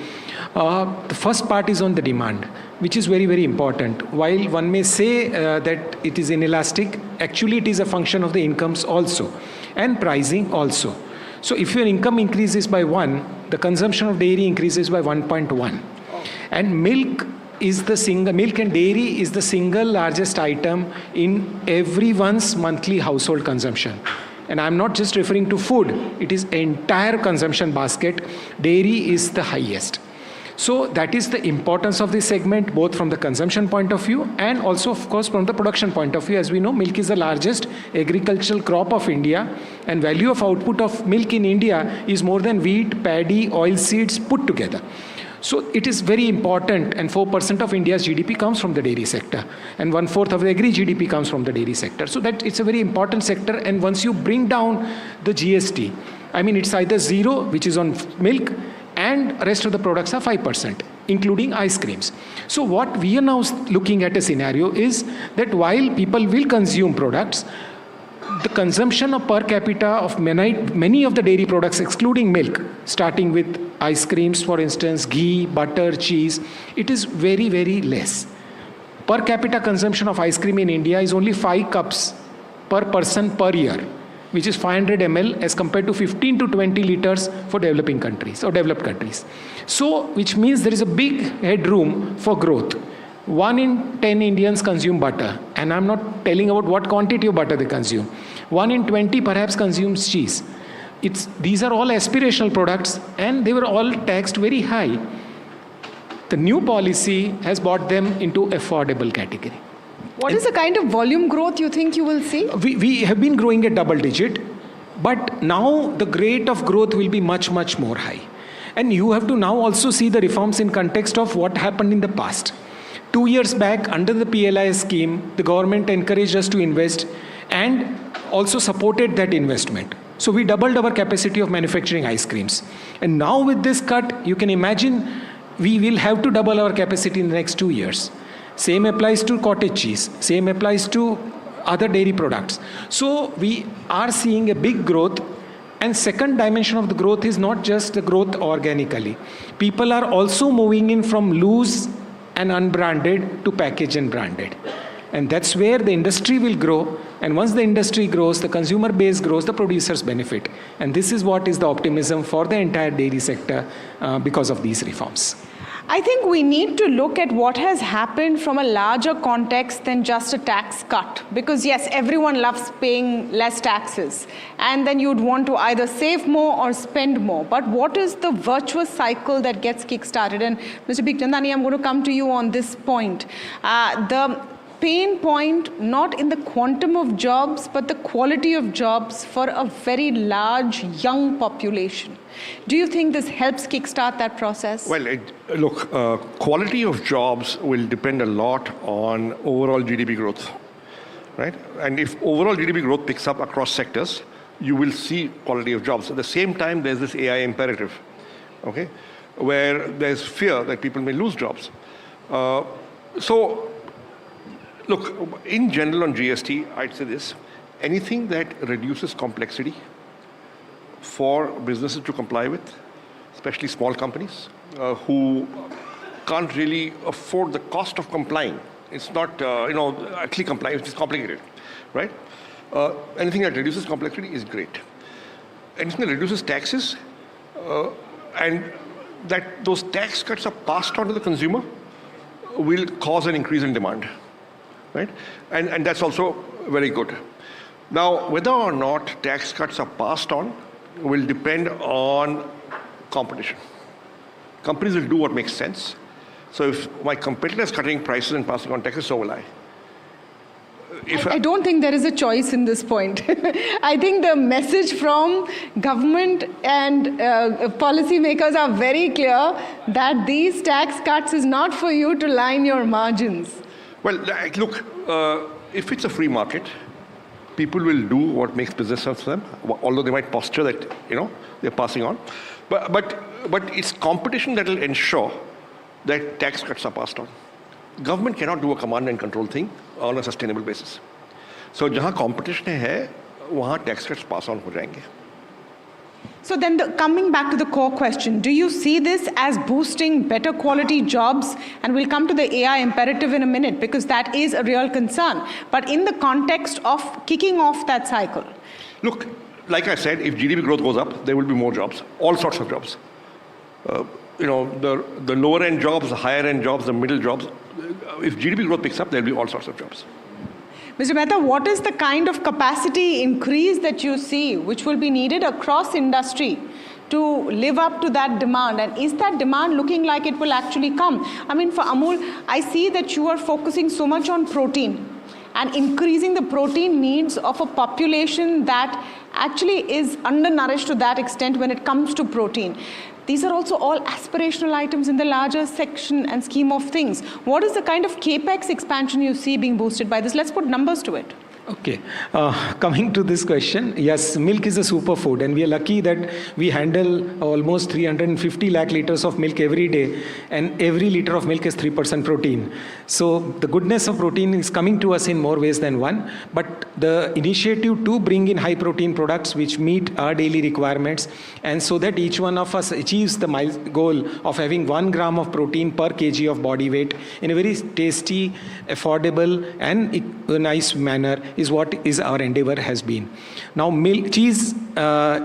The first part is on the demand, which is very, very important. While one may say that it is inelastic, actually it is a function of the incomes also and pricing also. So if your income increases by 1, the consumption of dairy increases by 1.1. And milk and dairy is the single largest item in everyone's monthly household consumption. And I'm not just referring to food, it is entire consumption basket. Dairy is the highest. So that is the importance of this segment, both from the consumption point of view and also, of course, from the production point of view. As we know, milk is the largest agricultural crop of India, and value of output of milk in India is more than wheat, paddy, oilseeds put together. So it is very important, and 4% of India's GDP comes from the dairy sector, and 1/4 of the agri GDP comes from the dairy sector. So that it's a very important sector, and once you bring down the GST, I mean, it's either 0, which is on milk, and rest of the products are 5%, including ice creams. So what we are now looking at a scenario is that while people will consume products, the consumption of per capita of many of the dairy products, excluding milk, starting with ice creams, for instance, ghee, butter, cheese, it is very, very less. Per capita consumption of ice cream in India is only 5 cups per person per year, which is 500 ml as compared to 15 to 20 liters for developing countries or developed countries. So, which means there is a big headroom for growth. 1 in 10 Indians consume butter, and I'm not telling about what quantity of butter they consume. 1 in 20 perhaps consumes cheese. These are all aspirational products, and they were all taxed very high. The new policy has brought them into affordable category. What is the kind of volume growth you think you will see? We have been growing at double digit, but now the rate of growth will be much, much more high. And you have to now also see the reforms in context of what happened in the past. 2 years back, under the PLI scheme, the government encouraged us to invest and also supported that investment. So we doubled our capacity of manufacturing ice creams. And now with this cut, you can imagine we will have to double our capacity in the next 2 years. Same applies to cottage cheese. Same applies to other dairy products. So we are seeing a big growth. And second dimension of the growth is not just the growth organically. People are also moving in from loose and unbranded to package and branded. And that's where the industry will grow. And once the industry grows, the consumer base grows, the producers benefit. And this is what is the optimism for the entire dairy sector because of these reforms. I think we need to look at what has happened from a larger context than just a tax cut. Because yes, everyone loves paying less taxes. And then you'd want to either save more or spend more. But what is the virtuous cycle that gets kick-started? And Mr. Bigchandani, I'm going to come to you on this point. The pain point, not in the quantum of jobs, but the quality of jobs for a very large young population. Do you think this helps kickstart that process? Well, look, quality of jobs will depend a lot on overall GDP growth, right? And if overall GDP growth picks up across sectors, you will see quality of jobs. At the same time, there's this AI imperative, okay, where there's fear that people may lose jobs. So, look, in general on GST, I'd say this: anything that reduces complexity for businesses to comply with, especially small companies who can't really afford the cost of complying. It's not, actually complying, it's complicated, right? Anything that reduces complexity is great. Anything that reduces taxes and that those tax cuts are passed on to the consumer will cause an increase in demand, right? And that's also very good. Now, whether or not tax cuts are passed on will depend on competition. Companies will do what makes sense. So if my competitor is cutting prices and passing on taxes, so will I. I don't think there is a choice in this point. I think the message from government and policymakers are very clear that these tax cuts is not for you to line your margins. Well, look, if it's a free market, people will do what makes business sense for them, although they might posture that, they're passing on. But it's competition that will ensure that tax cuts are passed on. Government cannot do a command and control thing on a sustainable basis. So jahan competition hai, wahan tax cuts pass on ho jayenge. So then coming back to the core question, do you see this as boosting better quality jobs? And we'll come to the AI imperative in a minute because that is a real concern. But in the context of kicking off that cycle. Look, like I said, if GDP growth goes up, there will be more jobs, all sorts of jobs. The lower end jobs, the higher end jobs, the middle jobs. If GDP growth picks up, there will be all sorts of jobs. Mr. Mehta, what is the kind of capacity increase that you see which will be needed across industry to live up to that demand? And is that demand looking like it will actually come? I mean, for Amul, I see that you are focusing so much on protein and increasing the protein needs of a population that actually is undernourished to that extent when it comes to protein. These are also all aspirational items in the larger section and scheme of things. What is the kind of capex expansion you see being boosted by this? Let's put numbers to it. Okay, coming to this question, yes, milk is a superfood and we are lucky that we handle almost 350 lakh liters of milk every day and every liter of milk is 3% protein. So the goodness of protein is coming to us in more ways than one, but the initiative to bring in high protein products which meet our daily requirements and so that each one of us achieves the goal of having 1 gram of protein per kg of body weight in a very tasty, affordable and nice manner is what is our endeavor has been. Now cheese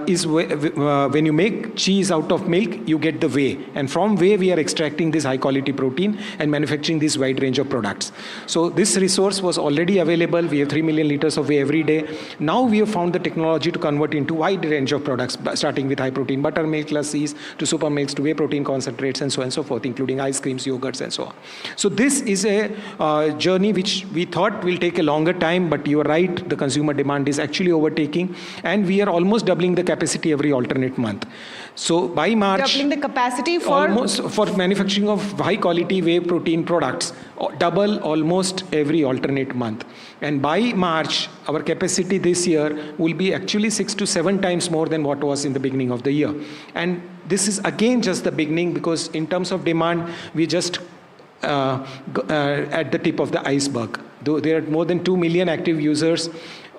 is when you make cheese out of milk, you get the whey and from whey we are extracting this high quality protein and manufacturing this wide range of products. So this resource was already available. We have 3 million liters of whey every day. Now we have found the technology to convert into wide range of products starting with high protein buttermilk, lassis to super milks to whey protein concentrates and so on and so forth, including ice creams, yogurts and so on. So this is a journey which we thought will take a longer time, but you are right, the consumer demand is actually overtaking and we are almost doubling the capacity every alternate month. So by March, doubling the capacity for almost for manufacturing of high quality whey protein products, double almost every alternate month. And by March, our capacity this year will be actually 6 to 7 times more than what was in the beginning of the year. And this is again just the beginning because in terms of demand, we just at the tip of the iceberg. Though there are more than 2 million active users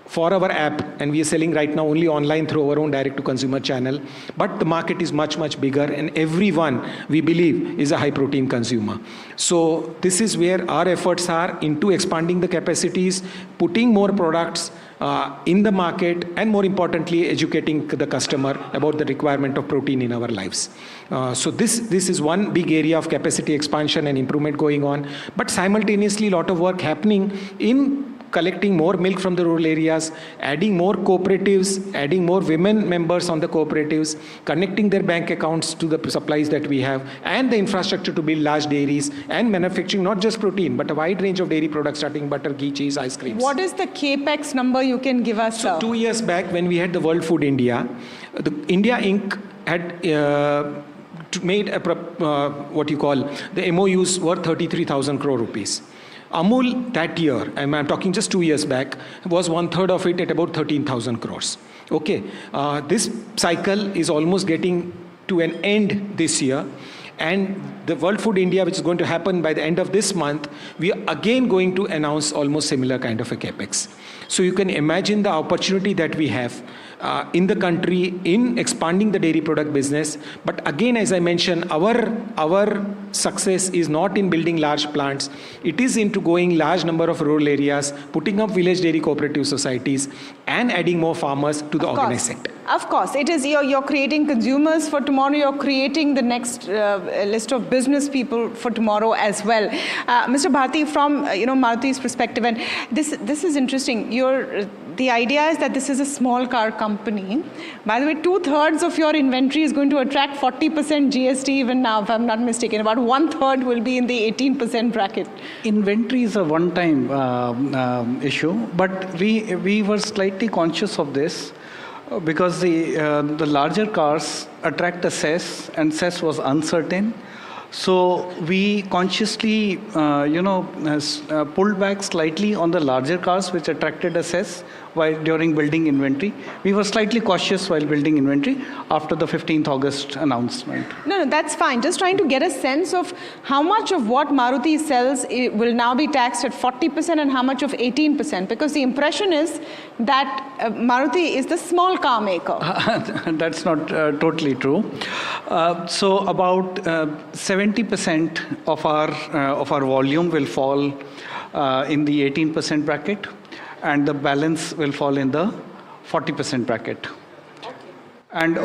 for our app and we are selling right now only online through our own direct to consumer channel, but the market is much, much bigger and everyone we believe is a high protein consumer. So this is where our efforts are into expanding the capacities, putting more products in the market, and more importantly, educating the customer about the requirement of protein in our lives. So this is one big area of capacity expansion and improvement going on, but simultaneously a lot of work happening in collecting more milk from the rural areas, adding more cooperatives, adding more women members on the cooperatives, connecting their bank accounts to the supplies that we have, and the infrastructure to build large dairies and manufacturing not just protein, but a wide range of dairy products starting butter, ghee, cheese, ice creams. What is the capex number you can give us? So 2 years back when we had the World Food India, the India Inc. had made a, what you call, the MOUs worth 33,000 crore rupees. Amul that year, I'm talking just 2 years back, was 1/3 of it at about 13,000 crores. Okay, this cycle is almost getting to an end this year. And the World Food India, which is going to happen by the end of this month, we are again going to announce almost similar kind of a capex. So you can imagine the opportunity that we have in the country in expanding the dairy product business. But again, as I mentioned, our success is not in building large plants. It is into going large number of rural areas, putting up village dairy cooperative societies, and adding more farmers to the organized sector. Of course, it is you're creating consumers for tomorrow. You're creating the next list of business people for tomorrow as well. Mr. Bharti, from Maruti's perspective, and this is interesting. The idea is that this is a small car company. By the way, 2/3 of your inventory is going to attract 40% GST even now, if I'm not mistaken. About 1/3 will be in the 18% bracket. Inventory is a one-time issue, but we were slightly conscious of this because the larger cars attract a cess, and cess was uncertain. So we consciously, pulled back slightly on the larger cars, which attracted a cess during building inventory. We were slightly cautious while building inventory after the 15th August announcement. No, that's fine. Just trying to get a sense of how much of what Maruti sells will now be taxed at 40% and how much of 18%, because the impression is that Maruti is the small car maker. That's not totally true. So about 70% of our volume will fall in the 18% bracket, and the balance will fall in the 40% bracket. And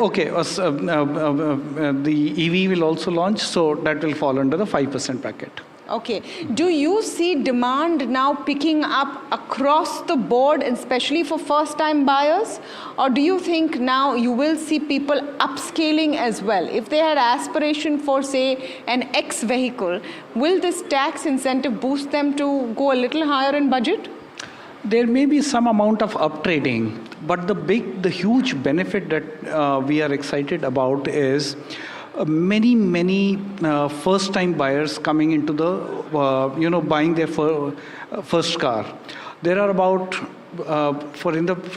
the EV will also launch, so that will fall under the 5% bracket. Okay. Do you see demand now picking up across the board, especially for first-time buyers? Or do you think now you will see people upscaling as well? If they had aspiration for, say, an X vehicle, will this tax incentive boost them to go a little higher in budget? There may be some amount of uptrading, but the huge benefit that we are excited about is many first-time buyers coming into the, buying their first car. There are about, for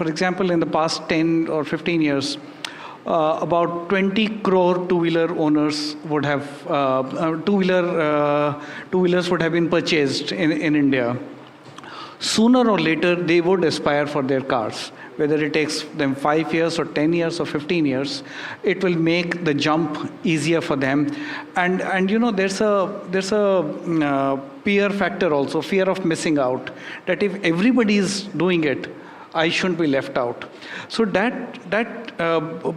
example, in the past 10 or 15 years, about 20 crore two-wheeler owners would have, two-wheelers would have been purchased in India. Sooner or later, they would aspire for their cars. Whether it takes them 5 years or 10 years or 15 years, it will make the jump easier for them. And there's a peer factor also, fear of missing out, that if everybody is doing it, I shouldn't be left out. So that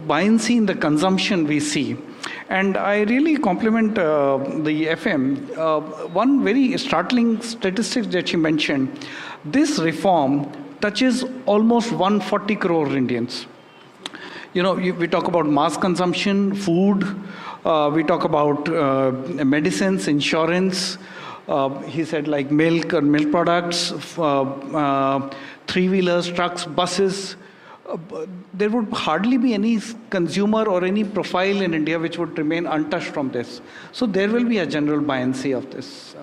buoyancy in the consumption we see. And I really compliment the FM. One very startling statistic that she mentioned, this reform touches almost 140 crore Indians. We talk about mass consumption, food, we talk about medicines, insurance, he said like milk or milk products, three-wheelers, trucks, buses. There would hardly be any consumer or any profile in India which would remain untouched from this. So there will be a general buoyancy of this.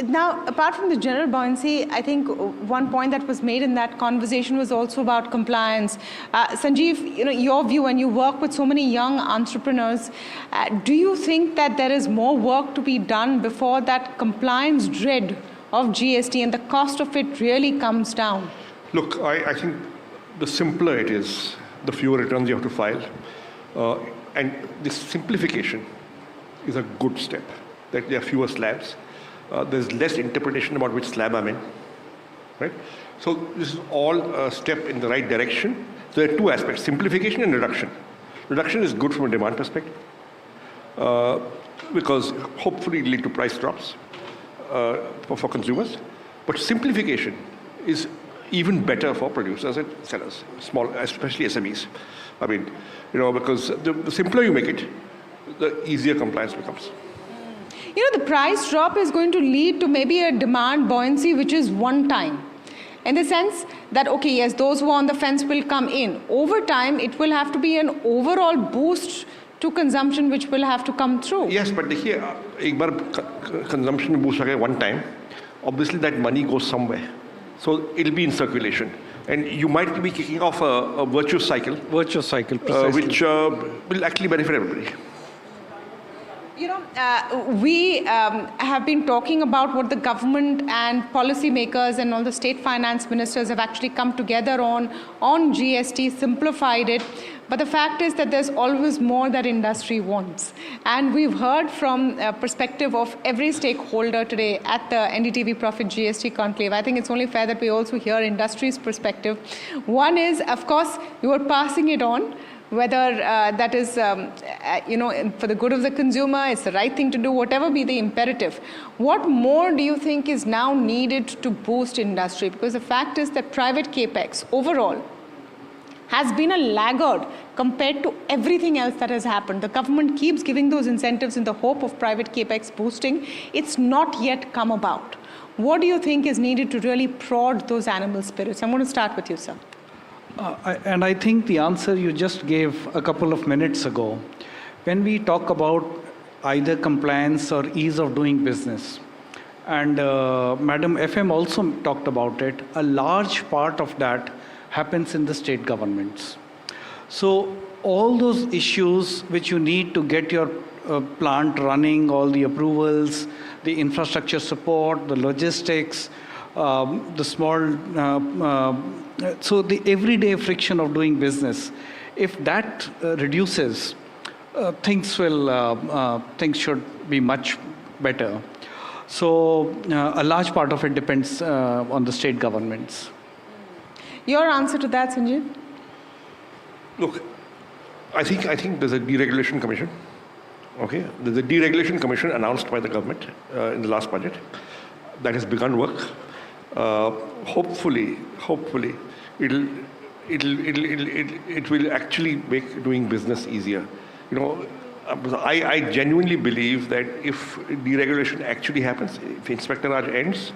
Now, apart from the general buoyancy, I think one point that was made in that conversation was also about compliance. Sanjeev, your view, and you work with so many young entrepreneurs, do you think that there is more work to be done before that compliance dread of GST and the cost of it really comes down? Look, I think the simpler it is, the fewer returns you have to file. And this simplification is a good step, that there are fewer slabs. There's less interpretation about which slab I'm in. right? So this is all a step in the right direction. So there are two aspects, simplification and reduction. Reduction is good from a demand perspective because hopefully it will lead to price drops for consumers. But simplification is even better for producers and sellers, small, especially SMEs. I mean, because the simpler you make it, the easier compliance becomes. The price drop is going to lead to maybe a demand buoyancy, which is one time. In the sense that, okay, yes, those who are on the fence will come in. Over time, it will have to be an overall boost to consumption, which will have to come through. Yes, but here, एक बार consumption boost again one time, obviously that money goes somewhere. So it'll be in circulation. And you might be kicking off a virtuous cycle. Virtuous cycle, which will actually benefit everybody. We have been talking about what the government and policymakers and all the state finance ministers have actually come together on GST, simplified it. But the fact is that there's always more that industry wants. And we've heard from a perspective of every stakeholder today at the NDTV Profit GST Conclave. I think it's only fair that we also hear industry's perspective. One is, of course, you are passing it on. Whether that is, for the good of the consumer, it's the right thing to do, whatever be the imperative. What more do you think is now needed to boost industry? Because the fact is that private capex overall has been a laggard compared to everything else that has happened. The government keeps giving those incentives in the hope of private capex boosting. It's not yet come about. What do you think is needed to really prod those animal spirits? I'm going to start with you, sir. And I think the answer you just gave a couple of minutes ago, when we talk about either compliance or ease of doing business, and Madam FM also talked about it, a large part of that happens in the state governments. So all those issues which you need to get your plant running, all the approvals, the infrastructure support, the logistics, the small, so the everyday friction of doing business, if that reduces, things should be much better. So a large part of it depends on the state governments. Your answer to that, Sanjay? Look, I think there's a deregulation commission. Okay, there's a deregulation commission announced by the government in the last budget that has begun work. Hopefully, it will actually make doing business easier. I genuinely believe that if deregulation actually happens, if Inspector Raj ends,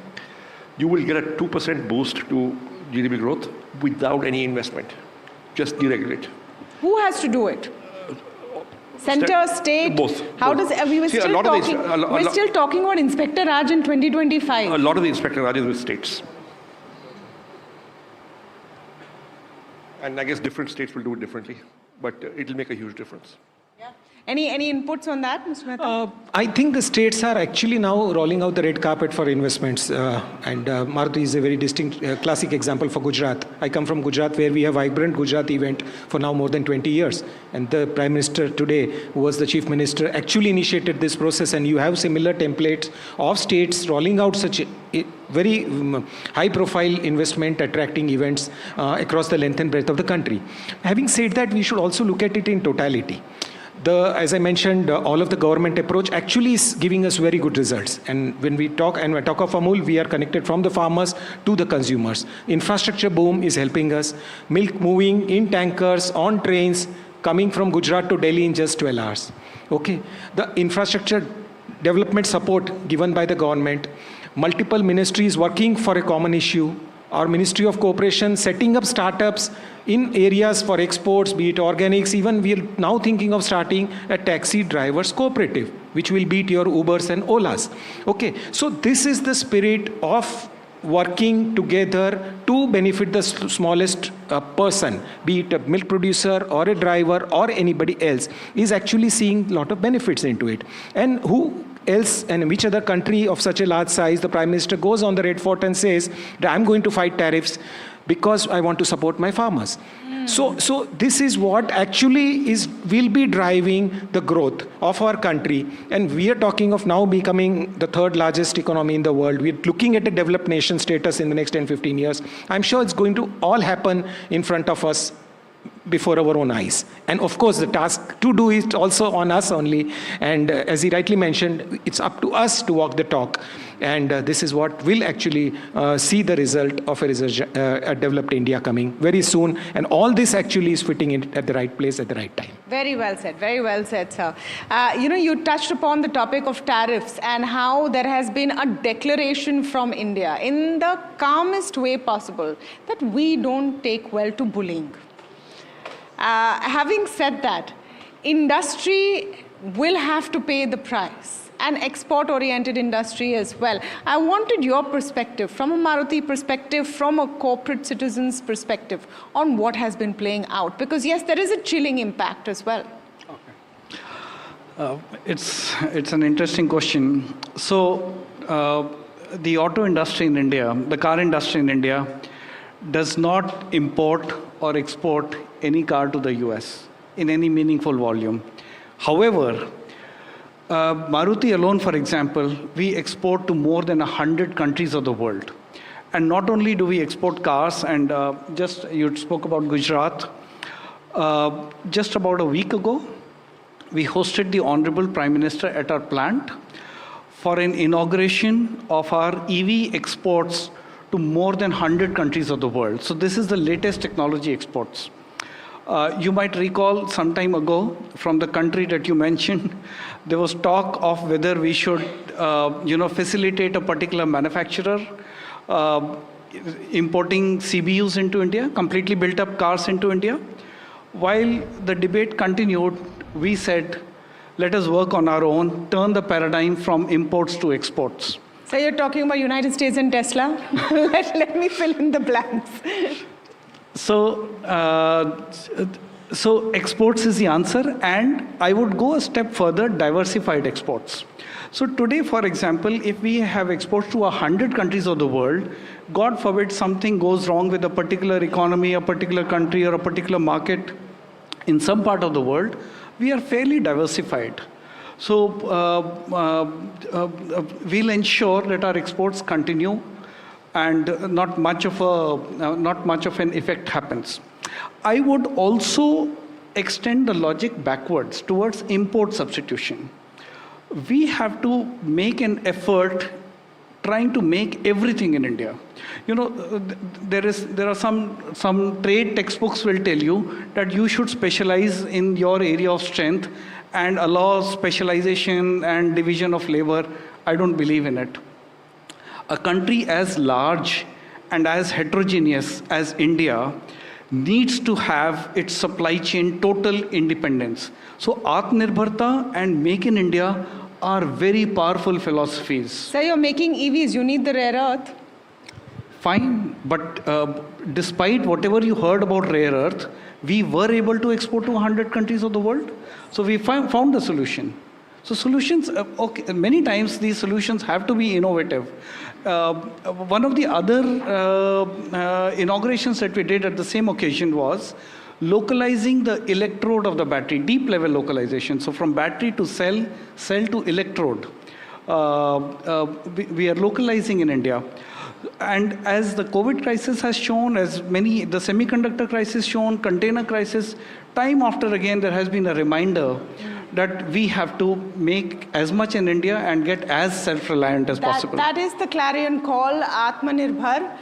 you will get a 2% boost to GDP growth without any investment. Just deregulate. Who has to do it? Center, state? Both. How does we were still talking? We're still talking about Inspector Raj in 2025. A lot of the Inspector Raj is with states. And I guess different states will do it differently, but it will make a huge difference. Yeah. Any inputs on that, Mr. Mehta? I think the states are actually now rolling out the red carpet for investments. And Maruti is a very distinct, classic example for Gujarat. I come from Gujarat, where we have vibrant Gujarat event for now more than 20 years. And the Prime Minister today, who was the Chief Minister, actually initiated this process. And you have similar templates of states rolling out such a very high-profile investment attracting events across the length and breadth of the country. Having said that, we should also look at it in totality. As I mentioned, all of the government approach actually is giving us very good results. And when we talk of Amul, we are connected from the farmers to the consumers. Infrastructure boom is helping us. Milk moving in tankers, on trains, coming from Gujarat to Delhi in just 12 hours. Okay, the infrastructure development support given by the government, multiple ministries working for a common issue, our Ministry of Cooperation setting up startups in areas for exports, be it organics. Even we are now thinking of starting a taxi drivers cooperative, which will beat your Ubers and Olas. Okay, so this is the spirit of working together to benefit the smallest person, be it a milk producer or a driver or anybody else, is actually seeing a lot of benefits into it. And who else and which other country of such a large size the Prime Minister goes on the Red Fort and says that I'm going to fight tariffs because I want to support my farmers. So this is what actually will be driving the growth of our country. And we are talking of now becoming the third largest economy in the world. We're looking at a developed nation status in the next 10, 15 years. I'm sure it's going to all happen in front of us before our own eyes. And of course, the task to do is also on us only. And as he rightly mentioned, it's up to us to walk the talk. And this is what will actually see the result of a developed India coming very soon. And all this actually is fitting in at the right place at the right time. Very well said, sir. You touched upon the topic of tariffs and how there has been a declaration from India in the calmest way possible that we don't take well to bullying. Having said that, industry will have to pay the price, and export-oriented industry as well. I wanted your perspective, from a Maruti perspective, from a corporate citizen's perspective, on what has been playing out. Because yes, there is a chilling impact as well. It's an interesting question. So the auto industry in India, the car industry in India, does not import or export any car to the US in any meaningful volume. However, Maruti alone, for example, we export to more than 100 countries of the world. And not only do we export cars, and just you spoke about Gujarat, just about a week ago, we hosted the Honorable Prime Minister at our plant for an inauguration of our EV exports to more than 100 countries of the world. So this is the latest technology exports. You might recall some time ago from the country that you mentioned, there was talk of whether we should facilitate a particular manufacturer importing CBUs into India, completely built up cars into India. While the debate continued, we said, let us work on our own, turn the paradigm from imports to exports. So you're talking about United States and Tesla? let me fill in the blanks. So exports is the answer, and I would go a step further, diversified exports. So today, for example, if we have exports to 100 countries of the world, God forbid something goes wrong with a particular economy, a particular country, or a particular market in some part of the world, we are fairly diversified. So we'll ensure that our exports continue and not much of an effect happens. I would also extend the logic backwards towards import substitution. We have to make an effort trying to make everything in India. There are some trade textbooks will tell you that you should specialize in your area of strength and allow specialization and division of labor. I don't believe in it. A country as large and as heterogeneous as India needs to have its supply chain total independence. So Atmanirbharta and Make in India are very powerful philosophies. So you're making EVs, you need the rare earth. Fine, but despite whatever you heard about rare earth, we were able to export to 100 countries of the world. So we found a solution. So solutions, many times these solutions have to be innovative. One of the other inaugurations that we did at the same occasion was localizing the electrode of the battery, deep level localization. So from battery to cell to electrode, we are localizing in India. And as the COVID crisis has shown, the semiconductor crisis shown, container crisis, time after again there has been a reminder that we have to make as much in India and get as self-reliant as possible. That is the clarion call, Atmanirbhar.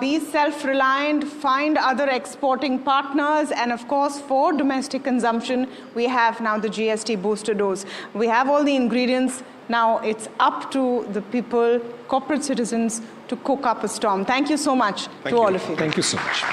Be self-reliant, find other exporting partners, and of course for domestic consumption, we have now the GST booster dose. We have all the ingredients. Now it's up to the people, corporate citizens, to cook up a storm. Thank you so much to all of you. Thank you so much.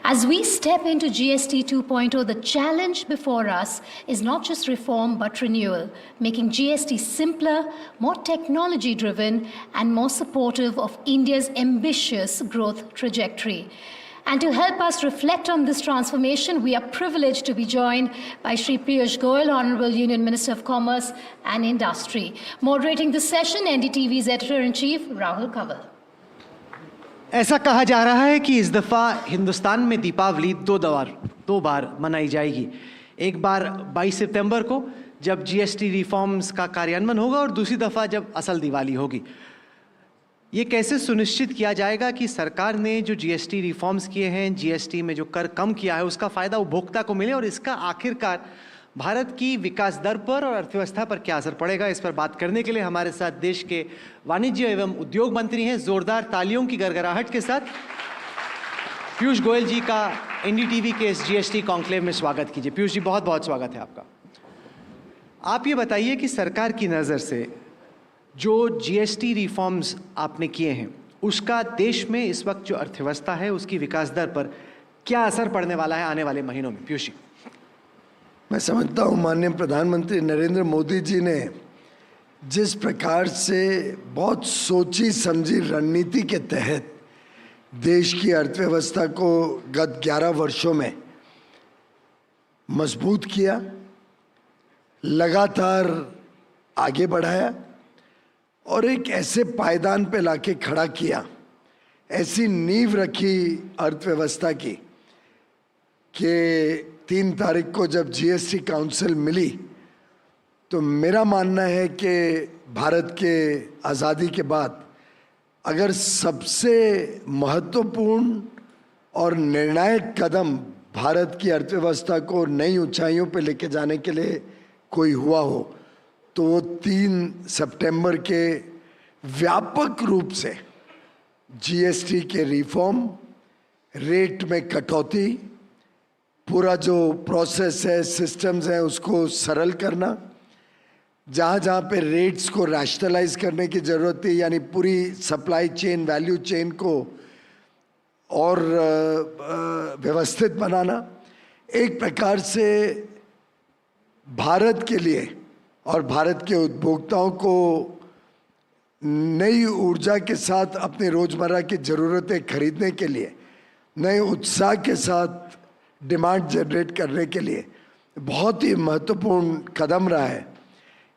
As we step into GST 2.0, the challenge before us is not just reform but renewal, making GST simpler, more technology-driven, and more supportive of India's ambitious growth trajectory. And to help us reflect on this transformation, we are privileged to be joined by Shri Piyush Goyal, Honorable Union Minister of Commerce and Industry. Moderating this session, NDTV's Editor-in-Chief, Rahul Kanwal. ऐसा कहा जा रहा है कि इस दफ़ा हिंदुस्तान में दीपावली दो बार मनाई जाएगी। एक बार 22 सितंबर को जब जीएसटी रिफॉर्म्स का कार्यान्वयन होगा और दूसरी दफ़ा जब असल दिवाली होगी। ये कैसे सुनिश्चित किया जाएगा कि सरकार ने जो जीएसटी रिफॉर्म्स किए हैं, जीएसटी में जो कर कम किया है, उसका फ़ायदा उपभोक्ता को मिले और इसका आखिरकार भारत की विकास दर पर और अर्थव्यवस्था पर क्या असर पड़ेगा, इस पर बात करने के लिए हमारे साथ देश के वाणिज्य एवं उद्योग मंत्री हैं। जोरदार तालियों की गड़गड़ाहट के साथ पीयूष गोयल जी का एनडीटीवी के इस जीएसटी कॉन्क्लेव में स्वागत कीजिए। पीयूष जी, बहुत बहुत स्वागत है आपका। आप ये बताइए कि सरकार की नज़र से जो जीएसटी रिफॉर्म्स आपने किए हैं, उसका देश में इस वक्त जो अर्थव्यवस्था है उसकी विकास दर पर क्या असर पड़ने वाला है आने वाले महीनों में? पीयूष जी। मैं समझता हूँ माननीय प्रधानमंत्री नरेंद्र मोदी जी ने जिस प्रकार से बहुत सोची समझी रणनीति के तहत देश की अर्थव्यवस्था को गत 11 वर्षों में मजबूत किया, लगातार आगे बढ़ाया और एक ऐसे पायदान पे लाके खड़ा किया, ऐसी नींव रखी अर्थव्यवस्था की कि 3 तारीख को जब जीएसटी काउंसिल मिली तो मेरा मानना है कि भारत के आज़ादी के बाद अगर सबसे महत्वपूर्ण और निर्णायक कदम भारत की अर्थव्यवस्था को नई ऊंचाइयों पर लेके जाने के लिए कोई हुआ हो तो वो 3 सितंबर के व्यापक रूप से जीएसटी के रिफॉर्म, रेट में कटौती, पूरा जो प्रोसेस है, सिस्टम्स हैं, उसको सरल करना, जहाँ जहाँ पे रेट्स को रैशनलाइज करने की ज़रूरत है, यानी पूरी सप्लाई चेन, वैल्यू चेन को और व्यवस्थित बनाना, एक प्रकार से भारत के लिए और भारत के उपभोक्ताओं को नई ऊर्जा के साथ अपनी रोज़मर्रा की ज़रूरतें खरीदने के लिए नए उत्साह के साथ डिमांड जनरेट करने के लिए बहुत ही महत्वपूर्ण कदम रहा है।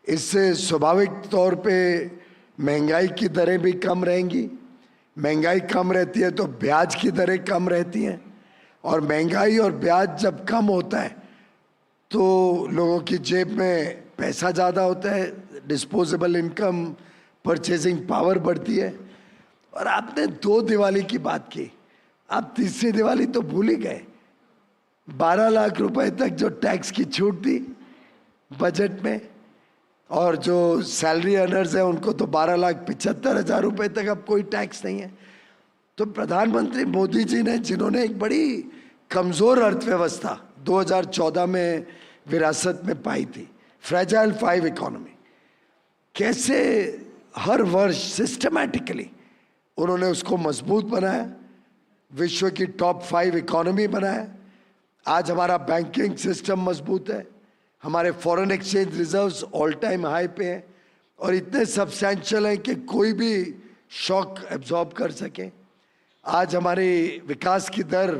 इससे स्वाभाविक तौर पे महंगाई की दरें भी कम रहेंगी। महंगाई कम रहती है तो ब्याज की दरें कम रहती हैं और महंगाई और ब्याज जब कम होता है तो लोगों की जेब में पैसा ज़्यादा होता है, डिस्पोजेबल इनकम, परचेजिंग पावर बढ़ती है। और आपने 2 दिवाली की बात की, आप तीसरी दिवाली तो भूल ही गए। 12 लाख रुपए तक जो टैक्स की छूट दी बजट में, और जो सैलरी अर्नर्स हैं उनको तो 12,75,000 रुपए तक अब कोई टैक्स नहीं है। तो प्रधानमंत्री मोदी जी ने, जिन्होंने एक बड़ी कमज़ोर अर्थव्यवस्था 2014 में विरासत में पाई थी, फ्रेजाइल 5 इकोनॉमी, कैसे हर वर्ष सिस्टमैटिकली उन्होंने उसको मजबूत बनाया, विश्व की टॉप 5 इकोनॉमी बनाया। आज हमारा बैंकिंग सिस्टम मजबूत है, हमारे foreign exchange reserves all time high पे हैं और इतने सब्सटेंशियल हैं कि कोई भी शॉक एब्जॉर्ब कर सके। आज हमारी विकास की दर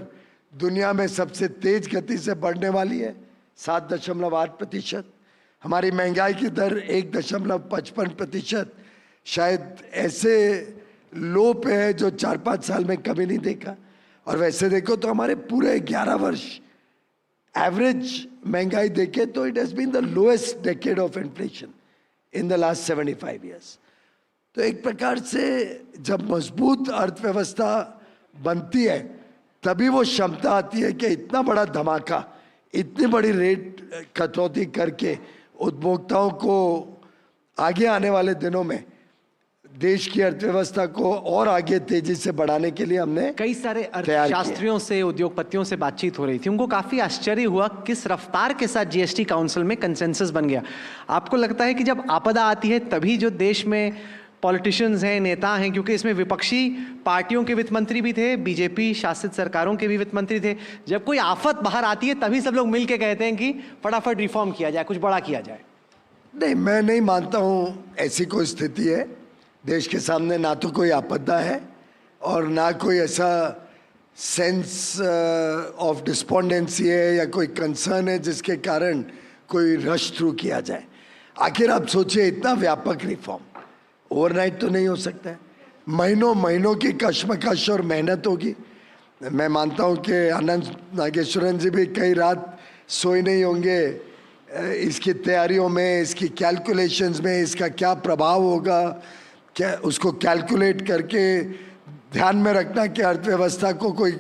दुनिया में सबसे तेज गति से बढ़ने वाली है, 7.8%। हमारी महंगाई की दर 1.55%, शायद ऐसे लो पे है जो 4-5 साल में कभी नहीं देखा। और वैसे देखो तो हमारे पूरे 11 वर्ष एवरेज महंगाई देखे तो it has been the lowest decade of inflation in the last 75 years. तो एक प्रकार से जब मजबूत अर्थव्यवस्था बनती है तभी वो क्षमता आती है कि इतना बड़ा धमाका, इतनी बड़ी रेट कटौती करके उपभोक्ताओं को आगे आने वाले दिनों में देश की अर्थव्यवस्था को और आगे तेजी से बढ़ाने के लिए हमने कई सारे अर्थशास्त्रियों से, उद्योगपतियों से बातचीत हो रही थी। उनको काफी आश्चर्य हुआ किस रफ्तार के साथ जीएसटी काउंसिल में कंसेंसस बन गया। आपको लगता है कि जब आपदा आती है तभी जो देश में पॉलिटिशियंस हैं, नेता हैं, क्योंकि इसमें विपक्षी पार्टियों के वित्त मंत्री भी थे, बीजेपी शासित सरकारों के भी वित्त मंत्री थे। जब कोई आफत बाहर आती है तभी सब लोग मिल के कहते हैं कि फटाफट रिफॉर्म किया जाए, कुछ बड़ा किया जाए। नहीं, मैं नहीं मानता हूँ ऐसी कोई स्थिति है। देश के सामने ना तो कोई आपदा है और ना कोई ऐसा सेंस ऑफ डिस्पोंडेंसी है या कोई कंसर्न है जिसके कारण कोई रश थ्रू किया जाए। आखिर आप सोचिए, इतना व्यापक रिफॉर्म ओवरनाइट तो नहीं हो सकता है, महीनों महीनों की कश्मकश और मेहनत होगी। मैं मानता हूँ कि अनंत नागेश्वरन जी भी कई रात सोए नहीं होंगे इसकी तैयारियों में, इसकी कैलकुलेशंस में, इसका क्या प्रभाव होगा, क्या उसको कैलकुलेट करके ध्यान में रखना कि अर्थव्यवस्था को कोई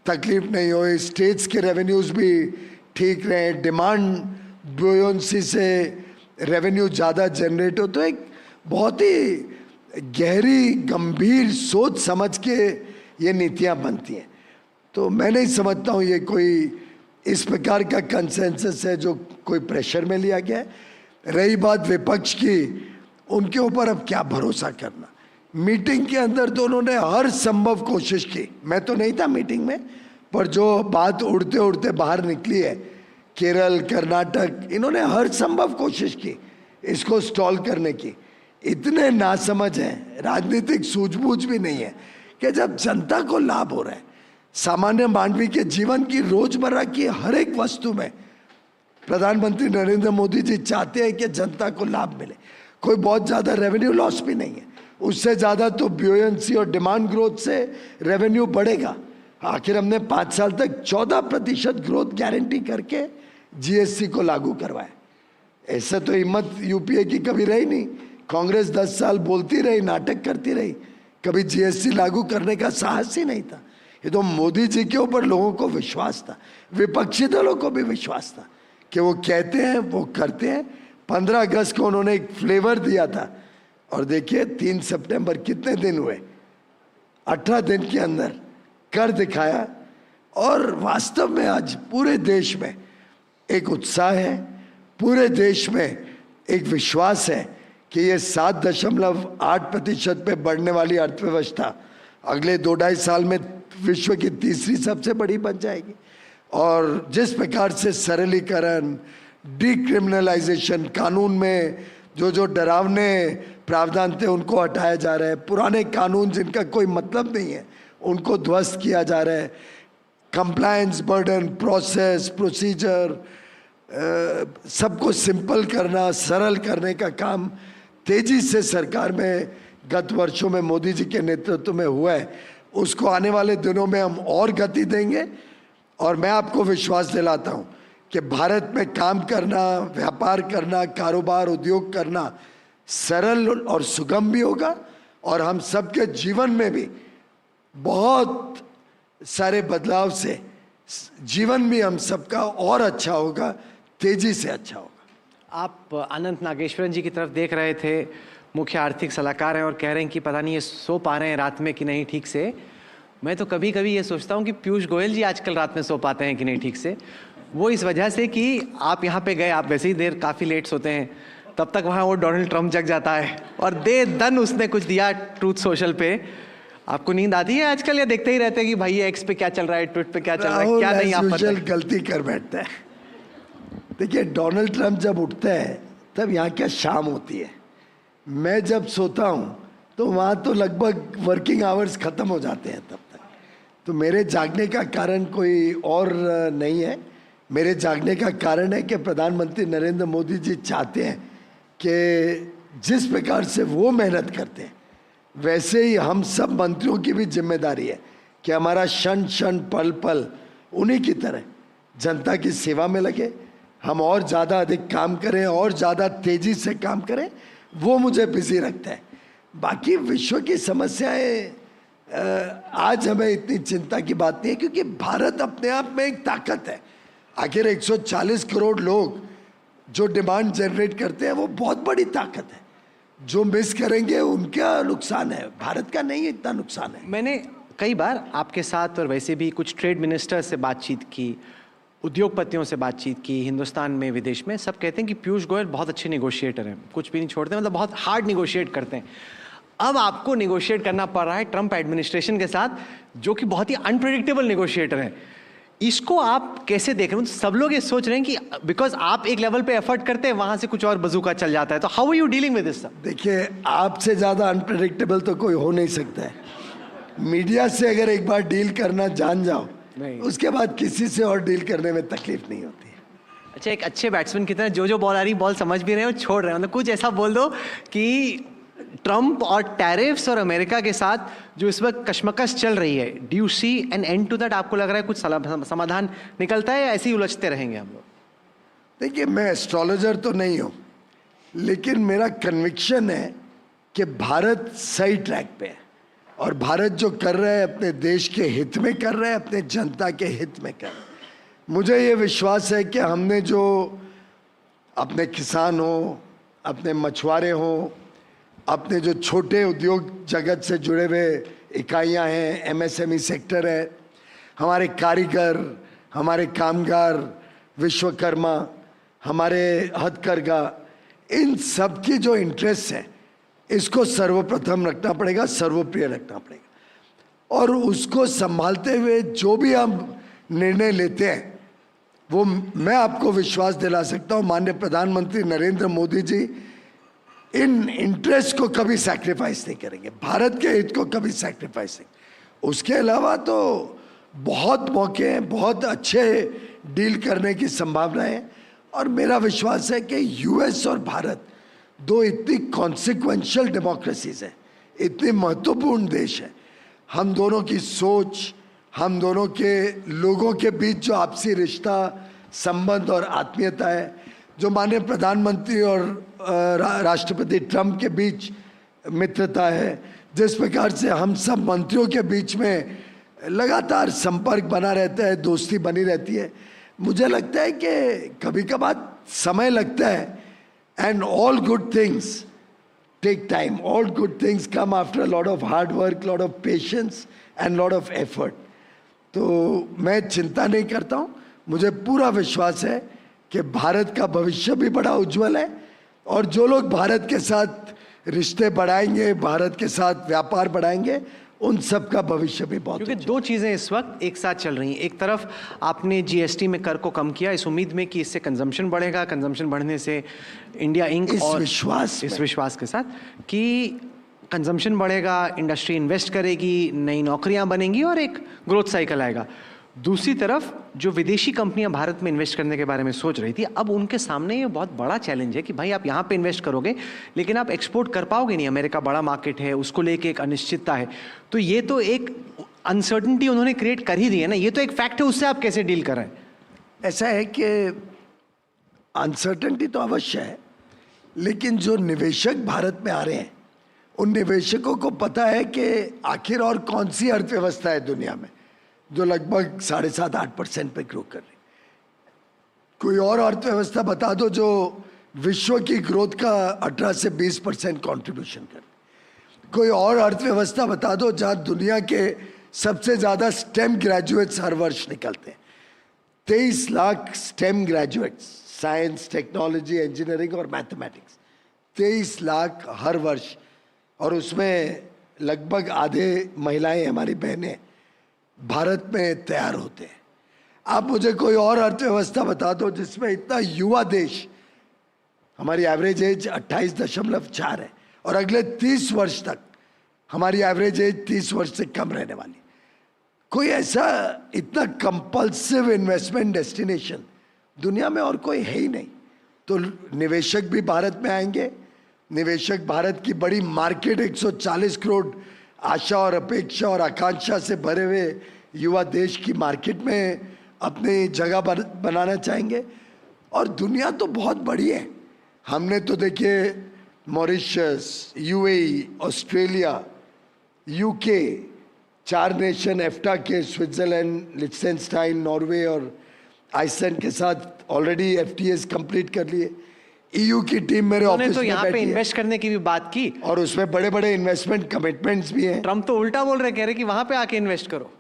तकलीफ नहीं हो, स्टेट्स के रेवेन्यूज़ भी ठीक रहें, डिमांड बुयोंसी से रेवेन्यू ज़्यादा जनरेट हो। तो एक बहुत ही गहरी गंभीर सोच समझ के ये नीतियाँ बनती हैं। तो मैं नहीं समझता हूँ ये कोई इस प्रकार का कंसेंसस है जो कोई प्रेशर में लिया गया है। रही बात विपक्ष की, उनके ऊपर अब क्या भरोसा करना। मीटिंग के अंदर तो उन्होंने हर संभव कोशिश की, मैं तो नहीं था मीटिंग में, पर जो बात उड़ते उड़ते बाहर निकली है, केरल, कर्नाटक, इन्होंने हर संभव कोशिश की इसको स्टॉल करने की। इतने नासमझ हैं, राजनीतिक सूझबूझ भी नहीं है कि जब जनता को लाभ हो रहा है, सामान्य मानवी के जीवन की रोजमर्रा की हर एक वस्तु में प्रधानमंत्री नरेंद्र मोदी जी चाहते हैं कि जनता को लाभ मिले। कोई बहुत ज़्यादा रेवेन्यू लॉस भी नहीं है, उससे ज़्यादा तो ब्यूएंसी और डिमांड ग्रोथ से रेवेन्यू बढ़ेगा। आखिर हमने 5 साल तक 14% ग्रोथ गारंटी करके जीएसटी को लागू करवाया। ऐसा तो हिम्मत यूपीए की कभी रही नहीं। कांग्रेस 10 साल बोलती रही, नाटक करती रही, कभी जीएसटी लागू करने का साहस ही नहीं था। ये तो मोदी जी के ऊपर लोगों को विश्वास था, विपक्षी दलों को भी विश्वास था कि वो कहते हैं वो करते हैं। 15 अगस्त को उन्होंने एक फ्लेवर दिया था और देखिए 3 सितंबर कितने दिन हुए, 18 दिन के अंदर कर दिखाया। और वास्तव में आज पूरे देश में एक उत्साह है, पूरे देश में एक विश्वास है कि ये 7.8% पे बढ़ने वाली अर्थव्यवस्था अगले 2-2.5 साल में विश्व की तीसरी सबसे बड़ी बन जाएगी। और जिस प्रकार से सरलीकरण, डिक्रिमिनलाइजेशन, कानून में जो जो डरावने प्रावधान थे उनको हटाया जा रहा है, पुराने कानून जिनका कोई मतलब नहीं है उनको ध्वस्त किया जा रहा है, कंप्लायंस बर्डन, प्रोसेस, प्रोसीजर, सबको सिंपल करना, सरल करने का काम तेजी से सरकार में गत वर्षों में मोदी जी के नेतृत्व में हुआ है। उसको आने वाले दिनों में हम और गति देंगे। और मैं आपको विश्वास दिलाता हूं कि भारत में काम करना, व्यापार करना, कारोबार, उद्योग करना सरल और सुगम भी होगा और हम सबके जीवन में भी बहुत सारे बदलाव से जीवन भी हम सबका और अच्छा होगा, तेजी से अच्छा होगा। आप अनंत नागेश्वरन जी की तरफ देख रहे थे, मुख्य आर्थिक सलाहकार हैं और कह रहे हैं कि पता नहीं ये सो पा रहे हैं रात में कि नहीं ठीक से। मैं तो कभी कभी ये सोचता हूँ कि पीयूष गोयल जी आजकल रात में सो पाते हैं कि नहीं ठीक से। वो इस वजह से कि आप यहाँ पे गए, आप वैसे ही देर काफ़ी लेट सोते हैं, तब तक वहाँ वो डोनाल्ड ट्रम्प जग जाता है और दे दन उसने कुछ दिया ट्रूथ सोशल पे। आपको नींद आती है आजकल या देखते ही रहते हैं कि भाई एक्स पे क्या चल रहा है, ट्विट पे क्या चल रहा है, क्या नहीं? आप गलती कर बैठता है। देखिए, डोनाल्ड ट्रम्प जब उठता है तब यहाँ क्या शाम होती है। मैं जब सोता हूँ तो वहाँ तो लगभग वर्किंग आवर्स ख़त्म हो जाते हैं तब तक। तो मेरे जागने का कारण कोई और नहीं है। मेरे जागने का कारण है कि प्रधानमंत्री नरेंद्र मोदी जी चाहते हैं कि जिस प्रकार से वो मेहनत करते हैं वैसे ही हम सब मंत्रियों की भी जिम्मेदारी है कि हमारा क्षण क्षण पल पल उन्हीं की तरह जनता की सेवा में लगे, हम और ज़्यादा अधिक काम करें और ज़्यादा तेज़ी से काम करें। वो मुझे बिजी रखता है। बाकी विश्व की समस्याएं आज हमें इतनी चिंता की बात नहीं है, क्योंकि भारत अपने आप में एक ताकत है। आखिर 140 करोड़ लोग जो डिमांड जनरेट करते हैं वो बहुत बड़ी ताकत है। जो मिस करेंगे उनका नुकसान है, भारत का नहीं इतना नुकसान है। मैंने कई बार आपके साथ और वैसे भी कुछ ट्रेड मिनिस्टर से बातचीत की, उद्योगपतियों से बातचीत की, हिंदुस्तान में, विदेश में। सब कहते हैं कि पीयूष गोयल बहुत अच्छे नेगोशिएटर हैं, कुछ भी नहीं छोड़ते, मतलब बहुत हार्ड नेगोशिएट करते हैं। अब आपको नेगोशिएट करना पड़ रहा है ट्रंप एडमिनिस्ट्रेशन के साथ, जो कि बहुत ही अनप्रेडिक्टेबल नेगोशिएटर हैं। इसको आप कैसे देख रहे हो? सब लोग ये सोच रहे हैं कि बिकॉज आप एक लेवल पे एफर्ट करते हैं, वहां से कुछ और बजूका चल जाता है, तो how are you dealing with this? देखिए, आपसे ज्यादा अनप्रेडिक्टेबल तो कोई हो नहीं सकता है। मीडिया से अगर एक बार डील करना जान जाओ, उसके बाद किसी से और डील करने में तकलीफ नहीं होती है। अच्छा, एक अच्छे बैट्समैन की तरह जो बॉल आ रही बॉल समझ भी रहे हैं और छोड़ रहे हैं, मतलब कुछ ऐसा बोल दो कि ट्रंप और टैरिफ्स और अमेरिका के साथ जो इस वक्त कशमकश चल रही है, do you see an end to that? आपको लग रहा है कुछ समाधान निकलता है या ऐसे ही उलझते रहेंगे हम लोग? देखिए, मैं एस्ट्रोलॉजर तो नहीं हूं, लेकिन मेरा कन्विक्शन है कि भारत सही ट्रैक पे है और भारत जो कर रहा है अपने देश के हित में कर रहा है, अपने जनता के हित में कर रहा है। मुझे ये विश्वास है कि हमने जो अपने किसान हो, अपने मछुआरे हो, अपने जो छोटे उद्योग जगत से जुड़े हुए इकाइयां हैं, एमएसएमई सेक्टर है, हमारे कारीगर, हमारे कामगार, विश्वकर्मा, हमारे हथकरघा, इन सब की जो इंटरेस्ट है, इसको सर्वप्रथम रखना पड़ेगा, सर्वप्रिय रखना पड़ेगा। और उसको संभालते हुए जो भी हम निर्णय लेते हैं, वो मैं आपको विश्वास दिला सकता हूँ, माननीय प्रधानमंत्री नरेंद्र मोदी जी इन इंटरेस्ट को कभी सैक्रिफाइस नहीं करेंगे, भारत के हित को कभी सैक्रिफाइस नहीं। उसके अलावा तो बहुत मौके हैं, बहुत अच्छे डील करने की संभावना है और मेरा विश्वास है कि यूएस और भारत दो इतनी कॉन्सिक्वेंशियल डेमोक्रेसीज हैं, इतने महत्वपूर्ण देश हैं। हम दोनों की सोच, हम दोनों के लोगों के बीच जो आपसी रिश्ता, संबंध और आत्मीयता है, जो माननीय प्रधानमंत्री और राष्ट्रपति ट्रंप के बीच मित्रता है, जिस प्रकार से हम सब मंत्रियों के बीच में लगातार संपर्क बना रहता है, दोस्ती बनी रहती है, मुझे लगता है कि कभी कभार समय लगता है। And all good things take time, all good things come after lot of hard work, lot of patience and lot of effort. तो मैं चिंता नहीं करता हूँ, मुझे पूरा विश्वास है कि भारत का भविष्य भी बड़ा उज्जवल है और जो लोग भारत के साथ रिश्ते बढ़ाएंगे, भारत के साथ व्यापार बढ़ाएंगे, उन सब का भविष्य भी बहुत। क्योंकि दो चीज़ें इस वक्त एक साथ चल रही हैं। एक तरफ आपने जीएसटी में कर को कम किया इस उम्मीद में कि इससे कंजम्पशन बढ़ेगा, कंजम्पशन बढ़ने से इंडिया इंक और इस विश्वास के साथ कि कंजम्पशन बढ़ेगा, इंडस्ट्री इन्वेस्ट करेगी, नई नौकरियां बनेंगी और एक ग्रोथ साइकिल आएगा। दूसरी तरफ जो विदेशी कंपनियां भारत में इन्वेस्ट करने के बारे में सोच रही थी, अब उनके सामने ये बहुत बड़ा चैलेंज है कि भाई आप यहाँ पे इन्वेस्ट करोगे लेकिन आप एक्सपोर्ट कर पाओगे नहीं, अमेरिका बड़ा मार्केट है, उसको लेके एक अनिश्चितता है। तो ये तो एक अनसर्टनिटी उन्होंने क्रिएट कर ही दी है ना, ये तो एक फैक्ट है, उससे आप कैसे डील कर रहे हैं? ऐसा है कि अनसर्टनिटी तो अवश्य है, लेकिन जो निवेशक भारत में आ रहे हैं उन निवेशकों को पता है कि आखिर और कौन सी अर्थव्यवस्था है दुनिया में जो लगभग 7.5-8% पे ग्रो कर रही। कोई और अर्थव्यवस्था बता दो जो विश्व की ग्रोथ का 18 से 20% कंट्रीब्यूशन कर। कोई और अर्थव्यवस्था बता दो जहां दुनिया के सबसे ज्यादा स्टेम ग्रेजुएट्स हर वर्ष निकलते हैं। 23 lakh stem graduates, science, technology, engineering और मैथमेटिक्स, 23 लाख हर वर्ष, और उसमें लगभग आधे महिलाएं, हमारी बहनें भारत में तैयार होते हैं। आप मुझे कोई और अर्थव्यवस्था बता दो जिसमें इतना युवा देश, हमारी एवरेज एज 28.4 है और अगले 30 वर्ष तक हमारी एवरेज एज 30 वर्ष से कम रहने वाली। कोई ऐसा इतना कंपल्सिव इन्वेस्टमेंट डेस्टिनेशन दुनिया में और कोई है ही नहीं। तो निवेशक भी भारत में आएंगे, निवेशक भारत की बड़ी मार्केट 140 करोड़ आशा और अपेक्षा और आकांक्षा से भरे हुए युवा देश की मार्केट में अपनी जगह बनाना चाहेंगे। और दुनिया तो बहुत बड़ी है, हमने तो देखिए Mauritius, UAE, Australia, UK, 4 nation EFTA के, स्विट्जरलैंड, लिechtenstein, नॉर्वे और आइसलैंड के साथ ऑलरेडी एफटीएस कंप्लीट कर लिए। ईयू की टीम मेरे ऑफिस तो में यहाँ पे बैठी इन्वेस्ट करने की भी बात की और उसमें बड़े बड़े इन्वेस्टमेंट कमिटमेंट्स भी हैं। ट्रम्प तो उल्टा बोल रहे, कह रहे कि वहां पे आके इन्वेस्ट करो,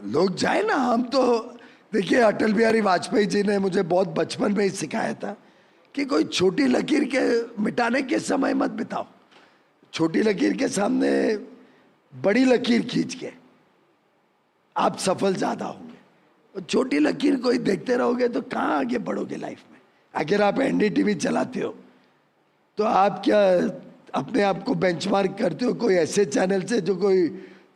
लोग जाए ना। हम तो देखिए, अटल बिहारी वाजपेयी जी ने मुझे बहुत बचपन में ही सिखाया था कि कोई छोटी लकीर के मिटाने के समय मत बिताओ, छोटी लकीर के सामने बड़ी लकीर खींच के आप सफल ज़्यादा होंगे। छोटी लकीर को ही देखते रहोगे तो कहाँ आगे बढ़ोगे लाइफ में। अगर आप एनडीटीवी चलाते हो तो आप क्या अपने आप को बेंचमार्क करते हो कोई ऐसे चैनल से जो कोई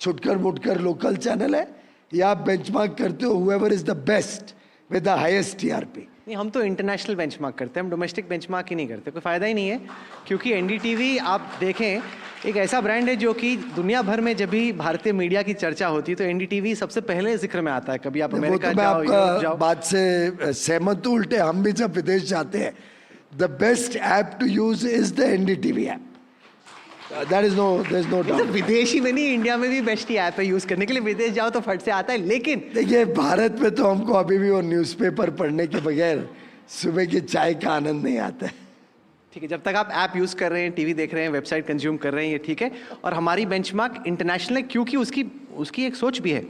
छुटकर मुटकर लोकल चैनल है, या आप बेंचमार्क करते हो whoever is the best with the highest TRP? नहीं, हम तो इंटरनेशनल बेंचमार्क करते हैं, हम डोमेस्टिक बेंचमार्क ही नहीं करते। कोई फ़ायदा ही नहीं है, क्योंकि एनडीटीवी आप देखें एक ऐसा ब्रांड है जो कि दुनिया भर में जब भी भारतीय मीडिया की चर्चा होती है तो एनडीटीवी सबसे पहले जिक्र में आता है। कभी आप अमेरिका जाओ, यूरोप जाओ। बात से सहमत हूं। उल्टे हम भी जब विदेश जाते हैं, the best app to use is the NDTV app. There is no doubt. विदेशी में नहीं, इंडिया में भी बेस्ट ही ऐप है यूज करने के लिए। विदेश जाओ तो फट से आता है। लेकिन देखिए, भारत में तो हमको अभी भी वो न्यूज़पेपर पढ़ने के बगैर सुबह की चाय का आनंद नहीं आता है। ठीक है, जब तक आप ऐप यूज़ कर रहे हैं, टीवी देख रहे हैं, वेबसाइट कंज्यूम कर रहे हैं, ये ठीक है। और हमारी बेंचमार्क इंटरनेशनल है, क्योंकि उसकी एक सोच भी है।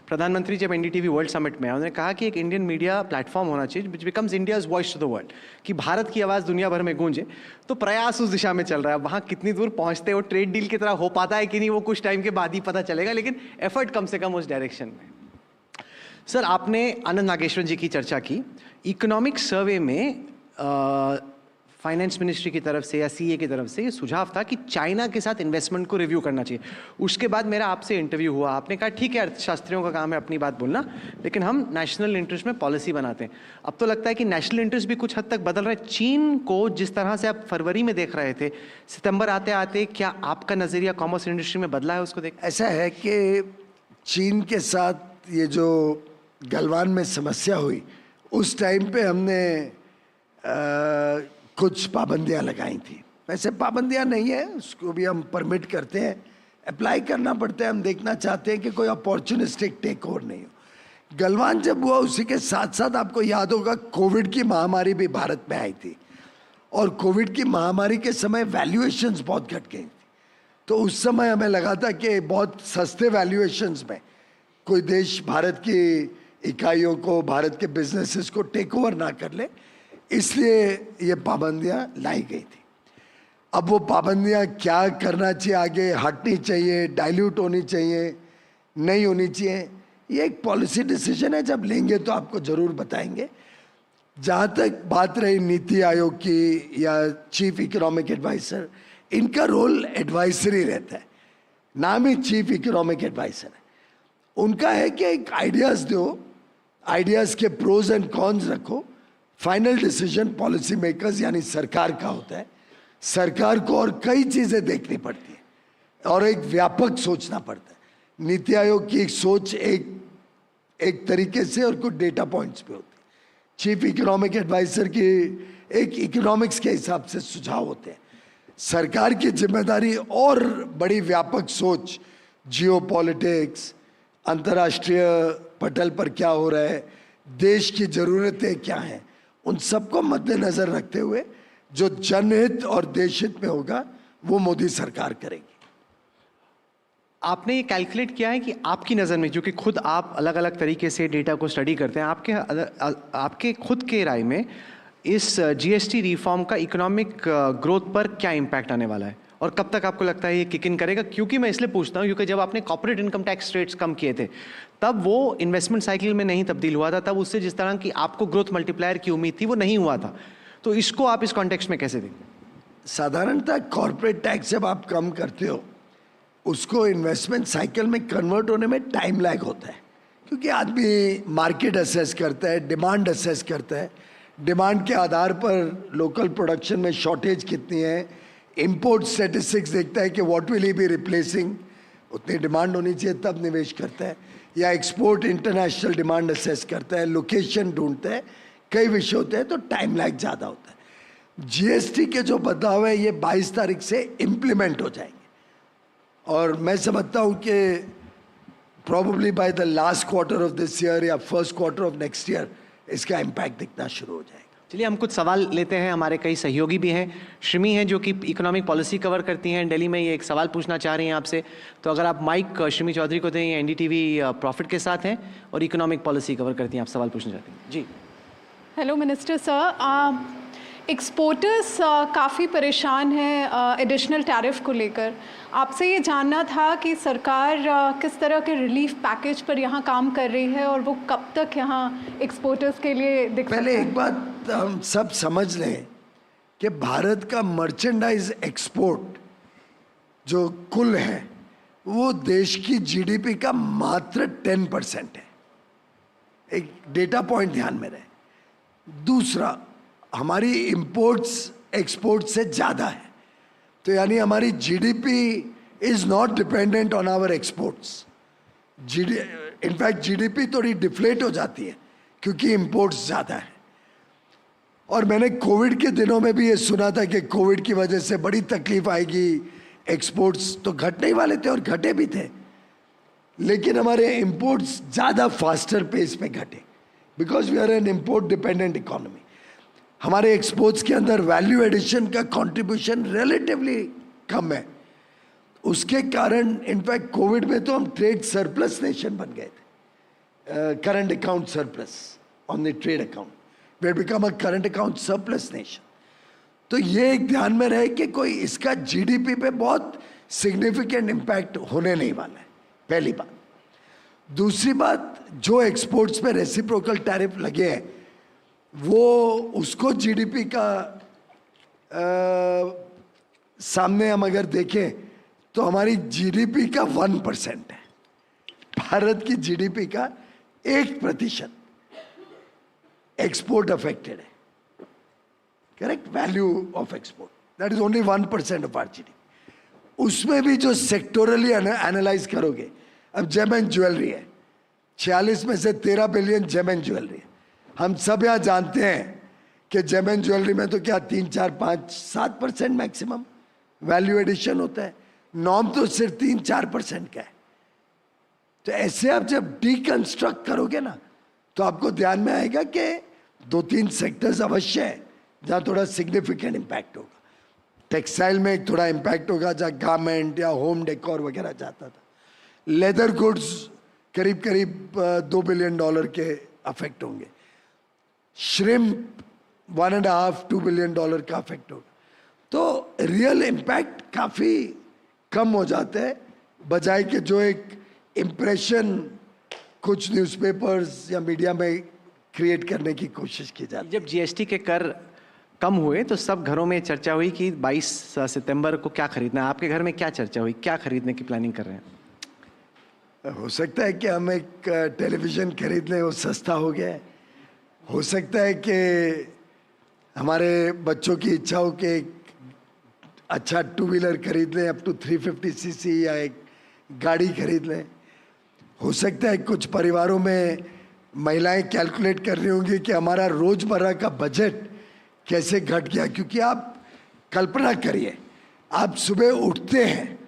प्रधानमंत्री जब एनडीटीवी वर्ल्ड समिट में आए, उन्होंने कहा कि एक इंडियन मीडिया प्लेटफॉर्म होना चाहिए which becomes India's voice to the world, कि भारत की आवाज़ दुनिया भर में गूंजे। तो प्रयास उस दिशा में चल रहा है। वहाँ कितनी दूर पहुँचते वो ट्रेड डील की तरह हो पाता है कि नहीं, वो कुछ टाइम के बाद ही पता चलेगा, लेकिन एफर्ट कम से कम उस डायरेक्शन में। सर, आपने आनंद नागेश्वर जी की चर्चा की। इकोनॉमिक सर्वे में फाइनेंस मिनिस्ट्री की तरफ से या सीए की तरफ से ये सुझाव था कि चाइना के साथ इन्वेस्टमेंट को रिव्यू करना चाहिए। उसके बाद मेरा आपसे इंटरव्यू हुआ, आपने कहा ठीक है, अर्थशास्त्रियों का काम है अपनी बात बोलना, लेकिन हम नेशनल इंटरेस्ट में पॉलिसी बनाते हैं। अब तो लगता है कि नेशनल इंटरेस्ट भी कुछ हद तक बदल रहा है। चीन को जिस तरह से आप फरवरी में देख रहे थे, सितंबर आते आते क्या आपका नज़रिया कॉमर्स इंडस्ट्री में बदला है? उसको देख ऐसा है कि चीन के साथ ये जो गलवान में समस्या हुई, उस टाइम पे हमने कुछ पाबंदियां लगाई थी। वैसे पाबंदियां नहीं है, उसको भी हम परमिट करते हैं, अप्लाई करना पड़ता है। हम देखना चाहते हैं कि कोई अपॉर्चुनिस्टिक टेक ओवर नहीं हो। गलवान जब हुआ, उसी के साथ साथ आपको याद होगा कोविड की महामारी भी भारत में आई थी, और कोविड की महामारी के समय वैल्यूएशंस बहुत घट गई थी। तो उस समय हमें लगा था कि बहुत सस्ते वैल्यूएशंस में कोई देश भारत की इकाइयों को, भारत के बिजनेसेस को टेक ओवर ना कर ले, इसलिए ये पाबंदियां लाई गई थी। अब वो पाबंदियां क्या करना चाहिए, आगे हटनी चाहिए, डाइल्यूट होनी चाहिए, नहीं होनी चाहिए, ये एक पॉलिसी डिसीजन है। जब लेंगे तो आपको ज़रूर बताएंगे। जहाँ तक बात रही नीति आयोग की या चीफ इकोनॉमिक एडवाइज़र, इनका रोल एडवाइजरी रहता है, नाम ही चीफ इकोनॉमिक एडवाइज़र है। उनका है कि एक आइडियाज़ दो, आइडियाज़ के प्रोज एंड कॉन्स रखो, फाइनल डिसीजन पॉलिसी मेकर्स यानी सरकार का होता है। सरकार को और कई चीज़ें देखनी पड़ती है और एक व्यापक सोचना पड़ता है। नीति आयोग की एक सोच एक तरीके से और कुछ डेटा पॉइंट्स पे होती है। चीफ इकोनॉमिक एडवाइजर की एक इकोनॉमिक्स के हिसाब से सुझाव होते हैं। सरकार की जिम्मेदारी और बड़ी व्यापक सोच, जियोपॉलिटिक्स, अंतर्राष्ट्रीय पटल पर क्या हो रहा है, देश की ज़रूरतें क्या हैं, उन सबको मद्देनजर रखते हुए जो जनहित और देशहित में होगा वो मोदी सरकार करेगी। आपने ये कैलकुलेट किया है कि आपकी नज़र में, जो कि खुद आप अलग अलग तरीके से डेटा को स्टडी करते हैं, आपके खुद के राय में इस जीएसटी रिफॉर्म का इकोनॉमिक ग्रोथ पर क्या इम्पैक्ट आने वाला है और कब तक आपको लगता है ये किक इन करेगा? क्योंकि मैं इसलिए पूछता हूँ क्योंकि जब आपने कॉर्पोरेट इनकम टैक्स रेट्स कम किए थे तब वो इन्वेस्टमेंट साइकिल में नहीं तब्दील हुआ था, तब उससे जिस तरह की आपको ग्रोथ मल्टीप्लायर की उम्मीद थी वो नहीं हुआ था। तो इसको आप इस कॉन्टेक्स्ट में कैसे देखते? साधारणतः कॉर्पोरेट टैक्स जब आप कम करते हो, उसको इन्वेस्टमेंट साइकिल में कन्वर्ट होने में टाइम लैग होता है, क्योंकि आदमी मार्केट असेस करता है, डिमांड असेस करता है, डिमांड के आधार पर लोकल प्रोडक्शन में शॉर्टेज कितनी है, इंपोर्ट स्टैटिस्टिक्स देखता है कि what will he B replacing, उतनी डिमांड होनी चाहिए, तब निवेश करता है, या एक्सपोर्ट इंटरनेशनल डिमांड असेस करता है, लोकेशन ढूंढता है, कई विषय होते हैं, तो टाइम लैग ज़्यादा होता है। जीएसटी के जो बदलाव है ये 22 तारीख से इम्प्लीमेंट हो जाएंगे और मैं समझता हूँ कि probably by the last quarter of this year या first quarter of next year इसका इम्पैक्ट दिखना शुरू हो जाएगा। चलिए हम कुछ सवाल लेते हैं, हमारे कई सहयोगी भी हैं। श्रीमी हैं जो कि इकोनॉमिक पॉलिसी कवर करती हैं दिल्ली में, ये एक सवाल पूछना चाह रही हैं आपसे, तो अगर आप माइक श्रीमी चौधरी को दें, एनडीटीवी प्रॉफिट के साथ हैं और इकोनॉमिक पॉलिसी कवर करती हैं, आप सवाल पूछना चाहती हैं। जी। Hello, Minister Sir. एक्सपोर्टर्स काफ़ी परेशान हैं एडिशनल टैरिफ को लेकर। आपसे ये जानना था कि सरकार किस तरह के रिलीफ पैकेज पर यहाँ काम कर रही है और वो कब तक यहाँ एक्सपोर्टर्स के लिए दिख पहले एक बात हम सब समझ लें कि भारत का मर्चेंडाइज एक्सपोर्ट जो कुल है वो देश की जीडीपी का मात्र 10% है। एक डेटा पॉइंट ध्यान में रहे। दूसरा, हमारी इंपोर्ट्स एक्सपोर्ट से ज़्यादा है, तो यानी हमारी GDP is not dependent on our exports. In fact GDP थोड़ी डिफ्लेट हो जाती है क्योंकि इंपोर्ट्स ज़्यादा है। और मैंने कोविड के दिनों में भी ये सुना था कि कोविड की वजह से बड़ी तकलीफ आएगी, एक्सपोर्ट्स तो घटने ही वाले थे और घटे भी थे, लेकिन हमारे इंपोर्ट्स ज़्यादा फास्टर पेस पे घटे because we are an import dependent economy. हमारे एक्सपोर्ट्स के अंदर वैल्यू एडिशन का कंट्रीब्यूशन रिलेटिवली कम है। उसके कारण इनफैक्ट कोविड में तो हम ट्रेड सरप्लस नेशन बन गए थे, current account surplus on the trade account, we had become a current account surplus nation. तो ये एक ध्यान में रहे कि कोई इसका जीडीपी पे बहुत सिग्निफिकेंट इम्पैक्ट होने नहीं वाला है, पहली बात। दूसरी बात, जो एक्सपोर्ट्स पे रेसिप्रोकल टैरिफ लगे हैं वो उसको जीडीपी का सामने हम अगर देखें तो हमारी जीडीपी का 1% है, भारत की जीडीपी का 1% एक्सपोर्ट अफेक्टेड है। Correct, value of export that is only 1% of our GDP. उसमें भी जो सेक्टोरली एनालाइज करोगे, अब जेम एंड ज्वेलरी है, 46 में से 13 बिलियन जेम एंड ज्वेलरी है। हम सब यहाँ जानते हैं कि जेम एंड ज्वेलरी में तो क्या 3, 4, 5, 7% मैक्सिमम वैल्यू एडिशन होता है, नॉर्म तो सिर्फ 3-4% का है। तो ऐसे आप जब डीकंस्ट्रक्ट करोगे ना तो आपको ध्यान में आएगा कि 2-3 सेक्टर्स अवश्य है जहाँ थोड़ा सिग्निफिकेंट इम्पैक्ट होगा। टेक्सटाइल में एक थोड़ा इम्पैक्ट होगा जहाँ गारमेंट या होम डेकोर वगैरह जाता था। लेदर गुड्स करीब करीब $2 बिलियन के अफेक्ट होंगे। श्रिम्प 1.5-2 बिलियन का अफेक्ट होगा। तो रियल इम्पैक्ट काफ़ी कम हो जाता है, बजाय कि जो एक इम्प्रेशन कुछ न्यूज़पेपर्स या मीडिया में क्रिएट करने की कोशिश की जाती है। जब जीएसटी के कर कम हुए तो सब घरों में चर्चा हुई कि 22 सितंबर को क्या खरीदना है। आपके घर में क्या चर्चा हुई, क्या खरीदने की प्लानिंग कर रहे हैं? हो सकता है कि हम एक टेलीविज़न खरीद लें, वो सस्ता हो गया है। हो सकता है कि हमारे बच्चों की इच्छा हो कि एक अच्छा 2 व्हीलर खरीद लें, अप टू 350 सीसी, या एक गाड़ी खरीद लें। हो सकता है कुछ परिवारों में महिलाएं कैलकुलेट कर रही होंगी कि हमारा रोज़मर्रा का बजट कैसे घट गया, क्योंकि आप कल्पना करिए, आप सुबह उठते हैं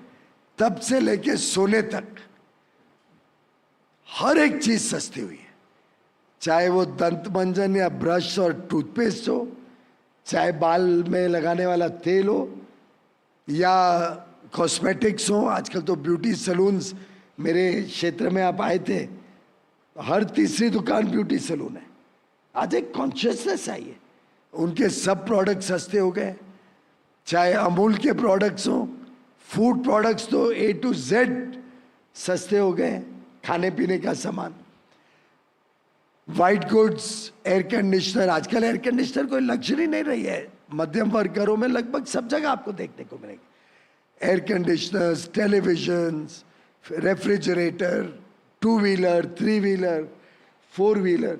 तब से लेके सोने तक हर एक चीज सस्ती हुई है, चाहे वो दंत मंजन या ब्रश और टूथपेस्ट हो, चाहे बाल में लगाने वाला तेल हो या कॉस्मेटिक्स हो। आजकल तो ब्यूटी सैलून्स, मेरे क्षेत्र में आप आए थे, हर तीसरी दुकान ब्यूटी सैलून है। आज एक कॉन्शियसनेस आई है, उनके सब प्रोडक्ट सस्ते हो गए, चाहे अमूल के प्रोडक्ट्स हो, फूड प्रोडक्ट्स तो A to Z सस्ते हो गए, खाने पीने का सामान, वाइट गुड्स, एयर कंडीशनर। आजकल एयर कंडीशनर कोई लग्जरी नहीं रही है, मध्यम वर्ग घरों में लगभग सब जगह आपको देखने को मिलेगी। Air conditioners, televisions, refrigerator, 2 wheeler, 3 wheeler, 4 wheeler,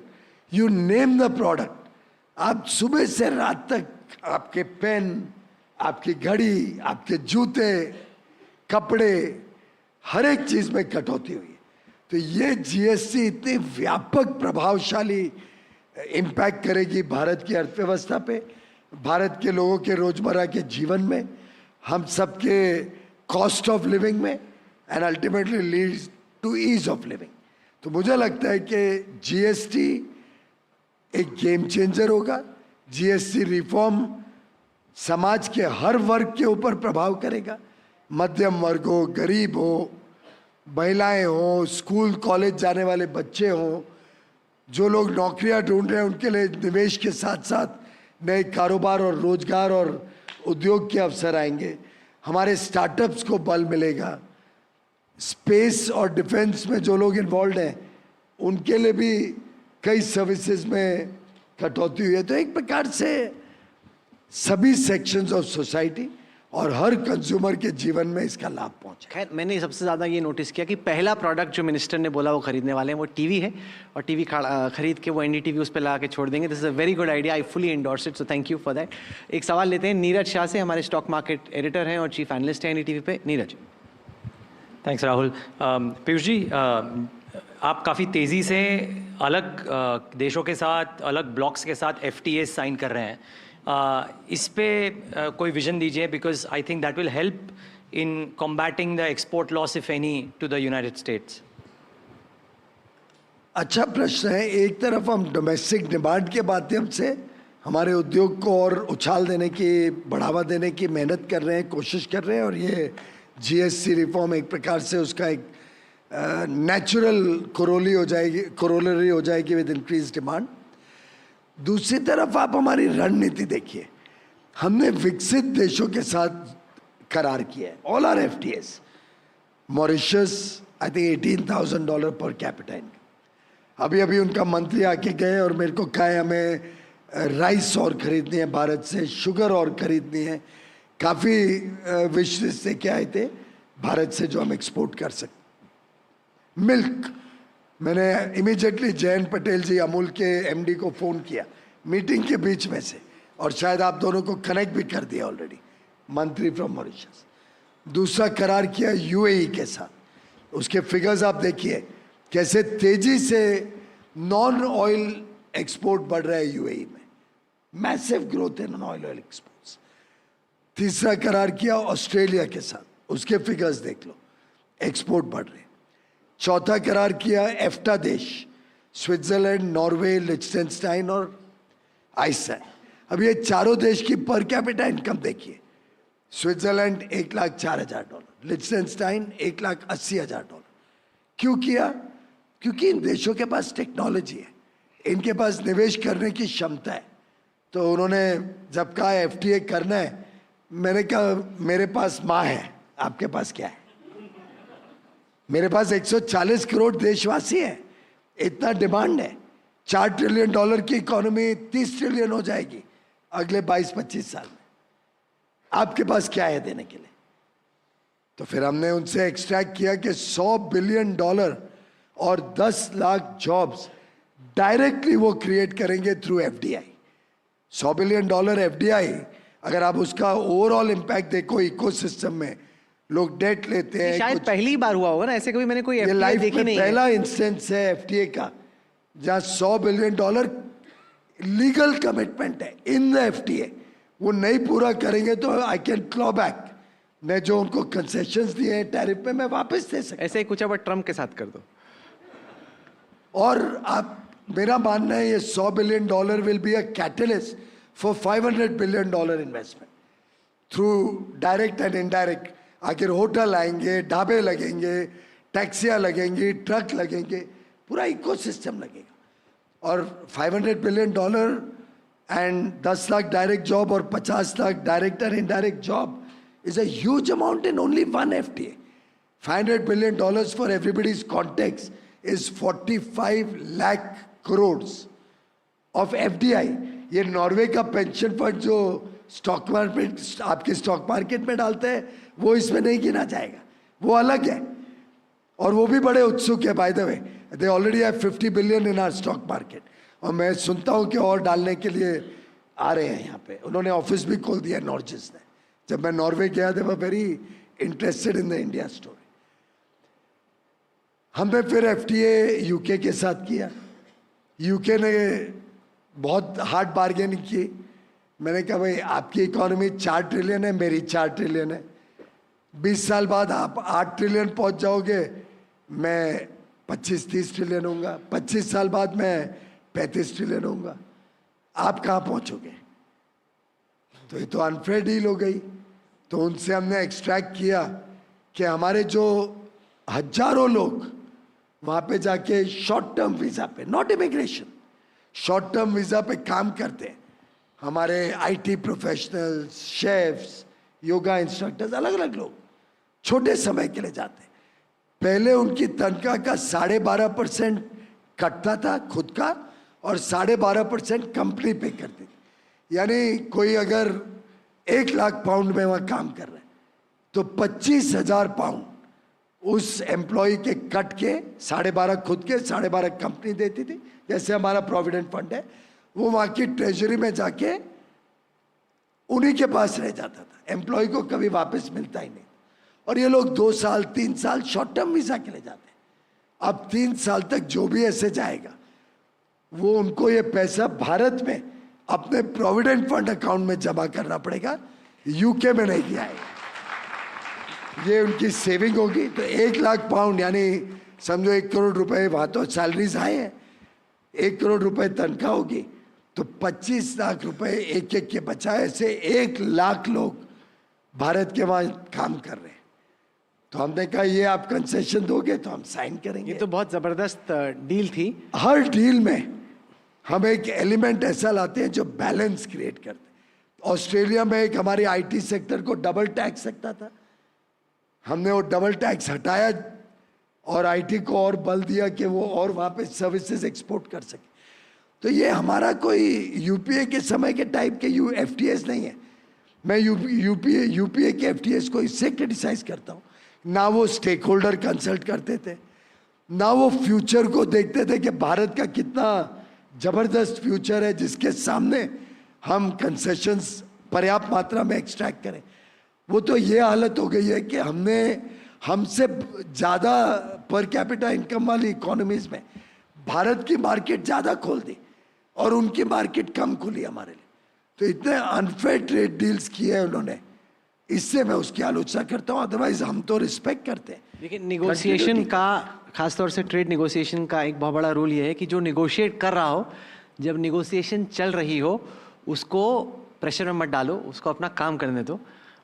you name the product. आप सुबह से रात तक आपके पेन, आपकी घड़ी, आपके जूते, कपड़े, हर एक चीज में कटौती हुई है। तो ये जीएसटी इतनी व्यापक प्रभावशाली इम्पैक्ट करेगी भारत की अर्थव्यवस्था पे, भारत के लोगों के रोजमर्रा के जीवन में, हम सबके कॉस्ट ऑफ लिविंग में, and ultimately leads to ease of living. तो मुझे लगता है कि जीएसटी एक गेम चेंजर होगा। जीएसटी रिफॉर्म समाज के हर वर्ग के ऊपर प्रभाव करेगा, मध्यम वर्ग हो, गरीब हो, महिलाएं हो, स्कूल कॉलेज जाने वाले बच्चे हों, जो लोग नौकरियां ढूंढ रहे हैं उनके लिए निवेश के साथ साथ नए कारोबार और रोजगार और उद्योग के अवसर आएंगे, हमारे स्टार्टअप्स को बल मिलेगा, स्पेस और डिफेंस में जो लोग इन्वॉल्व हैं उनके लिए भी कई सर्विसेज में कटौती हुई है। तो एक प्रकार से सभी सेक्शंस ऑफ सोसाइटी और हर कंज्यूमर के जीवन में इसका लाभ पहुंचा। खैर, मैंने सबसे ज़्यादा ये नोटिस किया कि पहला प्रोडक्ट जो मिनिस्टर ने बोला वो खरीदने वाले हैं वो टीवी है, और टीवी खरीद के वो एनडीटीवी उस पर लगा के छोड़ देंगे। This is a very good idea, I fully endorse it, so thank you for that. एक सवाल लेते हैं नीरज शाह से, हमारे स्टॉक मार्केट एडिटर हैं और चीफ एनालिस्ट हैं एनडीटीवी पे। नीरज। थैंक्स राहुल। पीयूष जी, आप काफ़ी तेज़ी से अलग देशों के साथ, अलग ब्लॉक्स के साथ FTA साइन कर रहे हैं। इस पे कोई विजन दीजिए, because I think that will help in combating the export loss if any two the United states. अच्छा प्रश्न है। एक तरफ हम डोमेस्टिक डिमांड के माध्यम से हमारे उद्योग को और उछाल देने की, बढ़ावा देने की मेहनत कर रहे हैं, कोशिश कर रहे हैं, और ये GST रिफॉर्म एक प्रकार से उसका एक नेचुरल कोरोलरी हो जाएगी विद इंक्रीज डिमांड। दूसरी तरफ आप हमारी रणनीति देखिए, हमने विकसित देशों के साथ करार किया है, all our FTAs। Mauritius I think $18,000 per capita income. अभी उनका मंत्री आके गए और मेरे को कहा है हमें राइस और खरीदनी है भारत से, शुगर और खरीदनी है, काफ़ी विश लिस्ट लेके आए थे भारत से जो हम एक्सपोर्ट कर सकते। मिल्क, मैंने इमीडिएटली जयंत पटेल जी अमूल के MD को फ़ोन किया मीटिंग के बीच में से, और शायद आप दोनों को कनेक्ट भी कर दिया ऑलरेडी, मंत्री फ्रॉम मॉरिशस। दूसरा करार किया UAE के साथ, उसके फिगर्स आप देखिए कैसे तेजी से नॉन ऑयल एक्सपोर्ट बढ़ रहा है UAE में, मैसिव ग्रोथ है नॉन ऑयल एक्सपोर्ट्स। तीसरा करार किया ऑस्ट्रेलिया के साथ, उसके फिगर्स देख लो, एक्सपोर्ट बढ़ रहे। चौथा करार किया EFTA देश, स्विट्जरलैंड, नॉर्वे, लिechtenstein और आइसलैंड। अब ये चारों देश की पर कैपिटा इनकम देखिए, स्विट्जरलैंड $1,04,000, लिechtenstein $1,80,000। क्यों किया? क्योंकि इन देशों के पास टेक्नोलॉजी है, इनके पास निवेश करने की क्षमता है। तो उन्होंने जब कहा FTA करना है, मैंने कहा मेरे पास माँ है, आपके पास क्या है? मेरे पास 140 करोड़ देशवासी हैं, इतना डिमांड है, $4 ट्रिलियन की इकोनॉमी 30 ट्रिलियन हो जाएगी अगले 22-25 साल में। आपके पास क्या है देने के लिए? तो फिर हमने उनसे एक्सट्रैक्ट किया कि $100 बिलियन और 10 लाख जॉब्स डायरेक्टली वो क्रिएट करेंगे थ्रू FDI। $100 बिलियन FDI, अगर आप उसका ओवरऑल इम्पैक्ट देखो इकोसिस्टम में, लोग डेट लेते हैं। शायद पहली बार हुआ होगा ना, ऐसे कभी मैंने कोई FTA देखी नहीं है। पहला इंस्टेंस है FTA का जहां $100 बिलियन लीगल कमिटमेंट है इन द FTA। वो नहीं पूरा करेंगे तो आई कैन क्लॉ बैक, मैं जो उनको कंसेशंस दिए हैं टैरिफ पे मैं वापस दे सकता। ऐसे ही कुछ अब ट्रम्प के साथ कर दो। और आप, मेरा मानना है ये $100 billion will be a catalyst for $500 billion investment through direct and indirect. आखिर होटल आएंगे, ढाबे लगेंगे, टैक्सियाँ लगेंगी, ट्रक लगेंगे, पूरा इकोसिस्टम लगेगा। और $500 billion and 10 lakh direct job और 50 lakh direct and indirect job is a huge amount in only one FTA. $500 billion for everybody's context is 45 lakh crores of FDI. ये नॉर्वे का पेंशन फंड जो स्टॉक मार्केट, आपके stock market में डालते हैं, वो इसमें नहीं गिना जाएगा, वो अलग है। और वो भी बड़े उत्सुक है, by the way they already have 50 billion in our stock market, और मैं सुनता हूँ कि और डालने के लिए आ रहे हैं यहाँ पे। उन्होंने ऑफिस भी खोल दिया नॉर्जिस ने। जब मैं नॉर्वे गया था, वो very interested in the India story. हमने फिर FTA यूके के साथ किया। यूके ने बहुत हार्ड बार्गेनिंग की। मैंने कहा भाई आपकी इकोनॉमी 4 ट्रिलियन है, मेरी 4 ट्रिलियन है, 20 साल बाद आप 8 ट्रिलियन पहुंच जाओगे, मैं 25-30 ट्रिलियन होऊंगा, 25 साल बाद मैं 35 ट्रिलियन होऊंगा, आप कहाँ पहुंचोगे? तो ये तो अनफेयर डील हो गई। तो उनसे हमने एक्सट्रैक्ट किया कि हमारे जो हजारों लोग वहाँ पे जाके शॉर्ट टर्म वीज़ा पे, not immigration, short term visa पे काम करते हैं, हमारे IT professionals, chefs, yoga instructors, अलग अलग लोग छोटे समय के लिए जाते हैं। पहले उनकी तनख्वाह का 12.5% कटता था खुद का और 12.5% कंपनी पे करती थी। यानी कोई अगर 1 लाख पाउंड में वहाँ काम कर रहे हैं तो 25,000 पाउंड उस एम्प्लॉय के कट के 12.5 खुद के 12.5 कंपनी देती थी। जैसे हमारा प्रोविडेंट फंड है, वो वहाँ की ट्रेजरी में जाके उन्हीं के पास रह जाता था, एम्प्लॉय को कभी वापस मिलता ही नहीं। और ये लोग 2 साल 3 साल शॉर्ट टर्म वीजा के लिए जाते हैं। अब 3 साल तक जो भी ऐसे जाएगा वो उनको ये पैसा भारत में अपने प्रोविडेंट फंड अकाउंट में जमा करना पड़ेगा, यूके में नहीं दिया है। ये उनकी सेविंग होगी। तो 1 लाख पाउंड यानी समझो 1 करोड़ रुपए, वहाँ तो सैलरीज आए हैं, 1 करोड़ रुपए तनख्वाह होगी तो 25 लाख रुपए एक एक के बचाए, ऐसे 1 लाख लोग भारत के वहाँ काम कर रहे हैं। तो हमने कहा ये आप कंसेशन दोगे तो हम साइन करेंगे। ये तो बहुत ज़बरदस्त डील थी। हर डील में हम एक एलिमेंट ऐसा लाते हैं जो बैलेंस क्रिएट करते हैं। ऑस्ट्रेलिया में एक हमारे IT सेक्टर को डबल टैक्स लगता था, हमने वो डबल टैक्स हटाया और IT को और बल दिया कि वो और वहाँ पे सर्विसेज एक्सपोर्ट कर सके। तो ये हमारा कोई UPA के समय के टाइप के FTAs नहीं है। मैं UPA के FTAs को इससे क्रिटिसाइज करता हूँ, ना वो स्टेक होल्डर कंसल्ट करते थे, ना वो फ्यूचर को देखते थे कि भारत का कितना जबरदस्त फ्यूचर है जिसके सामने हम कंसेशंस पर्याप्त मात्रा में एक्सट्रैक्ट करें। वो तो ये हालत हो गई है कि हमने हमसे ज़्यादा पर कैपिटा इनकम वाली इकोनॉमीज में भारत की मार्केट ज़्यादा खोल दी और उनकी मार्केट कम खुली हमारे लिए। तो इतने अनफेयर ट्रेड डील्स किए हैं उन्होंने, इससे मैं उसकी आलोचना करता हूँ। अदरवाइज हम तो रिस्पेक्ट करते हैं। लेकिन निगोशिएशन का, खासतौर से ट्रेड निगोशिएशन का एक बहुत बड़ा रोल ये है कि जो निगोशिएट कर रहा हो, जब निगोशिएशन चल रही हो उसको प्रेशर में मत डालो, उसको अपना काम करने दो।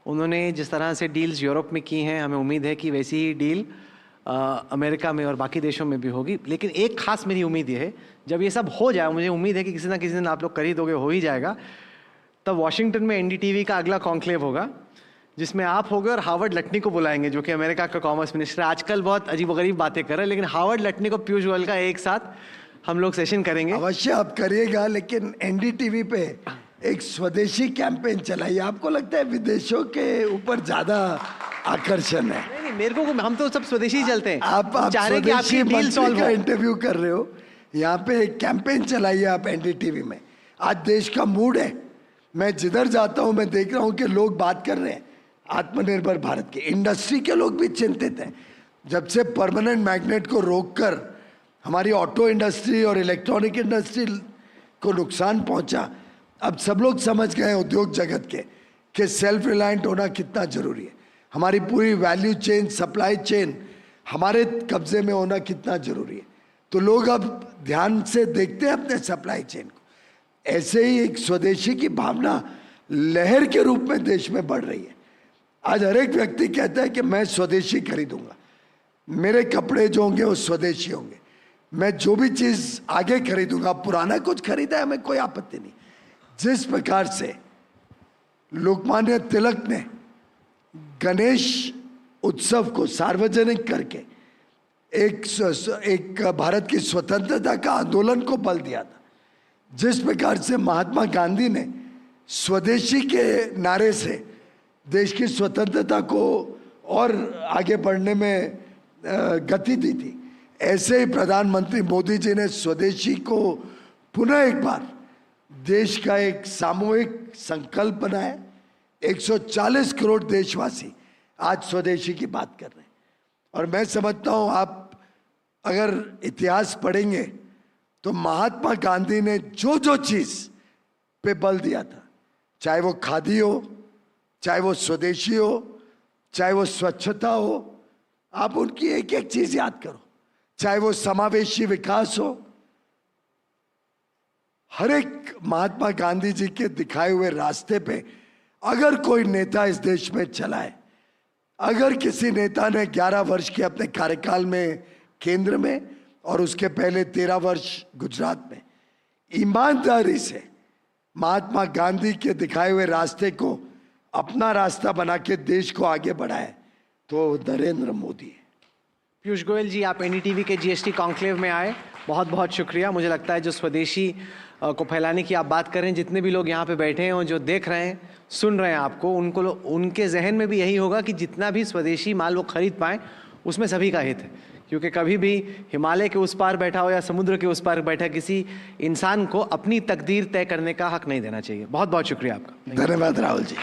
उन्होंने जिस तरह से डील्स यूरोप में की हैं, हमें उम्मीद है कि वैसी ही डील अमेरिका में और बाकी देशों में भी होगी। लेकिन एक खास मेरी उम्मीद ये है, जब ये सब हो जाए, मुझे उम्मीद है कि किसी ना किसी दिन आप लोग कर ही दोगे, हो ही जाएगा, तब वॉशिंगटन में NDTV का अगला कॉन्क्लेव होगा जिसमें आप होगे और हार्वर्ड लटनी को बुलाएंगे, जो कि अमेरिका का कॉमर्स मिनिस्टर आजकल बहुत अजीबोगरीब बातें कर रहे हैं, लेकिन हार्वर्ड लटनी को पीयूष गोयल का एक साथ हम लोग सेशन करेंगे। अवश्य आप करिएगा, लेकिन NDTV पे एक स्वदेशी कैंपेन चलाइए। आपको लगता है विदेशों के ऊपर ज्यादा आकर्षण है? नहीं, मेरे को, हम तो सब स्वदेशी चलते हैं। आप चाह रहे हैं कि आपकी डील सॉल्व हो। इंटरव्यू कर रहे हो, यहाँ पे एक कैंपेन चलाइए आप NDTV में। आज देश का मूड है, मैं जिधर जाता हूँ मैं देख रहा हूँ कि लोग बात कर रहे हैं आत्मनिर्भर भारत की। इंडस्ट्री के लोग भी चिंतित हैं। जब से परमानेंट मैग्नेट को रोककर हमारी ऑटो इंडस्ट्री और इलेक्ट्रॉनिक इंडस्ट्री को नुकसान पहुंचा, अब सब लोग समझ गए उद्योग जगत के कि सेल्फ रिलायंट होना कितना जरूरी है। हमारी पूरी वैल्यू चेन, सप्लाई चेन हमारे कब्जे में होना कितना जरूरी है। तो लोग अब ध्यान से देखते हैं अपने सप्लाई चेन को। ऐसे ही एक स्वदेशी की भावना लहर के रूप में देश में बढ़ रही है। आज हर एक व्यक्ति कहता है कि मैं स्वदेशी खरीदूंगा, मेरे कपड़े जो होंगे वो स्वदेशी होंगे, मैं जो भी चीज आगे खरीदूंगा, पुराना कुछ खरीदा है हमें कोई आपत्ति नहीं। जिस प्रकार से लोकमान्य तिलक ने गणेश उत्सव को सार्वजनिक करके एक भारत की स्वतंत्रता का आंदोलन को बल दिया था, जिस प्रकार से महात्मा गांधी ने स्वदेशी के नारे से देश की स्वतंत्रता को और आगे बढ़ने में गति दी थी, ऐसे ही प्रधानमंत्री मोदी जी ने स्वदेशी को पुनः एक बार देश का एक सामूहिक संकल्प बनाया। 140 करोड़ देशवासी आज स्वदेशी की बात कर रहे हैं। और मैं समझता हूं आप अगर इतिहास पढ़ेंगे तो महात्मा गांधी ने जो जो चीज पे बल दिया था, चाहे वो खादी हो, चाहे वो स्वदेशी हो, चाहे वो स्वच्छता हो, आप उनकी एक एक चीज याद करो, चाहे वो समावेशी विकास हो, हर एक महात्मा गांधी जी के दिखाए हुए रास्ते पे अगर कोई नेता इस देश में चला है, अगर किसी नेता ने 11 वर्ष के अपने कार्यकाल में केंद्र में और उसके पहले 13 वर्ष गुजरात में ईमानदारी से महात्मा गांधी के दिखाए हुए रास्ते को अपना रास्ता बना के देश को आगे बढ़ाए तो नरेंद्र मोदी है। पीयूष गोयल जी, आप एनडीटीवी के जीएसटी कॉन्क्लेव में आए, बहुत बहुत शुक्रिया। मुझे लगता है जो स्वदेशी को फैलाने की आप बात करें, जितने भी लोग यहाँ पे बैठे हैं और जो देख रहे हैं, सुन रहे हैं आपको, उनके जहन में भी यही होगा कि जितना भी स्वदेशी माल वो खरीद पाएँ उसमें सभी का हित है, क्योंकि कभी भी हिमालय के उस पार बैठा हो या समुद्र के उस पार बैठा किसी इंसान को अपनी तकदीर तय करने का हक नहीं देना चाहिए। बहुत बहुत शुक्रिया आपका। धन्यवाद Rahul ji.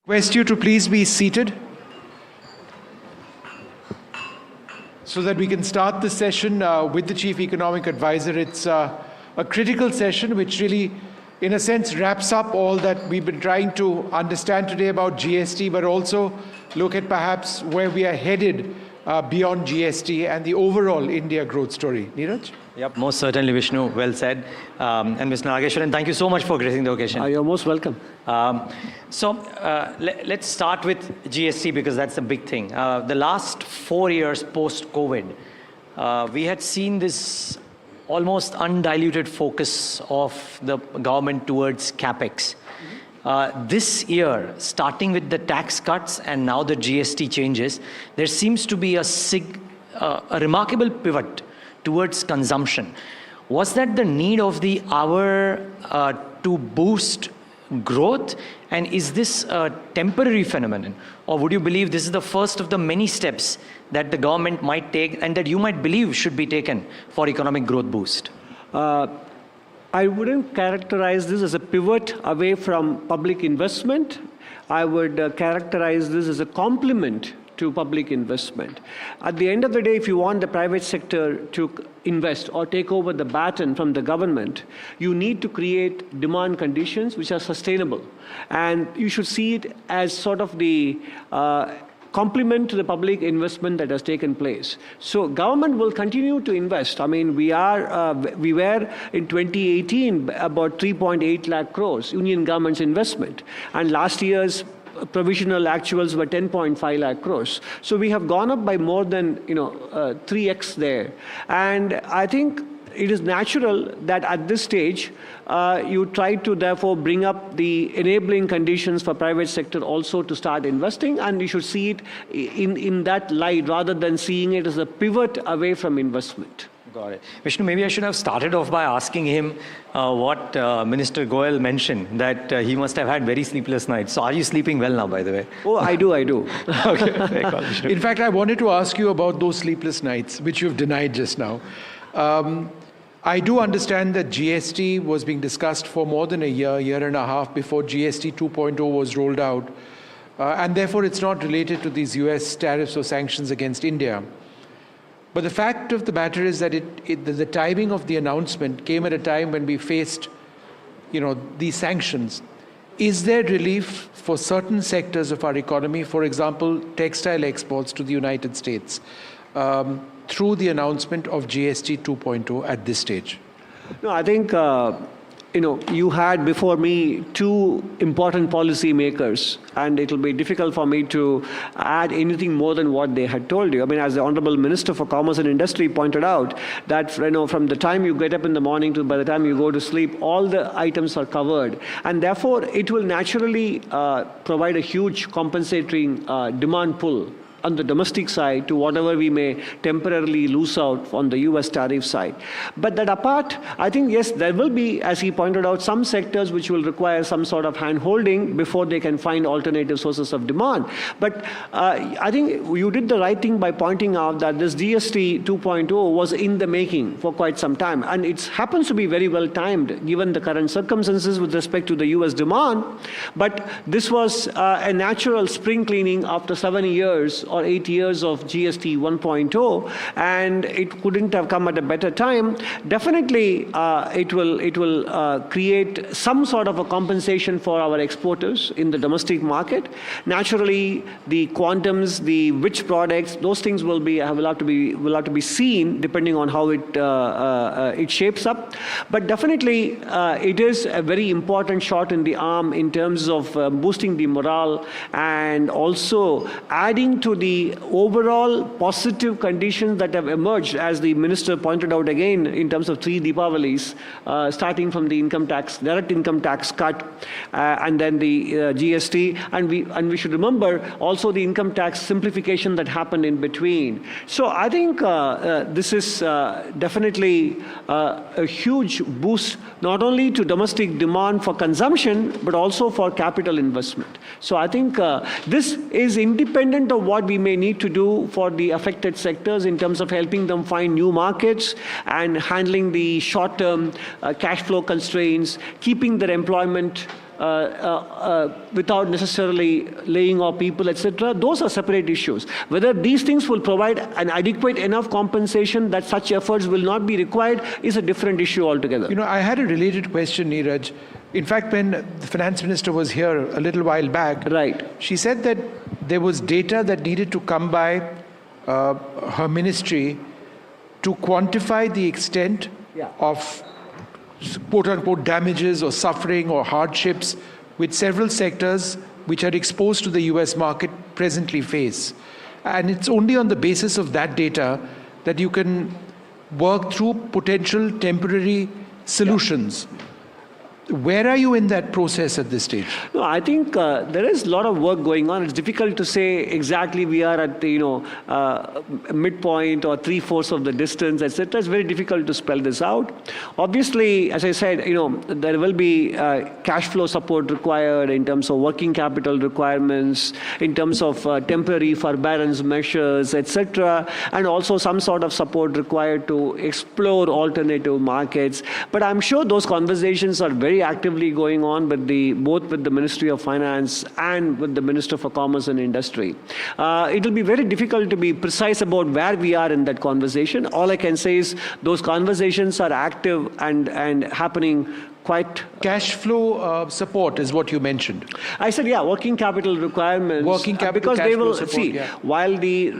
Request you to please be seated so that we can start the session with the Chief Economic Advisor. It's a critical session which really, in a sense, wraps up all that we've been trying to understand today about GST, but also look at perhaps where we are headed beyond GST and the overall India growth story. Neeraj? Yep, most certainly, Vishnu. Well said. And Mr. Nageshwaran, thank you so much for gracing the occasion. You're most welcome. Let's start with GST because that's a big thing. The last 4 years post-COVID, we had seen this almost undiluted focus of the government towards capex. This year, starting with the tax cuts and now the GST changes, there seems to be a remarkable pivot towards consumption. Was that the need of the hour to boost growth? And is this a temporary phenomenon? Or would you believe this is the first of the many steps that the government might take and that you might believe should be taken for economic growth boost? I wouldn't characterize this as a pivot away from public investment. I would characterize this as a complement to public investment. At the end of the day, if you want the private sector to invest or take over the baton from the government, you need to create demand conditions which are sustainable. And you should see it as sort of the complement to the public investment that has taken place. So government will continue to invest. I mean, we were in 2018 about 3.8 lakh crores, Union government's investment. And last year's provisional actuals were 10.5 lakh crores. So we have gone up by more than 3x there. And I think it is natural that at this stage, you try to therefore bring up the enabling conditions for private sector also to start investing, and you should see it in that light rather than seeing it as a pivot away from investment. Got it. Vishnu, maybe I should have started off by asking him what Minister Goyal mentioned, that he must have had very sleepless nights. So are you sleeping well now, by the way? Oh, I do. Okay, very good. In fact, I wanted to ask you about those sleepless nights, which you've denied just now. I do understand that GST was being discussed for more than a year and a half before GST 2.0 was rolled out. And therefore, it's not related to these US tariffs or sanctions against India. But the fact of the matter is that the timing of the announcement came at a time when we faced, these sanctions. Is there relief for certain sectors of our economy, for example, textile exports to the United States, through the announcement of GST 2.0 at this stage? No, I think you had before me two important policy makers, and it will be difficult for me to add anything more than what they had told you. I mean, as the Honorable Minister for Commerce and Industry pointed out, that from the time you get up in the morning to by the time you go to sleep, all the items are covered, and therefore it will naturally provide a huge compensatory demand pull on the domestic side to whatever we may temporarily lose out on the US tariff side. But that apart, I think, yes, there will be, as he pointed out, some sectors which will require some sort of hand-holding before they can find alternative sources of demand. But I think you did the right thing by pointing out that this GST 2.0 was in the making for quite some time. And it happens to be very well timed given the current circumstances with respect to the US demand. But this was a natural spring cleaning after 7 years or 8 years of GST 1.0, and it couldn't have come at a better time. Definitely, it will create some sort of a compensation for our exporters in the domestic market. Naturally, the quantums, the which products, those things will have to be seen depending on how it shapes up. But definitely, it is a very important shot in the arm in terms of boosting the morale and also adding to the overall positive conditions that have emerged, as the minister pointed out again, in terms of 3 Deepawalis, starting from the income tax, direct income tax cut, and then the GST, and we should remember also the income tax simplification that happened in between. So I think this is definitely a huge boost, not only to domestic demand for consumption, but also for capital investment. So I think this is independent of what we may need to do for the affected sectors in terms of helping them find new markets and handling the short-term cash flow constraints, keeping their employment without necessarily laying off people, etc. Those are separate issues. Whether these things will provide an adequate enough compensation that such efforts will not be required is a different issue altogether. I had a related question, Neeraj. In fact, when the finance minister was here a little while back, she said that there was data that needed to come by her ministry to quantify the extent of quote-unquote damages or suffering or hardships which several sectors which are exposed to the US market presently face. And it's only on the basis of that data that you can work through potential temporary solutions. Where are you in that process at this stage? No, I think there is a lot of work going on. It's difficult to say exactly we are at the midpoint or 3/4 of the distance, etc. It's very difficult to spell this out. Obviously, as I said, there will be cash flow support required in terms of working capital requirements, in terms of temporary forbearance measures, etc., and also some sort of support required to explore alternative markets. But I'm sure those conversations are very actively going on with both with the Ministry of Finance and with the Minister for Commerce and Industry. It will be very difficult to be precise about where we are in that conversation. All I can say is those conversations are active and happening quite... Cash flow support is what you mentioned. I said, yeah, working capital requirements. Working capital because cash they will flow support, while the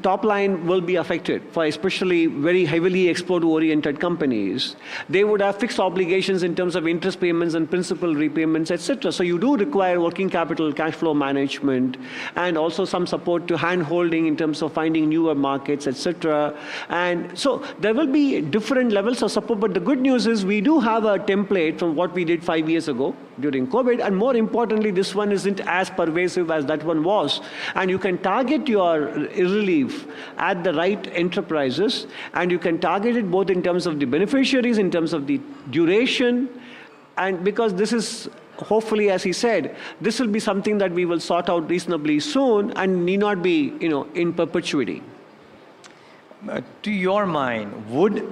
top line will be affected for especially very heavily export-oriented companies, they would have fixed obligations in terms of interest payments and principal repayments, etc. So you do require working capital cash flow management and also some support to hand-holding in terms of finding newer markets, etc. And so there will be different levels of support, but the good news is we do have a template from what we did 5 years ago during COVID, and more importantly, this one isn't as pervasive as that one was. And you can target your relief at the right enterprises, and you can target it both in terms of the beneficiaries, in terms of the duration, and because this is hopefully, as he said, this will be something that we will sort out reasonably soon and need not be, in perpetuity. To your mind, would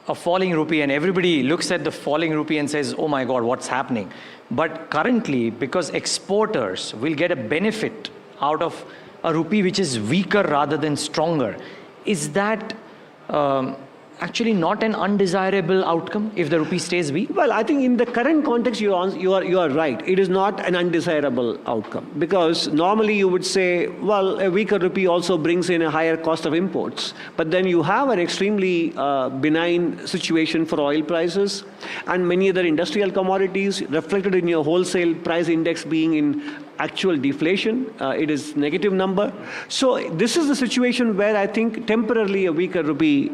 a falling rupee, and everybody looks at the falling rupee and says, oh my God, what's happening? But currently, because exporters will get a benefit out of a rupee which is weaker rather than stronger, is that actually not an undesirable outcome if the rupee stays weak? Well, I think in the current context, you are right. It is not an undesirable outcome, because normally you would say, well, a weaker rupee also brings in a higher cost of imports. But then you have an extremely benign situation for oil prices and many other industrial commodities reflected in your wholesale price index being in actual deflation. It is negative number. So this is the situation where I think temporarily a weaker rupee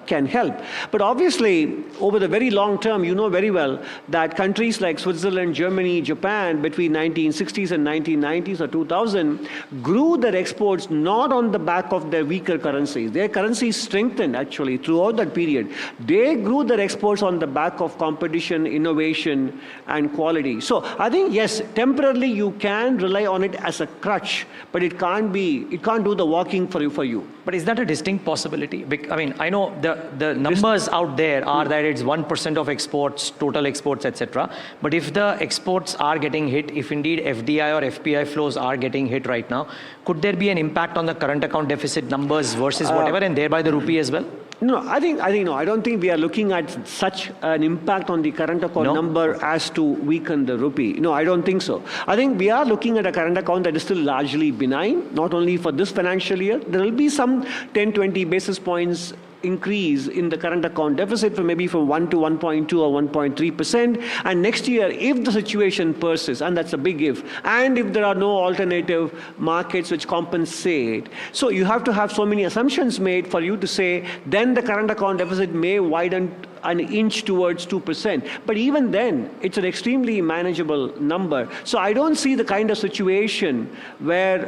can help. But obviously, over the very long term, you know very well that countries like Switzerland, Germany, Japan, between 1960s and 1990s or 2000, grew their exports not on the back of their weaker currencies. Their currencies strengthened actually throughout that period. They grew their exports on the back of competition, innovation, and quality. So I think, yes, temporarily you can rely on it as a crutch, but it can't do the walking for you. But is that a distinct possibility? I mean, I know the numbers out there are that it's 1% of exports, total exports, etc. But if the exports are getting hit, if indeed FDI or FPI flows are getting hit right now, could there be an impact on the current account deficit numbers versus whatever, and thereby the rupee as well? No, I don't think we are looking at such an impact on the current account number as to weaken the rupee. No, I don't think so. I think we are looking at a current account that is still largely benign, not only for this financial year. There will be some 10-20 basis points increase in the current account deficit from maybe from 1 to 1.2 or 1.3%. And next year, if the situation persists, and that's a big if, and if there are no alternative markets which compensate, so you have to have so many assumptions made for you to say, then the current account deficit may widen an inch towards 2%. But even then, it's an extremely manageable number. So I don't see the kind of situation where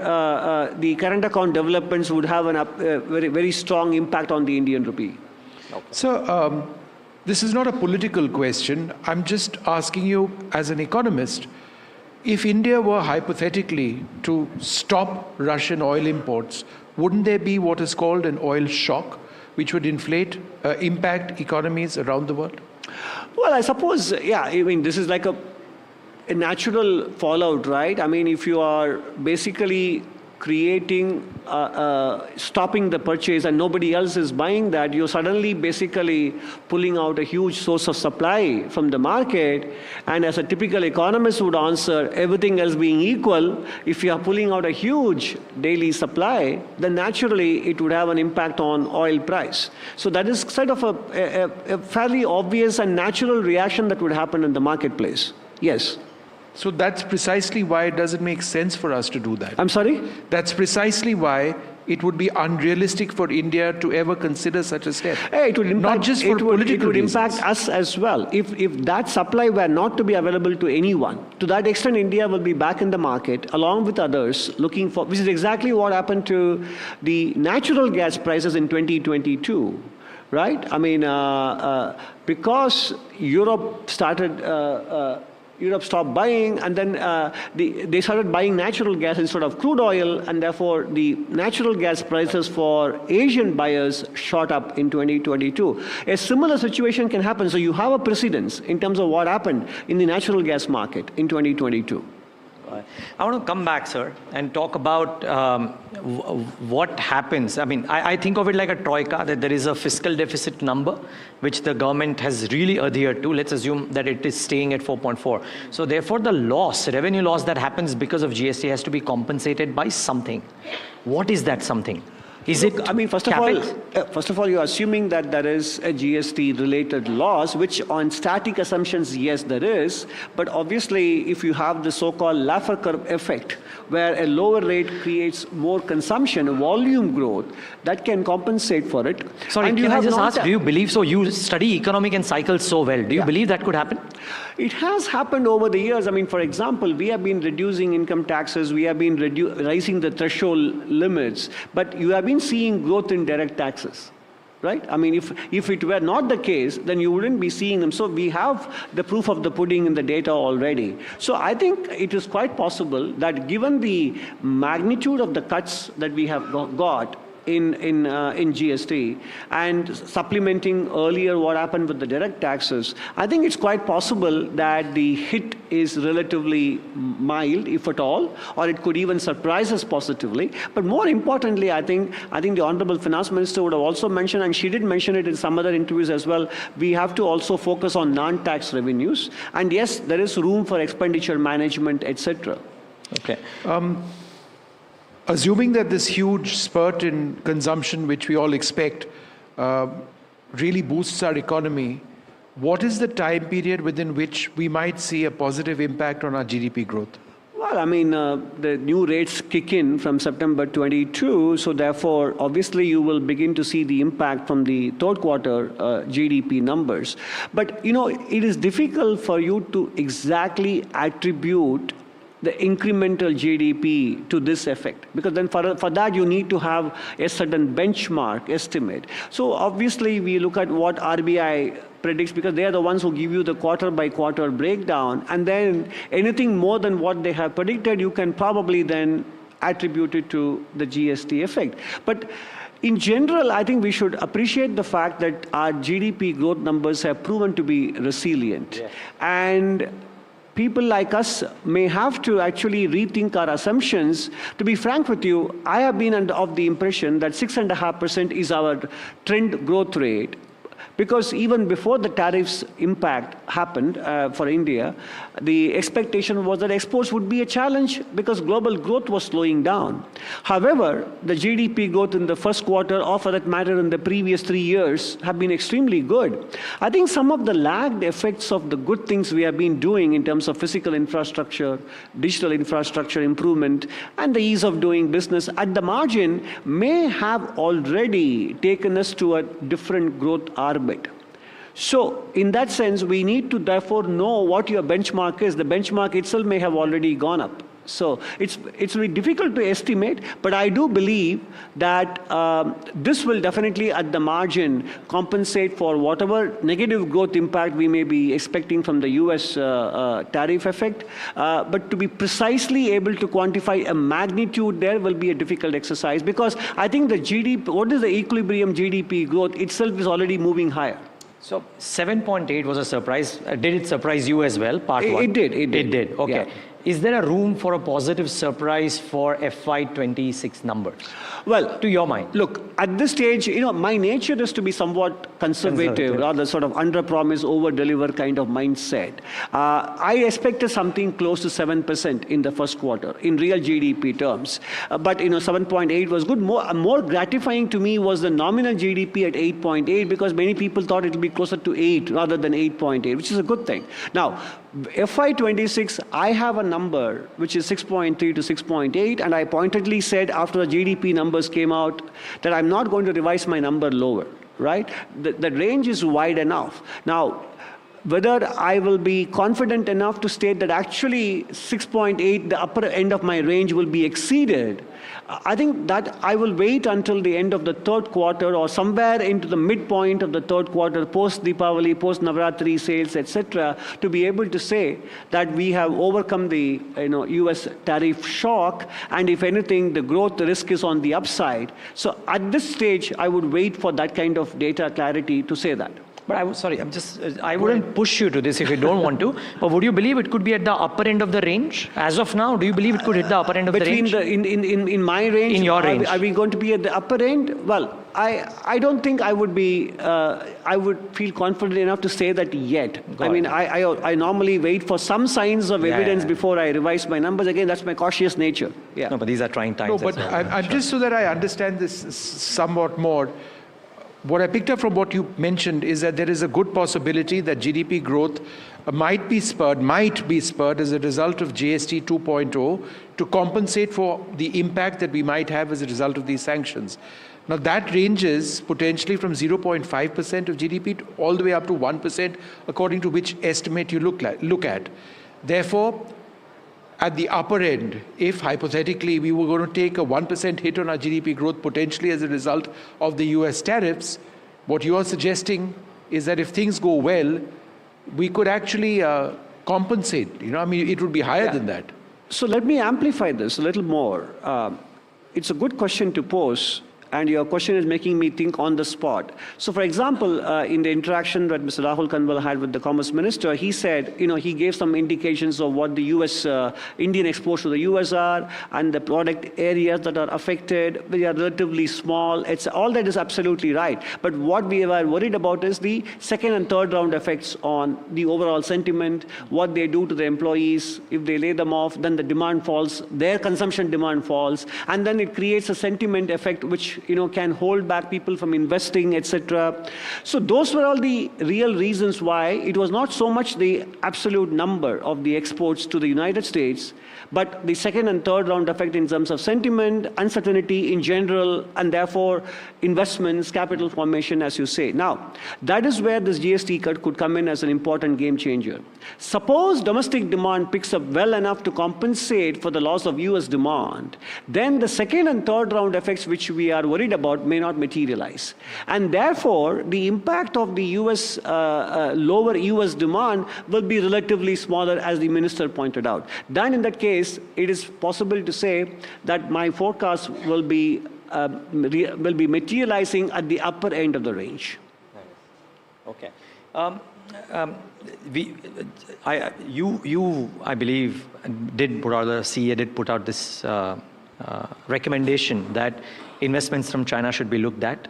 the current account developments would have a very, very strong impact on the Indian rupee. So this is not a political question. I'm just asking you as an economist, if India were hypothetically to stop Russian oil imports, wouldn't there be what is called an oil shock, which would impact economies around the world? Well, I suppose, yeah, I mean, this is like a natural fallout, right? I mean, if you are basically creating, stopping the purchase and nobody else is buying that, you're suddenly basically pulling out a huge source of supply from the market. And as a typical economist would answer, everything else being equal, if you are pulling out a huge daily supply, then naturally it would have an impact on oil price. So that is sort of a fairly obvious and natural reaction that would happen in the marketplace. Yes. So that's precisely why it doesn't make sense for us to do that. I'm sorry? That's precisely why it would be unrealistic for India to ever consider such a step. It would impact, not just for political it would reasons. impact us as well. If that supply were not to be available to anyone, to that extent India will be back in the market along with others looking for, which is exactly what happened to the natural gas prices in 2022. Right? I mean, because Europe stopped buying, and then they started buying natural gas instead of crude oil, and therefore the natural gas prices for Asian buyers shot up in 2022. A similar situation can happen. So you have a precedence in terms of what happened in the natural gas market in 2022. I want to come back, sir, and talk about what happens. I mean, I think of it like a troika, that there is a fiscal deficit number, which the government has really adhered to. Let's assume that it is staying at 4.4. So therefore, the loss, revenue loss that happens because of GST has to be compensated by something. What is that something? Is it? I mean, first of all, you're assuming that there is a GST-related loss, which on static assumptions, yes, there is. But obviously, if you have the so-called Laffer curve effect, where a lower rate creates more consumption, volume growth, that can compensate for it. Sorry, and can I just ask, do you believe so? You study economic and cycles so well. Do you believe that could happen? It has happened over the years. I mean, for example, we have been reducing income taxes. We have been raising the threshold limits. But you have been seeing growth in direct taxes, right? I mean, if it were not the case, then you wouldn't be seeing them. So we have the proof of the pudding in the data already. So I think it is quite possible that given the magnitude of the cuts that we have got, in GST and supplementing earlier what happened with the direct taxes, I think it's quite possible that the hit is relatively mild, if at all, or it could even surprise us positively. But more importantly, I think the Honorable Finance Minister would have also mentioned, and she did mention it in some other interviews as well, we have to also focus on non-tax revenues. And yes, there is room for expenditure management, etc. Okay. Assuming that this huge spurt in consumption, which we all expect, really boosts our economy, what is the time period within which we might see a positive impact on our GDP growth? Well, I mean, the new rates kick in from September 22, so therefore, obviously, you will begin to see the impact from the third quarter GDP numbers. But, you know, it is difficult for you to exactly attribute the incremental GDP to this effect, because then for that you need to have a certain benchmark estimate. So obviously we look at what RBI predicts, because they are the ones who give you the quarter by quarter breakdown, and then anything more than what they have predicted, you can probably then attribute it to the GST effect. But in general, I think we should appreciate the fact that our GDP growth numbers have proven to be resilient. Yeah. And people like us may have to actually rethink our assumptions. To be frank with you, I have been of the impression that 6.5% is our trend growth rate, because even before the tariffs impact happened for India, the expectation was that exports would be a challenge because global growth was slowing down. However, the GDP growth in the first quarter, or for that matter in the previous 3 years, have been extremely good. I think some of the lagged effects of the good things we have been doing in terms of physical infrastructure, digital infrastructure improvement, and the ease of doing business at the margin may have already taken us to a different growth orbit. So in that sense, we need to therefore know what your benchmark is. The benchmark itself may have already gone up. So it's really difficult to estimate, but I do believe that this will definitely at the margin compensate for whatever negative growth impact we may be expecting from the US tariff effect. But to be precisely able to quantify a magnitude there will be a difficult exercise, because I think the GDP, what is the equilibrium GDP growth itself is already moving higher. So 7.8 was a surprise. Did it surprise you as well, part one? It did. It did, okay. Yeah. Is there a room for a positive surprise for FY26 numbers? Well, to your mind? Look, at this stage, you know, my nature is to be somewhat conservative, rather sort of under-promise, over-deliver kind of mindset. I expected something close to 7% in the first quarter, in real GDP terms. But, you know, 7.8 was good. More gratifying to me was the nominal GDP at 8.8, because many people thought it would be closer to 8 rather than 8.8, which is a good thing. Now, FY26, I have a number which is 6.3 to 6.8, and I pointedly said after the GDP numbers came out that I'm not going to revise my number lower, right? The range is wide enough. Now, whether I will be confident enough to state that actually 6.8, the upper end of my range, will be exceeded, I think that I will wait until the end of the third quarter or somewhere into the midpoint of the third quarter, post-Deepavali, post-Navratri sales, etc., to be able to say that we have overcome the US tariff shock, and if anything, the growth risk is on the upside. So at this stage, I would wait for that kind of data clarity to say that. But I wouldn't push you to this if you don't want to. But would you believe it could be at the upper end of the range? As of now, do you believe it could hit the upper end of the range? In my range? In your range. Are we going to be at the upper end? Well, I don't think I would be, I would feel confident enough to say that yet. I normally wait for some signs of evidence before I revise my numbers. Again, that's my cautious nature. Yeah. No, but these are trying times. No, but just so that I understand this somewhat more, what I picked up from what you mentioned is that there is a good possibility that GDP growth might be spurred as a result of GST 2.0 to compensate for the impact that we might have as a result of these sanctions. Now that ranges potentially from 0.5% of GDP all the way up to 1%, according to which estimate you look at. Therefore, at the upper end, if hypothetically we were going to take a 1% hit on our GDP growth potentially as a result of the US tariffs, what you are suggesting is that if things go well, we could actually compensate. It would be higher than that. So let me amplify this a little more. It's a good question to pose. And your question is making me think on the spot. So for example, in the interaction that Mr. Rahul Kanwal had with the Commerce Minister, he said, he gave some indications of what the Indian exports to the US are, and the product areas that are affected, they are relatively small. All that is absolutely right. But what we are worried about is the second and third round effects on the overall sentiment, what they do to the employees. If they lay them off, then the demand falls, their consumption demand falls, and then it creates a sentiment effect which can hold back people from investing, etc. So those were all the real reasons why it was not so much the absolute number of the exports to the United States, but the second and third round effect in terms of sentiment, uncertainty in general, and therefore investments, capital formation, as you say. Now, that is where this GST cut could come in as an important game changer. Suppose domestic demand picks up well enough to compensate for the loss of US demand, then the second and third round effects which we are worried about may not materialize. And therefore, the impact of the lower US demand will be relatively smaller, as the minister pointed out. Then in that case, it is possible to say that my forecast will be materializing at the upper end of the range. Okay. I believe, the CA did put out this recommendation that investments from China should be looked at.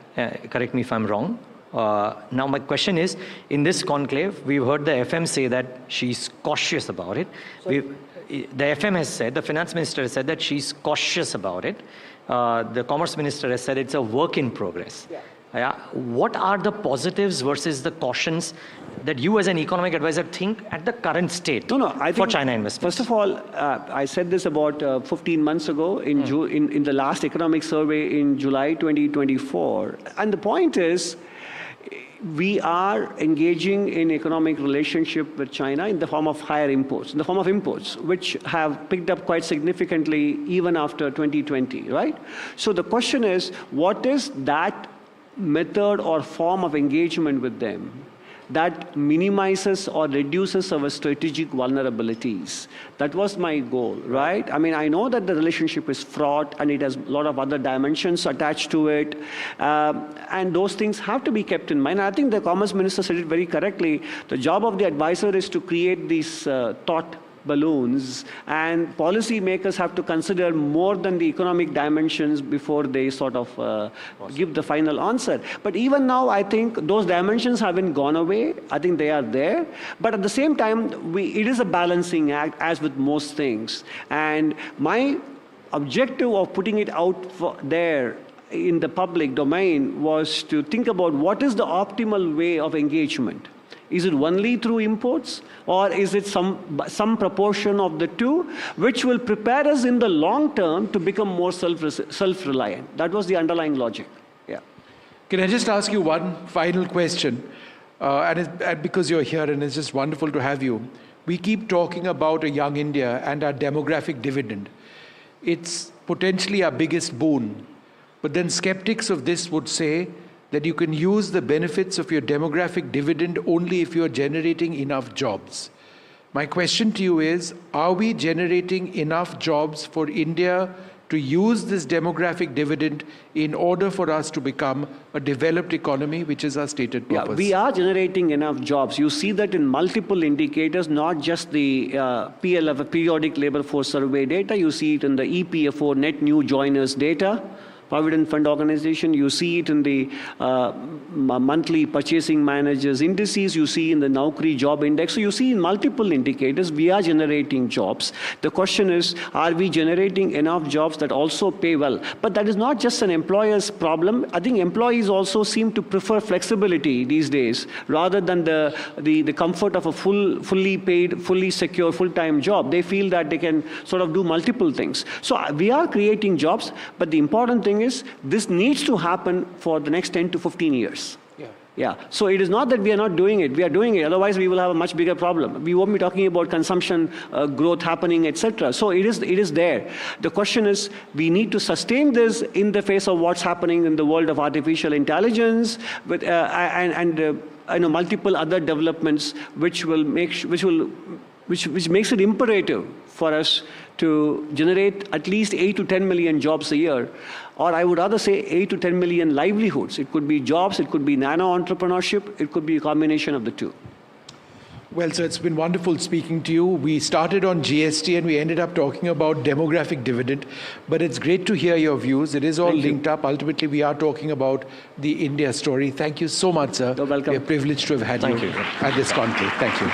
Correct me if I'm wrong. Now my question is, in this conclave, we've heard the FM say that she's cautious about it. The FM has said, the finance minister has said that she's cautious about it. The commerce minister has said it's a work in progress. What are the positives versus the cautions that you as an economic advisor think at the current state for China investments? First of all, I said this about 15 months ago in the last economic survey in July 2024. And the point is, we are engaging in economic relationship with China in the form of higher imports, which have picked up quite significantly even after 2020, right? So the question is, what is that method or form of engagement with them that minimizes or reduces our strategic vulnerabilities? That was my goal, right? I mean, I know that the relationship is fraught and it has a lot of other dimensions attached to it. And those things have to be kept in mind. I think the Commerce Minister said it very correctly. The job of the advisor is to create these thought balloons, and policy makers have to consider more than the economic dimensions before they sort of give the final answer. But even now, I think those dimensions haven't gone away. I think they are there. But at the same time, it is a balancing act, as with most things. And my objective of putting it out there in the public domain was to think about what is the optimal way of engagement. Is it only through imports, or is it some proportion of the two, which will prepare us in the long term to become more self-reliant? That was the underlying logic. Yeah. Can I just ask you one final question? And because you're here and it's just wonderful to have you. We keep talking about a young India and our demographic dividend. It's potentially our biggest boon. But then skeptics of this would say that you can use the benefits of your demographic dividend only if you're generating enough jobs. My question to you is, are we generating enough jobs for India to use this demographic dividend in order for us to become a developed economy, which is our stated purpose? Yeah, we are generating enough jobs. You see that in multiple indicators, not just the PLF, Periodic Labor Force Survey data. You see it in the EPFO, Net New Joiners data. Provident Fund Organization, you see it in the monthly purchasing managers indices, you see in the Naukri job index. So you see in multiple indicators, we are generating jobs. The question is, are we generating enough jobs that also pay well? But that is not just an employer's problem. I think employees also seem to prefer flexibility these days, rather than the comfort of a fully paid, fully secure, full-time job. They feel that they can sort of do multiple things. So we are creating jobs, but the important thing is this needs to happen for the next 10 to 15 years. Yeah. So it is not that we are not doing it. We are doing it. Otherwise, we will have a much bigger problem. We won't be talking about consumption growth happening, etc. So it is there. The question is, we need to sustain this in the face of what's happening in the world of artificial intelligence, with multiple other developments which will which makes it imperative for us to generate at least 8 to 10 million jobs a year, or I would rather say 8 to 10 million livelihoods. It could be jobs, it could be nano entrepreneurship, it could be a combination of the two. Well, sir, it's been wonderful speaking to you. We started on GST and we ended up talking about demographic dividend, but it's great to hear your views. It is all linked up. Ultimately, we are talking about the India story. Thank you so much, sir. You're welcome. We're privileged to have had you at this conclave. Thank you.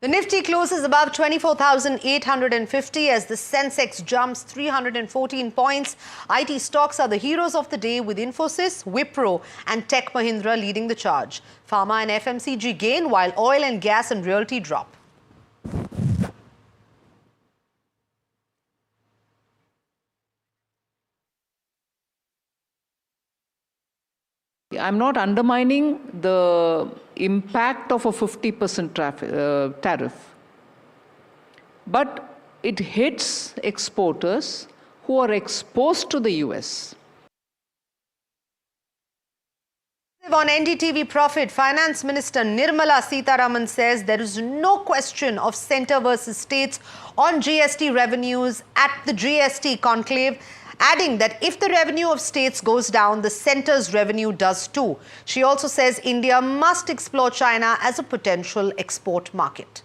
The Nifty closes above 24,850 as the Sensex jumps 314 points. IT stocks are the heroes of the day with Infosys, Wipro and Tech Mahindra leading the charge. Pharma and FMCG gain while oil and gas and realty drop. I'm not undermining the impact of a 50% tariff, but it hits exporters who are exposed to the US. On NDTV Profit, Finance Minister Nirmala Sitharaman says there is no question of centre versus states on GST revenues at the GST Conclave, adding that if the revenue of states goes down, the centre's revenue does too. She also says India must explore China as a potential export market.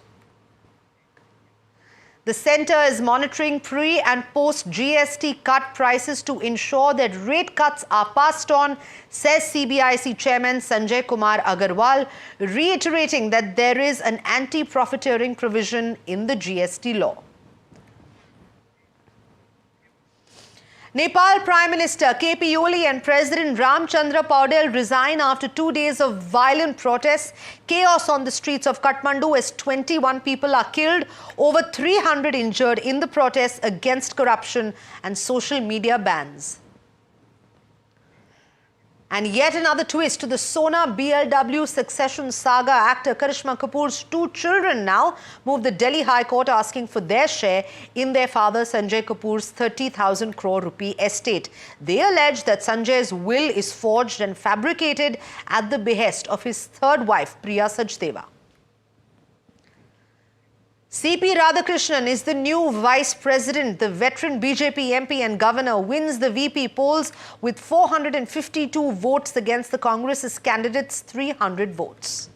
The centre is monitoring pre- and post-GST cut prices to ensure that rate cuts are passed on, says CBIC Chairman Sanjay Kumar Agarwal, reiterating that there is an anti-profiteering provision in the GST law. Nepal Prime Minister KP Oli and President Ramchandra Paudel resign after 2 days of violent protests. Chaos on the streets of Kathmandu as 21 people are killed, over 300 injured in the protests against corruption and social media bans. And yet another twist to the Sona BLW succession saga. Actor Karishma Kapoor's 2 children now move the Delhi High Court asking for their share in their father Sanjay Kapoor's 30,000 crore rupee estate. They allege that Sanjay's will is forged and fabricated at the behest of his third wife, Priya Sachdeva. CP Radhakrishnan is the new Vice President. The veteran BJP MP and Governor wins the VP polls with 452 votes against the Congress's candidates' 300 votes.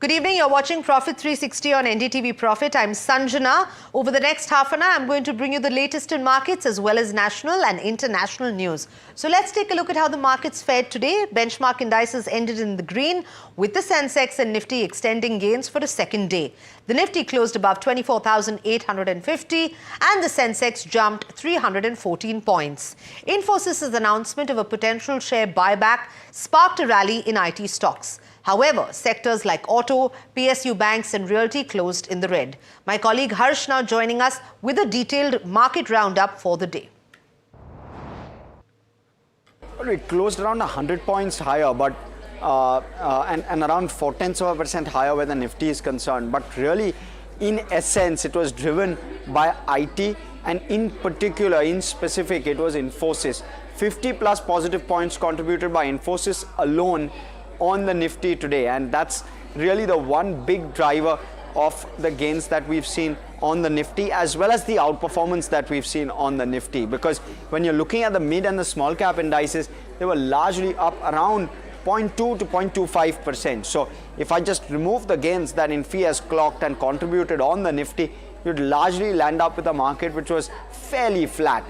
Good evening, you're watching Profit 360 on NDTV Profit. I'm Sanjana. Over the next half an hour, I'm going to bring you the latest in markets as well as national and international news. So let's take a look at how the markets fared today. Benchmark indices ended in the green with the Sensex and Nifty extending gains for a second day. The Nifty closed above 24,850 and the Sensex jumped 314 points. Infosys' announcement of a potential share buyback sparked a rally in IT stocks. However, sectors like auto, PSU banks and realty closed in the red. My colleague Harsh now joining us with a detailed market roundup for the day. Well, it closed around 100 points higher, but and around 0.4% higher where the Nifty is concerned. But really, in essence, it was driven by IT and in particular, in specific, it was Infosys. 50 plus positive points contributed by Infosys alone on the Nifty today, and that's really the one big driver of the gains that we've seen on the Nifty as well as the outperformance that we've seen on the Nifty, because when you're looking at the mid and the small cap indices, they were largely up around 0.2 to 0.25%. So if I just remove the gains that Infi has clocked and contributed on the Nifty, you'd largely land up with a market which was fairly flat.